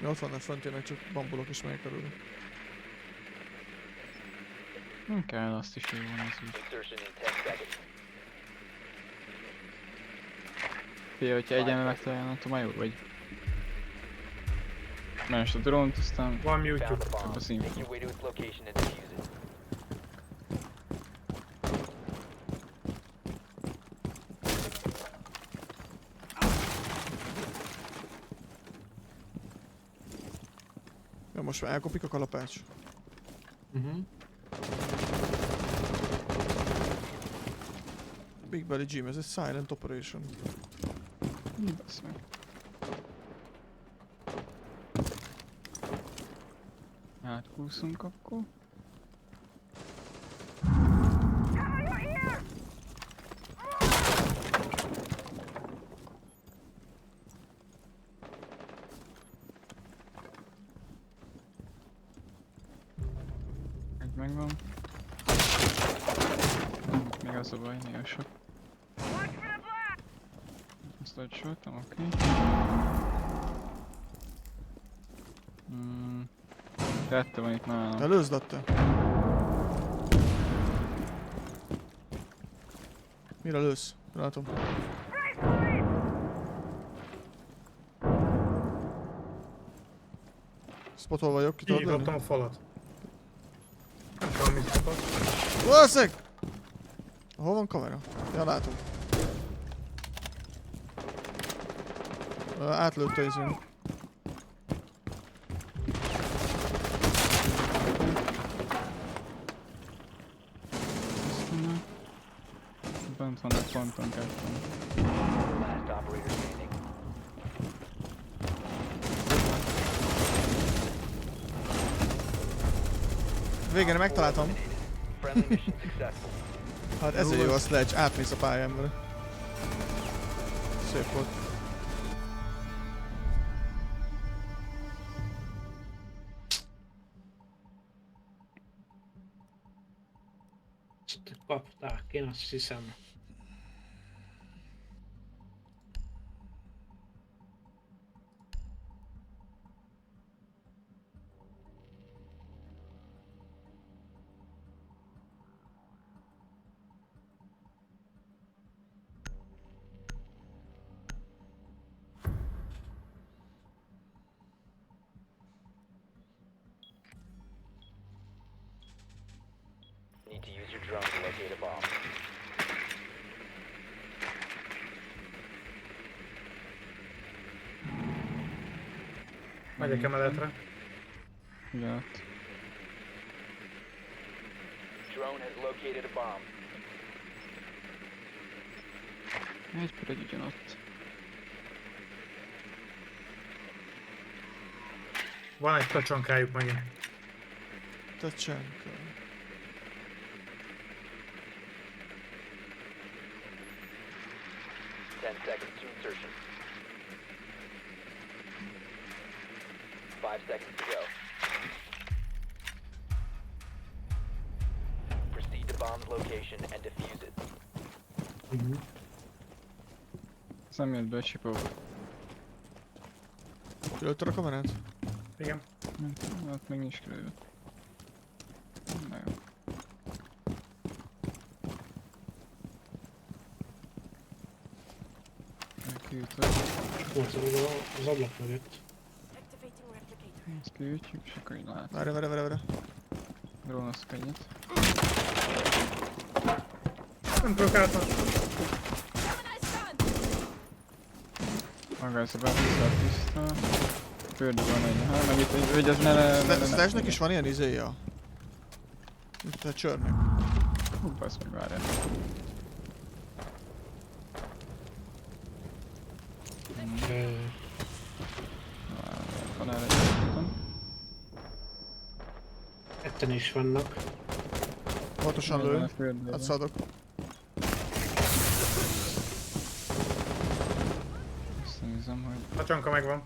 Mi ott vannak fönt, én meg csak bambolok is megyek előre. Nem kell, azt is jó van ez úgy. Fia, hogyha egyenlő megtaláljon, akkor már jó vagy. Menest a drónt, aztán... Van YouTube. Több a színfó. Ja, most már elkopik a kalapács. Big Belly Gym, ez egy silent operation. Basz meg. Átkúszunk akkor. Egy megvan. Még az a baj, néha sok. Azt dodge-oltam, oké. Kettő van itt nálam. Előzd adta. Mire lősz? Látom. Spotol vagyok, ki tudod lőni? Kinyitottam a falat. valamit kapott. Valószínűleg! Hol van kamera? Ja, látom. Átlőtte izén. Bent van egy ponton ketten. Last operator standing. Végre megtaláltam. Friendly mission successful. Hát ezért jó a sledge, átmész a pályán vele. Szép volt. Ezt kapták, én azt hiszem. Need to use your drone to locate a bomb. Megyek emeletre. Igen, ott. Drone has located a bomb. Egy per egy ugyanott. Van egy tacsankájuk megint. Tacsanka. 10 seconds to insertion. 5 seconds to go. Proceed to bomb's location and defuse it. Ez nem jött be a csipó. Kilőtted a kamerát? Igen. Nem tudom, ott még nincs kilőtt. Na jó. Kiütve. Volt az ablak mögött. Ezt kiütjük, és akkor így látom. Várj. Drónozok egyet. Nem tudok átnak. Maga ez a befizet tiszta. Földön van egy, meg itt egy, ez ne... Slashnek is van ilyen izéja? Mint a csörnek. Hú, basz meg, várjál. Van erre egy ponton. Ketten is vannak. Pontosan lő. Hát szadok. Azt nézem, hogy... Tacsanka megvan.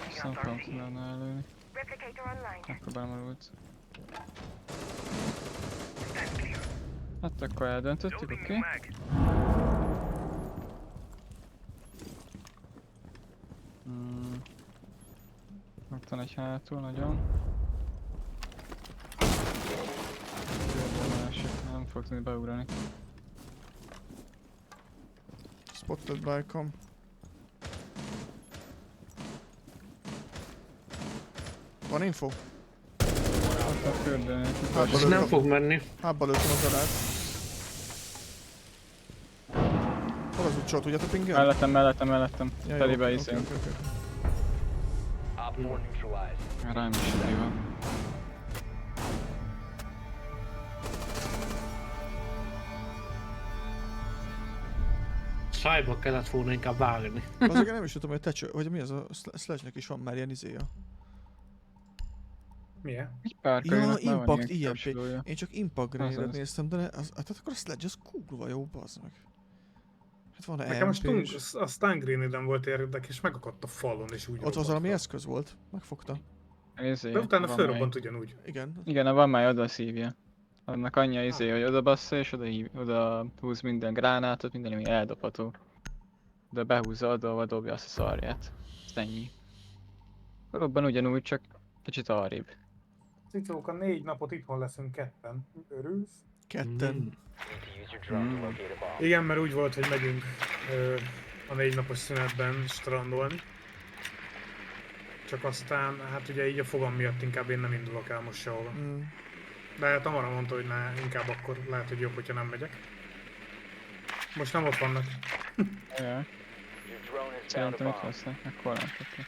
Azt nem fogom tudni előni. Akkor belemorult. Hát akkor eldöntöttük, oké? Ott van egy hátul, nagyon. Nem fog tudni beugrani. Spotted bike-om. Van info? Ott a földön. Ez nem fog menni. Hábbal lőttem az alát. Hol az utcsó, tudjátok pingel? Mellettem. Ja, Telébe jó, iszén. oké. Op 4 neutralized. Rám is idő van. Szájba kellett volna inkább vágni. Azért nem is tudom, hogy hogy mi az a Slashnek is van már ilyen izéja. Milyen? Egy pár Ja, könyvnek már van Impact ilyen IMP. kapcsolója. Én csak Impact Azaz. grenade néztem, de tehát akkor a Sledge az kurva jó, bazd meg. Hát van Nekem EMP-s. a Stun Grenade-en volt érdekes, megakadt a falon és úgy Ott az valami eszköz volt, megfogta. Izé, de utána van fölrobbant már ugyanúgy. Igen. Igen, van már oda szívja. Annak anyja izé, hogy oda bassza és oda húz minden gránátot, minden ami eldobható. De behúzza oda, dobja azt a szarját. Ezt ennyi. Robban ugyanúgy, csak kicsit arrébb. Cicóka, 4 napot itthon leszünk ketten. Örülsz? Ketten. Igen, mert úgy volt, hogy megyünk a 4 napos szünetben strandolni. Csak aztán, hát ugye így a fogam miatt inkább én nem indulok el most sehova. De Tamara mondta, hogy inkább akkor lehet, hogy jobb, hogyha nem megyek. Most nem ott vannak. Jaj. Szerintem itt lesznek, akkor látható.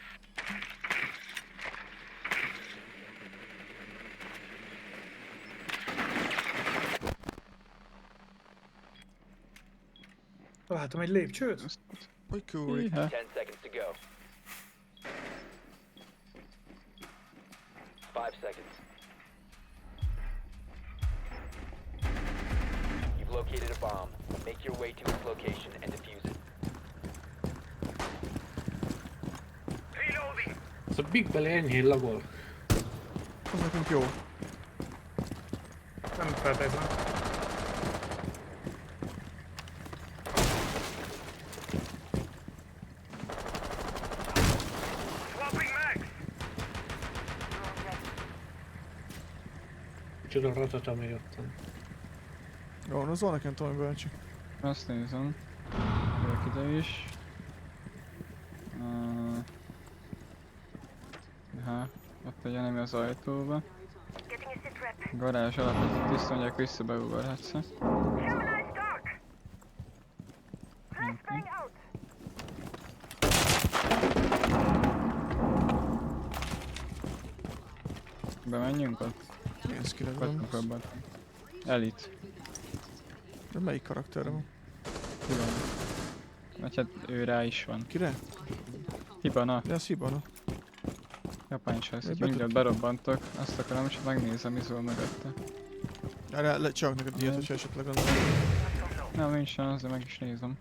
Látom egy lépcsőt. Hogy cool. 10 seconds to go. 5 seconds. You've located a bomb. Make your way to its location and defuse it. Ez a Big Belly enyhén lagol. Az nekünk jó. Nem feltétlenül. Csoda ratat, ami ott van. Jó, az van nekem Tomi bácsi. Azt nézem. Jövök ide is. Ha, ott egy enemy az ajtóba. Garázs alapvetően tiszta mondják, vissza beugorhatsz. Bemenjünk ott? Milyen skillek van? Elite. De melyik karakterre van? Hibana. Vagy hát ő rá is van. Kire? Hibana. De az Hibana. Japán is az, hogy mindent berobbantok, azt akarom, és megnézem, mi szól mögötte. Erre csak neked ilyet, hogyha esetleg gondolom. Nem, nincsen, azért meg is nézem.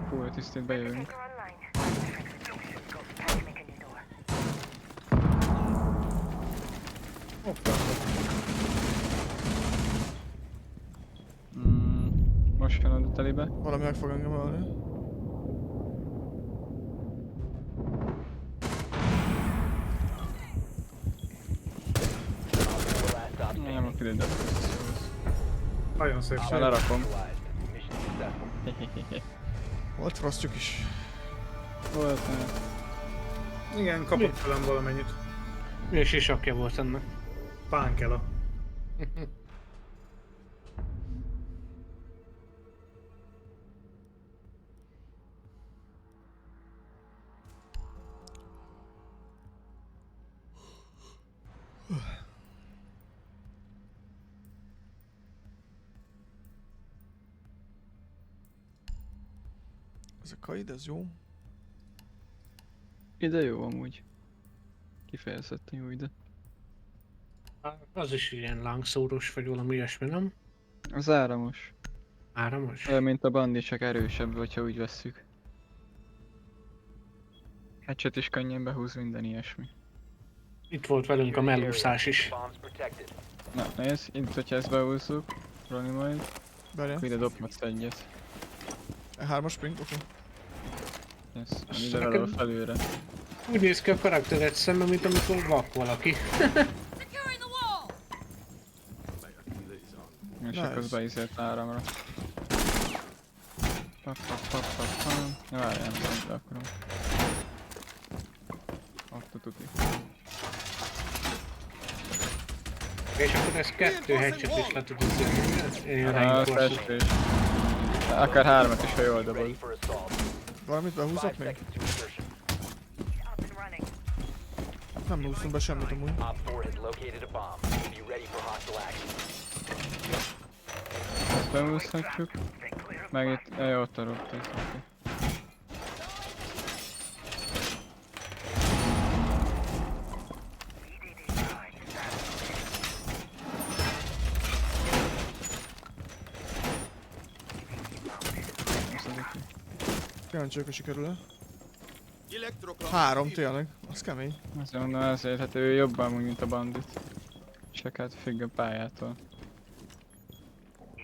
Fúj, tisztét bejövünk. Most jön a telibe. Valami meg fog engem ölni. Nem a ide. Nagyon szép. Lerakom. Volt frostjuk is. Volt. Igen, kapott velem valamennyit. Mi is sisakja volt ennek? Pánkela. Ez a kaid, ez jó. Ide jó amúgy. Kifejezetten jó ide. Az is ilyen lángszórós vagy valami ilyesmi, nem? Az áramos. Áramos? Olyan, mint a bandi, csak erősebb, hogyha úgy vesszük. Hatchet is könnyen behúz, minden ilyesmi. Itt volt velünk a mellúszás is. Na nézd, itt hogyha ezt behúzzuk, Roni majd, Berjen. ide dobhatsz egyet. E3-as ping, oké. Yes, ide valahol felülre. Úgy néz ki a karaktered szemben, mint amikor vak valaki. És akkor az beizért áramra. Ja, várjál, nem ide akarom. Ott tuti. És akkor ez 2 headshot is le tudod zölni. Akár 3-at is, ha jól dobod. Valamit behúzok még? Nem húztunk be semmit amúgy. Ezt behúzhatjuk. Meg itt, jó, ott a robt ez. Kíváncsi vagyok, hogy sikerül-e. 3 tényleg, az kemény. Azért mondom, ezért, hát ő jobban úgy, mint a bandit. Csak hát függ a pályától.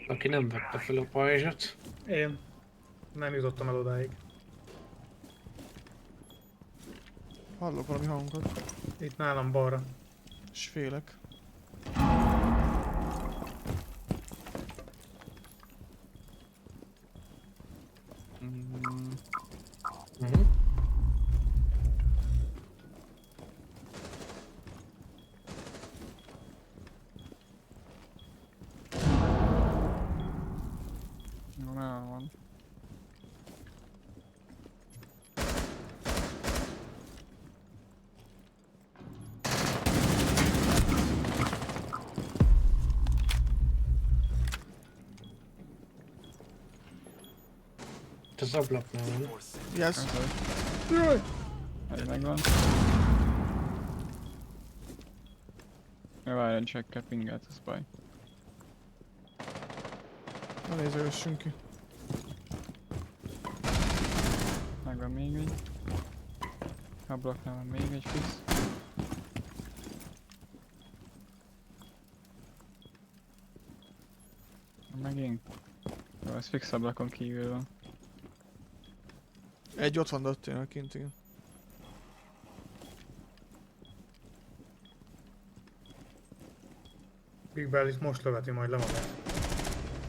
Aki nem vette fel a pajzsot. Én. Nem jutottam el odáig. Hallok valami hangot. Itt nálam balra. És félek. Az ablaknál van. Yes. Ez megvan. Ja, várjál, check-el pingelt, az baj. Na nézőgessünk ki. Megvan még egy. Ablaknál van még egy fix. Megint. Jó, ez fix ablakon kívül van. Egy ott van, de ott tényleg kint, igen. Big Bell itt most löveti majd le magát.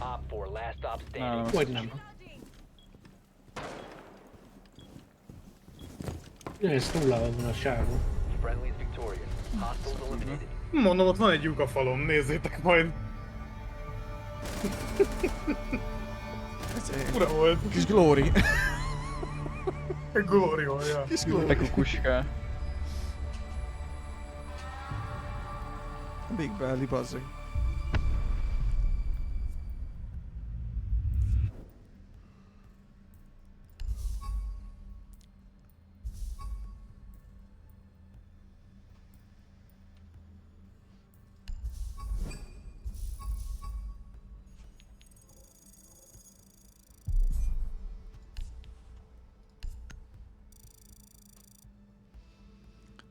Op 4, last stop Nálam standing. Hogy nem? Nézd, nullával van a sárga. Friendly is victorious. Hostiles eliminated. Mondom, ott van egy lyuk a falon, nézzétek majd. Ez egy Ura volt. kis glory. Glory van, ja. Kis glory. Te kukuska. Big Belly, bazzeg.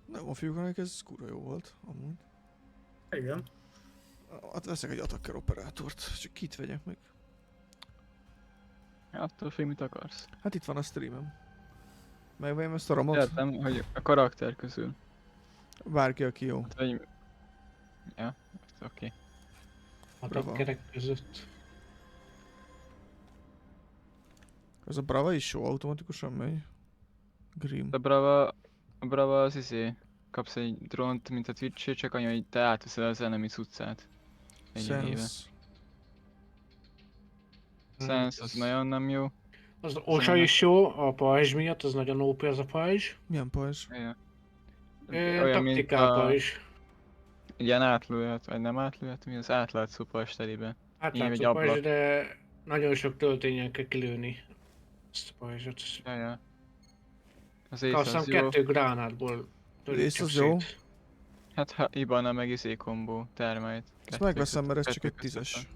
Nem a fiúknak, ez kurva jó volt, amúgy. Igen. Hát veszek egy attacker operátort, csak kit vegyek meg. Attól függ, mit akarsz. Hát itt van a streamem. Megvegyem ezt a ramot? Értem, hogy a karakter közül. Bárki, aki jó. Hát, hogy... Ja, oké. A Brava. takkerek között. Ez a Brava is jó, automatikusan megy. Grim. A Brava az kapsz egy drónt, mint a Twitch-é, csak annyi, hogy te átveszed az enemy cuccát. Ennyi éve. Sense az nagyon nem jó. Az Osa is jó, a pajzs miatt, az nagyon OP az a pajzs. Milyen pajzs? Ja. Taktikál pajzs. Ilyen átlőhet, vagy nem átlőhet, mi az átlátszó pajzs telibe. Átlátszó pajzs, de nagyon sok töltényen kell kilőni ezt a pajzsot. Ja. Az ész Azt az hiszem jó. 2 gránátból törik Ész csak az jó. szét. Hát ha Ibana meg kombó, termite. Ezt megveszem, mert ez csak egy 10-es.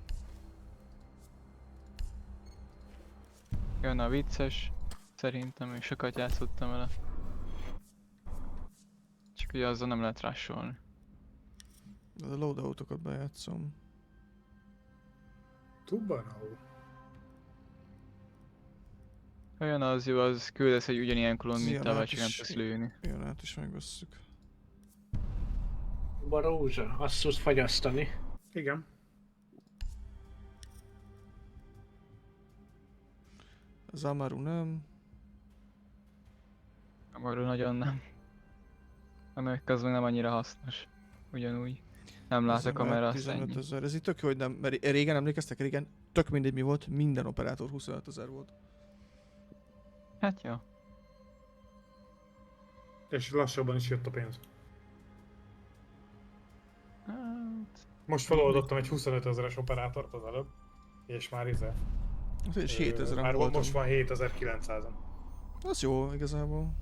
Jön a vicces. Szerintem még sokat játszottam vele. Csak ugye azzal nem lehet rusholni. De a loadoutokat bejátszom. Tubanau. Ha jön az jó, az küldesz egy ugyanilyen klón mintával, Zionát csak nem is- tudsz lőni. Zionát is megvesszük. Barózsa, azt tudsz fagyasztani. Igen. Zamaru nem. Arról nagyon nem. A meg közben nem annyira hasznos. Ugyanúgy. Nem lát a kamera, azt 15 ennyi. 000. Ez itt tök jó, hogy nem, mert régen emlékeztek, régen tök mindegy mi volt, minden operátor 25 000 volt. Hát jó. És lassabban is jött a pénz. Hát... Most feloldottam egy 25 000-es operátort az előbb. És már És 7000-en már voltam. most van 7900-en. Az jó igazából.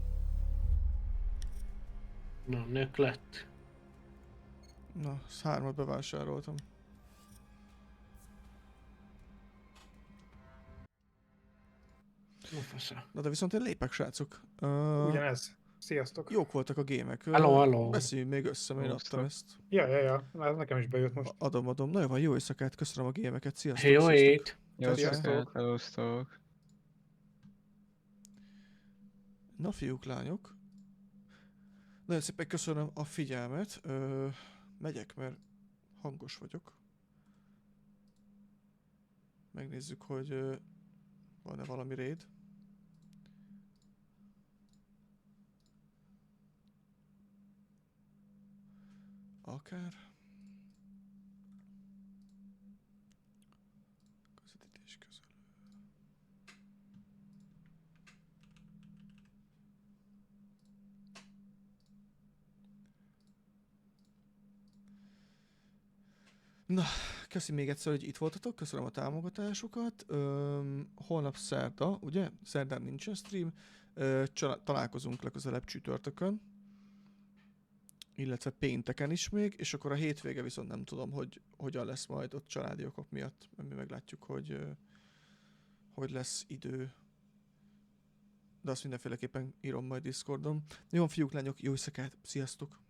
Na, nök lett. Na, 3-at bevásároltam. Na fasza. Na de viszont én lépek, srácok. Ugyanez. Sziasztok. Jók voltak a gémek. Hello. Beszéljünk még össze, mert én adtam Sziasztok. ezt. Ja. Ez nekem is bejött most. Adom. Na jó, van, jó éjszakát, köszönöm a gémeket, sziasztok. Jó sziasztok. ét! Jó, Sziasztok. sziasztok. Na fiúk, lányok. Nagyon szépen köszönöm a figyelmet. Megyek, mert hangos vagyok. Megnézzük, hogy van-e valami raid. Akár. Közvetítés közül. Na, Köszi még egyszer, hogy itt voltatok, köszönöm a támogatásokat. Holnap szerda, ugye? Szerdán nincsen stream. Találkozunk legközelebb csütörtökön. Illetve pénteken is még, és akkor a hétvége viszont nem tudom, hogy hogyan lesz majd ott családi okok miatt. Mi meglátjuk, hogy lesz idő. De azt mindenféleképpen írom majd Discordon. Jó, fiúk, lányok, jó éjszakát, sziasztok!